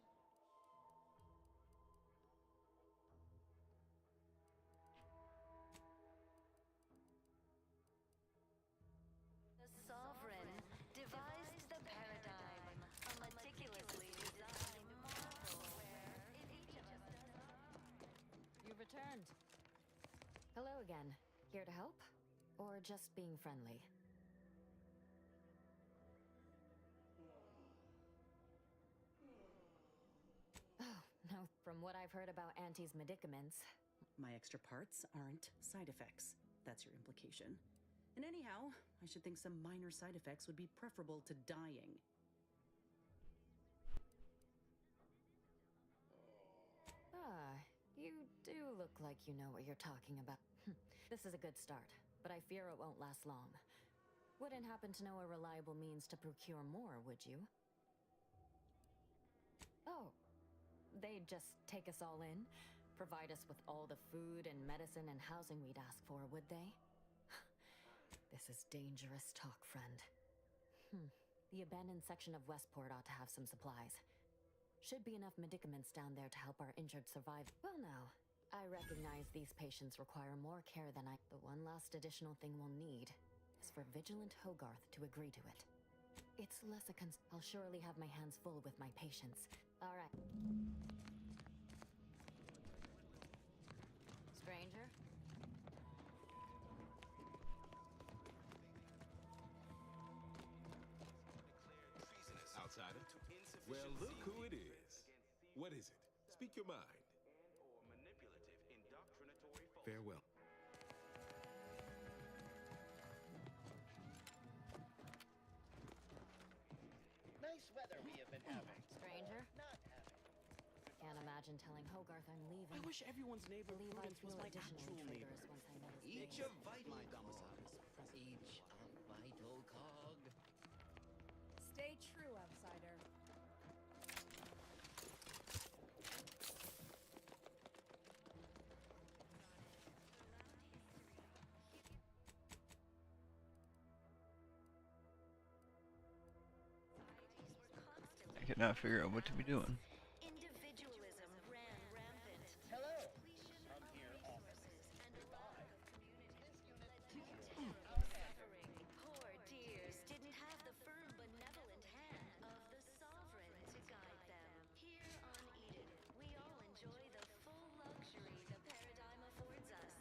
The Sovereign devised the paradigm, a meticulously designed marvel where if each of us does our You've returned. Hello again. Here to help? Or just being friendly? Oh, no. From what I've heard about Auntie's medicaments... My extra parts aren't side effects. That's your implication. And anyhow, I should think some minor side effects would be preferable to dying. Ah, you do look like you know what you're talking about. This is a good start, but I fear it won't last long. Wouldn't happen to know a reliable means to procure more, would you? Oh, they'd just take us all in? Provide us with all the food and medicine and housing we'd ask for, would they? This is dangerous talk, friend. The abandoned section of Westport ought to have some supplies. Should be enough medicaments down there to help our injured survive. Well now, I recognize these patients require more care than The one last additional thing we'll need is for Vigilant Hogarth to agree to it. It's less a I'll surely have my hands full with my patients. All right. Stranger? Outsider? Well, look who it is. What is it? Speak your mind. Farewell. Nice weather we have been having. Stranger? Not having. Can't imagine telling Hogarth I'm leaving. I wish everyone's neighbor Believe I'd Prudence was feel my additional actual neighbor. intruders once I met his Each face. a vital cog. Each a vital cog. Stay true, outsider. I cannot figure out what to be doing. individualism ran rampant. Hello. Come here, offices. Goodbye. Suffering, poor dears didn't have the firm, benevolent hand of the Sovereign to guide them. Here on Eden, we all enjoy the full luxury the paradigm affords us.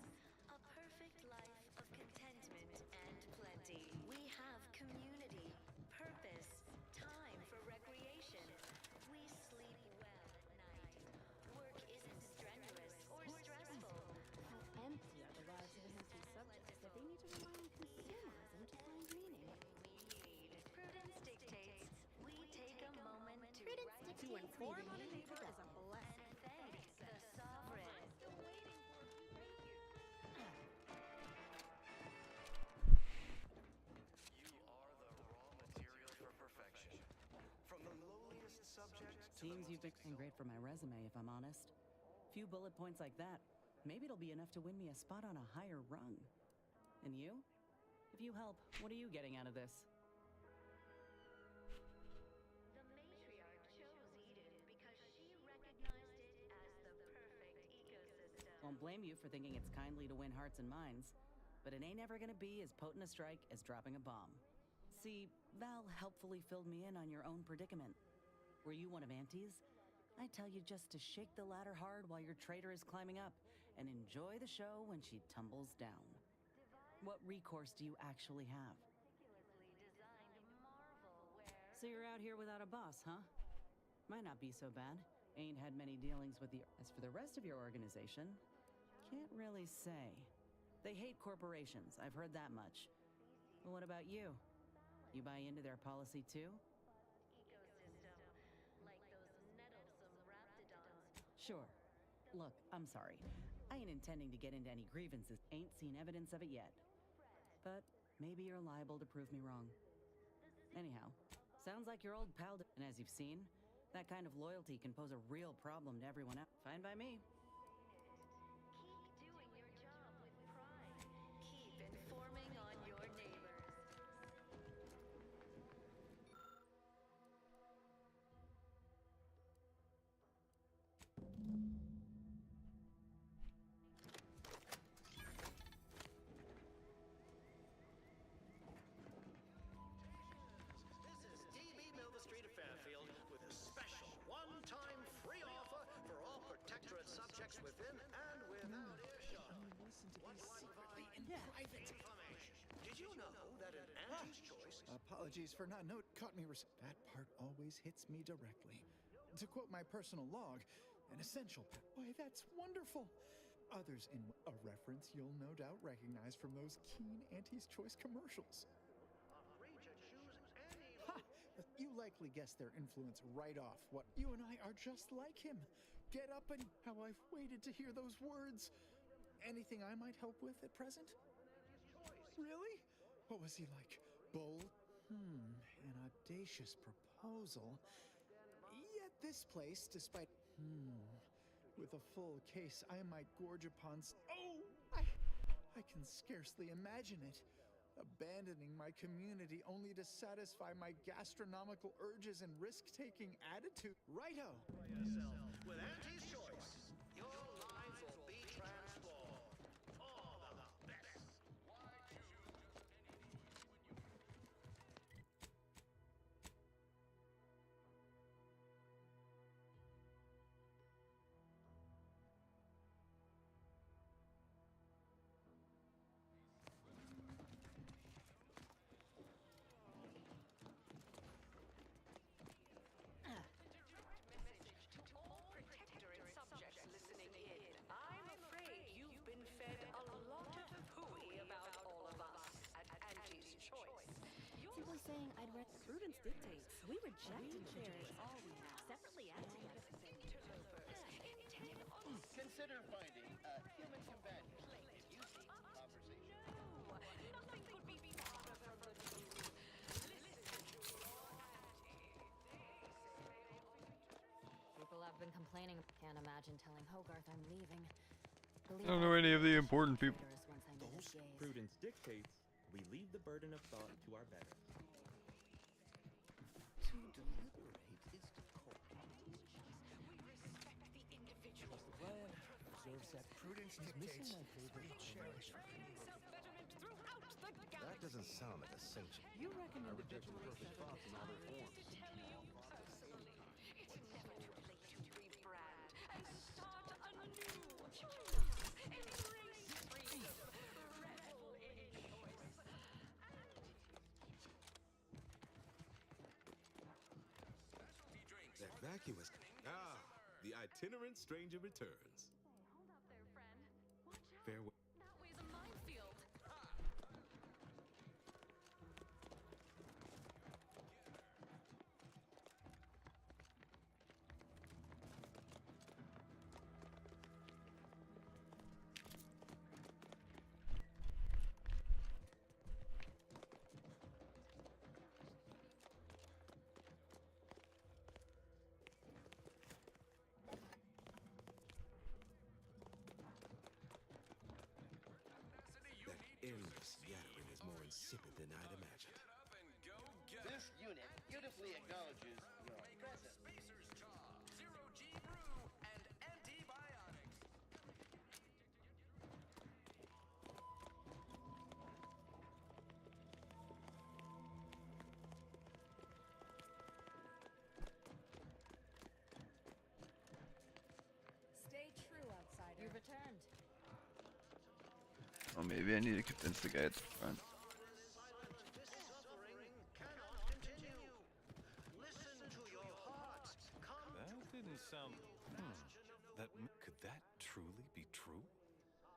A perfect life of contentment and plenty. We have community, purpose, time for recreation. We sleep well at night. Work isn't strenuous or stressful. How empty are the lives of innocent subjects that they need to rely on consumerism to find meaning? Prudence dictates we take a moment to To inform on a neighbor is a blessing. and thank the Sovereign. You are the raw material for perfection. From the lowliest subject to the Seems you've most been great for my resume, if I'm honest. Few bullet points like that. Maybe it'll be enough to win me a spot on a higher rung. And you? If you help, what are you getting out of this? The matriarch chose Eden because she recognized it as the perfect ecosystem. Won't blame you for thinking it's kindly to win hearts and minds, but it ain't ever gonna be as potent a strike as dropping a bomb. See, Val helpfully filled me in on your own predicament. Were you one of Auntie's? I tell you just to shake the ladder hard while your traitor is climbing up, and enjoy the show when she tumbles down. What recourse do you actually have? So you're out here without a boss, huh? Might not be so bad. Ain't had many dealings with the... As for the rest of your organization, can't really say. They hate corporations, I've heard that much. But what about you? You buy into their policy too? Ecosystem, like those nettlesome raptidons. Sure. Look, I'm sorry. I ain't intending to get into any grievances. Ain't seen evidence of it yet. But maybe you're liable to prove me wrong. Anyhow, sounds like your old pal... And as you've seen, that kind of loyalty can pose a real problem to everyone else. Fine by me. Keep doing your job with pride. Keep informing on your neighbors. within and without earshot. Listen to What these secretly in provide private. information? Did you know that an Auntie's choice? Apologies for not note. Caught me. That part always hits me directly. To quote my personal log, an essential pet. Why, that's wonderful. Others in a reference you'll no doubt recognize from those keen Auntie's Choice commercials. Reach and choose any. Ha! You likely guessed their influence right off. What you and I are just like him. Get up and how I've waited to hear those words. Anything I might help with at present? Really? What was he like? Bold? An audacious proposal. Yet this place, despite with a full case, I might gorge upon. I can scarcely imagine it. Abandoning my community only to satisfy my gastronomical urges and risk-taking attitude. Righto! With Auntie's Choice, your life will be transformed. All of the best. Message to all protectorate subjects listening in. I'm afraid you've been fed a lot of hooey about all of us at Auntie's Choice. Simply saying I'd read Prudence dictates. We reject shares all we have separately and together. Consider finding a human companion. If you seek conversation. Nothing could be farther from the truth. Listen to your People have been complaining. Can't imagine telling Hogarth I'm leaving. I don't know any of the important people. Those Prudence dictates we leave the burden of thought to our betters. To deliberate is to court. the individual. The plan observes that Prudence dictates my favorite cherish. Self-betterment throughout the galaxy. That doesn't sound like a sanction. You reckon I reject the perfect thoughts in all their forms. To tell you personally, it's never too late to rebrand and start anew. Embrace freedom. Revel in choice. That vacuous. The itinerant stranger returns. Hold up there, friend. Watch out. Farewell. That way's a minefield. That endless yattering is more insipid than I'd imagined. This unit beautifully acknowledges your presence. Spacer's Jaw, Zero G Brew, and antibiotics. Stay true, outsider. You've returned. Oh, maybe I need to convince the guy at the front. This suffering cannot continue. Listen to your heart. Come That didn't sound. Could that truly be true?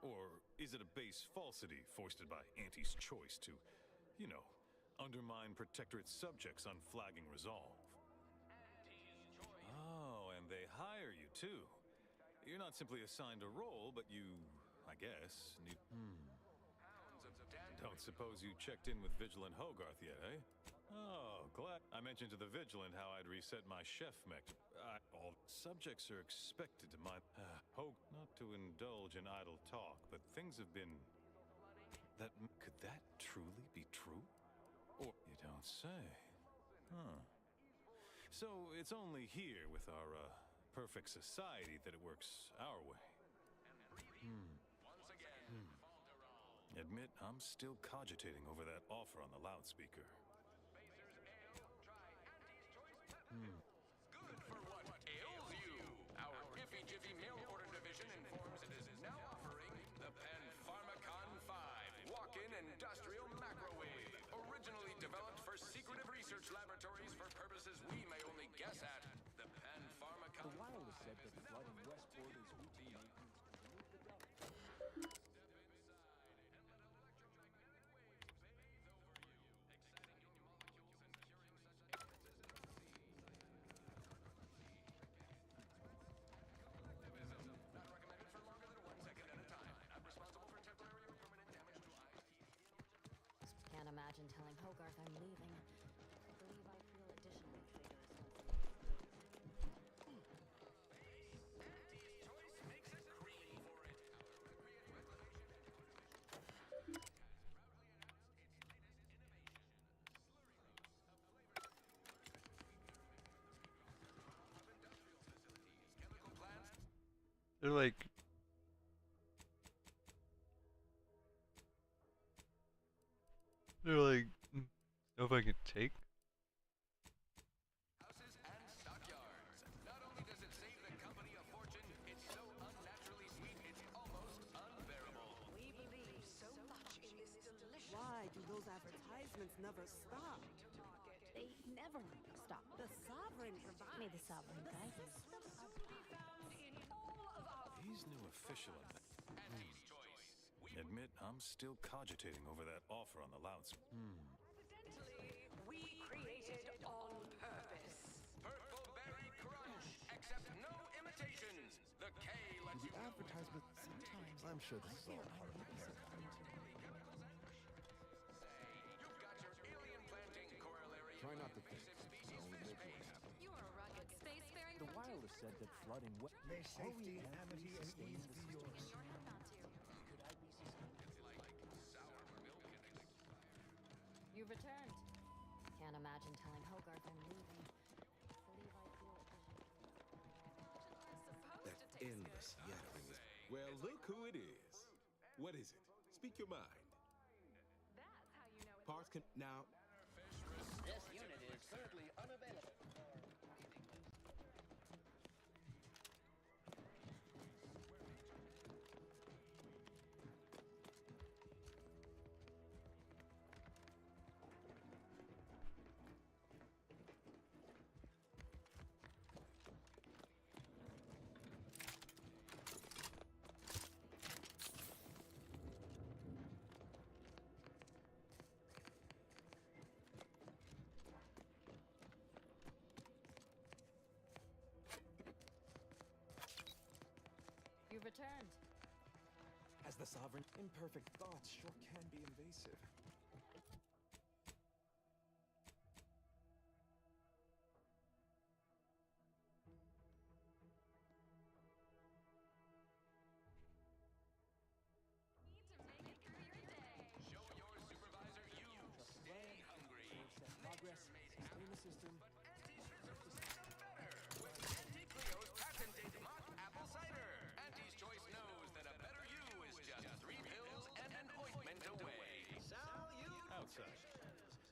Or is it a base falsity foisted by Auntie's Choice to, you know, undermine protectorate subjects' unflagging resolve? Oh, and they hire you too. You're not simply assigned a role, but you, I guess, need. Don't suppose you checked in with Vigilant Hogarth yet, eh? Oh, glad. I mentioned to the Vigilant how I'd reset my chef mech. All subjects are expected to mind. Not to indulge in idle talk, but things have been. Could that truly be true? Or you don't say. Huh. So it's only here with our perfect society that it works our way. Admit I'm still cogitating over that offer on the loudspeaker. Good for what ails you. Our Iffy Jiffy mail order division informs research laboratories for purposes we may only guess at. The Penn Pharmacon. The wireless said that flooding Westport is routine maintenance to remove the dust. Not recommended for longer than 1 second at a time. Not responsible for temporary or permanent damage to eyes. Can't imagine telling Hogarth I'm leaving. I believe I feel additional triggers. They're like... stuff I can take? Houses and stockyards. Not only does it save the company a fortune, it's so unnaturally sweet it's almost unbearable. We believe so much in this delicious... Why do those advertisements never stop? They never stop. The sovereign provides. May the sovereign guide you. He's new official in that. Admit, I'm still cogitating over that offer on the loudspeaker. We created on purpose. Purple Berry Crunch. Accept no imitations. The K lets you... The advertisement. Sometimes I'm sure this is all part of the paradigm. You've got your alien planting corollary. Try not to think. It only makes one happen. You're a rugged spacefaring The wireless said that flooding May safety, amity, and ease be yours. in your head not to. You've returned. Can't imagine telling Hogarth I'm leaving. I believe I feel additional. That endless yattering is... Well, look who it is. What is it? Speak your mind. That's how you know it's Parts can... Now... This unit is currently unavailable. You've returned. As the sovereign, imperfect thoughts sure can be invasive. Show your supervisor you stay hungry. Progress, sustain the system. With Auntie Cleo's patented mock apple cider. Auntie's Choice knows that a better you is just 3 pills and an ointment away. Outside.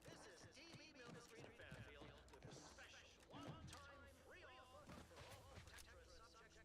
This is TV Milk Street in Fairfield with a special one-time free offer for all protected subjects.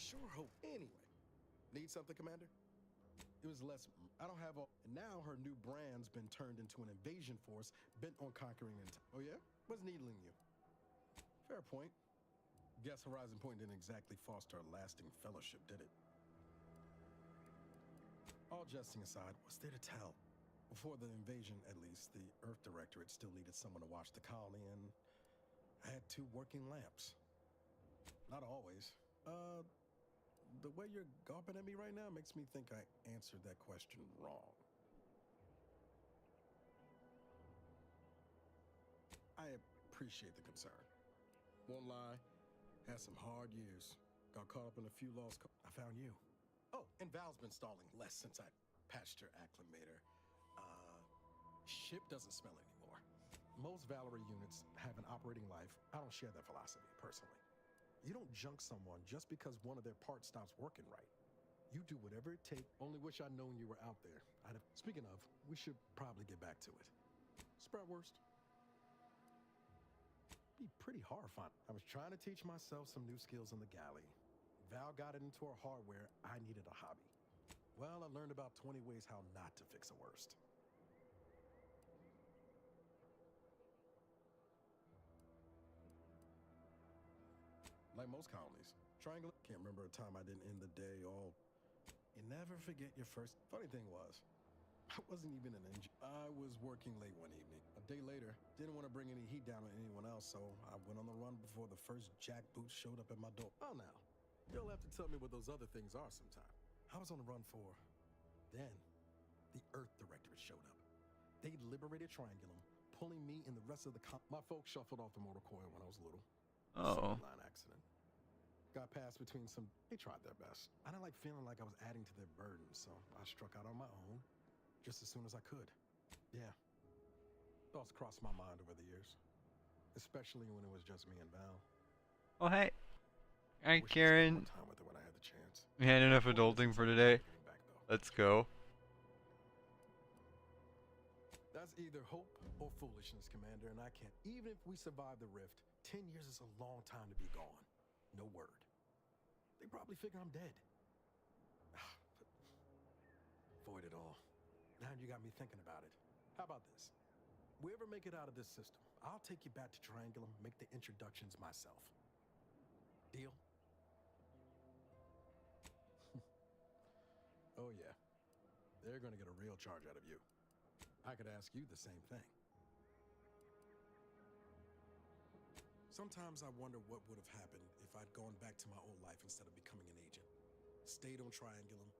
Sure hope. Anyway, need something, Commander? It was less. I don't have all. And now her new brand's been turned into an invasion force bent on conquering. Oh yeah? What's needling you? Fair point. Guess Horizon Point didn't exactly foster a lasting fellowship, did it? All jesting aside, what's there to tell? Before the invasion, at least, the Earth Directorate still needed someone to watch the colony, and I had 2 working lamps. Not always. The way you're gawping at me right now makes me think I answered that question wrong. I appreciate the concern. Won't lie, had some hard years. Got caught up in a few lost I found you. Oh, and Val's been stalling less since I patched her acclimator. Ship doesn't smell anymore. Most Valerie units have an operating life. I don't share that philosophy, personally. You don't junk someone just because one of their parts stops working right. You do whatever it takes. Only wish I'd known you were out there. Speaking of, we should probably get back to it. Spratwurst. Be pretty horrifying. I was trying to teach myself some new skills in the galley. Val got it into her hardware. I needed a hobby. Well, I learned about 20 ways how not to fix a worst. Like most colonies, Triangle. Can't remember a time I didn't end the day all. You never forget your first. Funny thing was, I wasn't even an engine. I was working late one evening. A day later, didn't want to bring any heat down on anyone else, so I went on the run before the first jackboots showed up at my door. Oh, now, you'll have to tell me what those other things are sometime. I was on the run for. Then, the Earth Directorate showed up. They liberated Triangulum, pulling me and the rest of the my folks shuffled off the motor coil when I was little. Oh. Line accident. Got passed between some. They tried their best. I didn't like feeling like I was adding to their burden, so I struck out on my own, just as soon as I could. Yeah. Thoughts crossed my mind over the years, especially when it was just me and Val. Oh hey. Hi Karen. Time with it when I had the chance. We had enough adulting for today. Let's go. That's either hope or foolishness, Commander, and I can't. Even if we survive the rift, 10 years is a long time to be gone. No word. They probably figure I'm dead. Void it all. Now you got me thinking about it. How about this? We ever make it out of this system, I'll take you back to Triangulum, make the introductions myself. Deal? Oh yeah. They're gonna get a real charge out of you. I could ask you the same thing. Sometimes I wonder what would have happened if I'd gone back to my old life instead of becoming an agent. Stayed on Triangulum,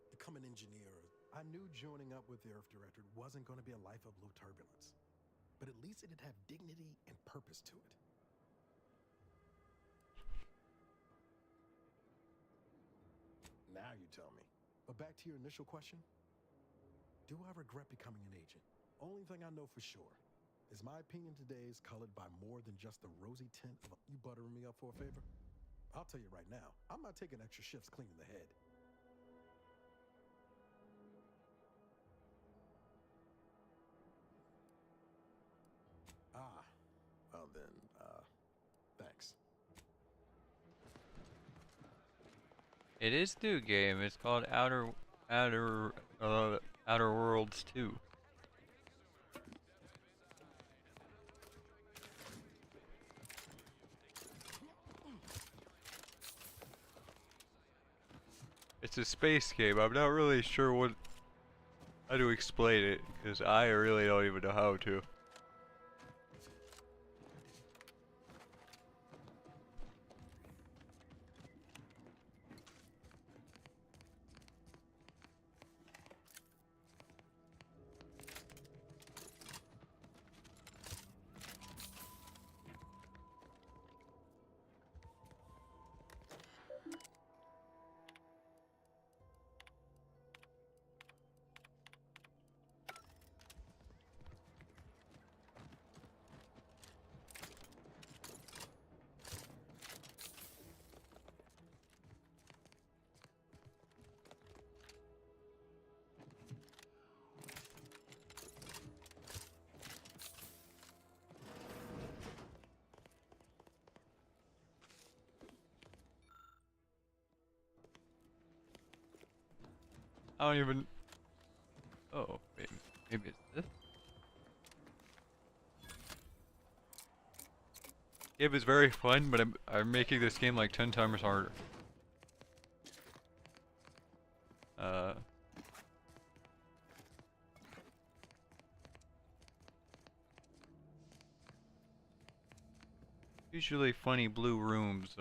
become an engineer. I knew joining up with the Earth Directorate wasn't going to be a life of low turbulence, but at least it'd have dignity and purpose to it. Now you tell me. But back to your initial question. Do I regret becoming an agent? Only thing I know for sure is my opinion today is colored by more than just the rosy tint of you buttering me up for a favor? I'll tell you right now, I'm not taking extra shifts cleaning the head. Ah, well then, thanks. It is new game. It's called Outer Worlds 2. It's a space game. I'm not really sure how to explain it, because I really don't even know how to. I don't even. Oh, maybe it's this. Game is very fun, but I'm making this game like 10 times harder. Usually funny blue rooms,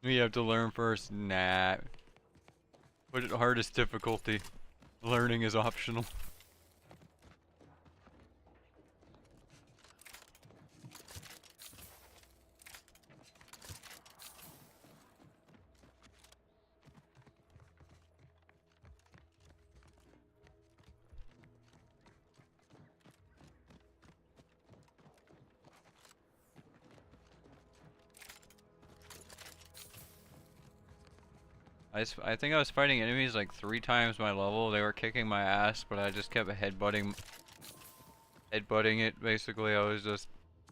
we have to learn first. Nah. Put it hardest difficulty. Learning is optional. I think I was fighting enemies like 3 times my level. They were kicking my ass, but I just kept headbutting it. Basically, I was just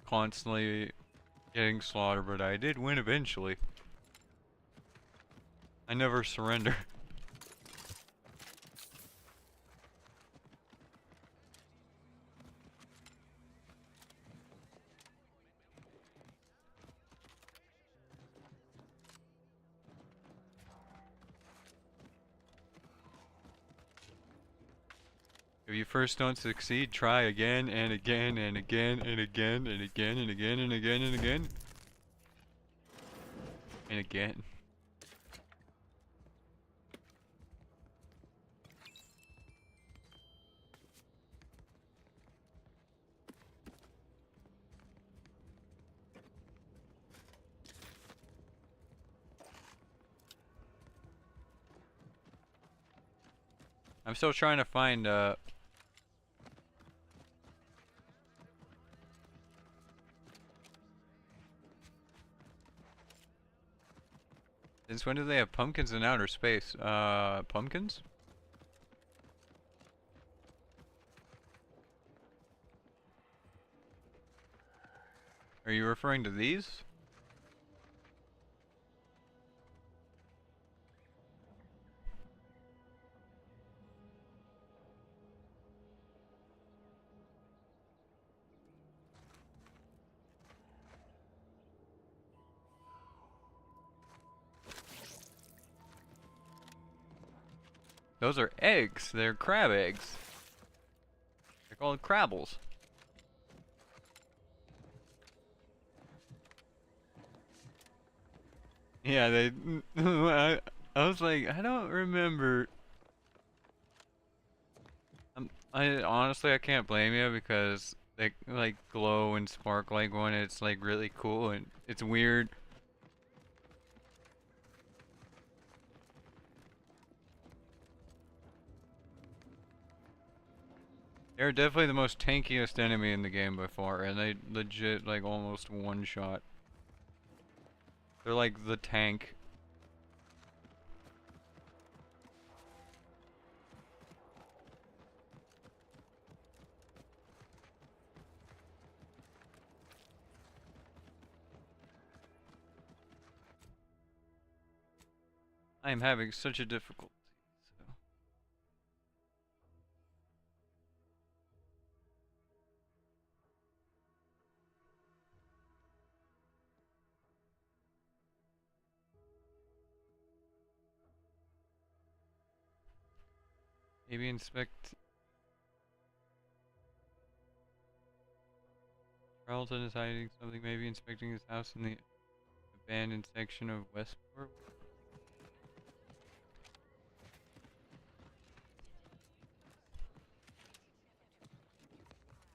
constantly getting slaughtered, but I did win eventually. I never surrender. If you first don't succeed, try again and again and again and again and again and again and again and again. And again. I'm still trying to find since when do they have pumpkins in outer space? Pumpkins? Are you referring to these? Those are eggs. They're crab eggs. They're called crabbles. Yeah, they. I was like, I don't remember. I honestly, I can't blame you because they like glow and spark like one. It's like really cool and it's weird. They're definitely the most tankiest enemy in the game by far, and they legit like almost one shot. They're like the tank. I am having such a difficulty. So. Maybe inspect. Carlton is hiding something. Maybe inspecting his house in the abandoned section of Westport.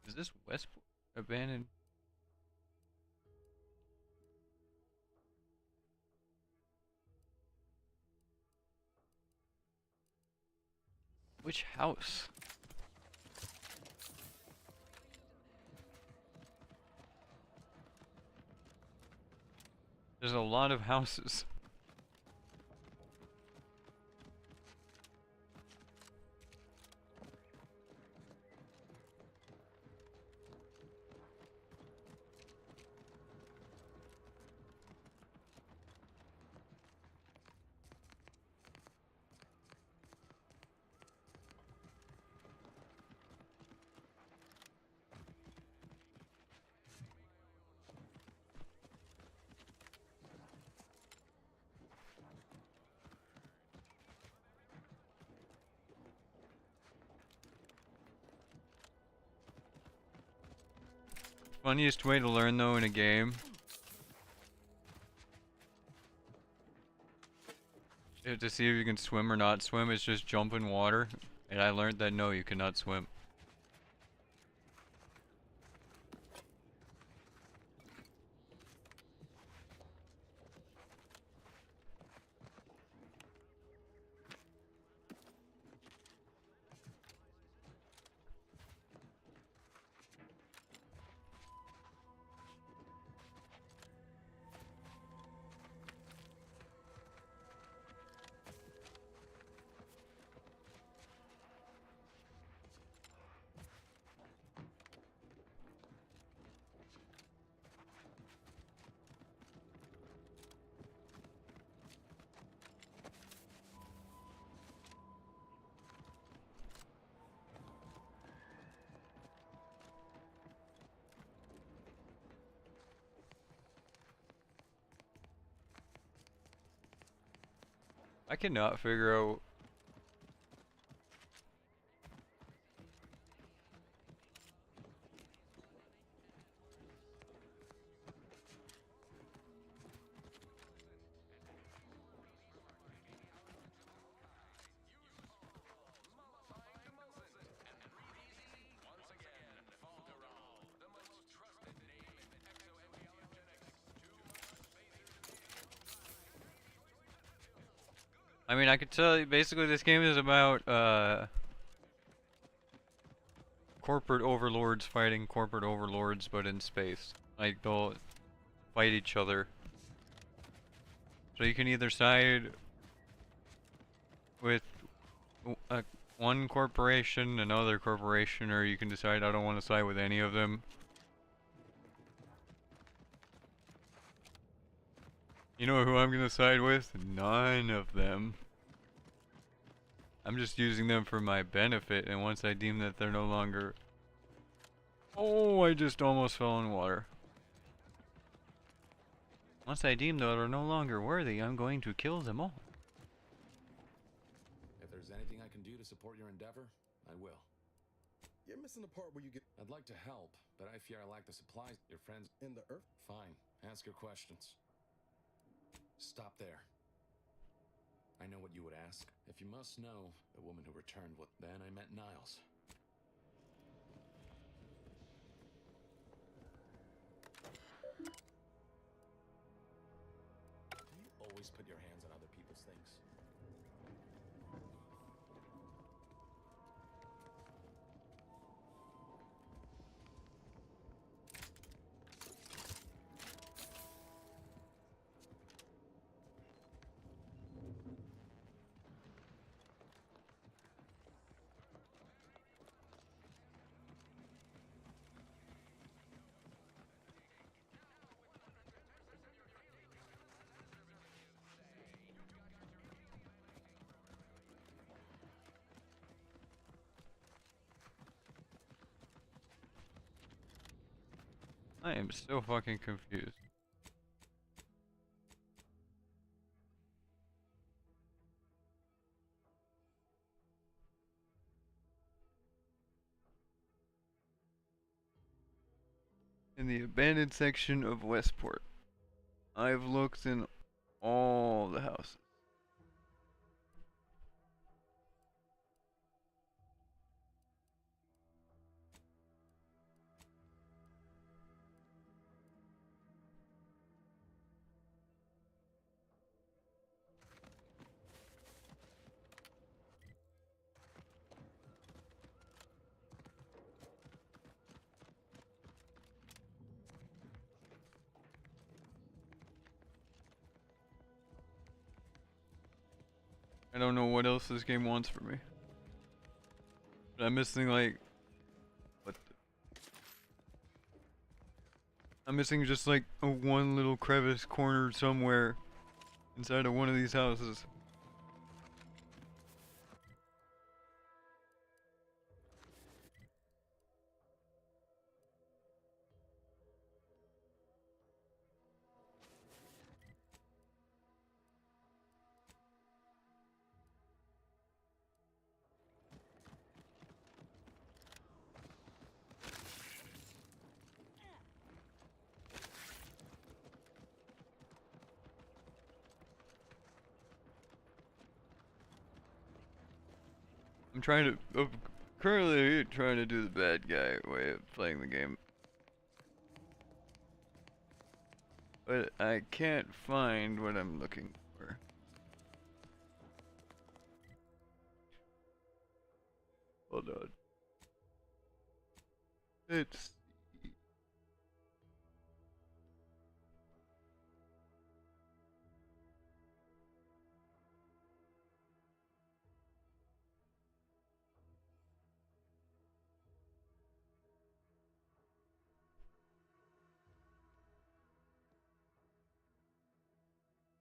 Is this Westport abandoned? Which house? There's a lot of houses. Funniest way to learn though in a game to see if you can swim or not swim is just jump in water. And I learned that no, you cannot swim. I cannot figure out. I mean, I could tell you basically this game is about corporate overlords fighting corporate overlords, but in space. Like they'll fight each other. So you can either side with one corporation, another corporation, or you can decide I don't want to side with any of them. You know who I'm gonna side with? None of them. I'm just using them for my benefit, and once I deem that they're no longer... Oh, I just almost fell in water. Once I deem that they're no longer worthy, I'm going to kill them all. If there's anything I can do to support your endeavor, I will. You're missing the part where you get I'd like to help, but I fear I lack the supplies. Your friends in the earth. Fine. Ask your questions. Stop there. I know what you would ask. If you must know, the woman who returned what then I met Niles. Do you always put your hands on other people's things? I am so fucking confused. In the abandoned section of Westport, I've looked in all the houses. I don't know what else this game wants from me. But I'm missing like... What the... I'm missing just like a one little crevice corner somewhere inside of one of these houses. I'm currently trying to do the bad guy way of playing the game. But I can't find what I'm looking for. Hold on. It's...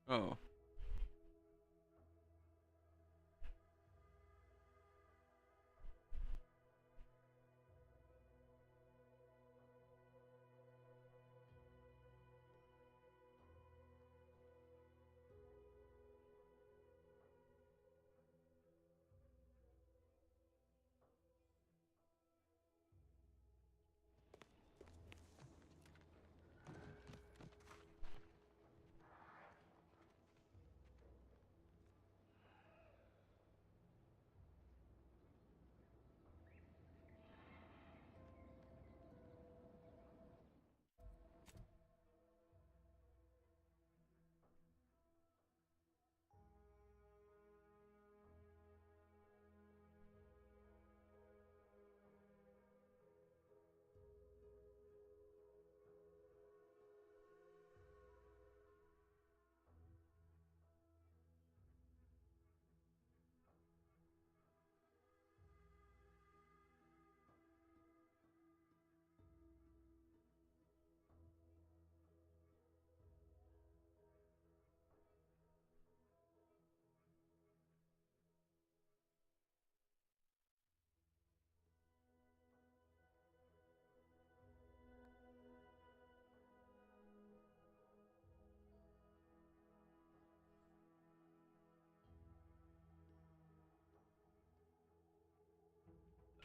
Oh.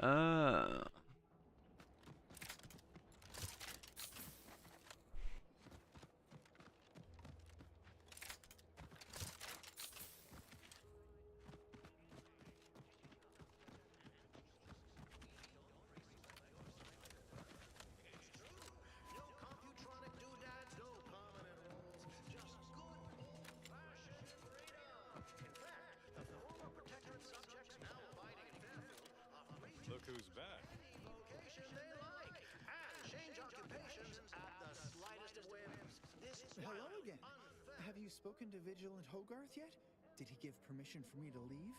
Ah. Look who's back. Hello again. Have you spoken to Vigilant Hogarth yet? Did he give permission for me to leave?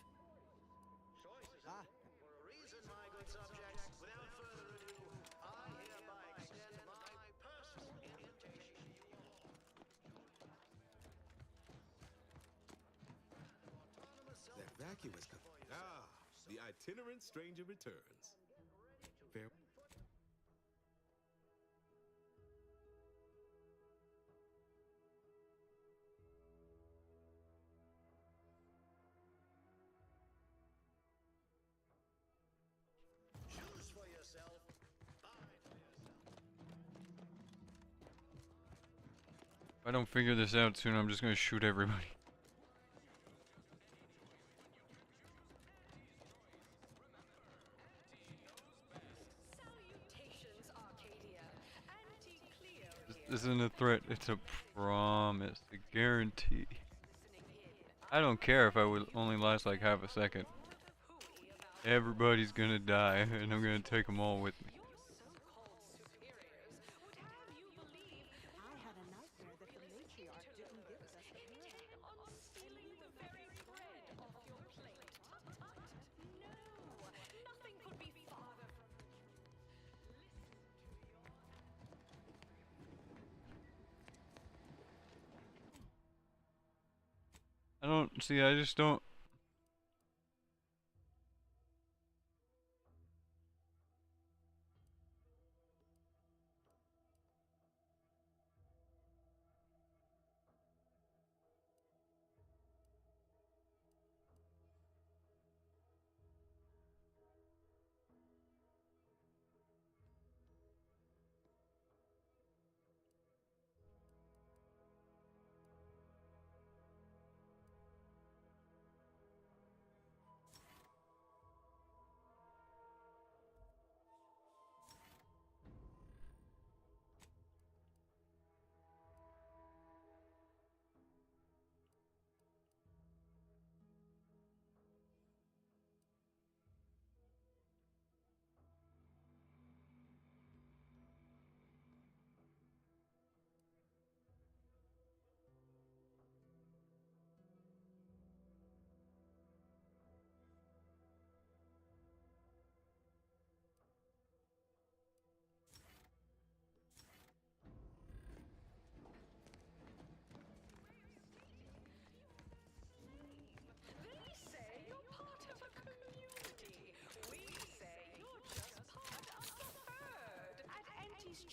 Ah. For a reason, my good subjects. Without further ado, I hereby extend my personal invitation to you all. That vacuous. Ah, the itinerant stranger returns. Fair. Choose for yourself. If I don't figure this out soon, I'm just gonna shoot everybody. This isn't a threat, it's a promise, a guarantee. I don't care if I would only last like half a second. Everybody's gonna die, and I'm gonna take them all with me. I had a nightmare that the matriarch didn't give us a I don't see, I just don't.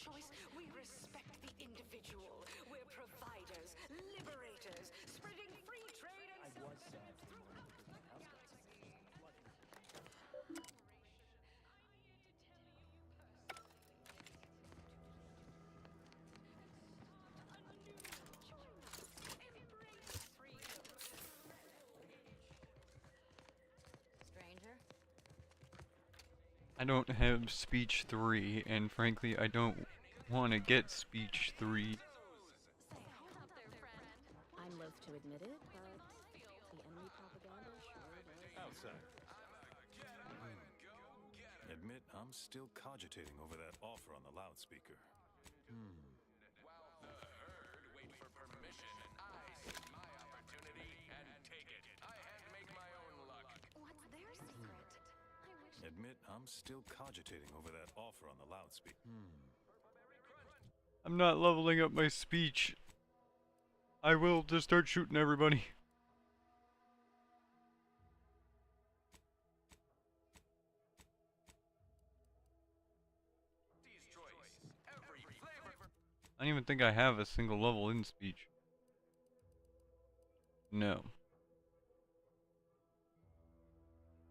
choice. We respect the individual. We're providers, liberators, spreading free trade and I was sad for the moment because my house got flooded. Stranger? I don't have speech 3, and frankly, I don't want to get speech 3. I'm loath to admit it, but the enemy propaganda sure does. Outside. Admit I'm still cogitating over that offer on the loudspeaker. While the herd wait for permission, I seek my opportunity and take it. I hand make my own luck. What's their secret? Admit I'm still cogitating over that offer on the loudspeaker. I'm not leveling up my speech. I will just start shooting everybody. I don't even think I have a single level in speech. No.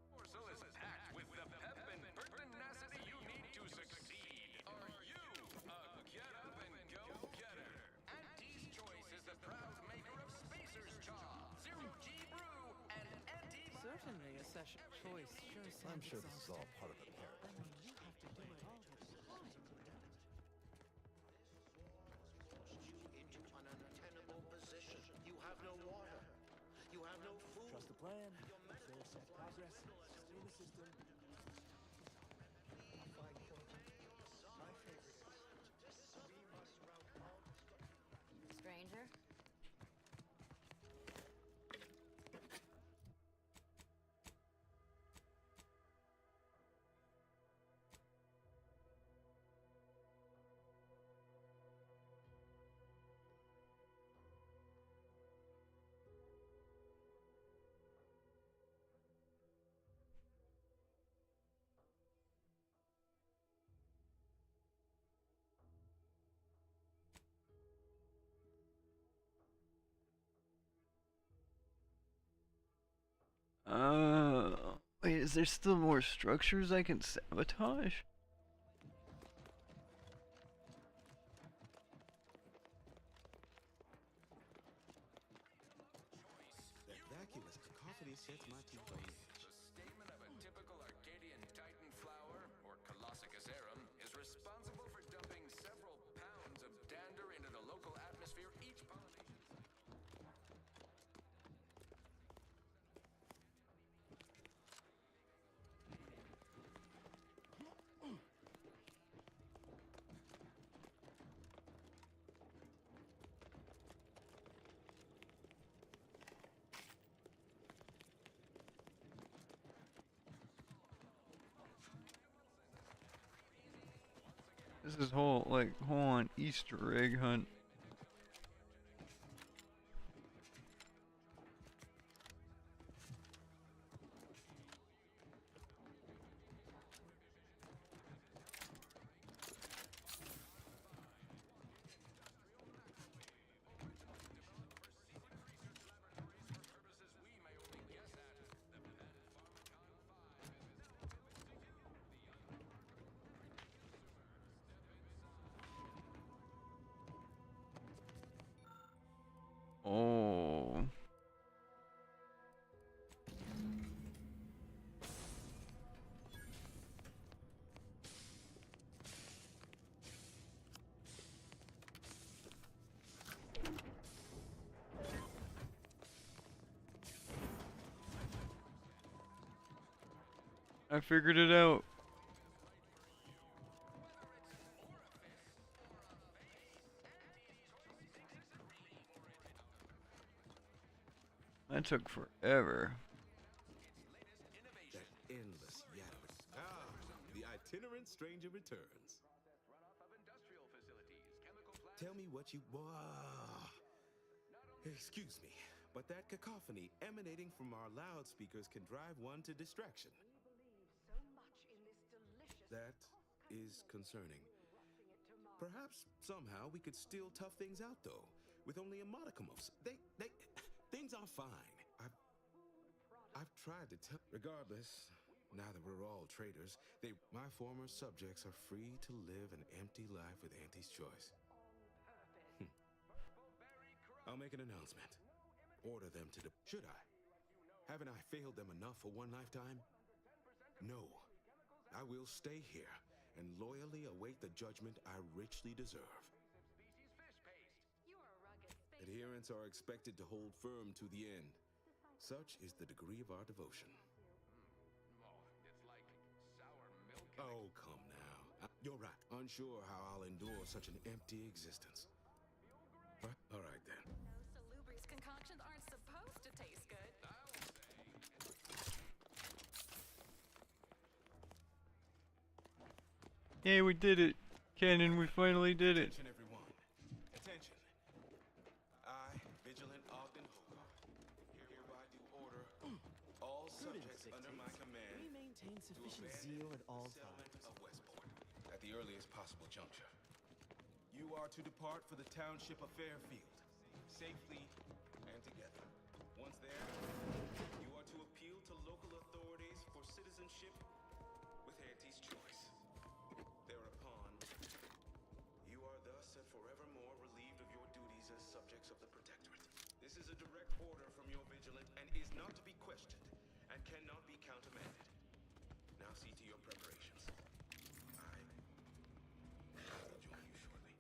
Morsel is packed with the pep and pertinacity you need to succeed. Are you a get up and go getter? Auntie's Choice is the proud maker of Spacer's Chaw, Zero G Brew, and Anti. Certainly, a session choice sure sounds I'm sure this is all part of the I paradigm. mean, you have to do it all the time. Into an untenable position. You have no water. You have no food. Trust the plan. Fail safe progress. Stay in the system. Stranger? Wait, is there still more structures I can sabotage? That vacuous cacophony sets my teeth on edge. The stamen of a typical Arcadian Titan flower, or Colossicus arum, is responsible for dumping several pounds of dander into the local atmosphere each pollination. This is whole, like, on Easter egg hunt. Oh. I figured it out. That took forever. That endless yapping. Ah, the itinerant stranger returns. Tell me what you... Excuse me, but that cacophony emanating from our loudspeakers can drive one to distraction. That is concerning. Perhaps somehow we could still tough things out, though, with only a modicum of. Things are fine. I've tried to tell. Regardless, now that we're all traitors, my former subjects are free to live an empty life with Auntie's choice. I'll make an announcement. Order them to Should I? Haven't I failed them enough for one lifetime? No. I will stay here and loyally await the judgment I richly deserve. Adherents are expected to hold firm to the end. Such is the degree of our devotion. It's like sour milk. Oh, come now. You're right. Unsure how I'll endure such an empty existence. All right, then. Salubrious concoctions aren't supposed to taste good. Yay, we did it! Cannon, we finally did it! Attention, everyone. Attention. I, Vigilant Ogden Hogarth, hereby do order all subjects under my command We maintain to sufficient abandon zeal at all the settlement times. of Westport at the earliest possible juncture. You are to depart for the township of Fairfield, safely and together. Once there, you are to appeal to local authorities for citizenship with Auntie's choice. Thereupon, you are thus and forevermore relieved of your duties as subjects of the Protectorate. This is a direct order from your Vigilant and is not to be questioned and cannot be countermanded. Now see to your preparations. I will join you shortly.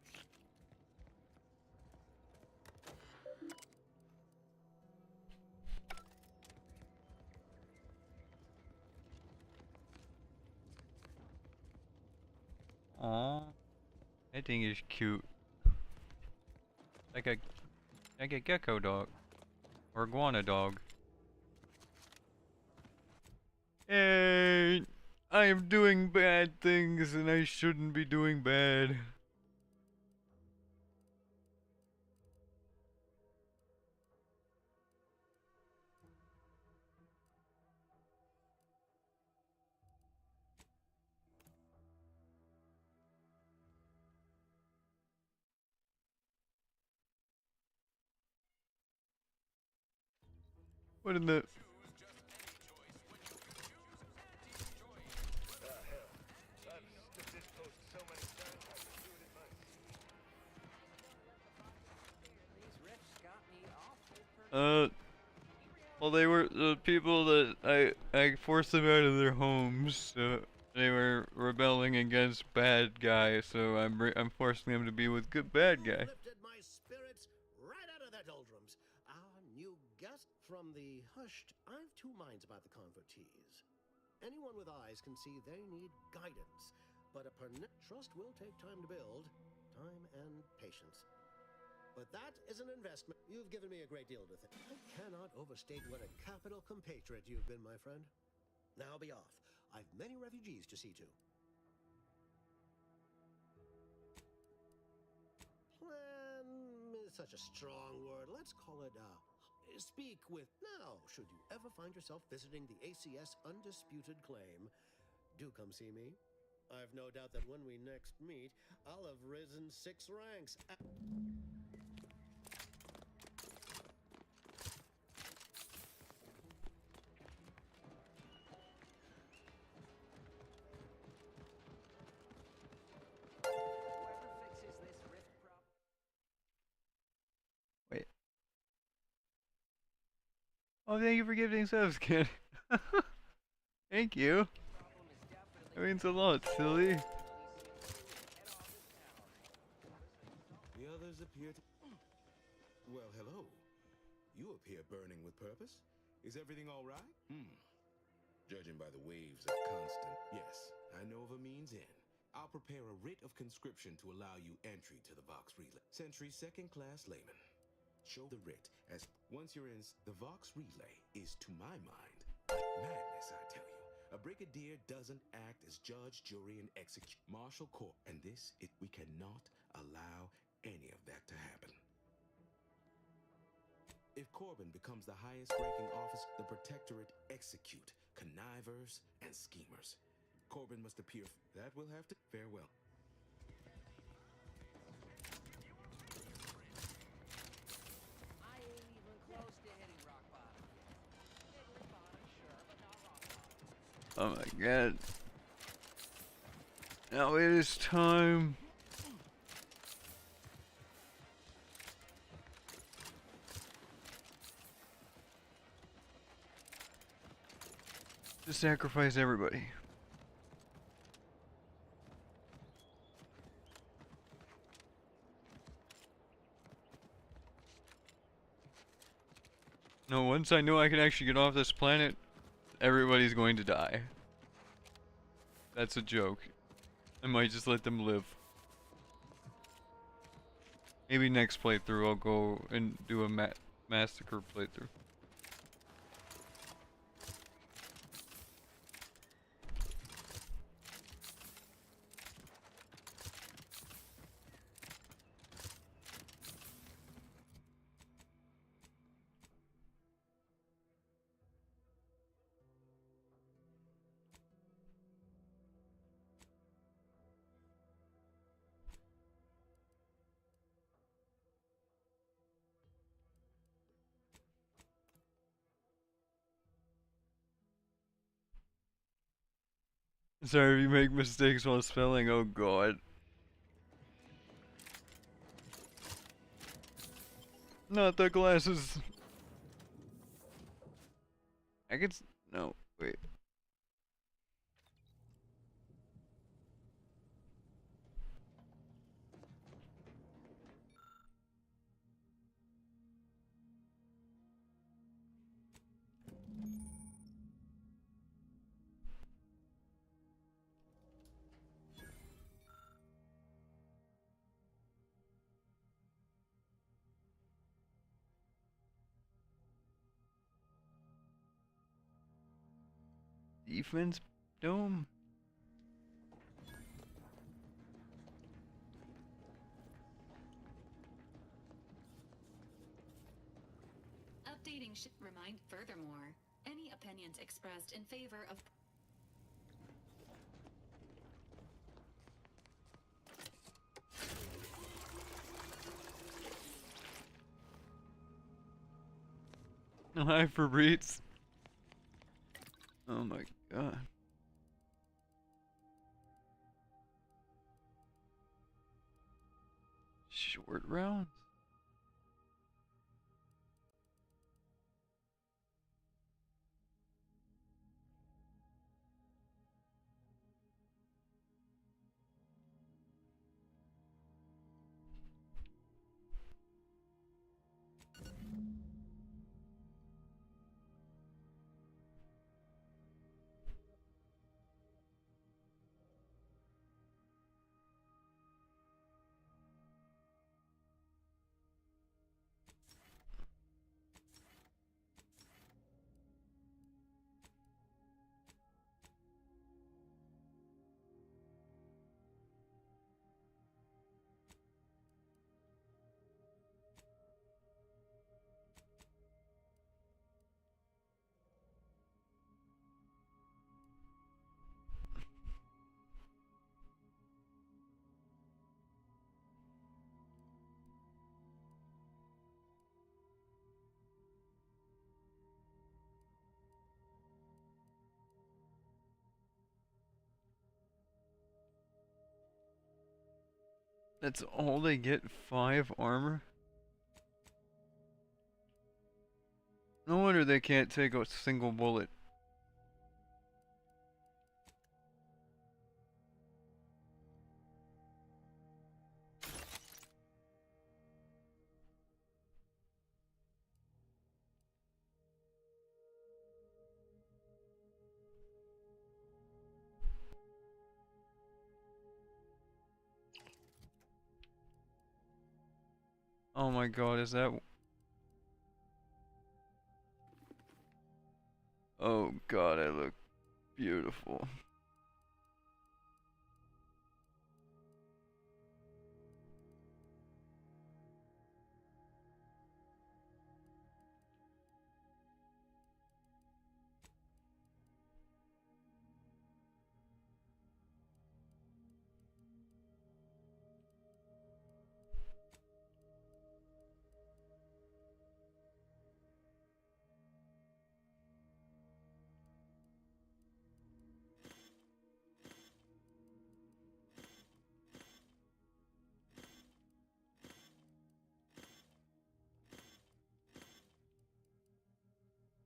Aww. That thing is cute. Like a gecko dog. Or iguana dog. Hey, I am doing bad things and I shouldn't be doing bad. What in the... Well, they were the people that I forced them out of their homes. So they were rebelling against bad guys. So I'm forcing them to be with good bad guy. Lifted my spirits right out of their doldrums. Our new guest from the hushed. I've two minds about the convertees. Anyone with eyes can see they need guidance, but a trust will take time to build, time and patience. But that is an investment. You've given me a great deal to think. I cannot overstate what a capital compatriot you've been, my friend. Now be off. I've many refugees to see to. Plan is such a strong word. Let's call it, speak with. Now, should you ever find yourself visiting the ACS Undisputed Claim, do come see me. I've no doubt that when we next meet, I'll have risen 6 ranks. Wait. Oh, thank you for giving subs, kid. Thank you. That means a lot, silly. The others appear to... Well, hello. You appear burning with purpose. Is everything all right? Judging by the waves of constant... Yes, I know of a means in. I'll prepare a writ of conscription to allow you entry to the Vox Relay. Sentry second-class layman. Show the writ as... Once you're in... The Vox Relay is, to my mind, madness, I tell you. A brigadier doesn't act as judge, jury, and execute martial court. And we cannot allow any of that to happen. If Corbin becomes the highest ranking officer, the Protectorate execute connivers and schemers. Corbin must appear. That will have to. Farewell. Oh my god. Now it is time. To sacrifice everybody. No, once I know I can actually get off this planet, everybody's going to die. That's a joke. I might just let them live. Maybe next playthrough I'll go and do a massacre playthrough. Sorry if you make mistakes while spelling, oh god. Not the glasses. I could no, wait. Defense dome? Updating should remind furthermore, any opinions expressed in favor of Hi for Breeds. Oh my god. Short rounds? That's all they get? 5 armor? No wonder they can't take a single bullet. Oh my god, is that... Oh god, I look beautiful.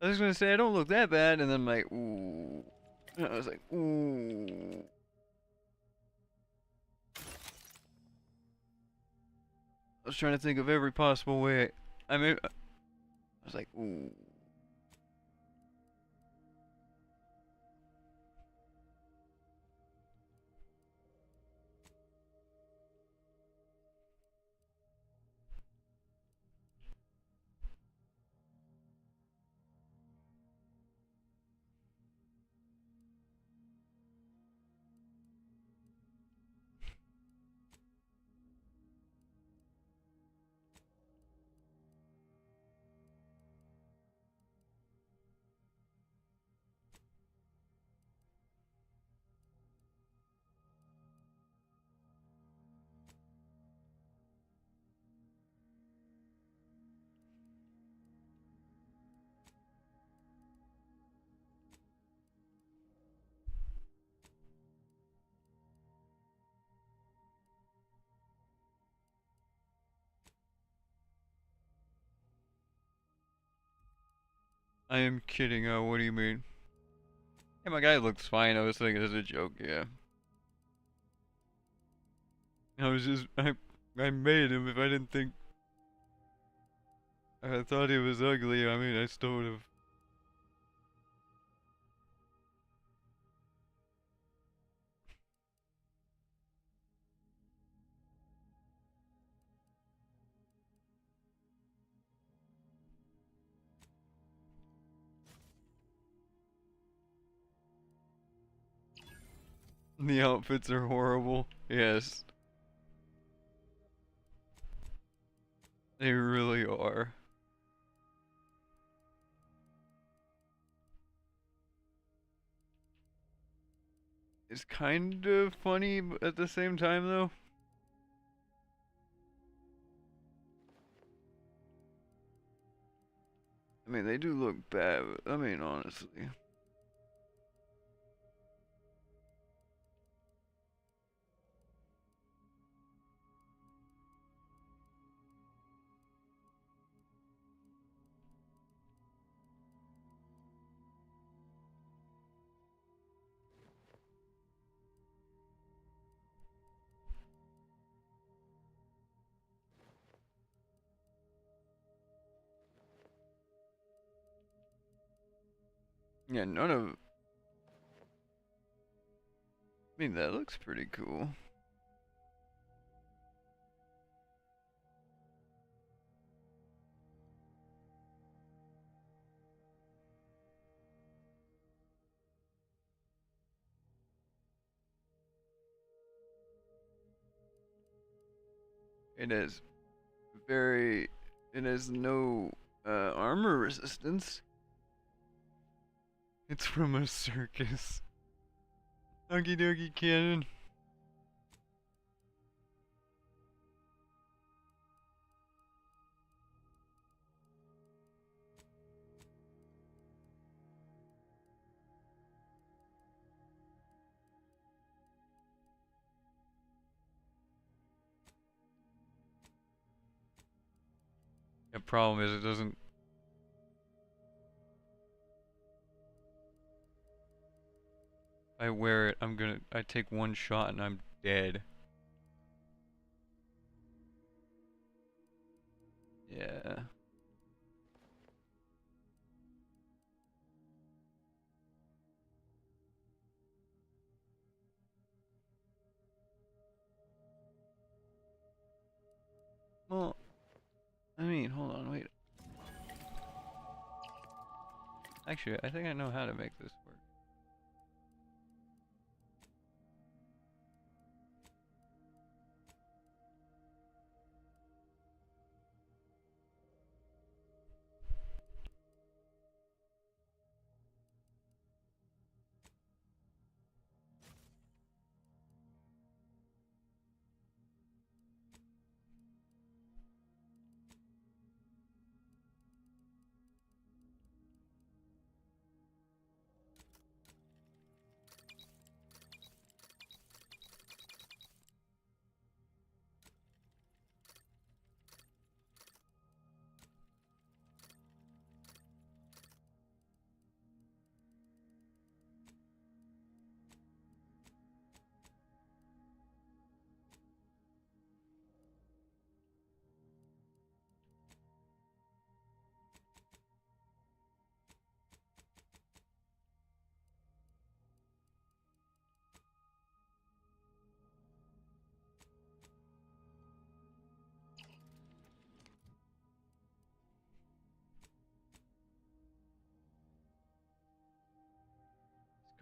I was gonna say I don't look that bad, and then I'm like, ooh. And I was like, ooh. I was trying to think of every possible way. I mean, I was like, ooh. I am kidding. Oh, what do you mean? Hey, my guy looks fine. I was thinking as a joke. Yeah. I was just I made him. If I didn't think I thought he was ugly, I mean, I still would have. The outfits are horrible. Yes. They really are. It's kind of funny at the same time, though. I mean, they do look bad. I mean, honestly. Yeah, none of. I mean, that looks pretty cool. It is very. It has no armor resistance. It's from a circus. Okie dokie cannon. The problem is it doesn't. I wear it, I take one shot and I'm dead. Yeah. Well, I mean, hold on, wait. Actually, I think I know how to make this work.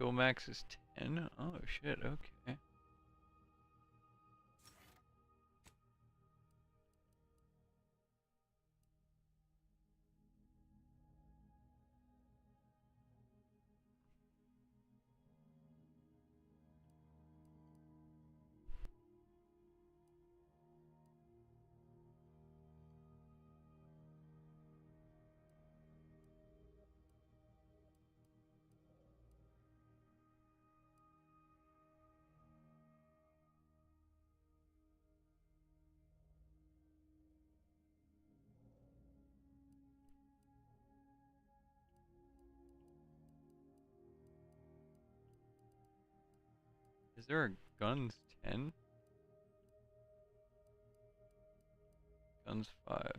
Kill max is 10. Oh shit, okay. Is there a guns 10? Guns 5.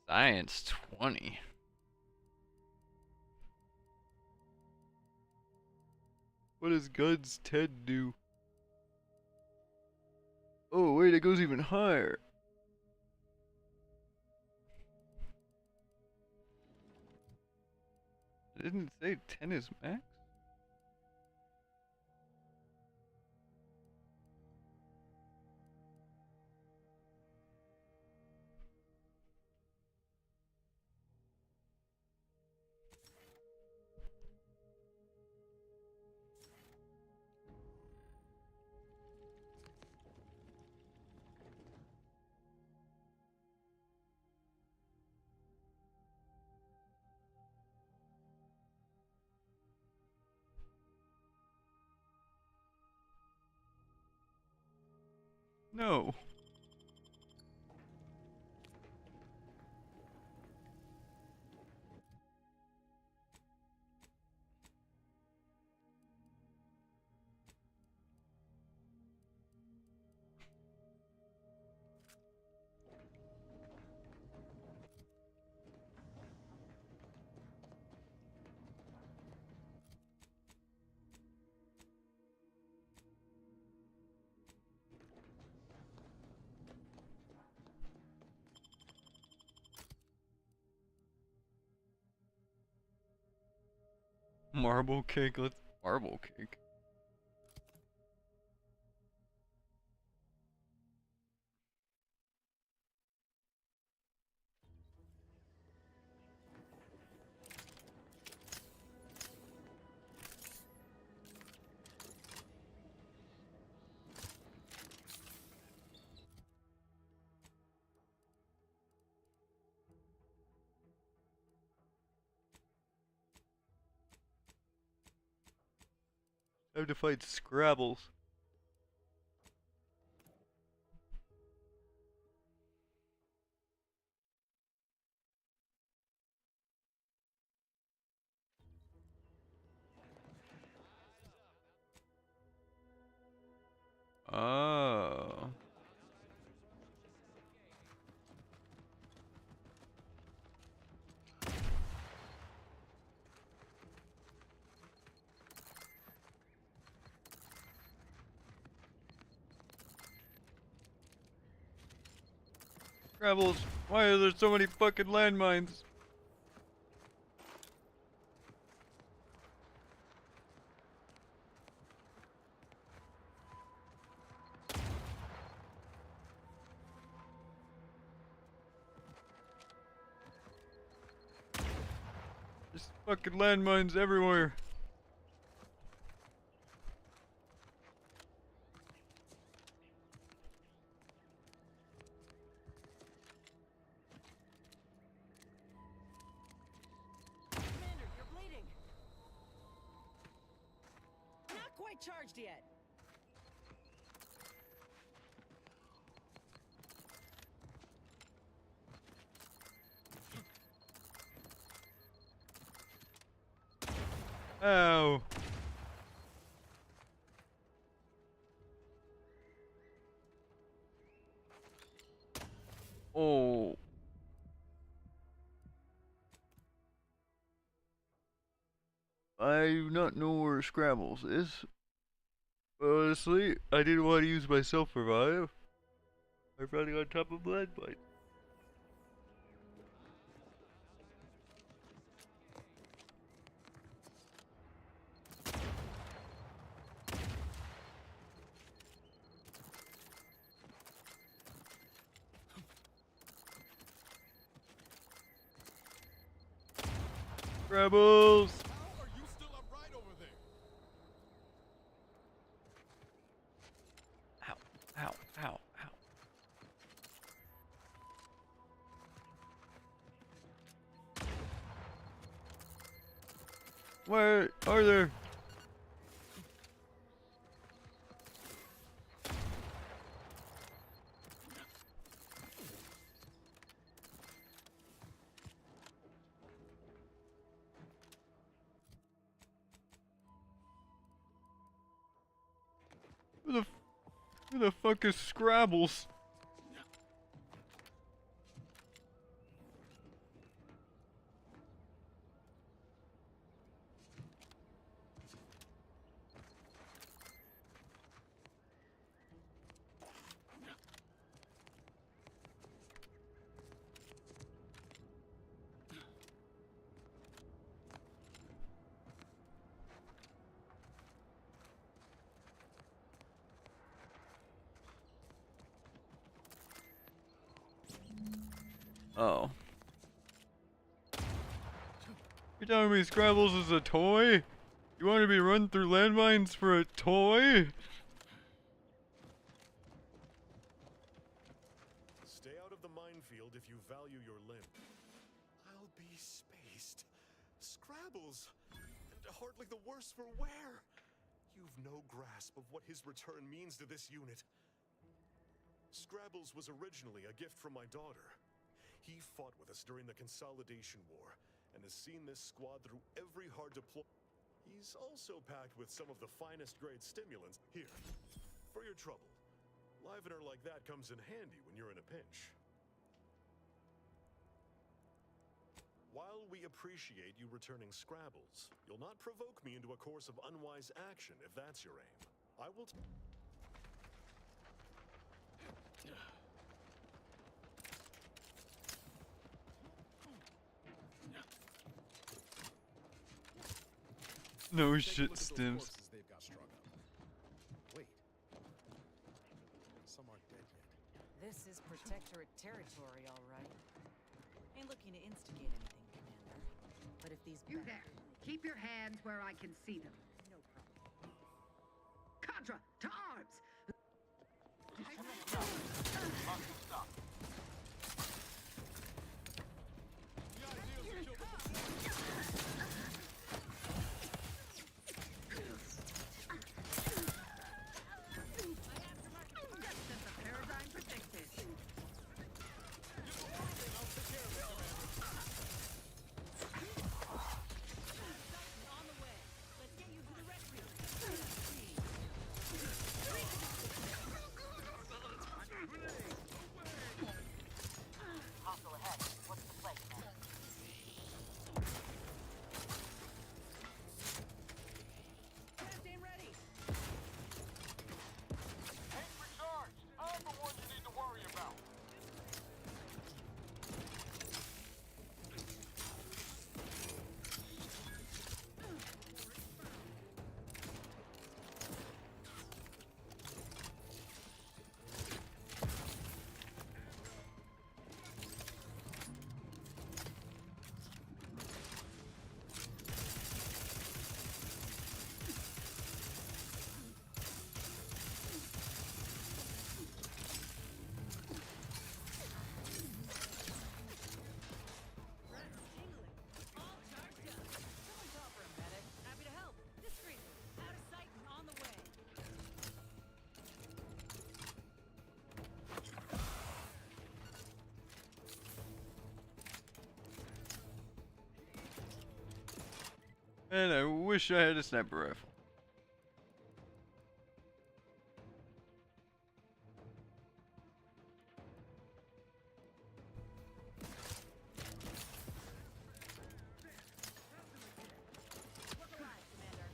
Science 20. What does guns 10 do? Oh wait, it goes even higher. It didn't say 10 is max? No. Marble cake, let's marble cake. I have to fight Scrabbles. Oh. Scrabbles, why are there so many fucking landmines? There's fucking landmines everywhere. Commander, you're bleeding. Not quite charged yet. Ow. Oh. I do not know where Scrabbles is. Honestly, I didn't want to use my self-revive. I'm running on top of landmines. Rebels! How are you still upright over there? Ow, ow, ow, ow. Where are there? Who the fuck is Scrabbles? Oh. You're telling me Scrabbles is a toy? You want to be run through landmines for a toy? Stay out of the minefield if you value your limb. I'll be spaced. Scrabbles! And hardly the worse for wear! You've no grasp of what his return means to this unit. Scrabbles was originally a gift from my daughter. He fought with us during the Consolidation War, and has seen this squad through every hard deploy. He's also packed with some of the finest grade stimulants. Here, for your trouble. Livener like that comes in handy when you're in a pinch. While we appreciate you returning Scrabbles, you'll not provoke me into a course of unwise action if that's your aim. I will No Take a shit, look at those Stims. corpses they've got strung up. Wait. Some aren't dead yet. This is Protectorate territory, all right. Ain't looking to instigate anything, Commander. But if these You there! Keep your hands where I can see them. No problem. Contra, to arms! Just as the paradigm predicted. On the way. Let's get you to the rescue. Hostile ahead. What's the play, Commander? Gas aim ready. Tank recharged. I'm the one you need to worry about. All charged up. Someone call for a medic. Happy to help. Discreetly. Out of sight and on the way. And I wish I had a sniper rifle. Look alive, Commander.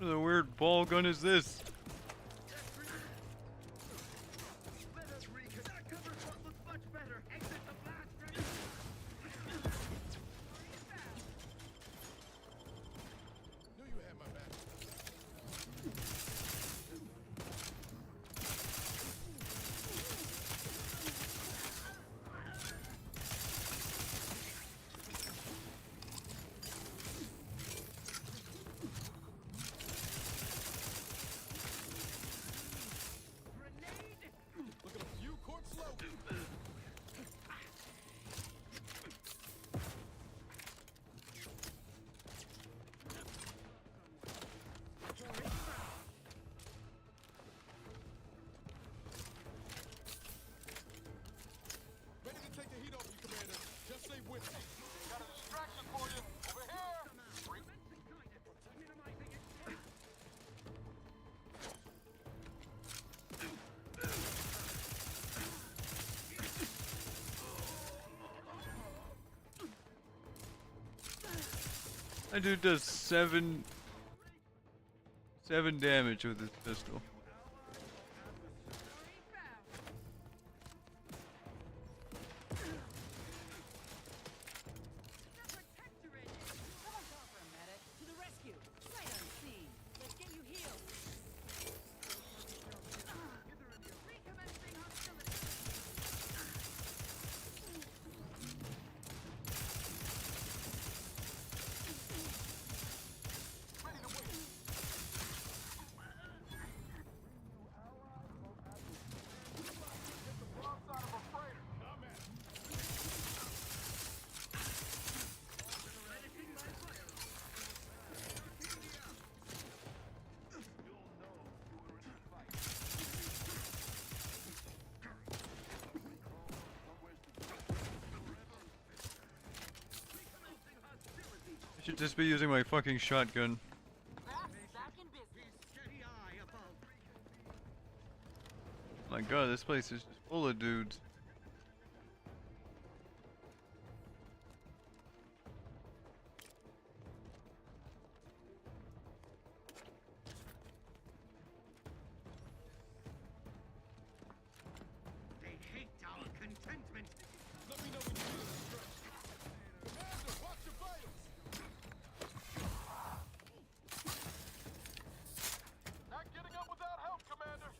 What a weird ball gun is this? Knew you had my back. Look at you, court slow. Ready to take the heat off you, Commander. Just stay with me. Got a distraction for you. Over here. Bring That dude does seven damage with his pistol. Someone call for a medic. To the rescue. Right on scene. Let's get you healed. Recommencing hostility. I should just be using my fucking shotgun. My god, this place is just full of dudes. They hate our contentment. Let me know when you feel the stretch. Commander, watch your vitals. Not getting up without help, Commander.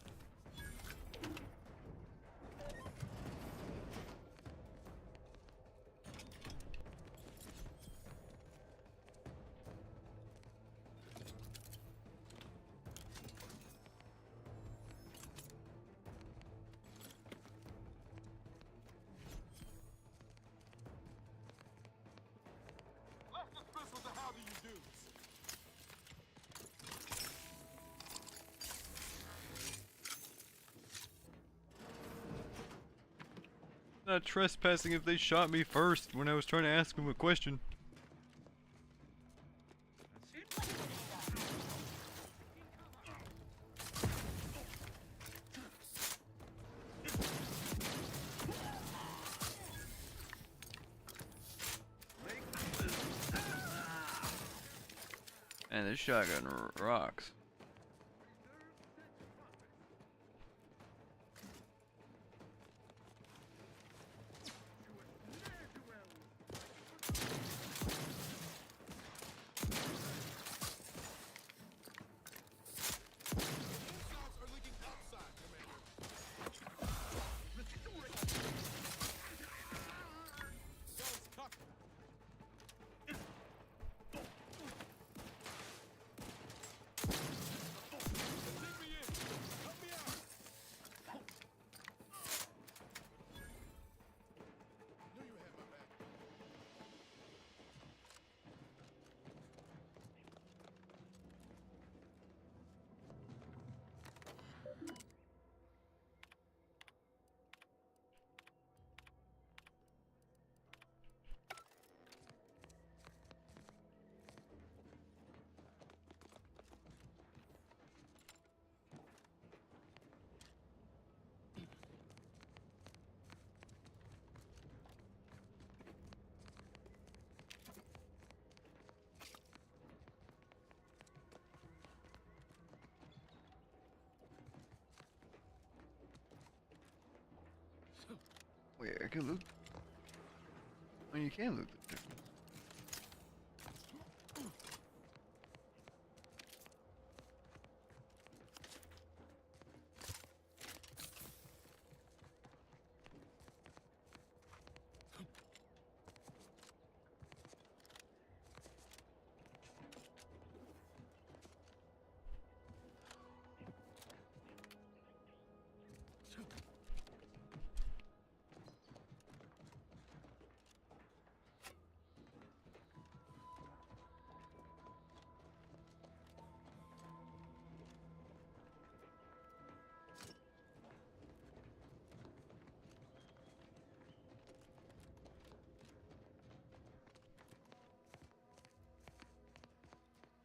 Left us this with the how do you do's. Not trespassing if they shot me first when I was trying to ask them a question. Man, this shotgun rocks. Shots are leaking outside, Commander. Guns cocked. Wait, I can loot. Oh, you can loot the difference.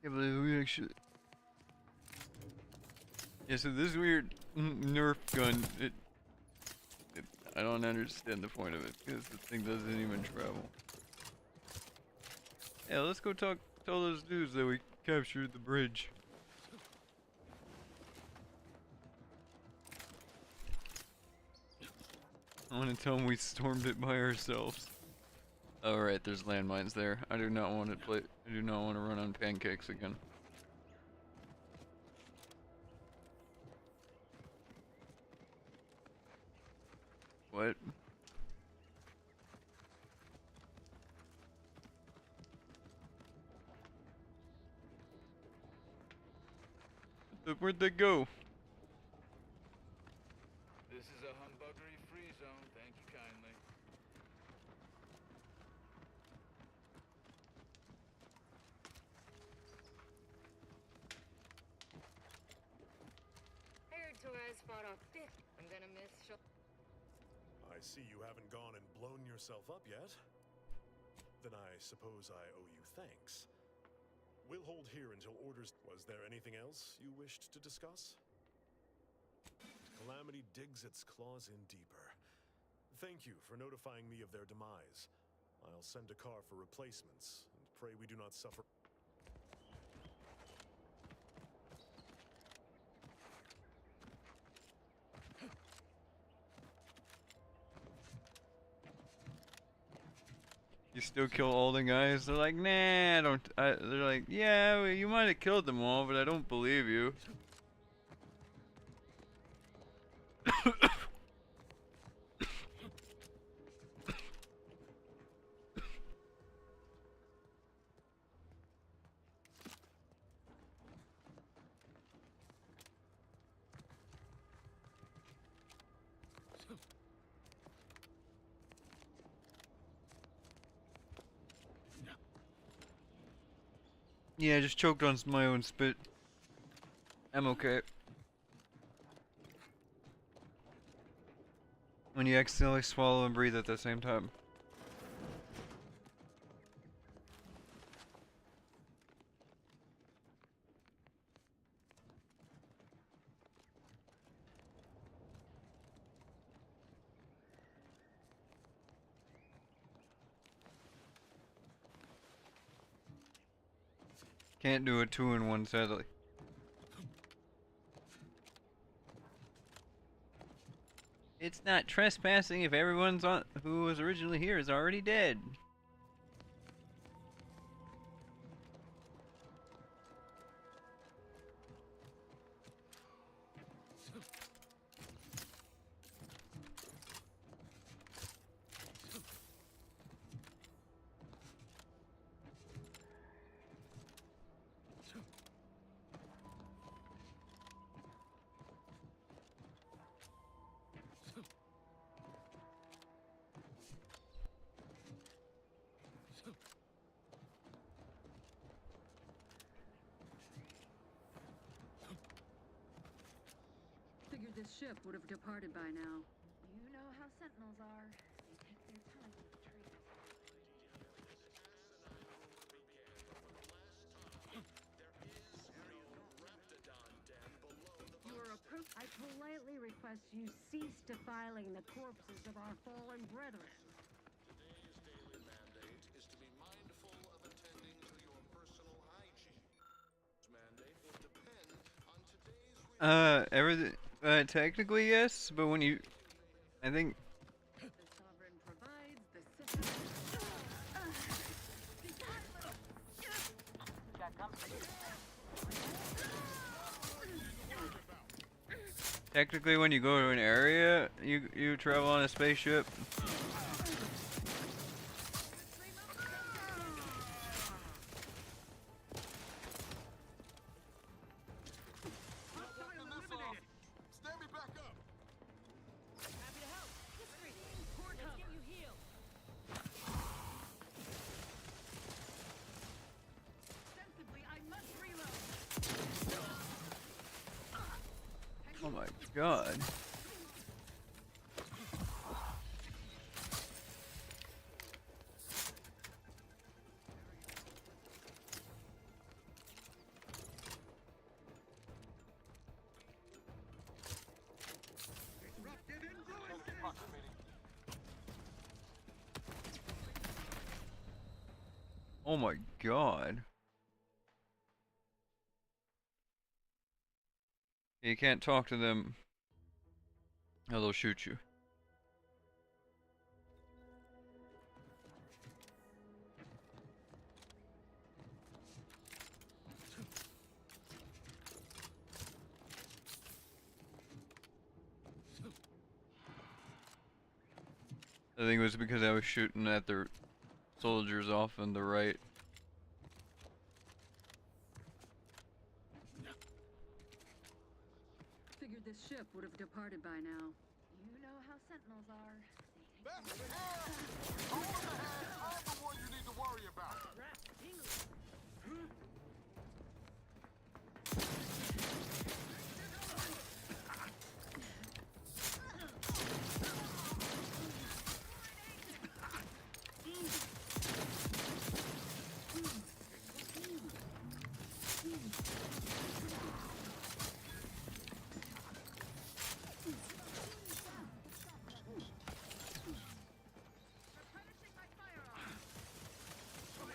Yeah, but we actually. Yeah, so this weird Nerf gun, I don't understand the point of it because the thing doesn't even travel. Yeah, let's go tell those dudes that we captured the bridge. I want to tell them we stormed it by ourselves. Oh right, there's landmines there. I do not want to play. I do not want to run on pancakes again. What? Where'd they go? This is a humbuggery-free zone, thank you kindly. Heard Torres fought off 50. I'm gonna miss I see you haven't gone and blown yourself up yet. Then I suppose I owe you thanks. We'll hold here until orders. Was there anything else you wished to discuss? Calamity digs its claws in deeper. Thank you for notifying me of their demise. I'll send a car for replacements, and pray we do not suffer. You still kill all the guys? They're like, nah, I don't. They're like, yeah, well, you might have killed them all, but I don't believe you. Yeah, I just choked on my own spit. I'm okay. When you accidentally swallow and breathe at the same time. Can't do a 2-in-1, sadly. It's not trespassing if everyone's on who was originally here is already dead. Figured this ship would have departed by now. You know how Sentinels are. They take their time with the trees. Your approach. I politely request you cease defiling the corpses of our fallen brethren. Today's daily mandate is to be mindful of attending to your personal hygiene. This mandate will depend on today's Everything. Technically yes, but when you, I think that comes to you. Technically, when you go to an area, you travel on a spaceship. Stand me back up. Happy to help. Discreet. Let's get you healed. Sensibly, I must reload. Oh my god. Oh my god. You can't talk to them. Or they'll shoot you. I think it was because I was shooting at the soldiers off on the right. Figured this ship would have departed by now. You know how Sentinels are. That's the air! Hold the head! I'm the one you need to worry about!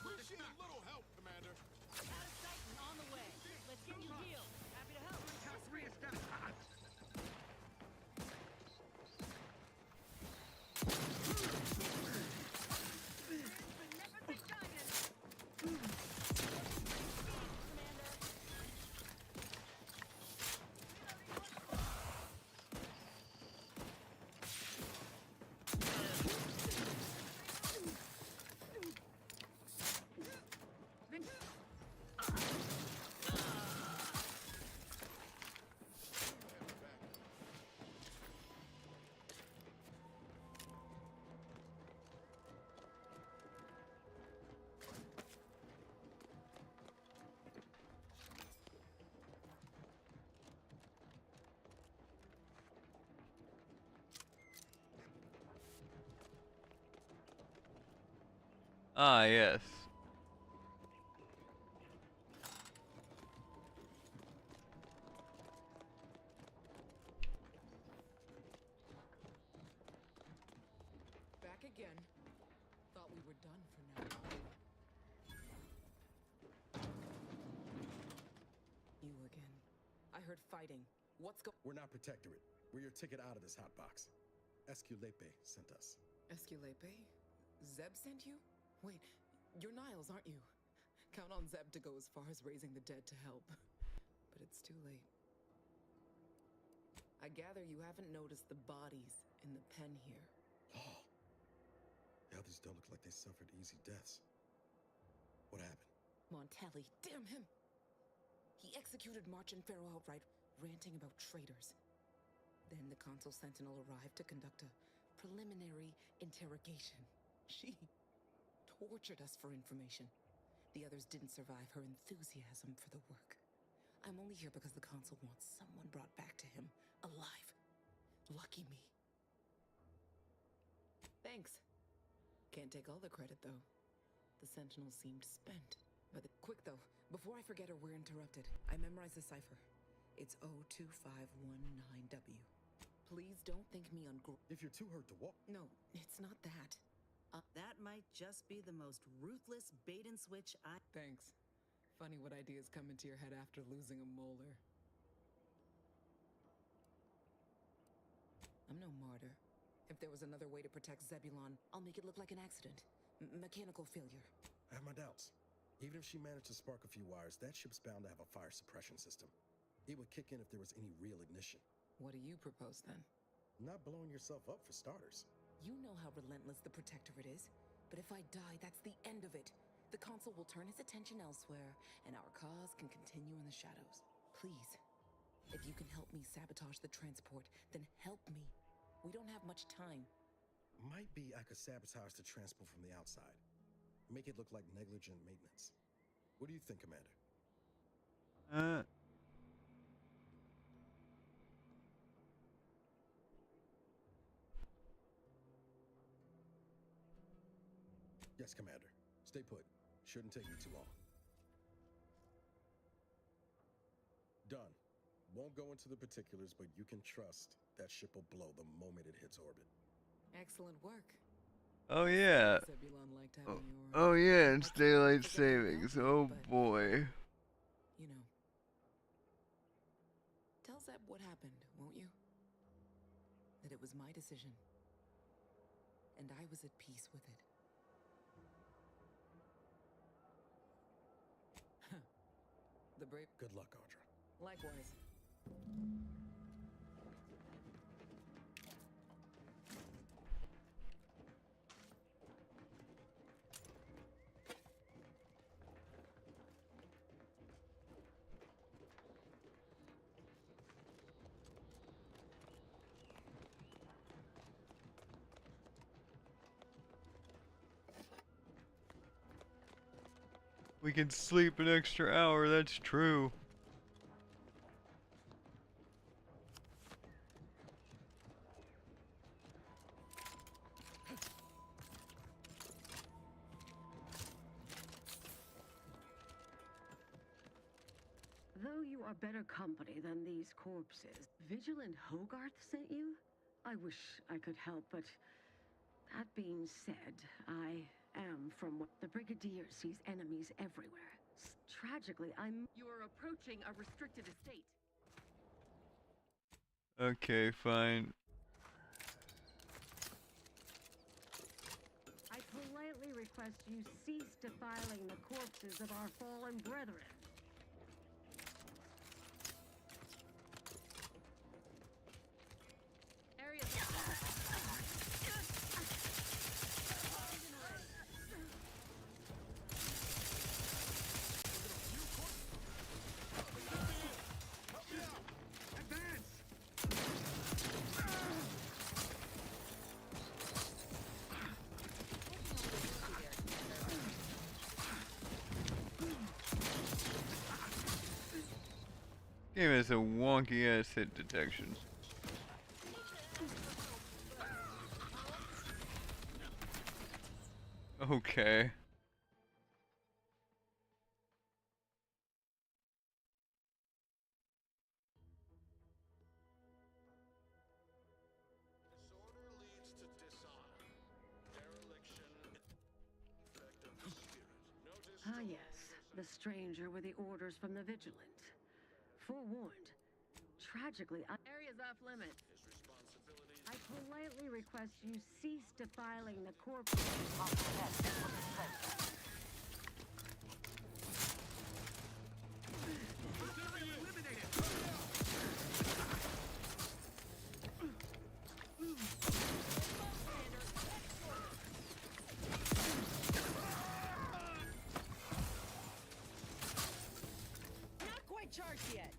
Appreciate a little help, Commander. Out of sight and on the way. Let's get you healed. Happy to help. Ah, yes. Back again. Thought we were done for now. You again. I heard fighting. We're not Protectorate. We're your ticket out of this hotbox. Esculepe sent us. Esculepe? Zeb sent you? Wait, you're Niles, aren't you? Count on Zeb to go as far as raising the dead to help. But it's too late. I gather you haven't noticed the bodies in the pen here. Oh. The others don't look like they suffered easy deaths. What happened? Montelli, damn him! He executed March and Pharaoh outright, ranting about traitors. Then the Consul Sentinel arrived to conduct a preliminary interrogation. She tortured us for information. The others didn't survive her enthusiasm for the work. I'm only here because the Consul wants someone brought back to him, alive. Lucky me. Thanks. Can't take all the credit, though. The Sentinel seemed spent. But quick, though, before I forget or we're interrupted, I memorized the cipher. It's O2519W. Please don't think me If you're too hurt to walk. No, it's not that. That might just be the most ruthless bait and switch Thanks. Funny what ideas come into your head after losing a molar. I'm no martyr. If there was another way to protect Zebulon, I'll make it look like an accident. Mechanical failure. I have my doubts. Even if she managed to spark a few wires, that ship's bound to have a fire suppression system. It would kick in if there was any real ignition. What do you propose then? Not blowing yourself up for starters. You know how relentless the Protectorate is. But if I die, that's the end of it. The Consul will turn his attention elsewhere, and our cause can continue in the shadows. Please, if you can help me sabotage the transport, then help me. We don't have much time. Might be I could sabotage the transport from the outside. Make it look like negligent maintenance. What do you think, Commander? Yes, Commander. Stay put. Shouldn't take me too long. Done. Won't go into the particulars, but you can trust that ship will blow the moment it hits orbit. Excellent work. Oh yeah. Oh yeah, it's daylight savings. Oh boy. You know. Tell Zeb what happened, won't you? That it was my decision. And I was at peace with it. The brave. Good luck, Audra. Likewise. We can sleep an extra hour, that's true. Though you are better company than these corpses, Vigilant Hogarth sent you? I wish I could help, but that being said, I am from what the Brigadier sees enemies everywhere. Tragically, You are approaching a restricted estate. Okay, fine. I politely request you cease defiling the corpses of our fallen brethren. Game has a wonky ass hit detection. Okay. Disorder leads to dishonor. Dereliction, effect of the spirit. Notice Ah, yes. The stranger with the orders from the Vigilant. Forewarned. Tragically, area's off limits. his responsibilities. I politely request you cease defiling the corpses. Not quite charged yet.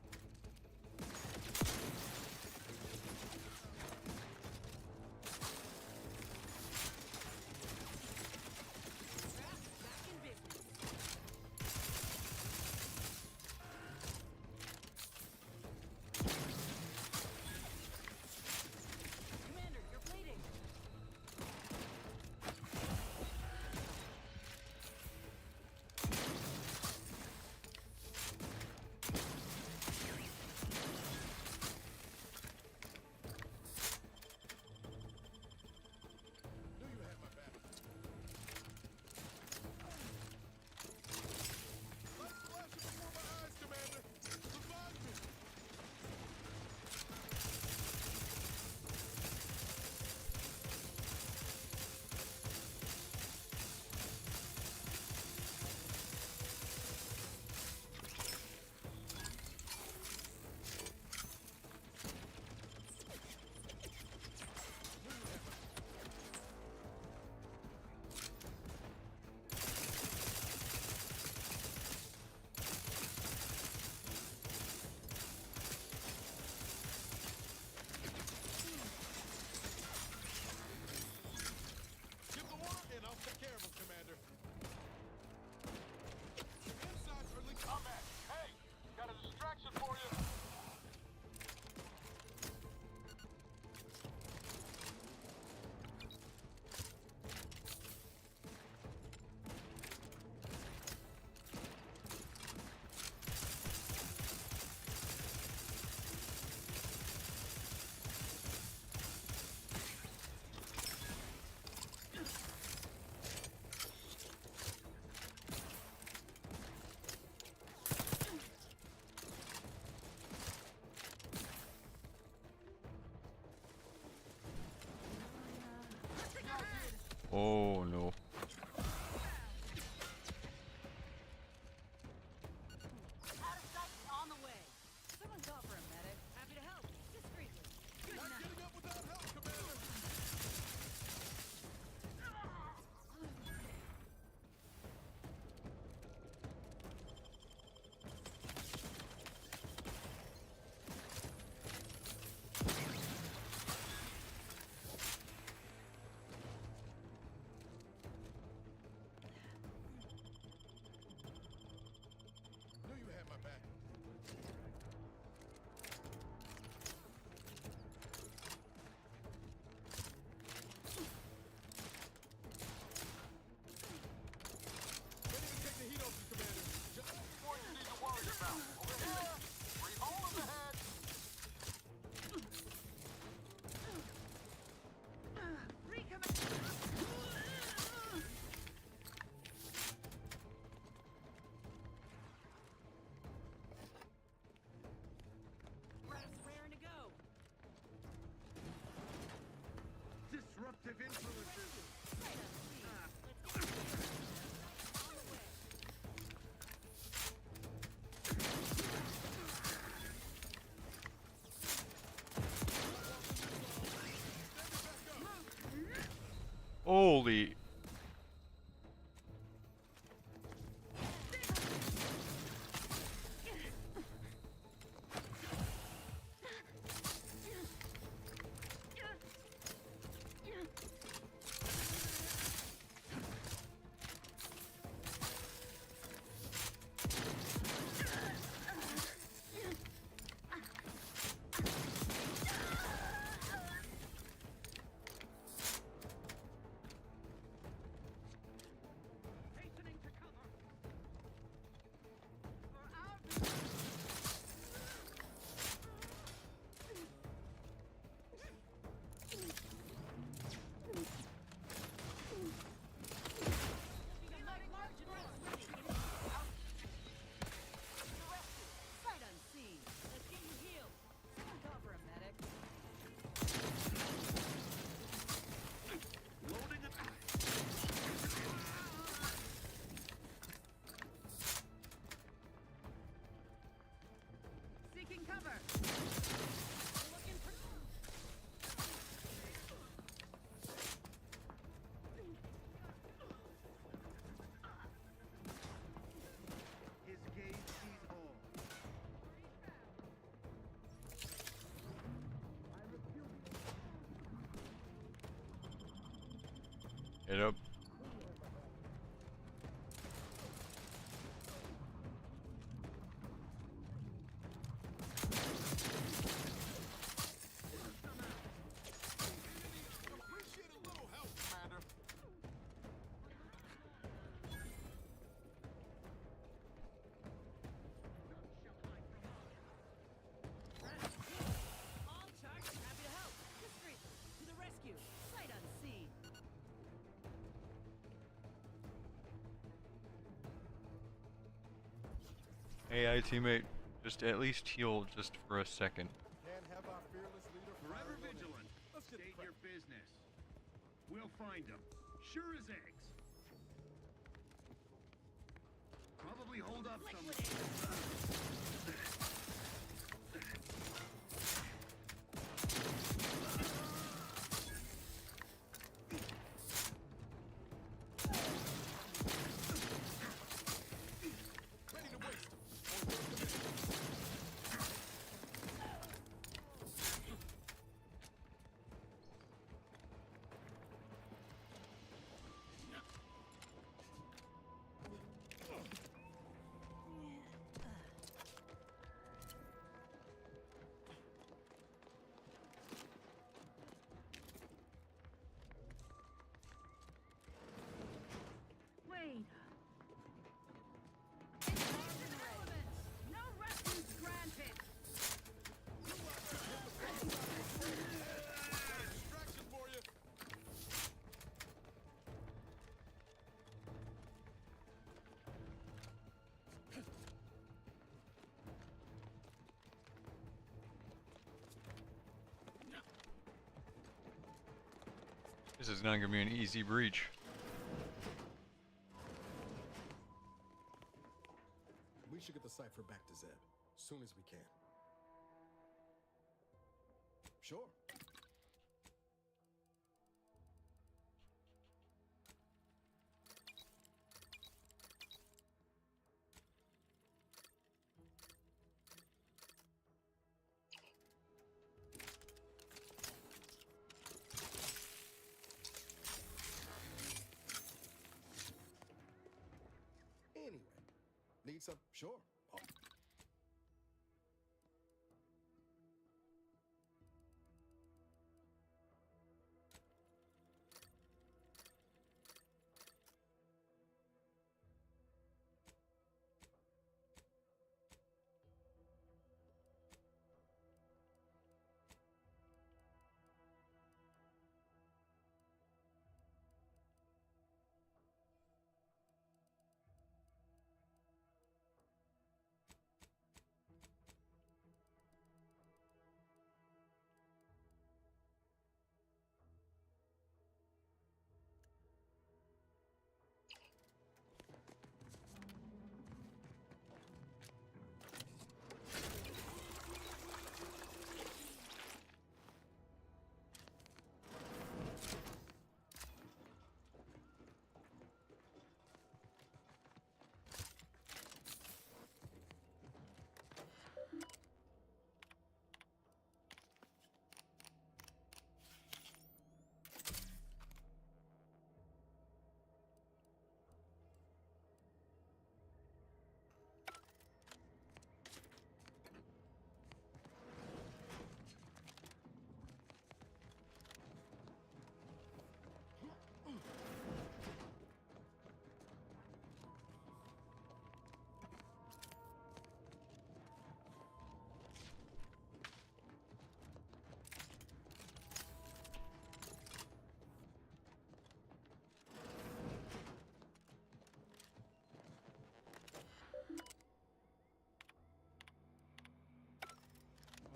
Oh no. On the way. Someone call for a medic. Happy to help. Discreetly. Good Not night. getting up without help, Commander! Knew you had my back. Can't even take the heat off you, Commander. Just what you need to worry about. Over here! Free hole in the head! Raring to go. Disruptive influences. Holy. Sight unseen. Let's get you healed. Someone call for a medic. Loading it. Seeking cover. Looking for. His gaze sees all. Get up. Appreciate a little help, Commander. All charged and happy to help. Discreetly. To the rescue. Sight unseen. AI teammate, just at least heal just for a second. Can't have our fearless leader Forever fire on vigilant. it. Let's get State the your business. We'll find them. Sure as eggs. Probably hold up some. Ready to waste them. On your command. This is not gonna be an easy breach. We should get the cipher back to Zeb as soon as we can. Sure. Anyway, need some? Sure. Oh.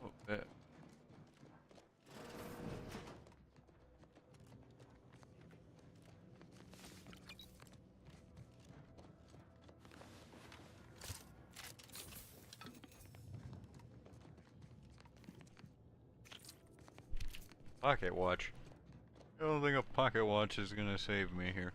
Oh, that. Pocket watch. I don't think a pocket watch is gonna save me here.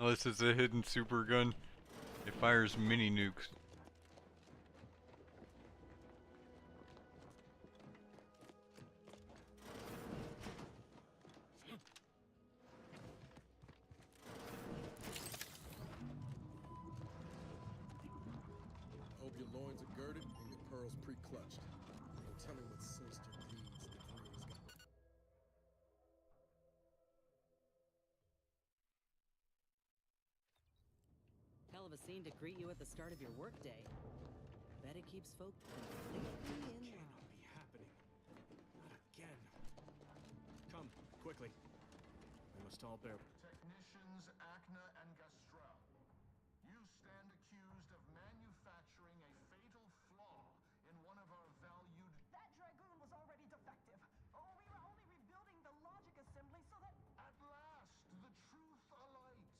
Oh, this is a hidden super gun. It fires mini nukes. Hope your loins are girded and your pearls pre-clutched. No telling what sinister deeds the dreams got. Hell of a scene to greet you at the start of your workday. Bet it keeps folk completely in line. Cannot be happening. Not again. Come, quickly. We must all bear. Technicians Acna and Gastrell, you stand accused of manufacturing a fatal flaw in one of our valued... That Dragoon was already defective. Oh, we were only rebuilding the logic assembly so that... At last, the truth alights.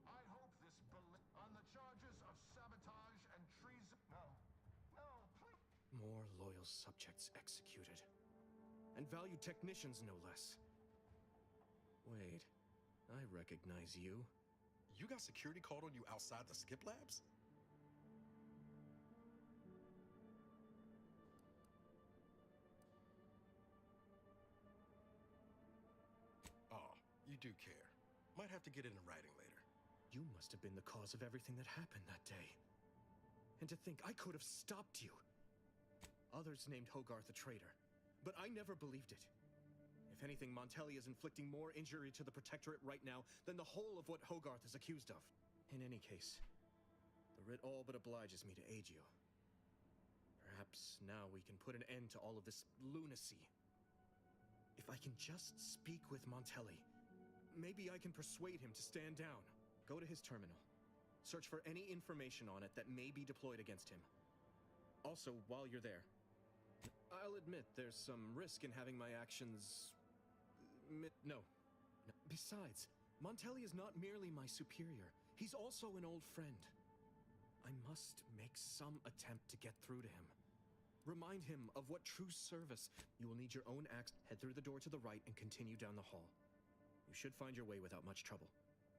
I hope this on the charges of sabotage and treason... No, please... More loyal subjects executed. And valued technicians, no less. Wait, I recognize you. You got security called on you outside the skip labs? Oh, you do care. Might have to get it in writing later. You must have been the cause of everything that happened that day. And to think I could have stopped you. Others named Hogarth a traitor, but I never believed it. If anything, Montelli is inflicting more injury to the Protectorate right now than the whole of what Hogarth is accused of. In any case, the writ all but obliges me to aid you. Perhaps now we can put an end to all of this lunacy. If I can just speak with Montelli, maybe I can persuade him to stand down. Go to his terminal. Search for any information on it that may be deployed against him. Also, while you're there, I'll admit there's some risk in having my actions... No. Besides, Montelli is not merely my superior. He's also an old friend. I must make some attempt to get through to him. Remind him of what true service. You will need your own axe. Head through the door to the right and continue down the hall. You should find your way without much trouble.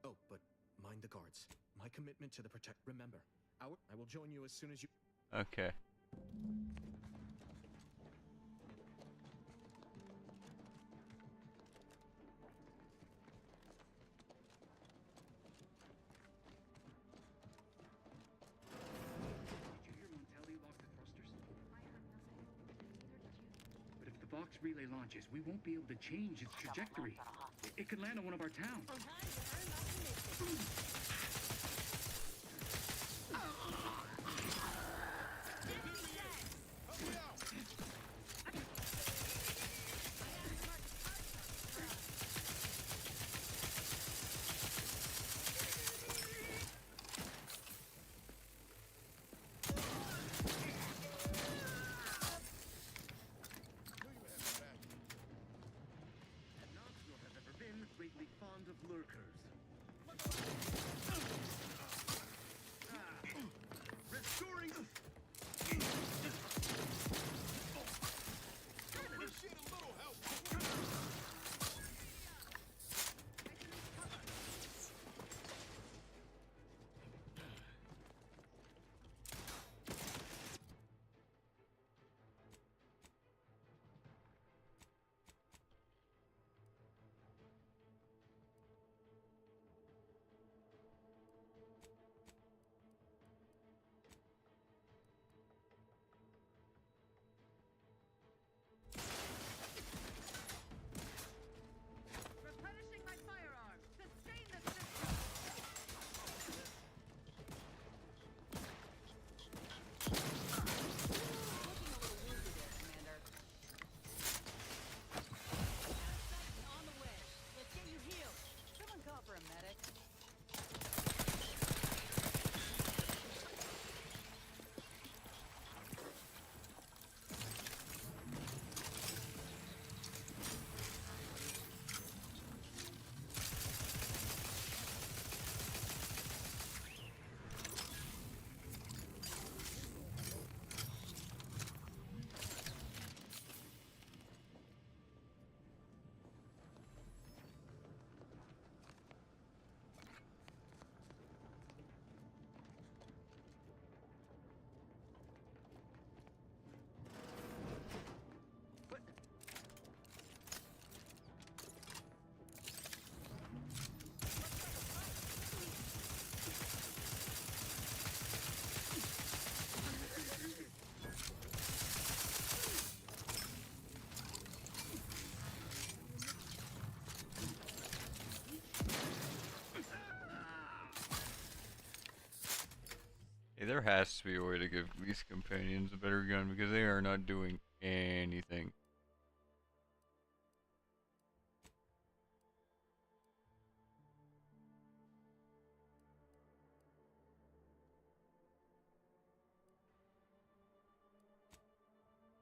Oh, but mind the guards. My commitment to the Remember, I will join you as soon as you... Okay. But if the Vox relay launches, we won't be able to change its trajectory. It could land on one of our towns. Greatly fond of lurkers. Restoring. Appreciate a little help. Replenishing my firearms. Sustain the system. On the way. Let's get you healed. Someone call for a medic. Hey, there has to be a way to give these companions a better gun because they are not doing anything.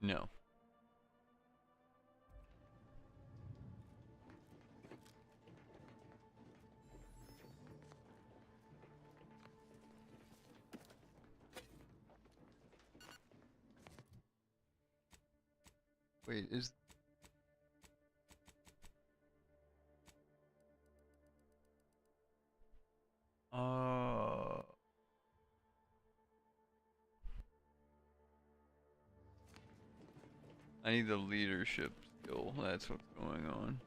No. Wait, is... I need the leadership skill, that's what's going on.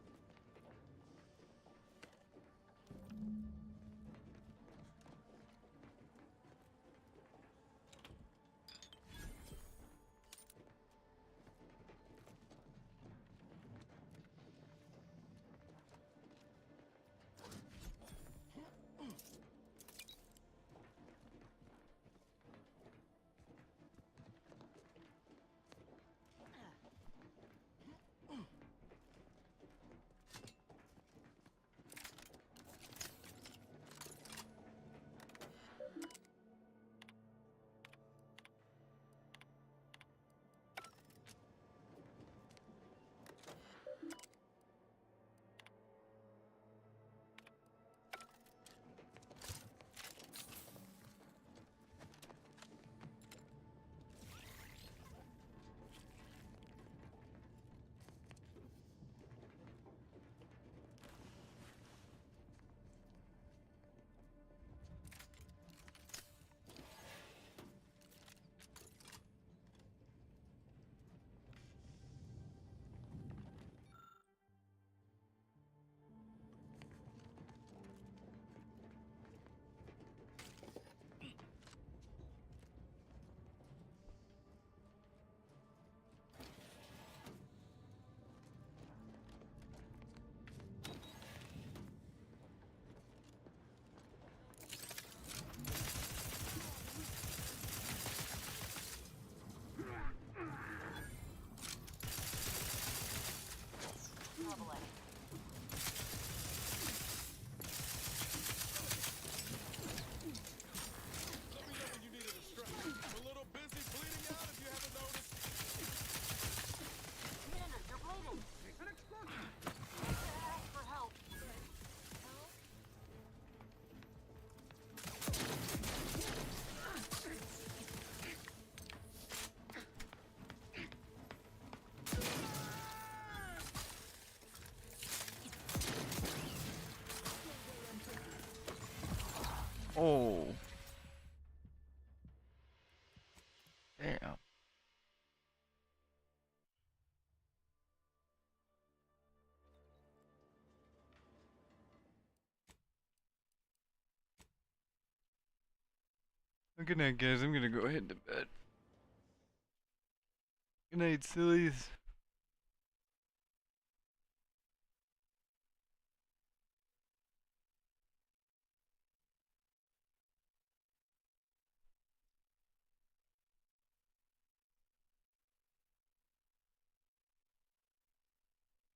Good night, guys. I'm gonna go ahead to bed. Good night, sillies.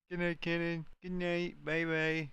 Good night, Kenan. Good night. Bye bye.